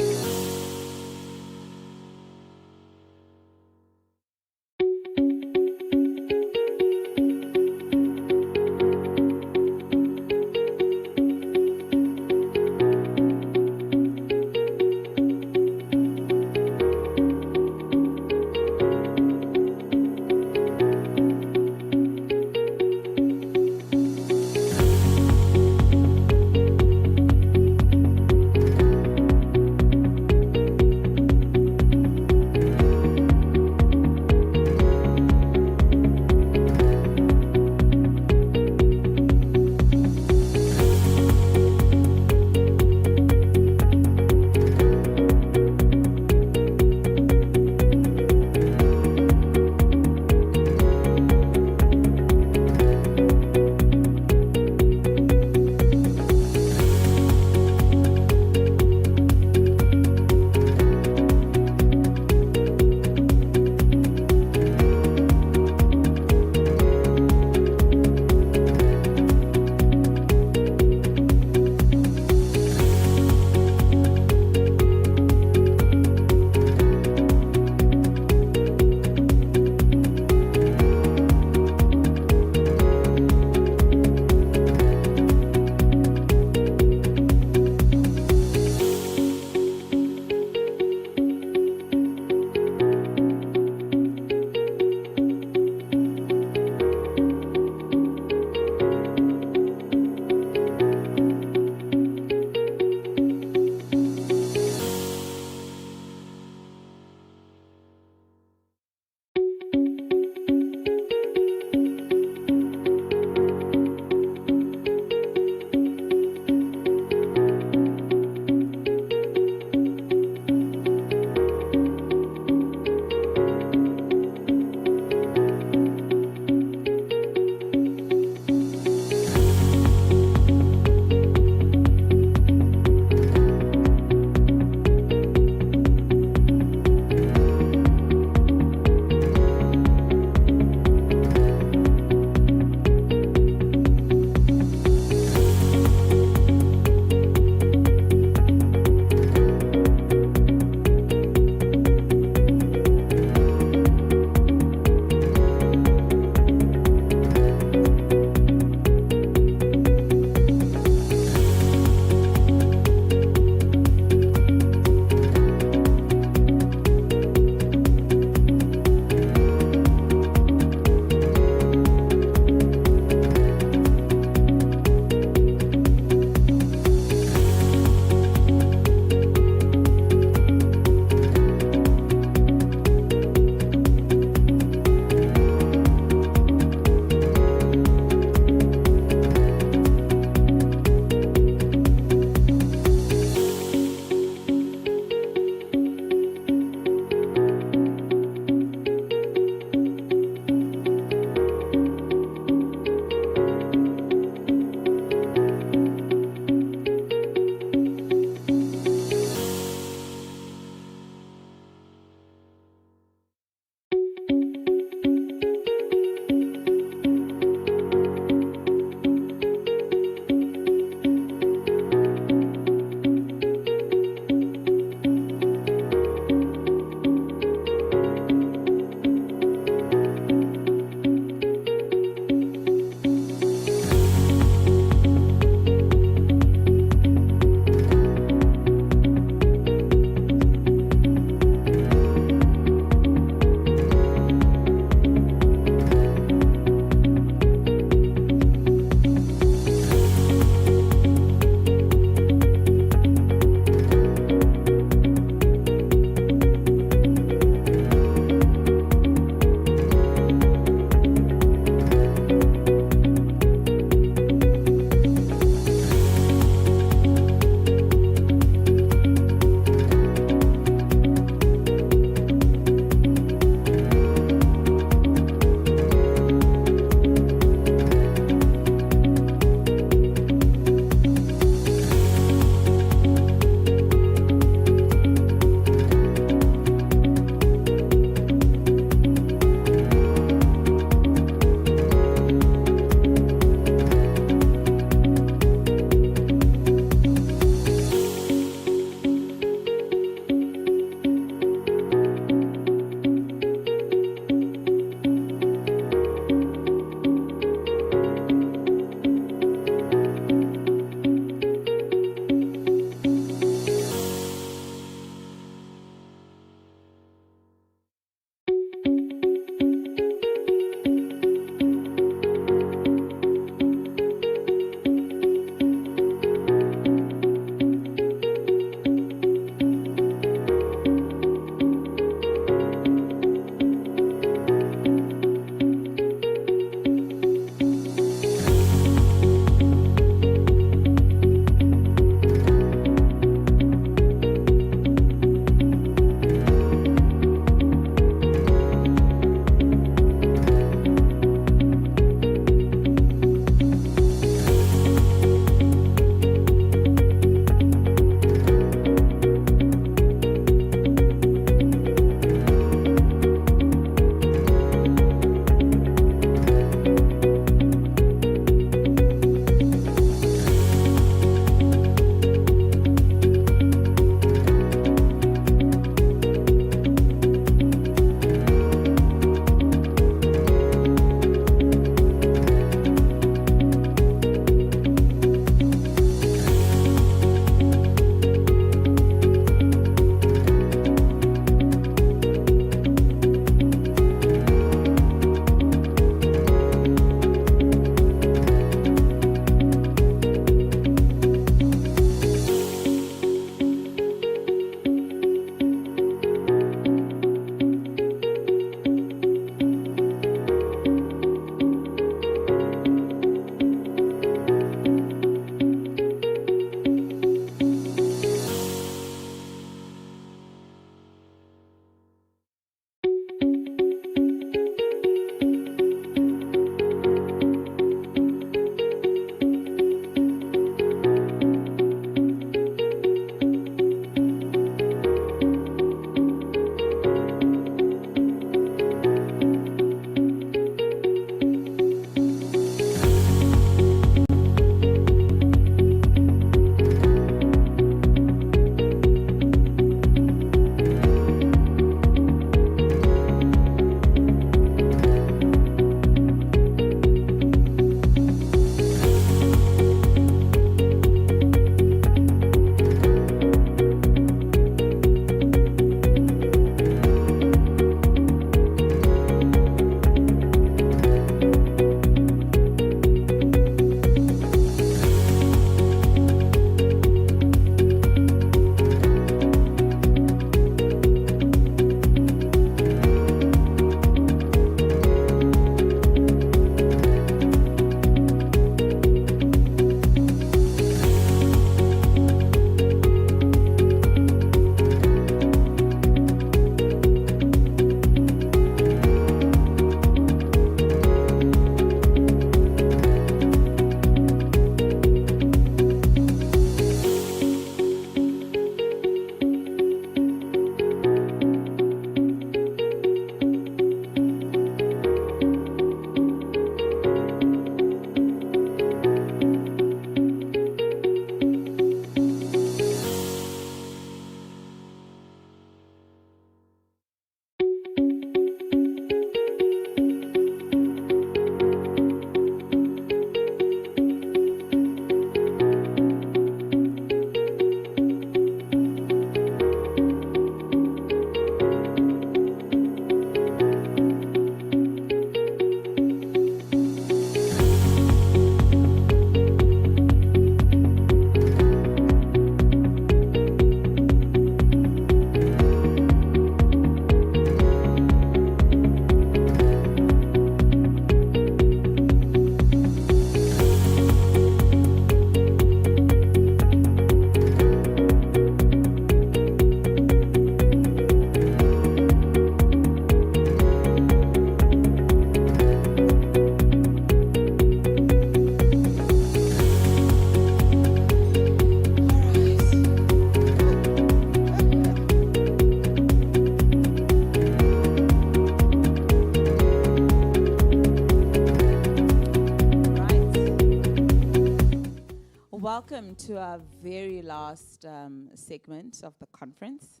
Welcome to our very last segment of the conference.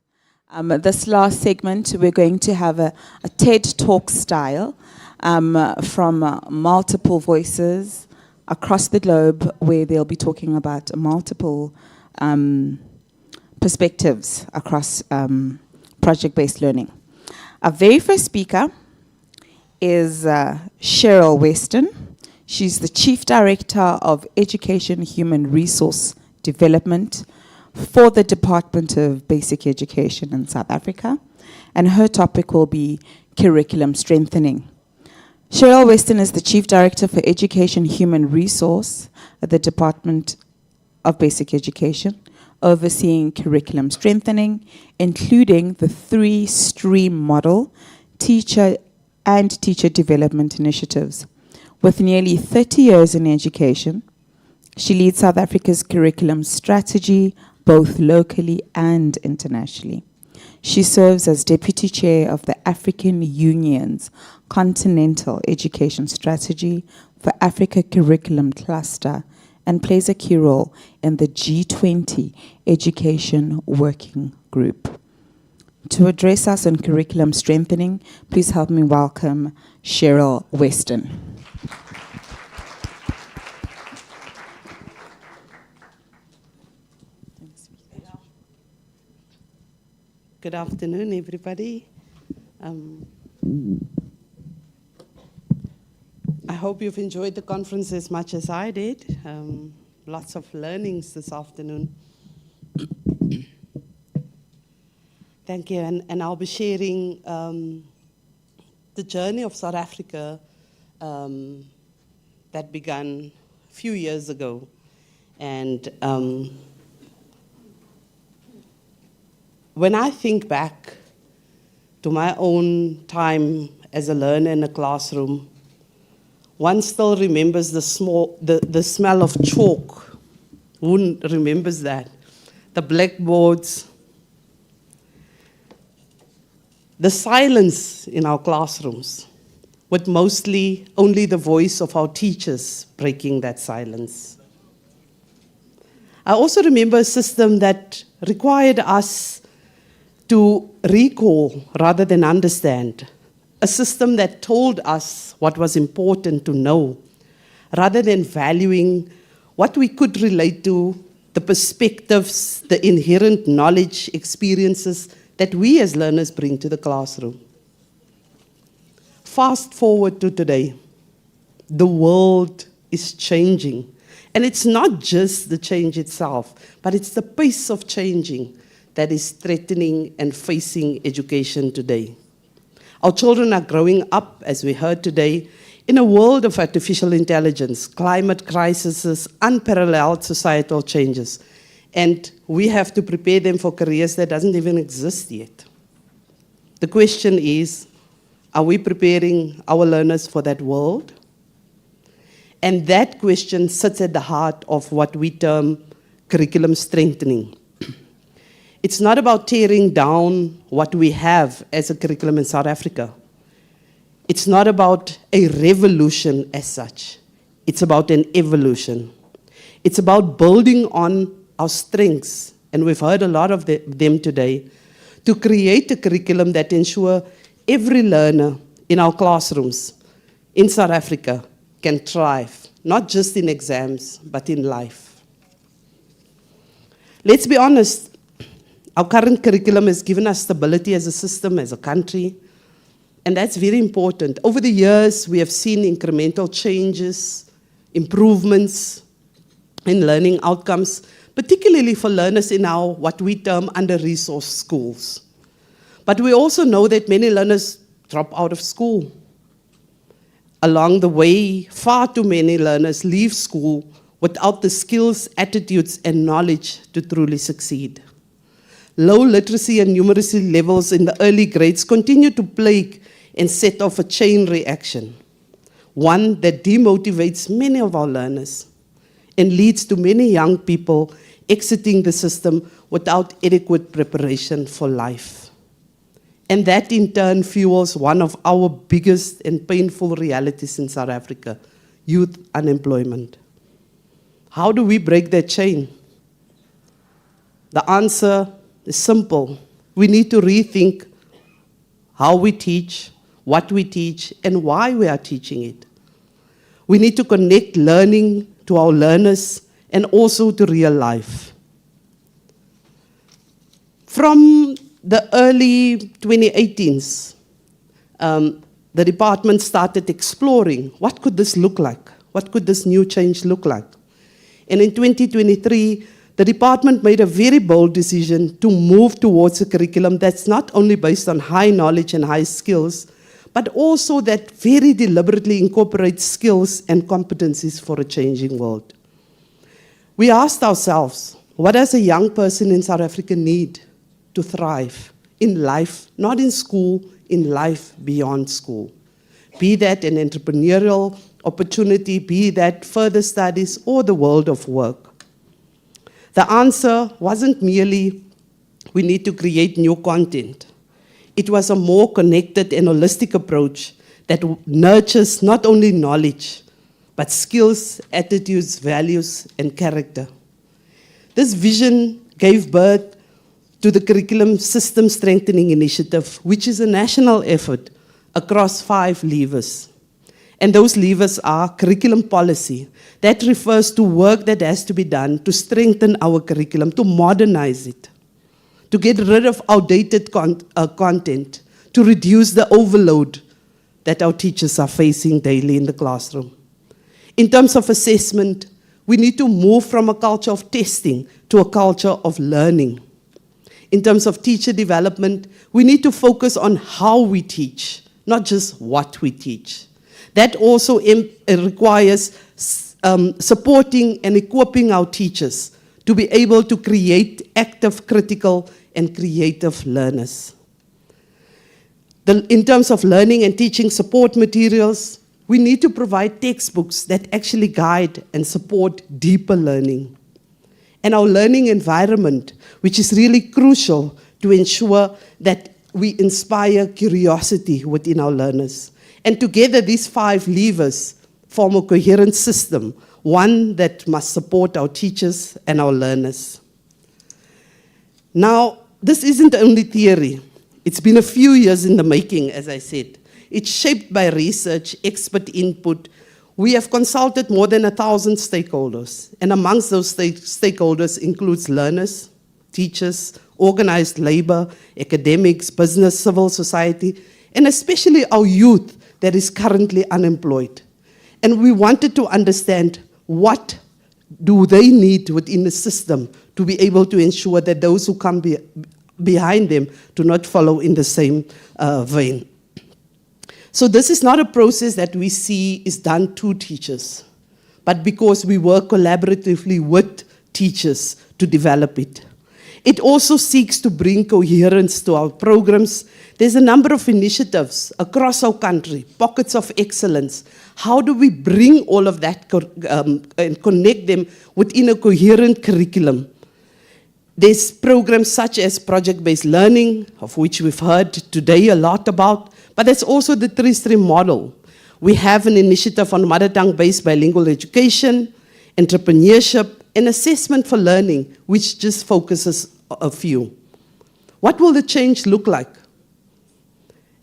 This last segment, we're going to have a TED Talk style from multiple voices across the globe, where they'll be talking about multiple perspectives across project-based learning. Our very first speaker is Cheryl Weston. She's the Chief Director of Education Human Resource Development for the Department of Basic Education in South Africa, and her topic will be curriculum strengthening. Cheryl Weston is the Chief Director for Education Human Resource at the Department of Basic Education, overseeing curriculum strengthening, including the 3-stream model, teacher and teacher development initiatives. With nearly 30 years in education, she leads South Africa's curriculum strategy, both locally and internationally. She serves as Deputy Chair of the African Union's Continental Education Strategy for Africa Curriculum Cluster and plays a key role in the G20 Education Working Group. To address us on curriculum strengthening, please help me welcome Cheryl Weston. Good afternoon, everybody. I hope you've enjoyed the conference as much as I did. Lots of learnings this afternoon. Thank you, and I'll be sharing the journey of South Africa that began a few years ago. And when I think back to my own time as a learner in a classroom, one still remembers the smell of chalk. Who remembers that? The blackboards, the silence in our classrooms, with mostly only the voice of our teachers breaking that silence. I also remember a system that required us to recall rather than understand. A system that told us what was important to know, rather than valuing what we could relate to, the perspectives, the inherent knowledge, experiences that we as learners bring to the classroom. Fast forward to today. The world is changing. And it's not just the change itself, but it's the pace of changing that is threatening and facing education today. Our children are growing up, as we heard today, in a world of artificial intelligence, climate crises, unparalleled societal changes. And we have to prepare them for careers that doesn't even exist yet. The question is, are we preparing our learners for that world? And that question sits at the heart of what we term curriculum strengthening. It's not about tearing down what we have as a curriculum in South Africa. It's not about a revolution as such. It's about an evolution. It's about building on our strengths, and we've heard a lot of them today, to create a curriculum that ensures every learner in our classrooms in South Africa can thrive, not just in exams, but in life. Let's be honest. Our current curriculum has given us stability as a system, as a country, and that's very important. Over the years, we have seen incremental changes, improvements in learning outcomes, particularly for learners in our, what we term, under-resourced schools. But we also know that many learners drop out of school. Along the way, far too many learners leave school without the skills, attitudes, and knowledge to truly succeed. Low literacy and numeracy levels in the early grades continue to plague and set off a chain reaction, one that demotivates many of our learners and leads to many young people exiting the system without adequate preparation for life. And that in turn fuels one of our biggest and painful realities in South Africa, youth unemployment. How do we break that chain? The answer is simple. We need to rethink how we teach, what we teach, and why we are teaching it. We need to connect learning to our learners and also to real life. From the early 2018s, the department started exploring what could this look like? What could this new change look like? And in 2023, the department made a very bold decision to move towards a curriculum that's not only based on high knowledge and high skills, but also that very deliberately incorporates skills and competencies for a changing world. We asked ourselves, what does a young person in South Africa need to thrive in life, not in school, in life beyond school? Be that an entrepreneurial opportunity, be that further studies or the world of work. The answer wasn't merely, we need to create new content. It was a more connected and holistic approach that nurtures not only knowledge, but skills, attitudes, values, and character. This vision gave birth to the Curriculum System Strengthening Initiative, which is a national effort across 5 levers. And those levers are curriculum policy. That refers to work that has to be done to strengthen our curriculum, to modernize it, to get rid of outdated content, to reduce the overload that our teachers are facing daily in the classroom. In terms of assessment, we need to move from a culture of testing to a culture of learning. In terms of teacher development, we need to focus on how we teach, not just what we teach. That also requires supporting and equipping our teachers to be able to create active, critical, and creative learners. In terms of learning and teaching support materials, we need to provide textbooks that actually guide and support deeper learning. And our learning environment, which is really crucial to ensure that we inspire curiosity within our learners. And together, these 5 levers form a coherent system, one that must support our teachers and our learners. Now, this isn't only theory. It's been a few years in the making, as I said. It's shaped by research, expert input. We have consulted more than 1,000 stakeholders, and amongst those stakeholders includes learners, teachers, organized labor, academics, business, civil society, and especially our youth that is currently unemployed. And we wanted to understand what do they need within the system to be able to ensure that those who come behind them do not follow in the same vein. So this is not a process that we see is done to teachers, but because we work collaboratively with teachers to develop it. It also seeks to bring coherence to our programs. There's a number of initiatives across our country, pockets of excellence. How do we bring all of that and connect them within a coherent curriculum? There's programs such as project-based learning, of which we've heard today a lot about, but there's also the 3-stream model. We have an initiative on mother tongue-based bilingual education, entrepreneurship, and assessment for learning, which just focuses a few. What will the change look like?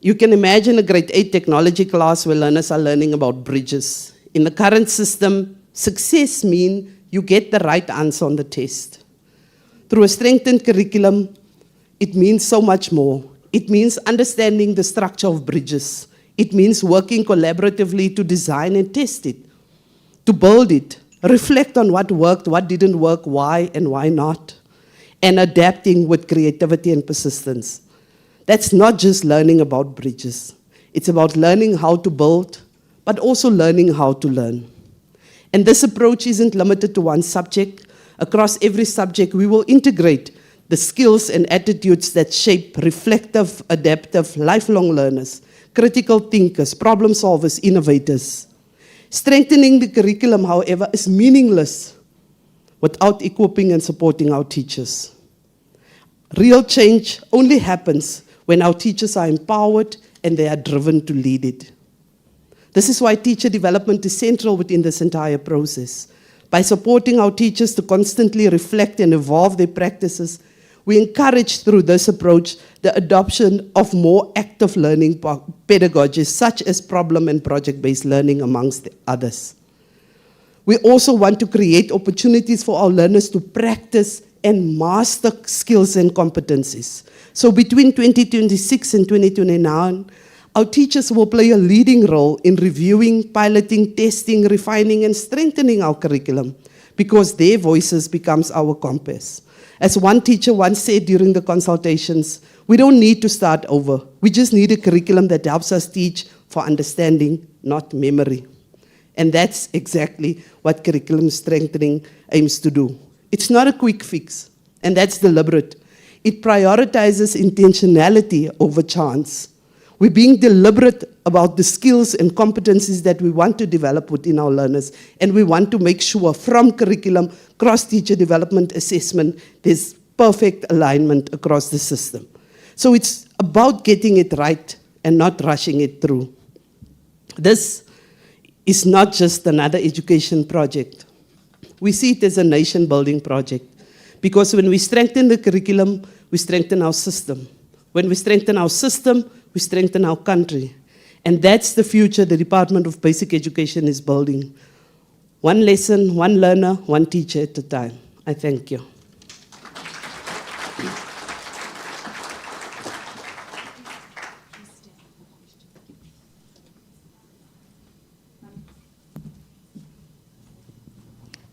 You can imagine a grade 8 technology class where learners are learning about bridges. In the current system, success means you get the right answer on the test. Through a strengthened curriculum, it means so much more. It means understanding the structure of bridges. It means working collaboratively to design and test it, to build it, reflect on what worked, what didn't work, why and why not, and adapting with creativity and persistence. That's not just learning about bridges. It's about learning how to build, but also learning how to learn. And this approach isn't limited to one subject. Across every subject, we will integrate the skills and attitudes that shape reflective, adaptive, lifelong learners, critical thinkers, problem solvers, innovators. Strengthening the curriculum, however, is meaningless without equipping and supporting our teachers. Real change only happens when our teachers are empowered and they are driven to lead it. This is why teacher development is central within this entire process. By supporting our teachers to constantly reflect and evolve their practices, we encourage through this approach the adoption of more active learning pedagogies such as problem and project-based learning amongst others. We also want to create opportunities for our learners to practice and master skills and competencies. So between 2026 and 2029, our teachers will play a leading role in reviewing, piloting, testing, refining, and strengthening our curriculum because their voices becomes our compass. As one teacher once said during the consultations, we don't need to start over. We just need a curriculum that helps us teach for understanding, not memory. And that's exactly what curriculum strengthening aims to do. It's not a quick fix, and that's deliberate. It prioritizes intentionality over chance. We're being deliberate about the skills and competencies that we want to develop within our learners, and we want to make sure from curriculum, cross-teacher development assessment, there's perfect alignment across the system. So it's about getting it right and not rushing it through. This is not just another education project. We see it as a nation-building project because when we strengthen the curriculum, we strengthen our system. When we strengthen our system, we strengthen our country. And that's the future the Department of Basic Education is building. One lesson, one learner, one teacher at a time. I thank you.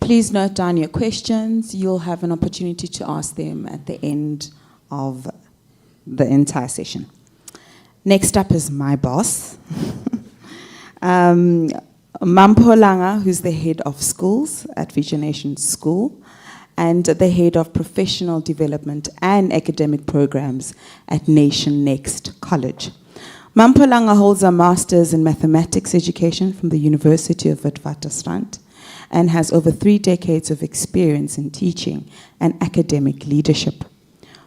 Please note down your questions. You'll have an opportunity to ask them at the end of the entire session. Next up is my boss, Mampo Langa, who's the head of schools at Vision Nation School and the head of professional development and academic programs at Nation Next College. Mampo Langa holds a master's in mathematics education from the University of Witwatersrand and has over 3 decades of experience in teaching and academic leadership.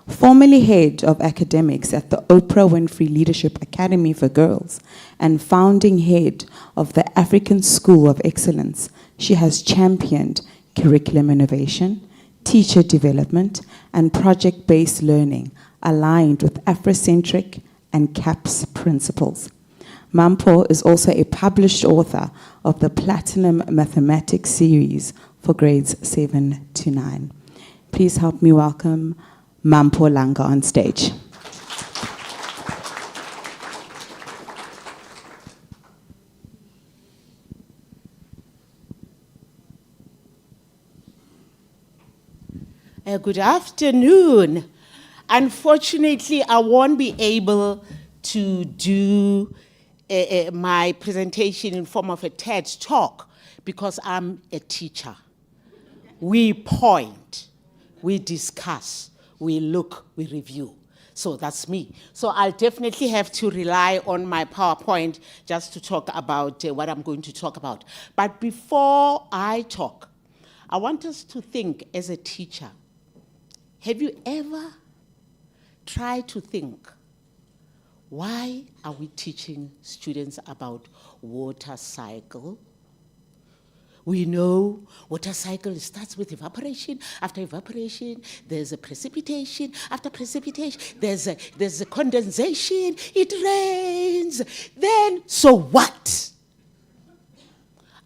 Formerly head of academics at the Oprah Winfrey Leadership Academy for Girls and founding head of the African School of Excellence, she has championed curriculum innovation, teacher development, and project-based learning aligned with Afrocentric and CAPS principles. Mampo is also a published author of the Platinum Mathematics series for grades 7 to 9. Please help me welcome Mampo Langa on stage. Good afternoon. Unfortunately, I won't be able to do my presentation in form of a TED talk because I'm a teacher. We point, we discuss, we look, we review. So that's me. So I'll definitely have to rely on my PowerPoint just to talk about what I'm going to talk about. But before I talk, I want us to think as a teacher, have you ever tried to think, why are we teaching students about water cycle? We know water cycle starts with evaporation. After evaporation, there's a precipitation. After precipitation, there's a condensation. It rains. Then, so what?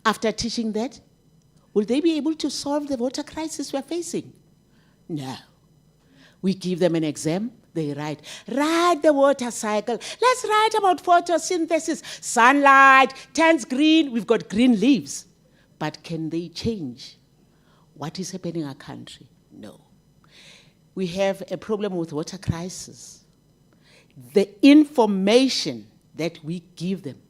After teaching that, will they be able to solve the water crisis we're facing? No. We give them an exam. They write the water cycle. Let's write about photosynthesis. Sunlight turns green. We've got green leaves. But can they change what is happening in our country? No. We have a problem with water crisis. The information that we give them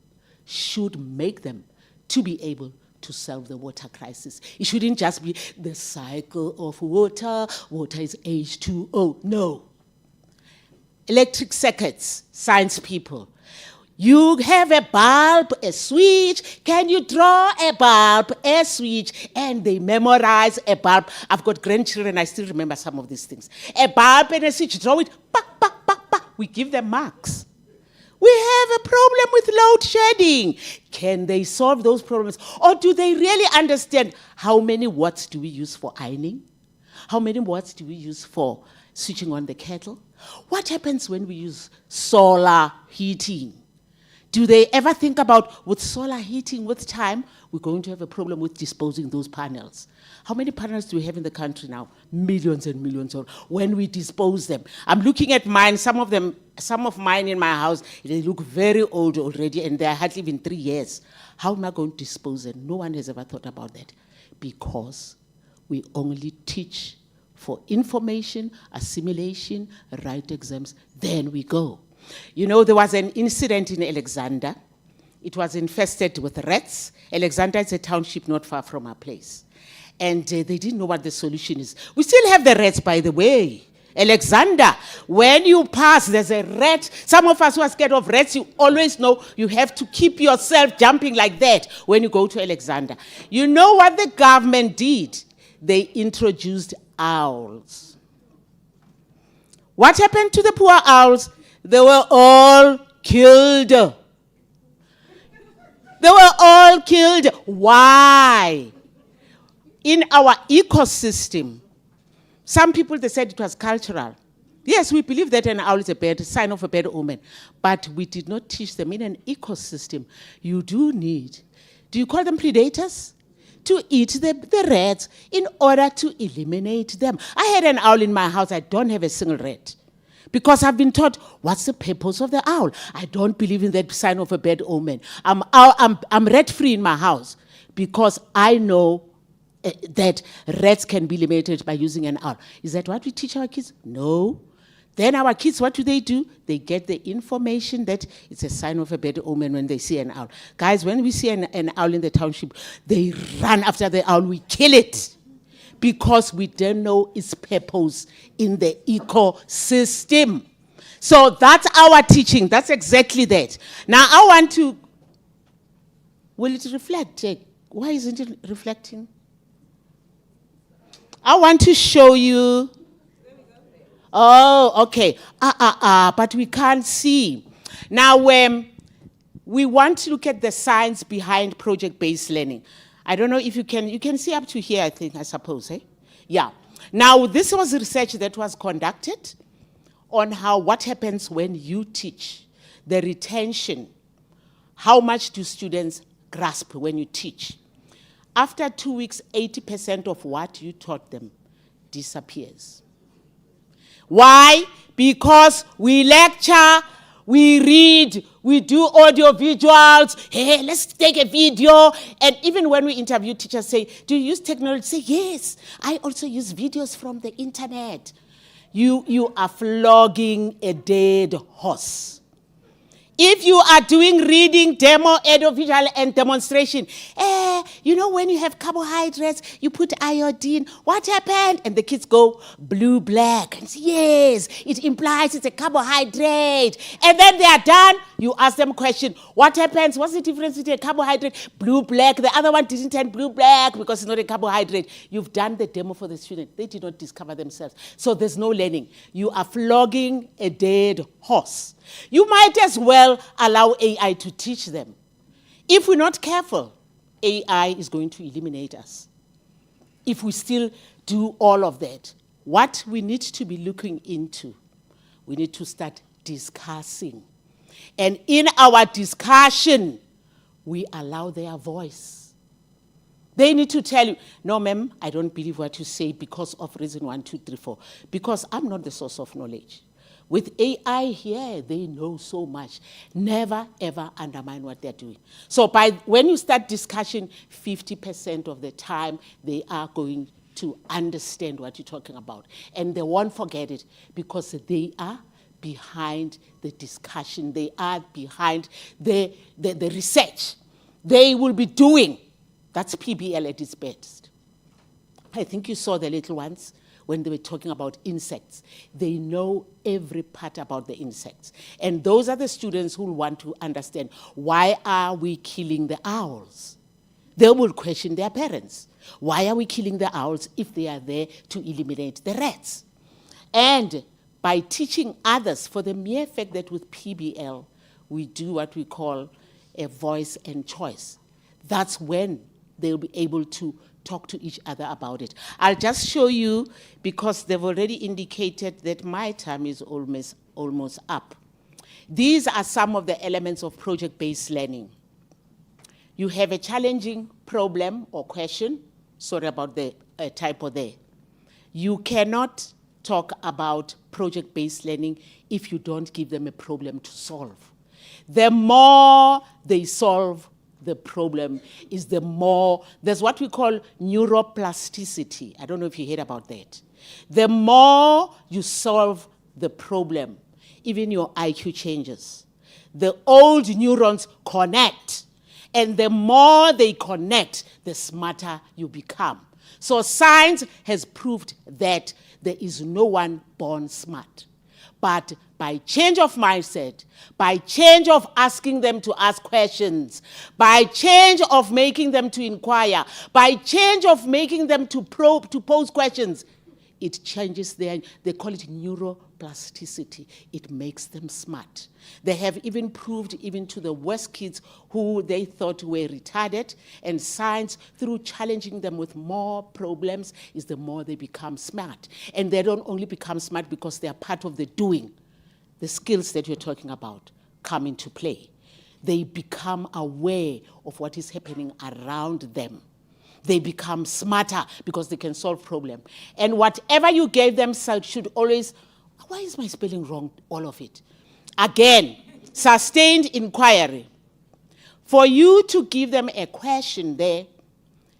should make them to be able to solve the water crisis. It shouldn't just be the cycle of water. Water is H2O. No. Electric circuits, science people. You have a bulb, a switch. Can you draw a bulb, a switch? And they memorize a bulb. I've got grandchildren, I still remember some of these things. A bulb and a switch, draw it, we give them marks. We have a problem with load shedding. Can they solve those problems? Or do they really understand how many watts do we use for ironing? How many watts do we use for switching on the kettle? What happens when we use solar heating? Do they ever think about, with solar heating, with time, we're going to have a problem with disposing those panels? How many panels do we have in the country now? Millions and millions. When we dispose them, I'm looking at mine. Some of mine in my house, they look very old already, and they're hardly even 3 years. How am I going to dispose them? No one has ever thought about that, because we only teach for information, assimilation, write exams, then we go. You know, there was an incident in Alexander. It was infested with rats. Alexander is a township not far from our place. And they didn't know what the solution is. We still have the rats, by the way. Alexander, when you pass, there's a rat. Some of us who are scared of rats, you always know you have to keep yourself jumping like that when you go to Alexander. You know what the government did? They introduced owls. What happened to the poor owls? They were all killed. They were all killed. Why? In our ecosystem, some people, they said it was cultural. Yes, we believe that an owl is a bad sign of a bad omen, but we did not teach them in an ecosystem. You do need, do you call them predators? To eat the rats in order to eliminate them. I had an owl in my house. I don't have a single rat, because I've been taught, what's the purpose of the owl? I don't believe in that sign of a bad omen. I'm rat-free in my house, because I know that rats can be eliminated by using an owl. Is that what we teach our kids? No. Then our kids, what do? They get the information that it's a sign of a bad omen when they see an owl. Guys, when we see an owl in the township, they run after the owl. We kill it, because we don't know its purpose in the ecosystem. So that's our teaching. That's exactly that. Now I want to, will it reflect? Why isn't it reflecting? I want to show you. Oh, okay. But we can't see. Now, we want to look at the science behind project-based learning. I don't know if you can see up to here, I suppose, eh? Yeah. Now, this was research that was conducted on what happens when you teach, the retention. How much do students grasp when you teach? After 2 weeks, 80% of what you taught them disappears. Why? Because we lecture, we read, we do audio visuals. Hey, let's take a video. And even when we interview teachers, say, do you use technology? Say, yes, I also use videos from the internet. You are flogging a dead horse. If you are doing reading, demo, audiovisual, and demonstration, you know, when you have carbohydrates, you put iodine. What happened? And the kids go blue, black. And say, yes, it implies it's a carbohydrate. And then they are done. You ask them a question. What happens? What's the difference between a carbohydrate? Blue, black. The other one didn't turn blue, black because it's not a carbohydrate. You've done the demo for the student. They did not discover themselves. So there's no learning. You are flogging a dead horse. You might as well allow AI to teach them. If we're not careful, AI is going to eliminate us. If we still do all of that, what we need to be looking into, we need to start discussing. And in our discussion, we allow their voice. They need to tell you, no, ma'am, I don't believe what you say because of reason 1, 2, 3, 4. Because I'm not the source of knowledge. With AI here, they know so much. Never, ever undermine what they're doing. So when you start discussion, 50% of the time, they are going to understand what you're talking about. And they won't forget it because they are behind the discussion. They are behind the research. They will be doing. That's PBL at its best. I think you saw the little ones when they were talking about insects. They know every part about the insects. And those are the students who want to understand, why are we killing the owls? They will question their parents. Why are we killing the owls if they are there to eliminate the rats? And by teaching others, for the mere fact that with PBL, we do what we call a voice and choice. That's when they'll be able to talk to each other about it. I'll just show you, because they've already indicated that my time is almost up. These are some of the elements of project-based learning. You have a challenging problem or question. Sorry about the typo there. You cannot talk about project-based learning if you don't give them a problem to solve. The more they solve the problem is the more, there's what we call neuroplasticity. I don't know if you heard about that. The more you solve the problem, even your IQ changes. The old neurons connect, and the more they connect, the smarter you become. So science has proved that there is no one born smart. But by change of mindset, by change of asking them to ask questions, by change of making them to inquire, by change of making them to probe, to pose questions, it changes they call it neuroplasticity. It makes them smart. They have even proved, even to the worst kids who they thought were retarded, and science, through challenging them with more problems, is the more they become smart. And they don't only become smart because they are part of the doing. The skills that you're talking about come into play. They become aware of what is happening around them. They become smarter because they can solve problems. And whatever you gave them should always, why is my spelling wrong, all of it? Again, sustained inquiry. For you to give them a question there,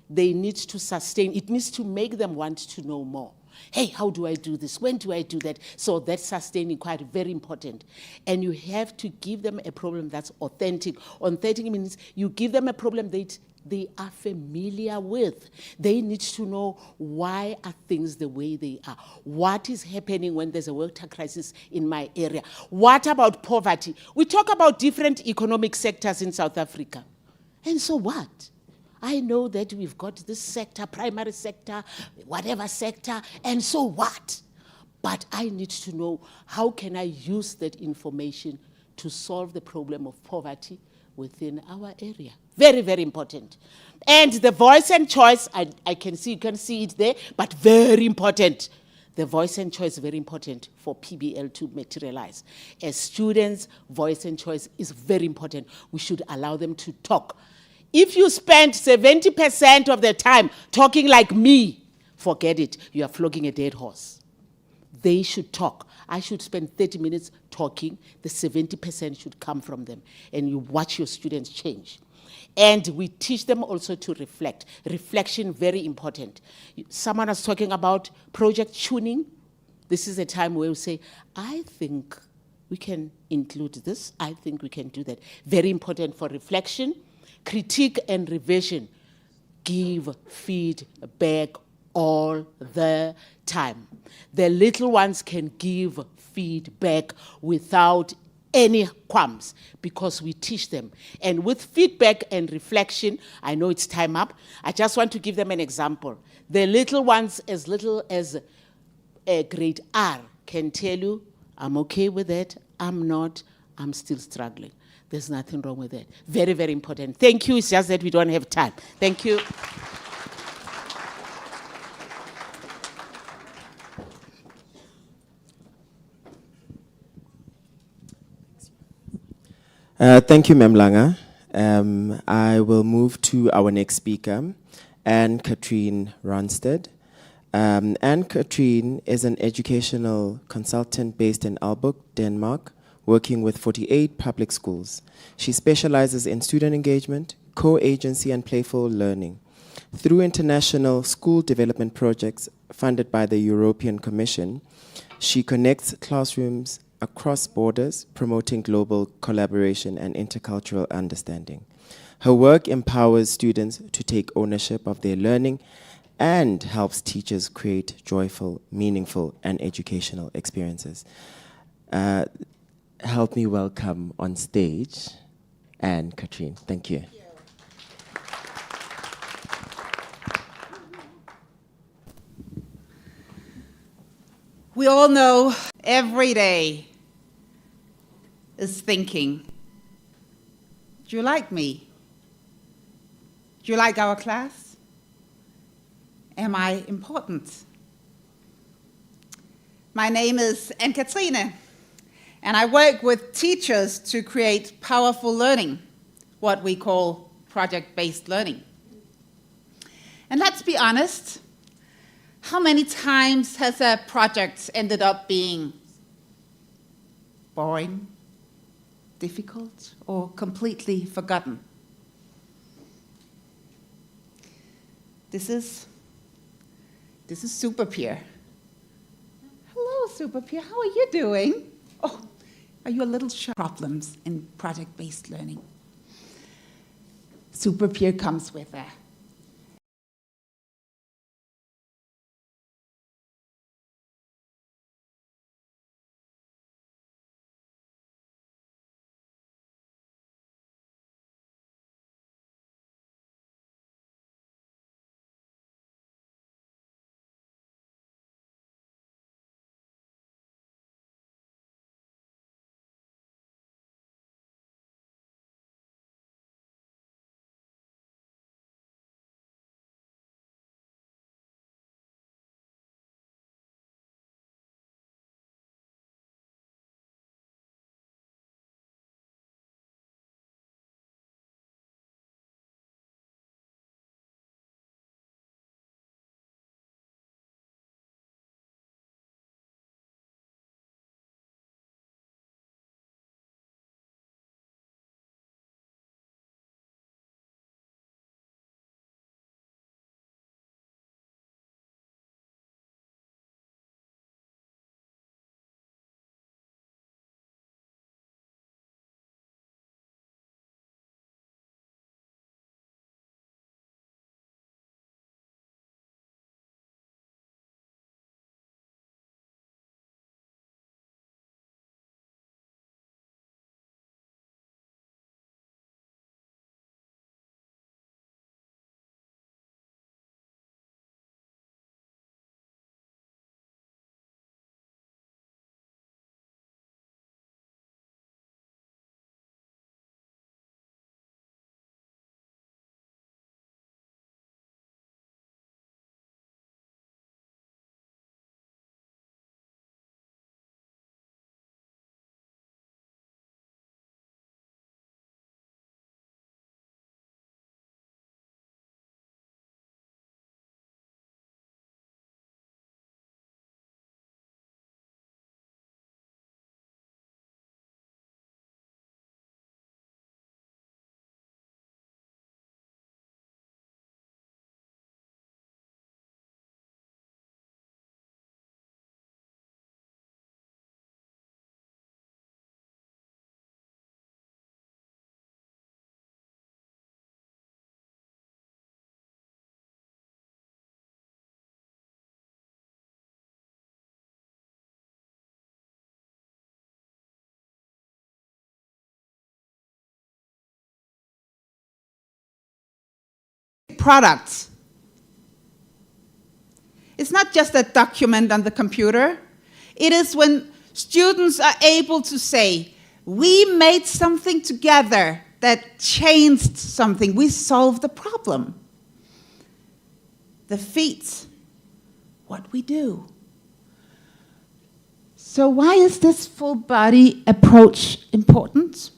they need to sustain, it needs to make them want to know more. Hey, how do I do this? When do I do that? So that's sustained inquiry, very important. And you have to give them a problem that's authentic. Authentic means you give them a problem that they are familiar with. They need to know, why are things the way they are? What is happening when there's a water crisis in my area? What about poverty? We talk about different economic sectors in South Africa. And so what? I know that we've got this sector, primary sector, whatever sector, and so what? But I need to know, how can I use that information to solve the problem of poverty within our area? Very, very important. And the voice and choice, I can see, you can see it there, but very important. The voice and choice is very important for PBL to materialize. As students, voice and choice is very important. We should allow them to talk. If you spend 70% of the time talking like me, forget it, you are flogging a dead horse. They should talk. I should spend 30 minutes talking, the 70% should come from them, and you watch your students change. And we teach them also to reflect. Reflection, very important. Someone was talking about project tuning. This is a time where we say, I think we can include this, I think we can do that. Very important for reflection. Critique and revision. Give feedback all the time. The little ones can give feedback without any qualms because we teach them. And with feedback and reflection, I know it's time up, I just want to give them an example. The little ones as little as a grade R can tell you, I'm okay with it, I'm not, I'm still struggling. There's nothing wrong with that. Very, very important. Thank you. It's just that we don't have time. Thank you. Thank you, Mem Langa. I will move to our next speaker, Anne-Katrine Ronstedt. Anne-Katrine is an educational consultant based in Aalborg, Denmark, working with 48 public schools. She specializes in student engagement, co-agency, and playful learning. Through international school development projects funded by the European Commission, she connects classrooms across borders, promoting global collaboration and intercultural understanding. Her work empowers students to take ownership of their learning and helps teachers create joyful, meaningful, and educational experiences. Help me welcome on stage Anne-Katrine. Thank you. We all know every day is thinking Do you like me? Do you like our class? Am I important? My name is Anne-Katrine, and I work with teachers to create powerful learning, what we call project-based learning. And let's be honest, how many times has a project ended up being boring, difficult, or completely forgotten? This is Super Peer. Hello, Super Peer. How are you doing? Oh, are you a little shy? Problems in project-based learning. Super Peer comes with a product. It's not just a document on the computer. It is when students are able to say, we made something together that changed something. We solved the problem. The feat, what we do. So why is this full body approach important?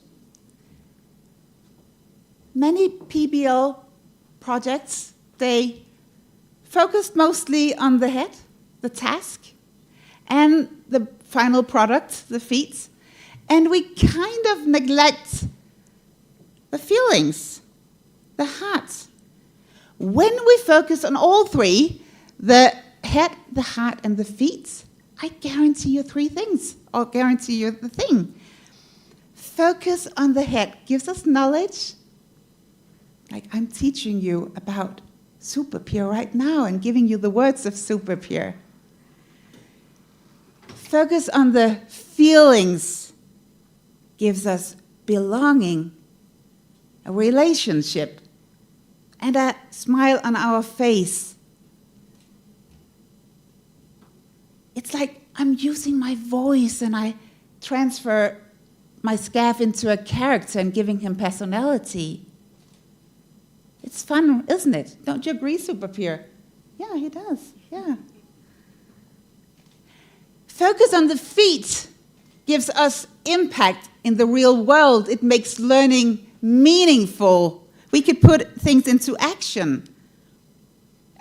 Many PBL projects, they focused mostly on the head, the task, and the final product, the feat, and we kind of neglect the feelings, the heart. When we focus on all three, the head, the heart, and the feet, I guarantee you three things, or guarantee you the thing. Focus on the head gives us knowledge. Like I'm teaching you about Super Peer right now and giving you the words of Super Peer. Focus on the feelings gives us belonging, a relationship, and a smile on our face. It's like I'm using my voice and I transfer my scarf into a character and giving him personality. It's fun, isn't it? Don't you agree, Super Peer? Yeah, he does. Yeah. Focus on the feet gives us impact in the real world. It makes learning meaningful. We could put things into action.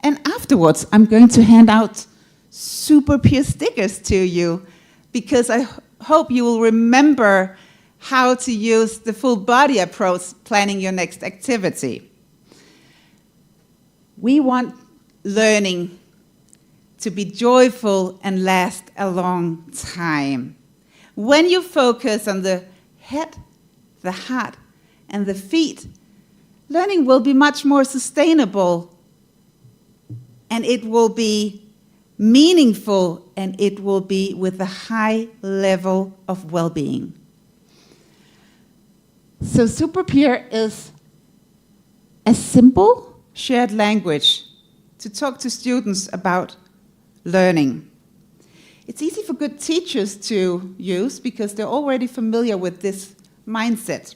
And afterwards, I'm going to hand out Super Peer stickers to you because I hope you will remember how to use the full body approach planning your next activity. We want learning to be joyful and last a long time. When you focus on the head, the heart, and the feet, learning will be much more sustainable, and it will be meaningful, and it will be with a high level of well-being. So Super Peer is a simple shared language to talk to students about learning. It's easy for good teachers to use because they're already familiar with this mindset.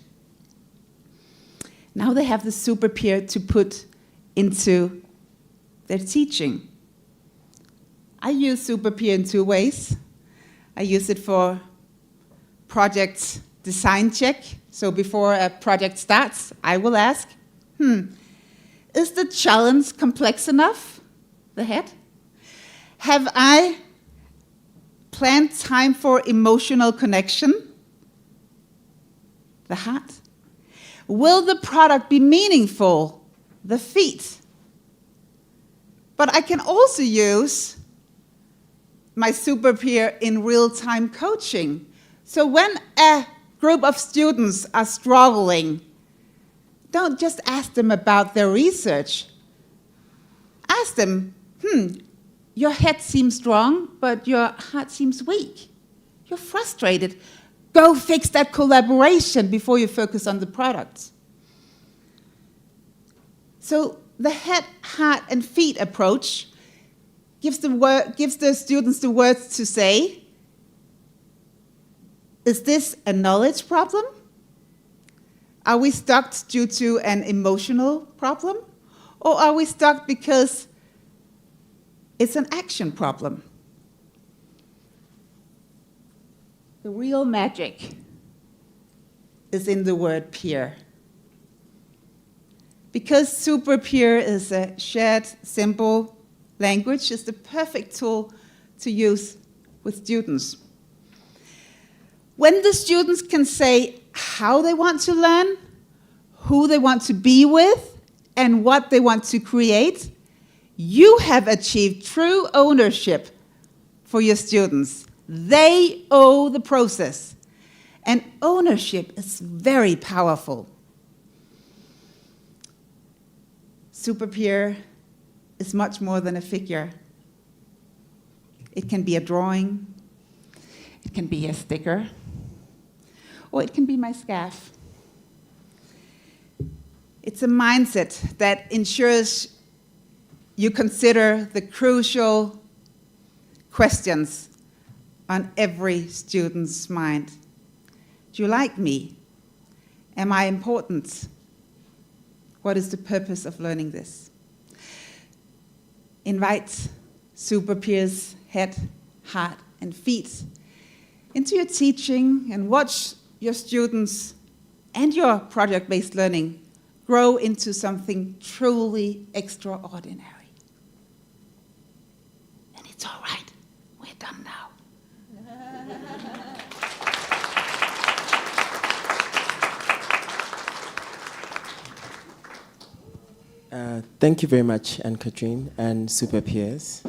Now they have the Super Peer to put into their teaching. I use Super Peer in 2 ways. I use it for project design check. So before a project starts, I will ask, is the challenge complex enough? The head? Have I planned time for emotional connection? The heart? Will the product be meaningful? The feet? But I can also use my Super Peer in real-time coaching. So when a group of students are struggling, don't just ask them about their research. Ask them, your head seems strong, but your heart seems weak. You're frustrated. Go fix that collaboration before you focus on the product. So the head, heart, and feet approach gives the students the words to say. Is this a knowledge problem? Are we stuck due to an emotional problem? Or are we stuck because it's an action problem? The real magic is in the word peer. Because Super Peer is a shared, simple language, it's the perfect tool to use with students. When the students can say how they want to learn, who they want to be with, and what they want to create, you have achieved true ownership for your students. They own the process. And ownership is very powerful. Super Peer is much more than a figure. It can be a drawing, it can be a sticker, or it can be my scarf. It's a mindset that ensures you consider the crucial questions on every student's mind. Do you like me? Am I important? What is the purpose of learning this? Invite Super Peer's head, heart, and feet into your teaching and watch your students and your project-based learning grow into something truly extraordinary. And it's all right. We're done now. Thank you very much, Anne-Catherine and Super Peers.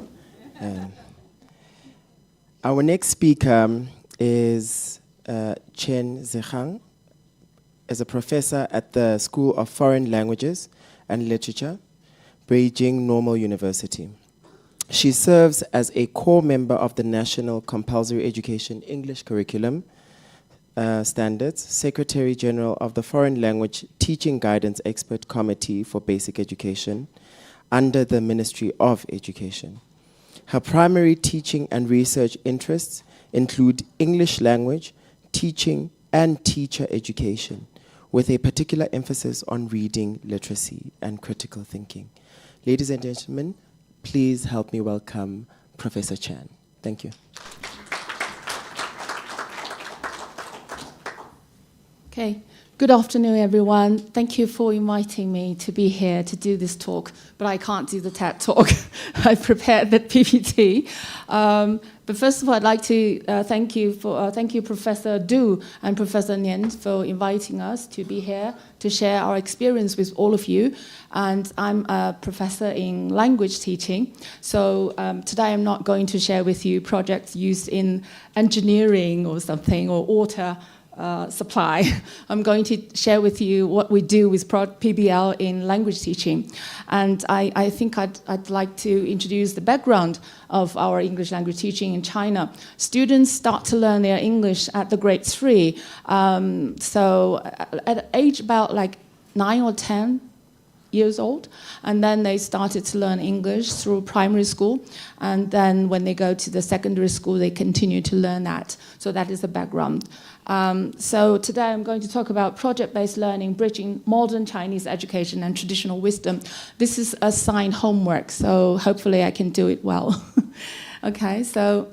Our next speaker is Chen Zhegang, is a professor at the School of Foreign Languages and Literature, Beijing Normal University. She serves as a core member of the National Compulsory Education English Curriculum Standards, Secretary General of the Foreign Language Teaching Guidance Expert Committee for Basic Education under the Ministry of Education. Her primary teaching and research interests include English language, teaching, and teacher education, with a particular emphasis on reading literacy and critical thinking. Ladies and gentlemen, please help me welcome Professor Chan. Thank you. Okay. Good afternoon, everyone. Thank you for inviting me to be here to do this talk, but I can't do the TED talk. I prepared the PPT. But first of all, I'd like to thank you, Professor Du and Professor Nian, for inviting us to be here to share our experience with all of you. And I'm a professor in language teaching, so today I'm not going to share with you projects used in engineering or something, or water supply. I'm going to share with you what we do with PBL in language teaching. And I think I'd like to introduce the background of our English language teaching in China. Students start to learn their English at the grade 3. So at age about like 9 or 10 years old, and then they started to learn English through primary school, and then when they go to the secondary school, they continue to learn that. So that is the background. So today I'm going to talk about project-based learning, bridging modern Chinese education and traditional wisdom. This is assigned homework, so hopefully I can do it well. Okay, so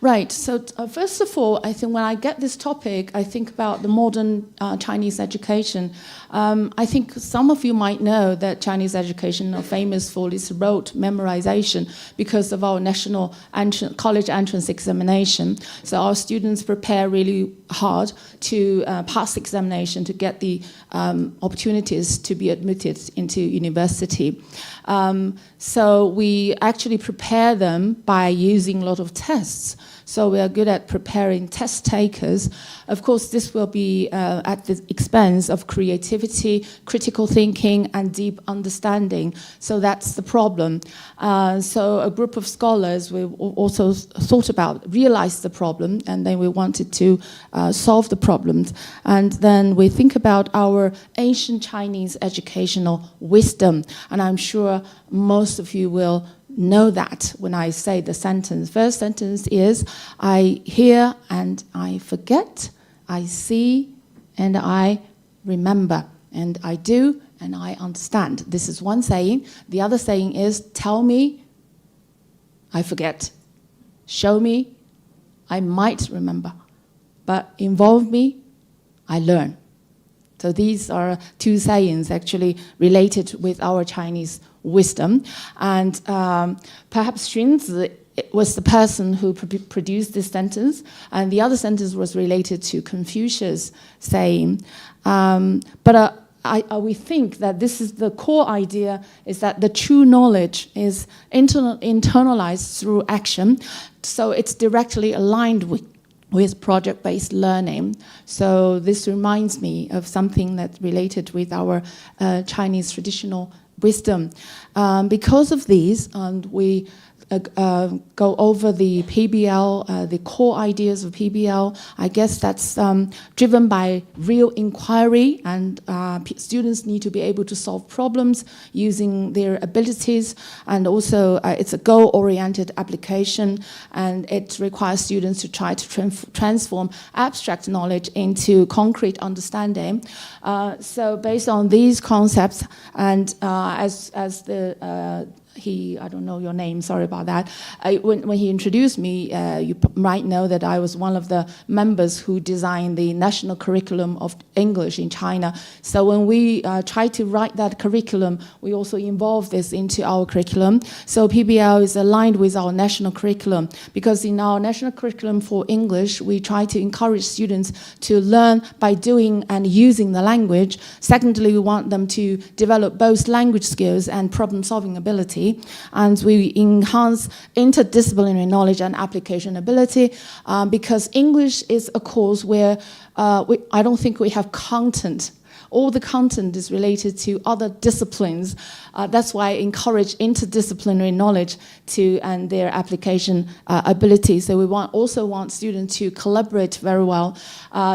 right, so first of all, I think when I get this topic, I think about the modern Chinese education. I think some of you might know that Chinese education are famous for this rote memorization because of our national college entrance examination. So our students prepare really hard to pass the examination to get the opportunities to be admitted into university. So we actually prepare them by using a lot of tests. So we are good at preparing test takers. Of course, this will be at the expense of creativity, critical thinking, and deep understanding. So that's the problem. So a group of scholars, we also realized the problem, and then we wanted to solve the problems. And then we think about our ancient Chinese educational wisdom. And I'm sure most of you will know that when I say the sentence. First sentence is, I hear and I forget, I see and I remember, and I do and I understand. This is one saying. The other saying is, tell me, I forget. Show me, I might remember. But involve me, I learn. So these are two sayings actually related with our Chinese wisdom. And perhaps Xunzi was the person who produced this sentence, and the other sentence was related to Confucius' saying. But we think that this is the core idea, is that the true knowledge is internalized through action, so it's directly aligned with project-based learning. So this reminds me of something that's related with our Chinese traditional wisdom. Because of these, and we go over the PBL, the core ideas of PBL. I guess that's driven by real inquiry, and students need to be able to solve problems using their abilities, and also it's a goal-oriented application, and it requires students to try to transform abstract knowledge into concrete understanding. So based on these concepts, and as the I don't know your name, sorry about that. When he introduced me, you might know that I was one of the members who designed the national curriculum of English in China. So when we try to write that curriculum, we also involve this into our curriculum. So PBL is aligned with our national curriculum, because in our national curriculum for English, we try to encourage students to learn by doing and using the language. Secondly, we want them to develop both language skills and problem-solving ability. And we enhance interdisciplinary knowledge and application ability, because English is a course where I don't think we have content. All the content is related to other disciplines. That's why I encourage interdisciplinary knowledge and their application ability. So we also want students to collaborate very well.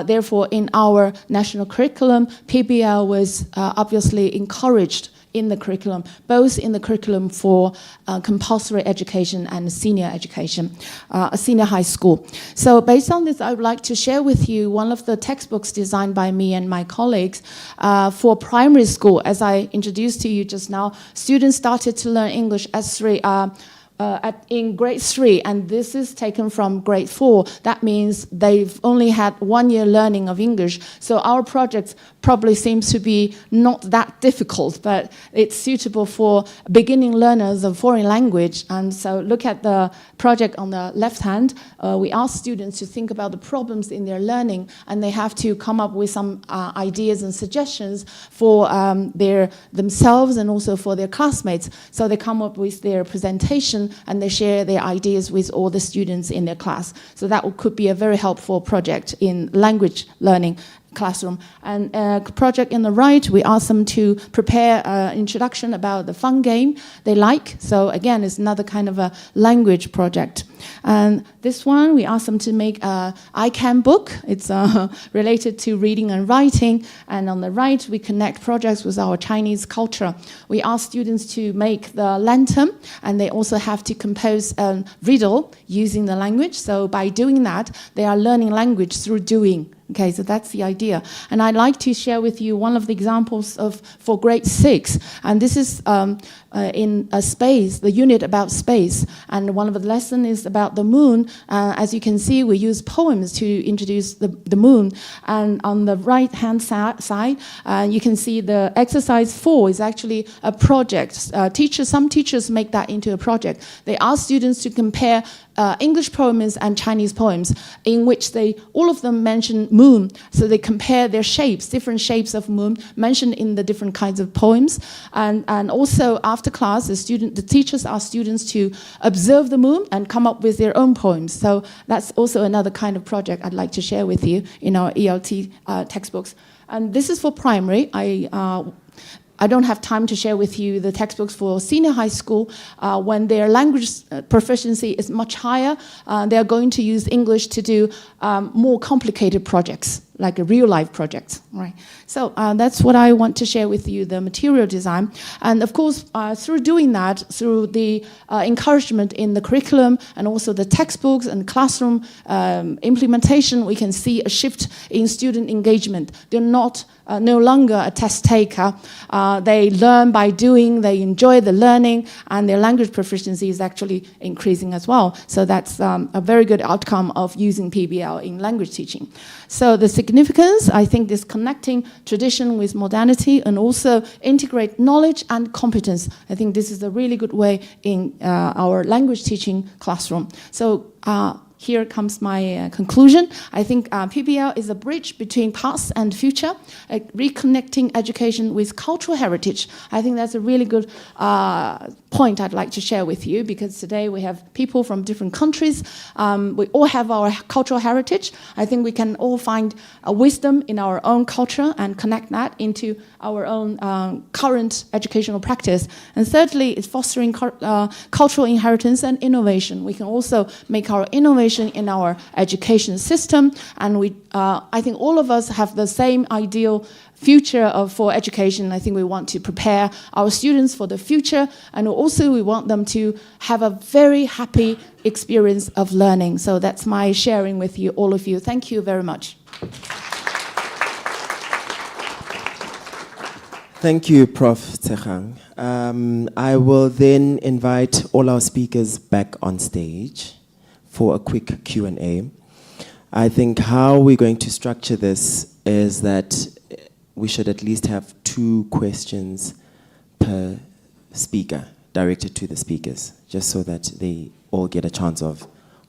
Therefore, in our national curriculum, PBL was obviously encouraged in the curriculum, both in the curriculum for compulsory education and senior education, senior high school. So based on this, I would like to share with you one of the textbooks designed by me and my colleagues for primary school. As I introduced to you just now, students started to learn English in grade 3, and this is taken from grade 4. That means they've only had 1 year learning of English. So our project probably seems to be not that difficult, but it's suitable for beginning learners of foreign language. And so look at the project on the left hand. We ask students to think about the problems in their learning, and they have to come up with some ideas and suggestions for themselves and also for their classmates. So they come up with their presentation and they share their ideas with all the students in their class. So that could be a very helpful project in language learning classroom. And project in the right, we ask them to prepare an introduction about the fun game they like. So again, it's another kind of a language project. And this one, we ask them to make a ICANN book. It's related to reading and writing. And on the right, we connect projects with our Chinese culture. We ask students to make the lantern, and they also have to compose a riddle using the language. So by doing that, they are learning language through doing. Okay, so that's the idea. And I'd like to share with you one of the examples for grade 6. And this is in a space, the unit about space. And one of the lessons is about the moon. As you can see, we use poems to introduce the moon. And on the right-hand side, you can see the exercise 4 is actually a project. Some teachers make that into a project. They ask students to compare English poems and Chinese poems, in which all of them mention moon. So they compare their shapes, different shapes of moon mentioned in the different kinds of poems. And also after class, the teachers ask students to observe the moon and come up with their own poems. So that's also another kind of project I'd like to share with you in our ELT textbooks. And this is for primary. I don't have time to share with you the textbooks for senior high school. When their language proficiency is much higher, they're going to use English to do more complicated projects, like a real-life project, right? So that's what I want to share with you, the material design. And of course, through doing that, through the encouragement in the curriculum and also the textbooks and classroom implementation, we can see a shift in student engagement. They're not no longer a test taker. They learn by doing, they enjoy the learning, and their language proficiency is actually increasing as well. So that's a very good outcome of using PBL in language teaching. So the significance, I think, is connecting tradition with modernity and also integrate knowledge and competence. I think this is a really good way in our language teaching classroom. So here comes my conclusion. I think PBL is a bridge between past and future, reconnecting education with cultural heritage. I think that's a really good point I'd like to share with you, because today we have people from different countries. We all have our cultural heritage. I think we can all find a wisdom in our own culture and connect that into our own current educational practice. And thirdly, it's fostering cultural inheritance and innovation. We can also make our innovation in our education system, and I think all of us have the same ideal future for education. I think we want to prepare our students for the future, and also we want them to have a very happy experience of learning. So that's my sharing with you, all of you. Thank you very much. Thank you, Prof. Tsechang. I will then invite all our speakers back on stage for a quick Q&A. I think how we're going to structure this is that we should at least have 2 questions per speaker directed to the speakers, just so that they all get a chance of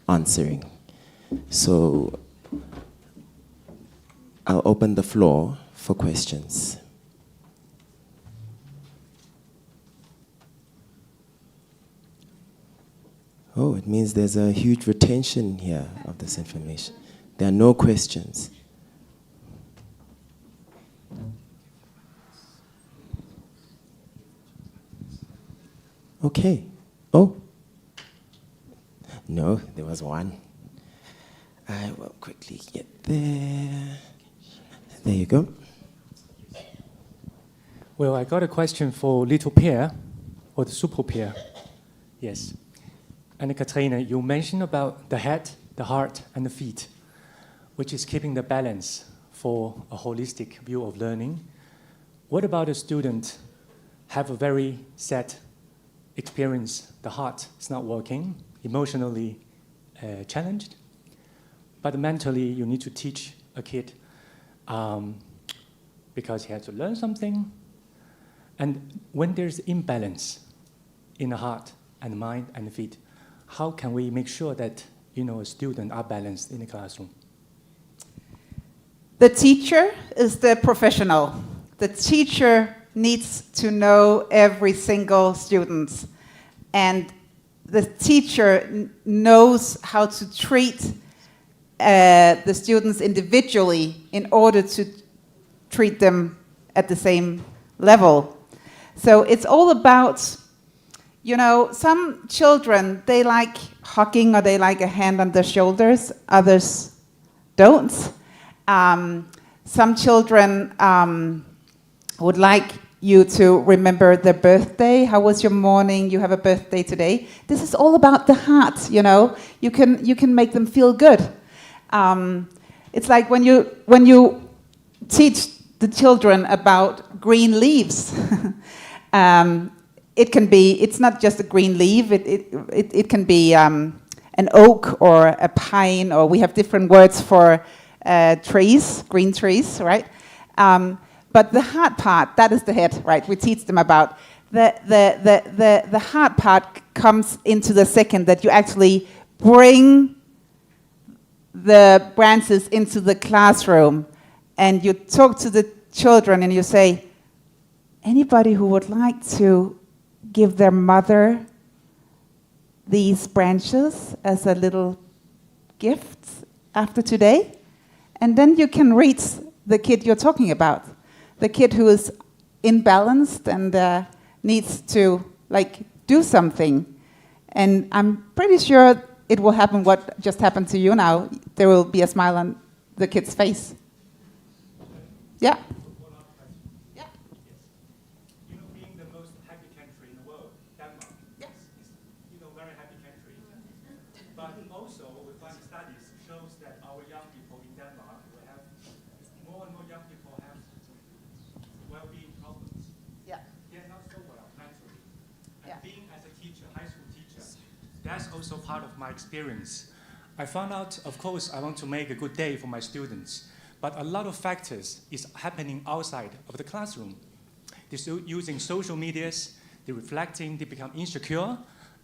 answering. So I'll open the floor for questions. Oh, it means there's a huge retention here of this information. There are no questions. Okay. Oh. No, there was one. I will quickly get there. There you go. Well, I got a question for little Pierre, or the super Pierre. Yes. And Katrina, you mentioned about the head, the heart, and the feet, which is keeping the balance for a holistic view of learning. What about a student have a very sad experience, the heart is not working, emotionally challenged, but mentally you need to teach a kid because he has to learn something. And when there's imbalance in the heart and the mind and the feet, how can we make sure that a student are balanced in the classroom? The teacher is the professional. The teacher needs to know every single student. And the teacher knows how to treat the students individually in order to treat them at the same level. So it's all about, some children, they like hugging or they like a hand on their shoulders, others don't. Some children would like you to remember their birthday. How was your morning? You have a birthday today. This is all about the heart, You can make them feel good. It's like when you teach the children about green leaves. It's not just a green leaf. It can be an oak or a pine, or we have different words for trees, green trees, right? But the hard part, that is the head, right? We teach them about. The hard part comes into the second that you actually bring the branches into the classroom and you talk to the children and you say, anybody who would like to give their mother these branches as a little gift after today? And then you can reach the kid you're talking about. The kid who is imbalanced and needs to do something. And I'm pretty sure it will happen what just happened to you now. There will be a smile on the kid's face. Yeah? Being the most happy country in the world, Denmark, is very happy country. But also, we find studies shows that our young people in Denmark, we have more and more young people have well-being problems. Yeah. They're not so well mentally. And being as a teacher, high school teacher, that's also part of my experience. I found out, of course, I want to make a good day for my students, but a lot of factors is happening outside of the classroom. They're using social medias, they're reflecting, they become insecure,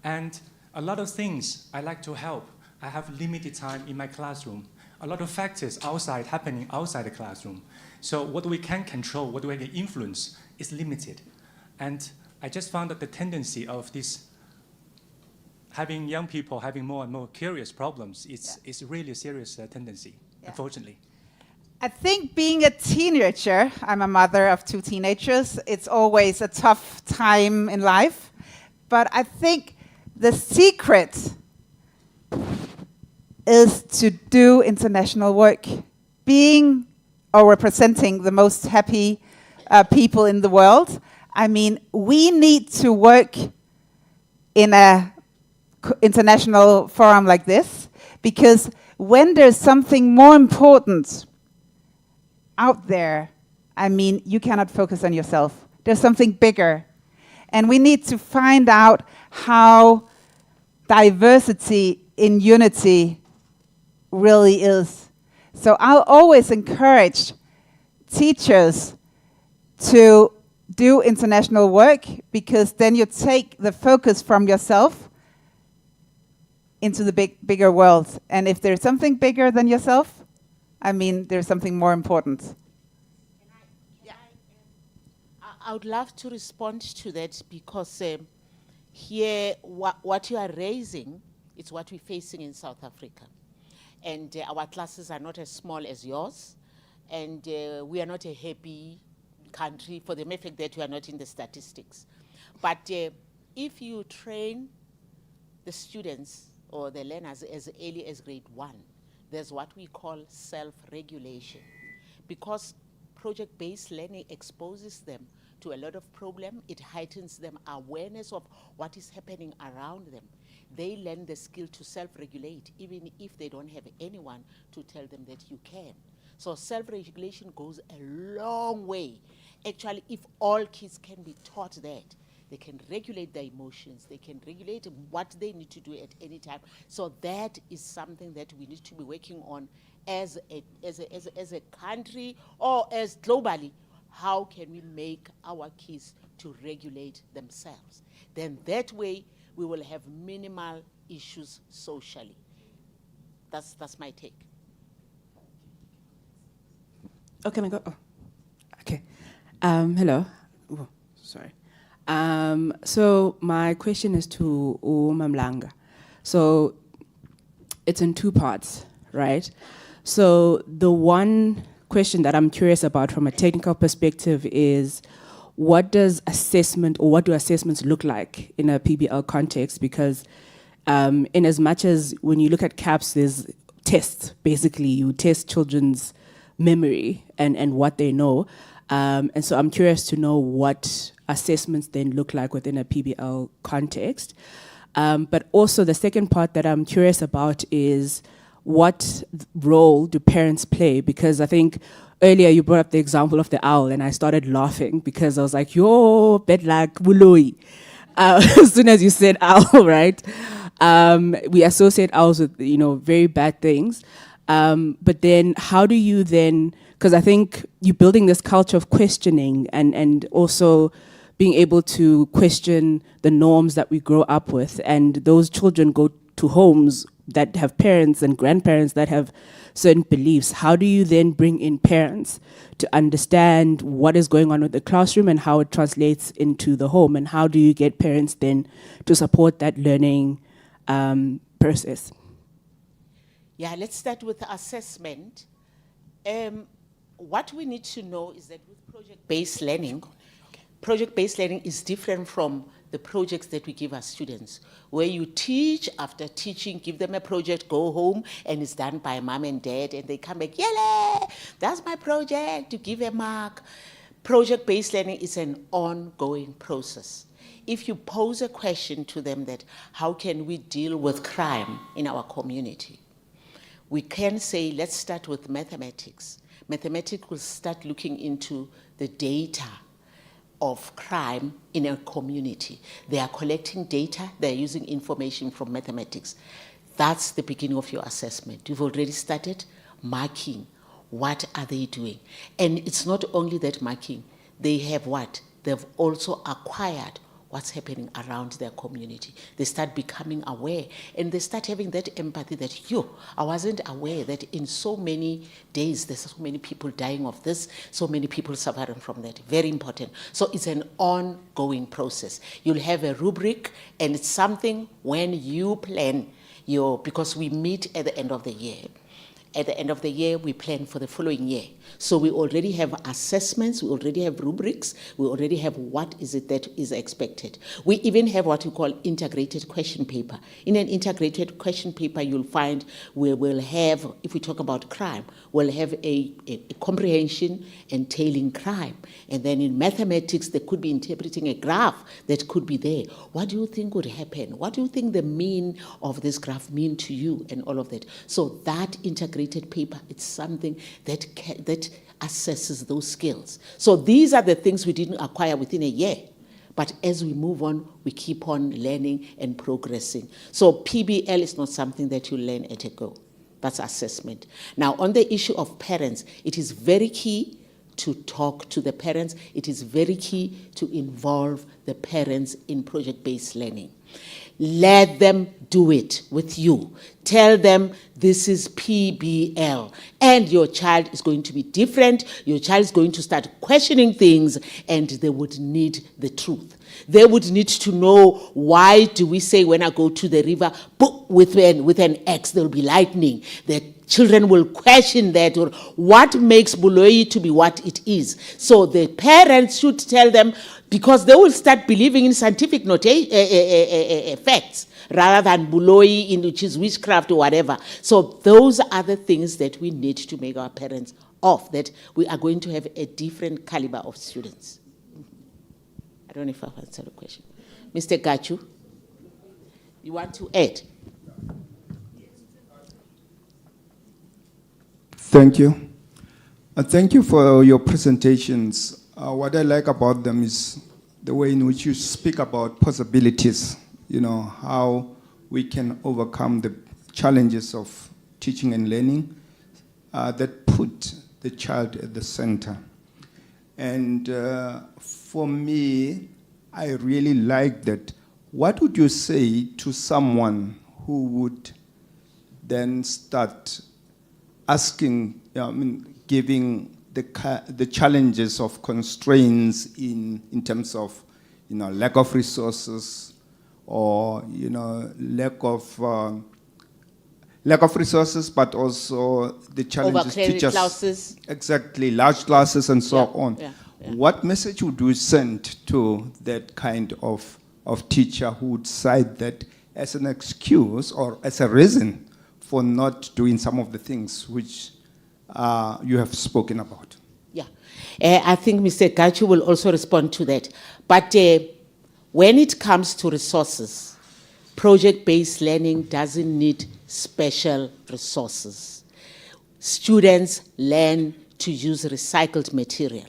and a lot of things I like to help. I have limited time in my classroom. A lot of factors happening outside the classroom. So what we can control, what we can influence is limited. And I just found that the tendency of this having young people having more and more curious problems is really a serious tendency, unfortunately. I think being a teenager, I'm a mother of 2 teenagers, it's always a tough time in life. But I think the secret is to do international work. Being or representing the most happy people in the world. I mean, we need to work in a international forum like this, because when there's something more important out there, I mean, you cannot focus on yourself. There's something bigger. And we need to find out how diversity in unity really is. So I'll always encourage teachers to do international work, because then you take the focus from yourself into the bigger world. And if there's something bigger than yourself, I mean, there's something more important. I would love to respond to that, because here what you are raising is what we're facing in South Africa. And our classes are not as small as yours. And we are not a happy country for the mere fact that we are not in the statistics. But if you train the students or the learners as early as grade 1, there's what we call self-regulation. Because project-based learning exposes them to a lot of problem. It heightens them awareness of what is happening around them. They learn the skill to self-regulate, even if they don't have anyone to tell them that you can. So self-regulation goes a long way. Actually, if all kids can be taught that, they can regulate their emotions, they can regulate what they need to do at any time. So that is something that we need to be working on as a country or as globally. How can we make our kids to regulate themselves? Then that way we will have minimal issues socially. That's my take. Okay, okay. Hello. Oh, sorry. So my question is to Mamlanga. So it's in two parts, right? So the one question that I'm curious about from a technical perspective is, what does assessment, or what do assessments look like in a PBL context? Because in as much as when you look at CAPS, there's tests. Basically, you test children's memory and what they know. And so I'm curious to know what assessments then look like within a PBL context. But also the second part that I'm curious about is, what role do parents play? Because I think earlier you brought up the example of the owl, and I started laughing because I was like, yo, bed like buloi. As soon as you said owl, right? We associate owls with, very bad things. But then how do you then, because I think you're building this culture of questioning and also being able to question the norms that we grow up with, and those children go to homes that have parents and grandparents that have certain beliefs. How do you then bring in parents to understand what is going on with the classroom and how it translates into the home? And how do you get parents then to support that learning process? Yeah, let's start with the assessment. What we need to know is that with project-based learning, project-based learning is different from the projects that we give our students, where you teach, after teaching, give them a project, go home, and it's done by mom and dad, and they come back, yele, that's my project, to give a mark. Project-based learning is an ongoing process. If you pose a question to them that, how can we deal with crime in our community? We can say, let's start with mathematics. Mathematics will start looking into the data of crime in a community. They are collecting data, they're using information from mathematics. That's the beginning of your assessment. You've already started marking. What are they doing? And it's not only that marking, they have what? They've also acquired what's happening around their community. They start becoming aware, and they start having that empathy that, I wasn't aware that in so many days, there's so many people dying of this, so many people suffering from that. Very important. So it's an ongoing process. You'll have a rubric, and it's something when you plan because we meet at the end of the year. At the end of the year, we plan for the following year. So we already have assessments, we already have rubrics, we already have what is it that is expected. We even have what we call integrated question paper. In an integrated question paper, you'll find we will have, if we talk about crime, we'll have a comprehension entailing crime. And then in mathematics, they could be interpreting a graph that could be there. What do you think would happen? What do you think the mean of this graph mean to you, and all of that? So that integrated paper, it's something that assesses those skills. So these are the things we didn't acquire within a year. But as we move on, we keep on learning and progressing. So PBL is not something that you learn at a go. That's assessment. Now, on the issue of parents, it is very key to talk to the parents. It is very key to involve the parents in project-based learning. Let them do it with you. Tell them this is PBL, and your child is going to be different. Your child is going to start questioning things, and they would need the truth. They would need to know, why do we say when I go to the river, with an X, there will be lightning. The children will question that, or what makes Buloi to be what it is. So the parents should tell them, because they will start believing in scientific facts rather than Buloi, which is witchcraft or whatever. So those are the things that we need to make our parents of, that we are going to have a different caliber of students. I don't know if I've answered the question. Mr. Gachu, you want to add? Thank you. Thank you for your presentations. What I like about them is the way in which you speak about possibilities, you know, how we can overcome the challenges of teaching and learning that put the child at the center. And for me, I really like that. What would you say to someone who would then start asking, giving the challenges of constraints in terms of, lack of resources, or lack of resources, but also the challenges Overcrowded teachers, classes. exactly, large classes and so Yeah, on. yeah, yeah. What message would you send to that kind of teacher who would cite that as an excuse or as a reason for not doing some of the things which you have spoken about? Yeah, I think Mr. Gachu will also respond to that. But when it comes to resources, project-based learning doesn't need special resources. Students learn to use recycled material.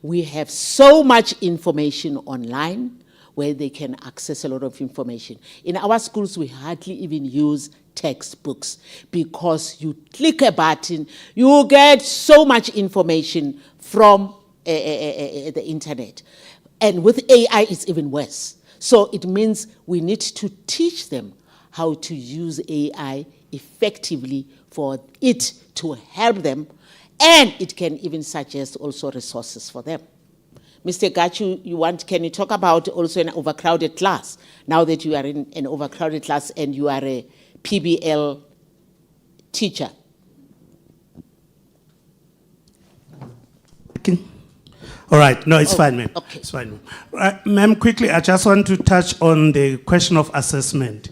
We have so much information online where they can access a lot of information. In our schools, we hardly even use textbooks because you click a button, you get so much information from the internet. And with AI, it's even worse. So it means we need to teach them how to use AI effectively for it to help them, and it can even suggest also resources for them. Mr. Gachu, can you talk about also an overcrowded class? Now that you are in an overcrowded class and you are a PBL teacher. All right, no, it's fine, ma'am. Okay. It's fine, ma'am. Ma'am, quickly, I just want to touch on the question of assessment.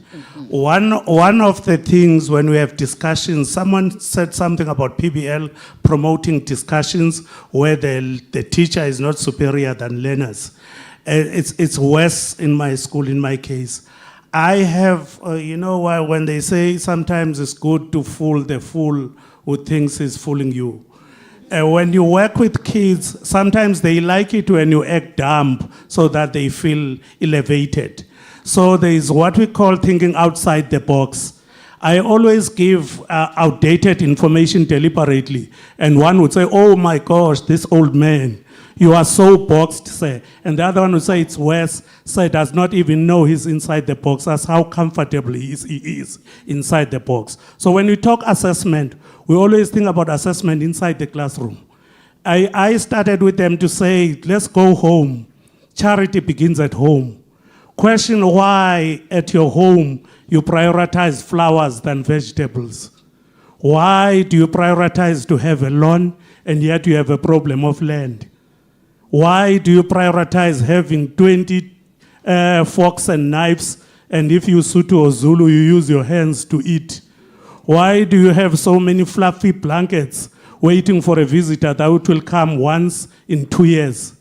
One of the things when we have discussions, someone said something about PBL promoting discussions where the teacher is not superior than learners. It's worse in my school, in my case. I have, when they say sometimes it's good to fool the fool who thinks he's fooling you. When you work with kids, sometimes they like it when you act dumb so that they feel elevated. So there is what we call thinking outside the box. I always give outdated information deliberately. And one would say, oh my gosh, this old man, you are so boxed, sir. And the other one would say, it's worse, sir, does not even know he's inside the box. That's how comfortable he is inside the box. So when we talk assessment, we always think about assessment inside the classroom. I started with them to say, let's go home. Charity begins at home. Question why at your home you prioritize flowers than vegetables. Why do you prioritize to have a lawn and yet you have a problem of land? Why do you prioritize having 20 forks and knives, and if you Sotho or Zulu, you use your hands to eat? Why do you have so many fluffy blankets waiting for a visitor that will come once in 2 years?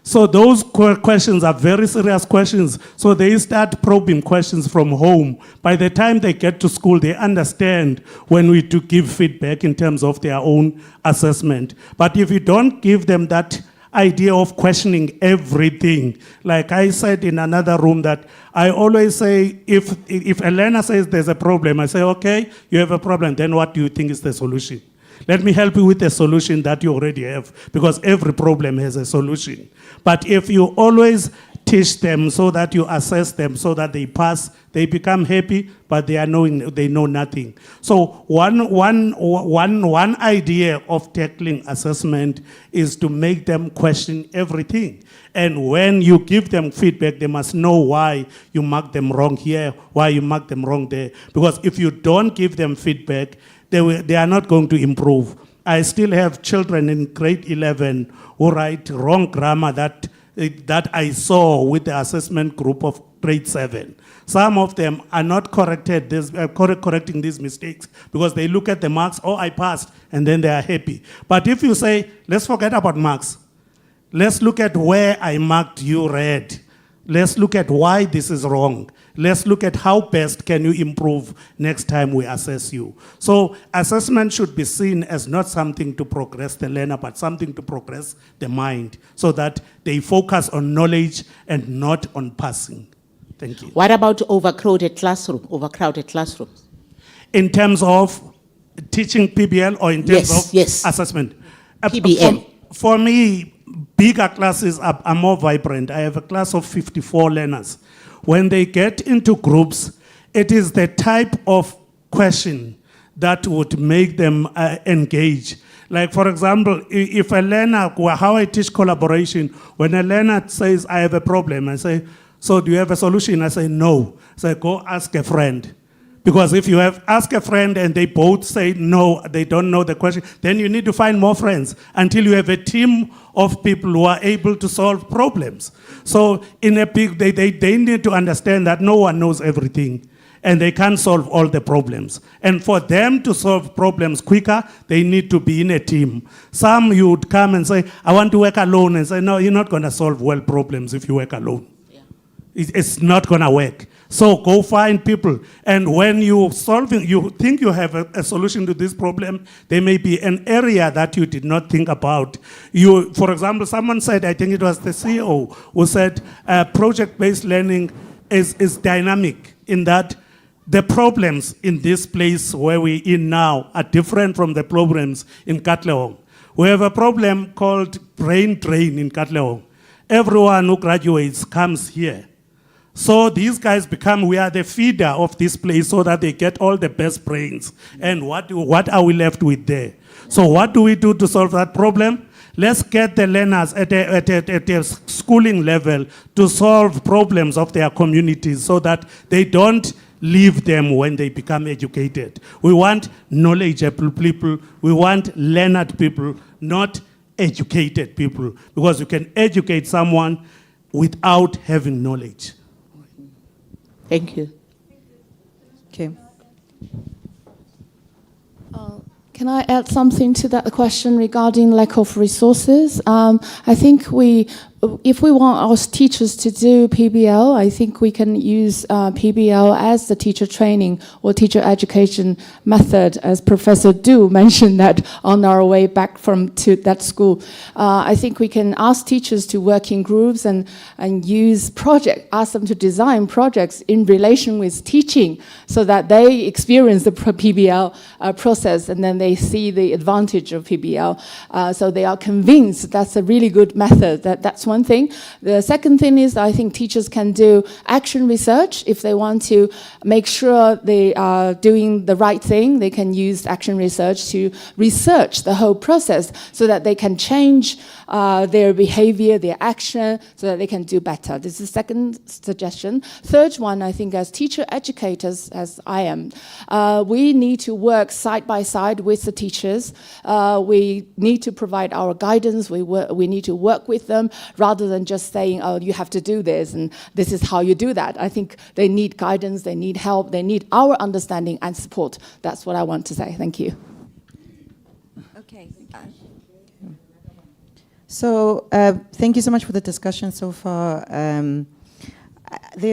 So those questions are very serious questions. So they start probing questions from home. By the time they get to school, they understand when we do give feedback in terms of their own assessment. But if you don't give them that idea of questioning everything, like I said in another room, that I always say, if a learner says there's a problem, I say, okay, you have a problem, then what do you think is the solution? Let me help you with the solution that you already have, because every problem has a solution. But if you always teach them so that you assess them so that they pass, they become happy, but they know nothing. So one idea of tackling assessment is to make them question everything. And when you give them feedback, they must know why you mark them wrong here, why you mark them wrong there. Because if you don't give them feedback, they are not going to improve. I still have children in grade 11 who write wrong grammar that I saw with the assessment group of grade 7. Some of them are not correcting these mistakes because they look at the marks, oh, I passed, and then they are happy. But if you say, let's forget about marks, Let's look at where I marked you red. Let's look at why this is wrong. Let's look at how best can you improve next time we assess you. So assessment should be seen as not something to progress the learner, but something to progress the mind, so that they focus on knowledge and not on passing. Thank you. What about overcrowded classrooms? In terms of teaching PBL or in terms of assessment? PBL. For me, bigger classes are more vibrant. I have a class of 54 learners. When they get into groups, it is the type of question that would make them engage. Like, for example, if a learner, how I teach collaboration, when a learner says, I have a problem, I say, so do you have a solution? I say, no. So go ask a friend. Because if you have asked a friend and they both say no, they don't know the question, then you need to find more friends until you have a team of people who are able to solve problems. So in a big, they need to understand that no one knows everything and they can't solve all the problems. And for them to solve problems quicker, they need to be in a team. Some you would come and say, I want to work alone, and say, no, you're not going to solve well problems if you work alone. It's not going to work. So go find people. And when you think you have a solution to this problem, there may be an area that you did not think about. For example, someone said, I think it was the CEO, who said project-based learning is dynamic in that the problems in this place where we're in now are different from the problems in Katlehong. We have a problem called brain drain in Katlehong. Everyone who graduates comes here. So these guys we are the feeder of this place so that they get all the best brains. And what are we left with there? So what do we do to solve that problem? Let's get the learners at a schooling level to solve problems of their communities so that they don't leave them when they become educated. We want knowledgeable people. We want learned people, not educated people. Because you can educate someone without having knowledge. Thank you. Okay. Can I add something to that question regarding lack of resources? I think if we want our teachers to do PBL, I think we can use PBL as the teacher training or teacher education method, as Professor Du mentioned that on our way back to that school. I think we can ask teachers to work in groups and ask them to design projects in relation with teaching so that they experience the PBL process and then they see the advantage of PBL. So they are convinced that's a really good method. That's one thing. The second thing is I think teachers can do action research. If they want to make sure they are doing the right thing, they can use action research to research the whole process so that they can change their behavior, their action, so that they can do better. This is the second suggestion. Third one, I think as teacher educators, as I am, we need to work side by side with the teachers. We need to provide our guidance. We need to work with them rather than just saying, oh, you have to do this and this is how you do that. I think they need guidance, they need help, they need our understanding and support. That's what I want to say. Thank you. Okay. So thank you so much for the discussion so far. There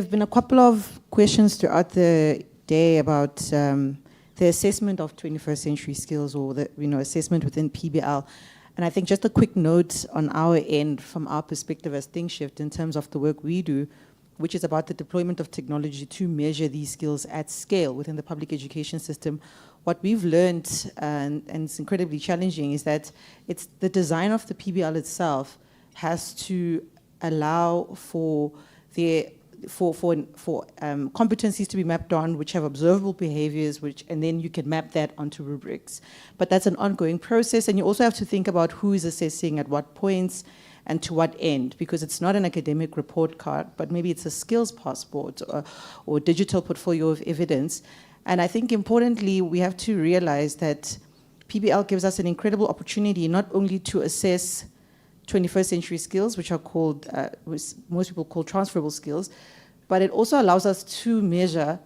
have been a couple of questions throughout the day about the assessment of 21st century skills or the assessment within PBL. And I think just a quick note on our end from our perspective as ThinkShift in terms of the work we do, which is about the deployment of technology to measure these skills at scale within the public education system. What we've learned, and it's incredibly challenging, is that it's the design of the PBL itself has to allow for competencies to be mapped on, which have observable behaviors, and then you can map that onto rubrics. But that's an ongoing process, and you also have to think about who is assessing at what points and to what end, because it's not an academic report card, but maybe it's a skills passport or digital portfolio of evidence. And I think importantly, we have to realize that PBL gives us an incredible opportunity not only to assess 21st century skills, which are called, most people call transferable skills, but it also allows us to measure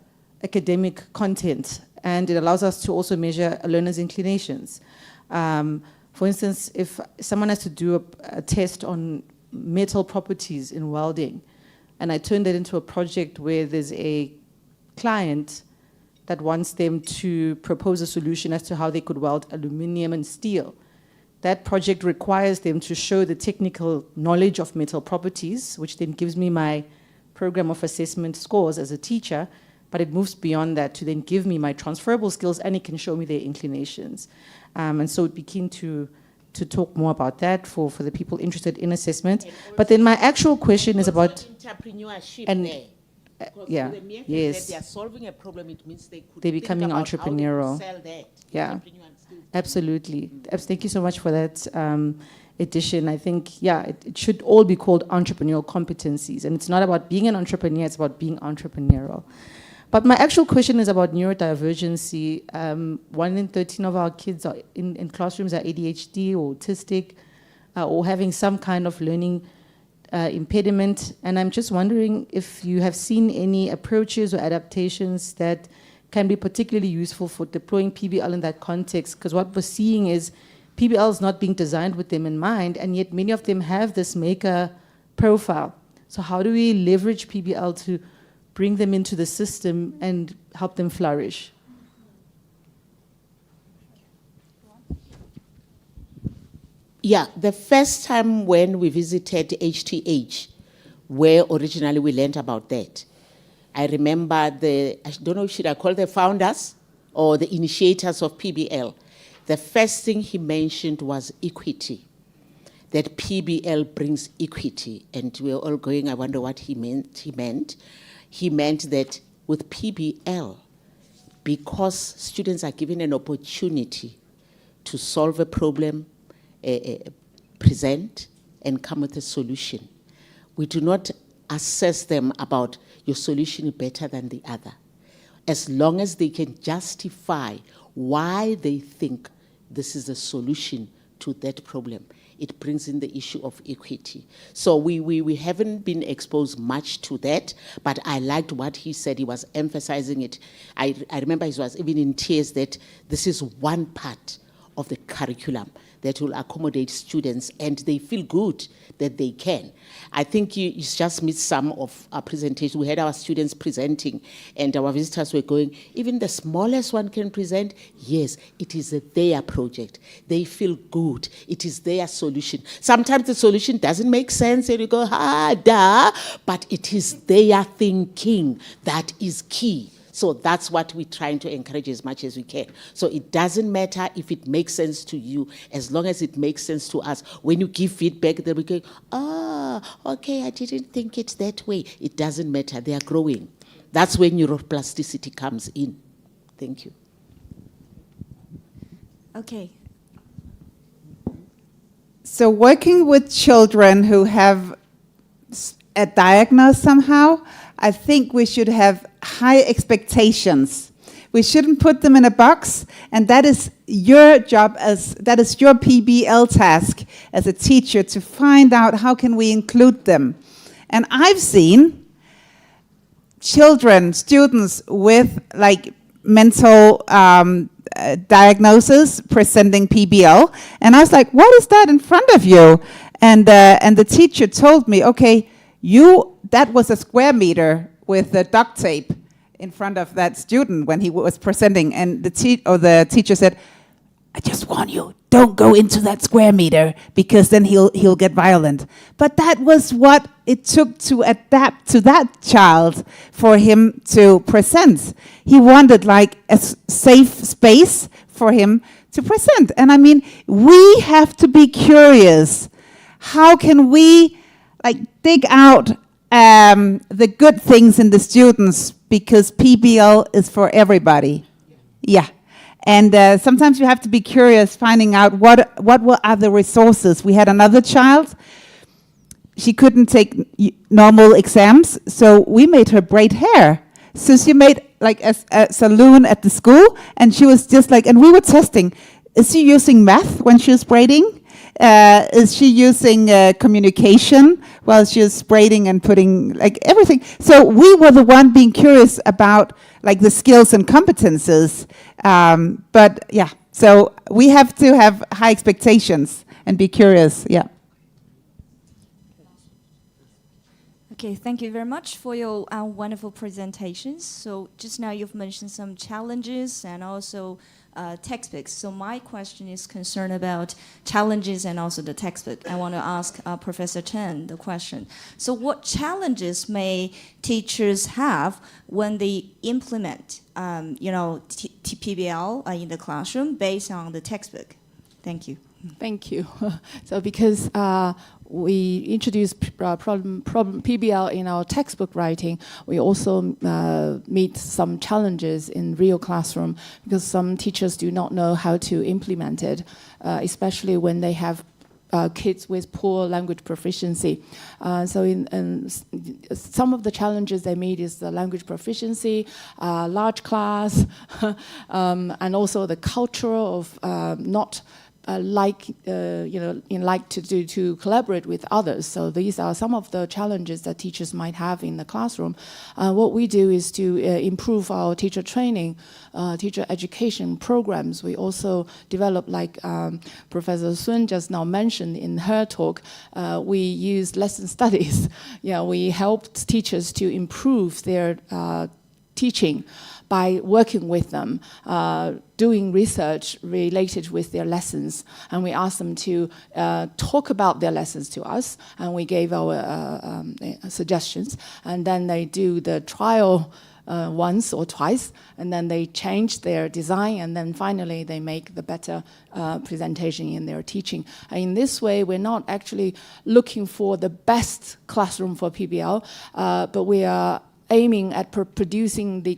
academic content, and it allows us to also measure a learner's inclinations. For instance, if someone has to do a test on metal properties in welding, and I turn that into a project where there's a client that wants them to propose a solution as to how they could weld aluminum and steel. That project requires them to show the technical knowledge of metal properties, which then gives me my program of assessment scores as a teacher, but it moves beyond that to then give me my transferable skills, and it can show me their inclinations. And so I'd be keen to talk more about that for the people interested in assessment. But then my actual question is about entrepreneurship and there. Because yeah, the mere fact yes, that they are solving a problem, it means they could they're think becoming about how they could entrepreneurial. sell that. Yeah, Entrepreneur and skills. absolutely. Thank you so much for that addition. I think, yeah, it should all be called entrepreneurial competencies. And it's not about being an entrepreneur, it's about being entrepreneurial. But my actual question is about neurodivergency. 1 in 13 of our kids are in classrooms are ADHD or autistic or having some kind of learning impediment. And I'm just wondering if you have seen any approaches or adaptations that can be particularly useful for deploying PBL in that context. Because what we're seeing is PBL is not being designed with them in mind, and yet many of them have this maker profile. So how do we leverage PBL to bring them into the system and help them flourish? Yeah, the first time when we visited HTH, where originally we learned about that, I remember I don't know, should I call the founders or the initiators of PBL? The first thing he mentioned was equity, that PBL brings equity. And we were all going, I wonder what he meant. He meant that with PBL, because students are given an opportunity to solve a problem, present, and come with a solution, we do not assess them about your solution is better than the other. As long as they can justify why they think this is a solution to that problem, it brings in the issue of equity. So we haven't been exposed much to that, but I liked what he said. He was emphasizing it. I remember he was even in tears that this is one part of the curriculum that will accommodate students, and they feel good that they can. I think you just missed some of our presentation. We had our students presenting, and our visitors were going, even the smallest one can present. Yes, it is their project. They feel good. It is their solution. Sometimes the solution doesn't make sense, and you go, da, but it is their thinking that is key. So that's what we're trying to encourage as much as we can. So it doesn't matter if it makes sense to you, as long as it makes sense to us. When you give feedback, they'll be going, okay, I didn't think it's that way. It doesn't matter, they are growing. That's when neuroplasticity comes in. Thank you. Okay. So working with children who have a diagnosis somehow, I think we should have high expectations. We shouldn't put them in a box, and that is your job, that is your PBL task as a teacher, to find out how can we include them. And I've seen children, students with like mental diagnosis presenting PBL, and I was like, what is that in front of you? And the teacher told me, okay, that was a square meter with the duct tape in front of that student when he was presenting, and the teacher said, I just warn you, don't go into that square meter, because then he'll get violent. But that was what it took to adapt to that child for him to present. He wanted like a safe space for him to present. And I mean, we have to be curious. How can we like dig out the good things in the students, because PBL is for everybody. Yeah. And sometimes you have to be curious, finding out what are the resources. We had another child. She couldn't take normal exams, so we made her braid hair. So she made like a salon at the school, and she was just like, and we were testing, is she using math when she was braiding? Is she using communication while she was braiding and putting like everything? So we were the one being curious about like the skills and competences. But yeah, so we have to have high expectations and be curious. Yeah. Okay, thank you very much for your wonderful presentations. So just now you've mentioned some challenges and also textbooks. So my question is concerned about challenges and also the textbook. I want to ask Professor Chen the question. So what challenges may teachers have when they implement, PBL in the classroom based on the textbook? Thank you. Thank you. So because we introduced problem PBL in our textbook writing, we also meet some challenges in real classroom because some teachers do not know how to implement it, especially when they have kids with poor language proficiency. So in some of the challenges they meet is the language proficiency, large class, and also the culture of not to collaborate with others. So these are some of the challenges that teachers might have in the classroom. What we do is to improve our teacher training, teacher education programs. We also develop, like Professor Sun just now mentioned in her talk, we use lesson studies. We helped teachers to improve their teaching by working with them, doing research related with their lessons. And we asked them to talk about their lessons to us, and we gave our suggestions. And then they do the trial once or twice, and then they change their design, and then finally they make the better presentation in their teaching. And in this way, we're not actually looking for the best classroom for PBL, but we are aiming at producing the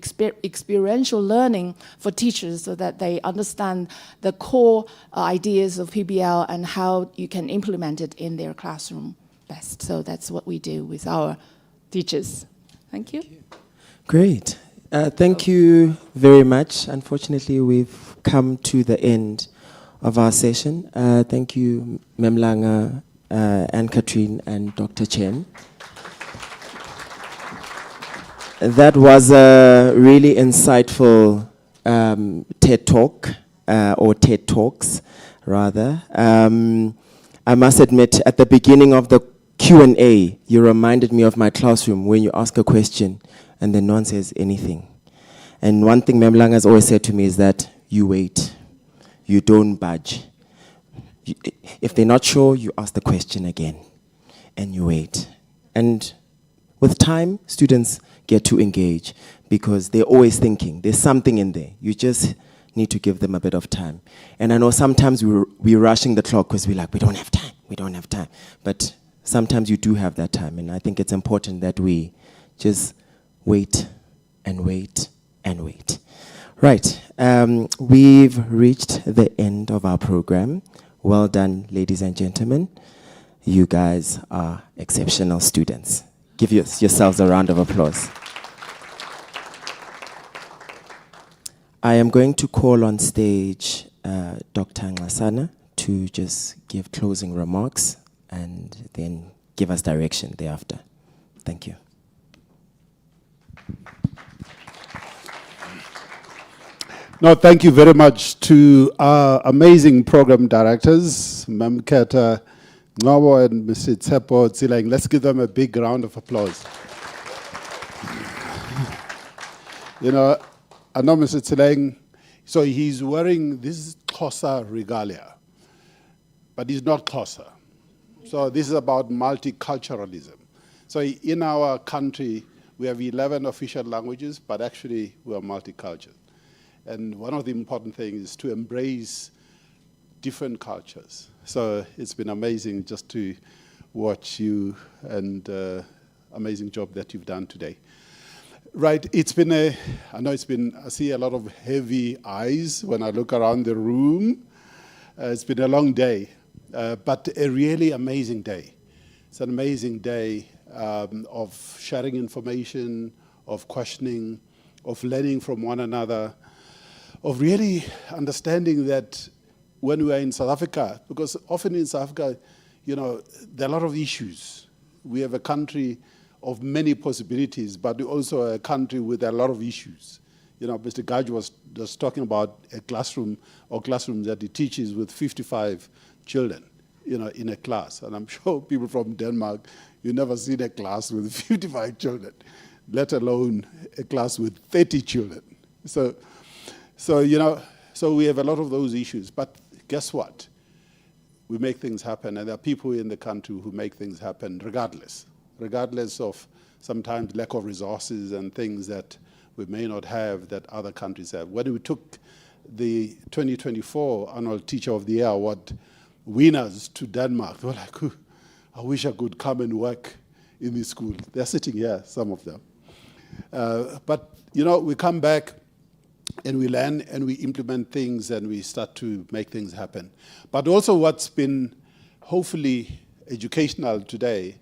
experiential learning for teachers so that they understand the core ideas of PBL and how you can implement it in their classroom best. So that's what we do with our teachers. Thank you. Great. Thank you very much. Unfortunately, we've come to the end of our session. Thank you, Mem Langa, Anne-Catherine, and Dr. Chen. That was a really insightful TED Talk, or TED Talks, rather. I must admit, at the beginning of the Q&A, you reminded me of my classroom when you ask a question and then no one says anything. And one thing Mem Lang has always said to me is that you wait, you don't budge. If they're not sure, you ask the question again, and you wait. And with time, students get to engage because they're always thinking. There's something in there. You just need to give them a bit of time. And I know sometimes we're rushing the clock because we're like, we don't have time. But sometimes you do have that time. And I think it's important that we just wait and wait and wait. Right. We've reached the end of our program. Well done, ladies and gentlemen. You guys are exceptional students. Give yourselves a round of applause. I am going to call on stage Dr. Ngasana to just give closing remarks and then give us direction thereafter. Thank you. No, thank you very much to our amazing program directors, Mem Keta, Ngobo and Mr. Tsepo Tsilang. Let's give them a big round of applause. You know, I know Mr. Tsilang, so he's wearing this Xhosa regalia, but he's not Xhosa. So this is about multiculturalism. So in our country, we have 11 official languages, but actually we are multicultural. And one of the important things is to embrace different cultures. So it's been amazing just to watch you, and amazing job that you've done today. Right, I see a lot of heavy eyes when I look around the room. It's been a long day, but a really amazing day. It's an amazing day of sharing information, of questioning, of learning from one another, of really understanding that when we are in South Africa, because often in South Africa, you know, there are a lot of issues. We have a country of many possibilities, but also a country with a lot of issues. Mr. Gaj was just talking about a classroom or classrooms that he teaches with 55 children, in a class. And I'm sure people from Denmark, you never seen a class with 55 children, let alone a class with 30 children. So we have a lot of those issues. But guess what? We make things happen, and there are people in the country who make things happen regardless of sometimes lack of resources and things that we may not have that other countries have. When we took the 2024 Annual Teacher of the Year Award winners to Denmark, they were like, I wish I could come and work in this school. They're sitting here, some of them. But we come back and we learn and we implement things and we start to make things happen. But also what's been hopefully educational today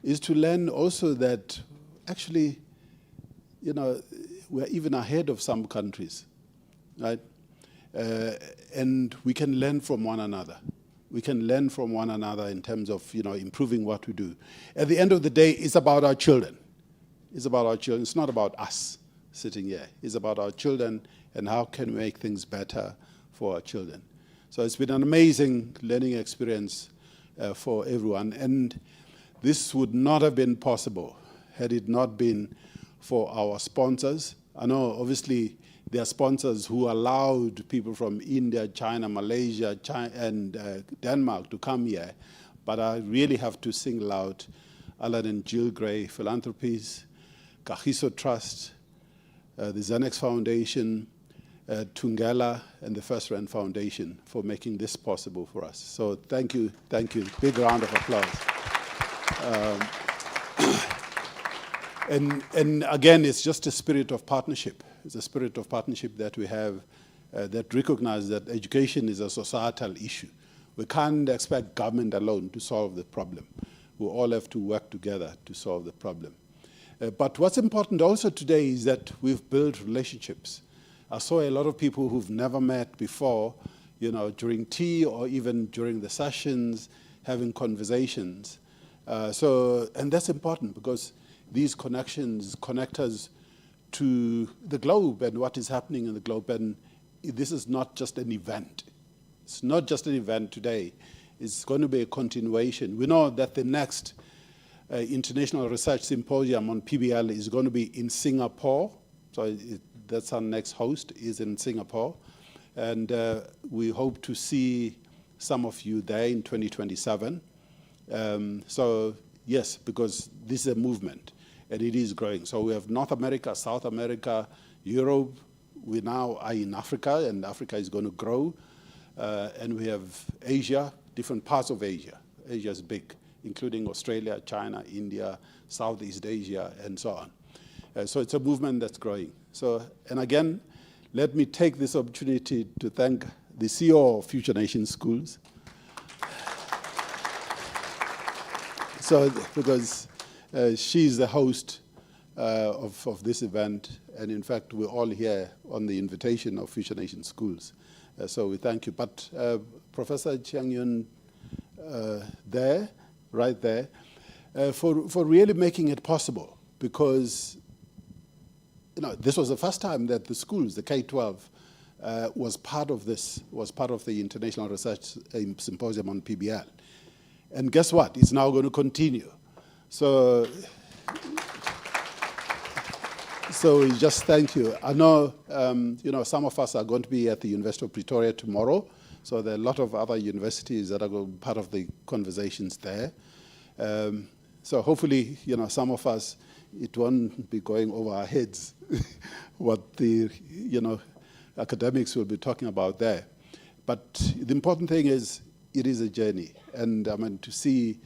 is to learn also that actually, we're even ahead of some countries, right? And we can learn from one another. We can learn from one another in terms of, improving what we do. At the end of the day, it's about our children. It's about our children. It's not about us sitting here. It's about our children and how can we make things better for our children. So it's been an amazing learning experience for everyone. And this would not have been possible had it not been for our sponsors. I know, obviously, there are sponsors who allowed people from India, China, Malaysia, and Denmark to come here. But I really have to single out Alan and Jill Gray Philanthropies, Kagiso Trust, the Xenex Foundation, Tungela, and the First Rand Foundation for making this possible for us. So thank you. Big round of applause. And again, it's just a spirit of partnership. It's a spirit of partnership that we have that recognizes that education is a societal issue. We can't expect government alone to solve the problem. We all have to work together to solve the problem. But what's important also today is that we've built relationships. I saw a lot of people who've never met before, during tea or even during the sessions, having conversations. And that's important because these connections connect us to the globe and what is happening in the globe. And this is not just an event. It's not just an event today. It's going to be a continuation. We know that the next International Research Symposium on PBL is going to be in Singapore. So that's our next host, is in Singapore. And we hope to see some of you there in 2027. So yes, because this is a movement and it is growing. So we have North America, South America, Europe. We now are in Africa, and Africa is going to grow. And we have Asia, different parts of Asia. Asia is big, including Australia, China, India, Southeast Asia, and so on. So it's a movement that's growing. So, and again, let me take this opportunity to thank the CEO of Future Nation Schools. So, because she's the host of this event, and in fact, we're all here on the invitation of Future Nation Schools. So we thank you. But Professor Chiang Yun, right there, for really making it possible, because this was the first time that the schools, the K-12, was part of this, was part of the International Research Symposium on PBL. And guess what? It's now going to continue. So we just thank you. I know, some of us are going to be at the University of Pretoria tomorrow. So there are a lot of other universities that are going to be part of the conversations there. So hopefully, some of us, it won't be going over our heads what the, academics will be talking about there. But the important thing is, it is a journey. And I mean, to see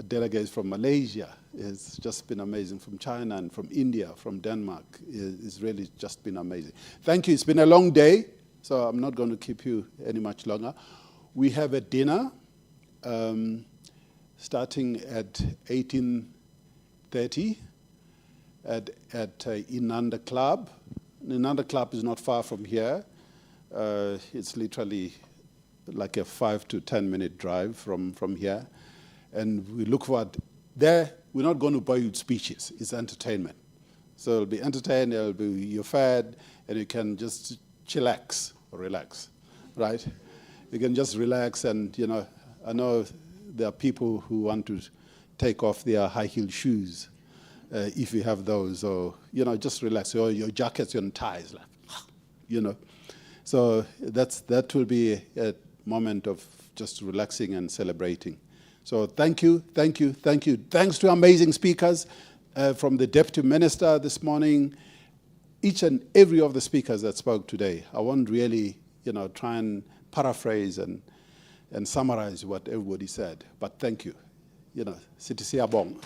delegates from Malaysia has just been amazing, from China and from India, from Denmark, it's really just been amazing. Thank you. It's been a long day, so I'm not going to keep you any much longer. We have a dinner starting at 18:30 at Inanda Club. Inanda Club is not far from here. It's literally like a 5 to 10 minute drive from here. And we look forward there. We're not going to buy you speeches. It's entertainment. So it'll be entertained, you're fed, and you can just chillax or relax, right? You can just relax, and I know there are people who want to take off their high-heeled shoes, if you have those, or just relax, or your jackets and ties, So that will be a moment of just relaxing and celebrating. So thank you, thank you, thank you. Thanks to amazing speakers from the Deputy Minister this morning, each and every of the speakers that spoke today. I won't really, try and paraphrase and summarize what everybody said, but thank you. Sitisia Bong.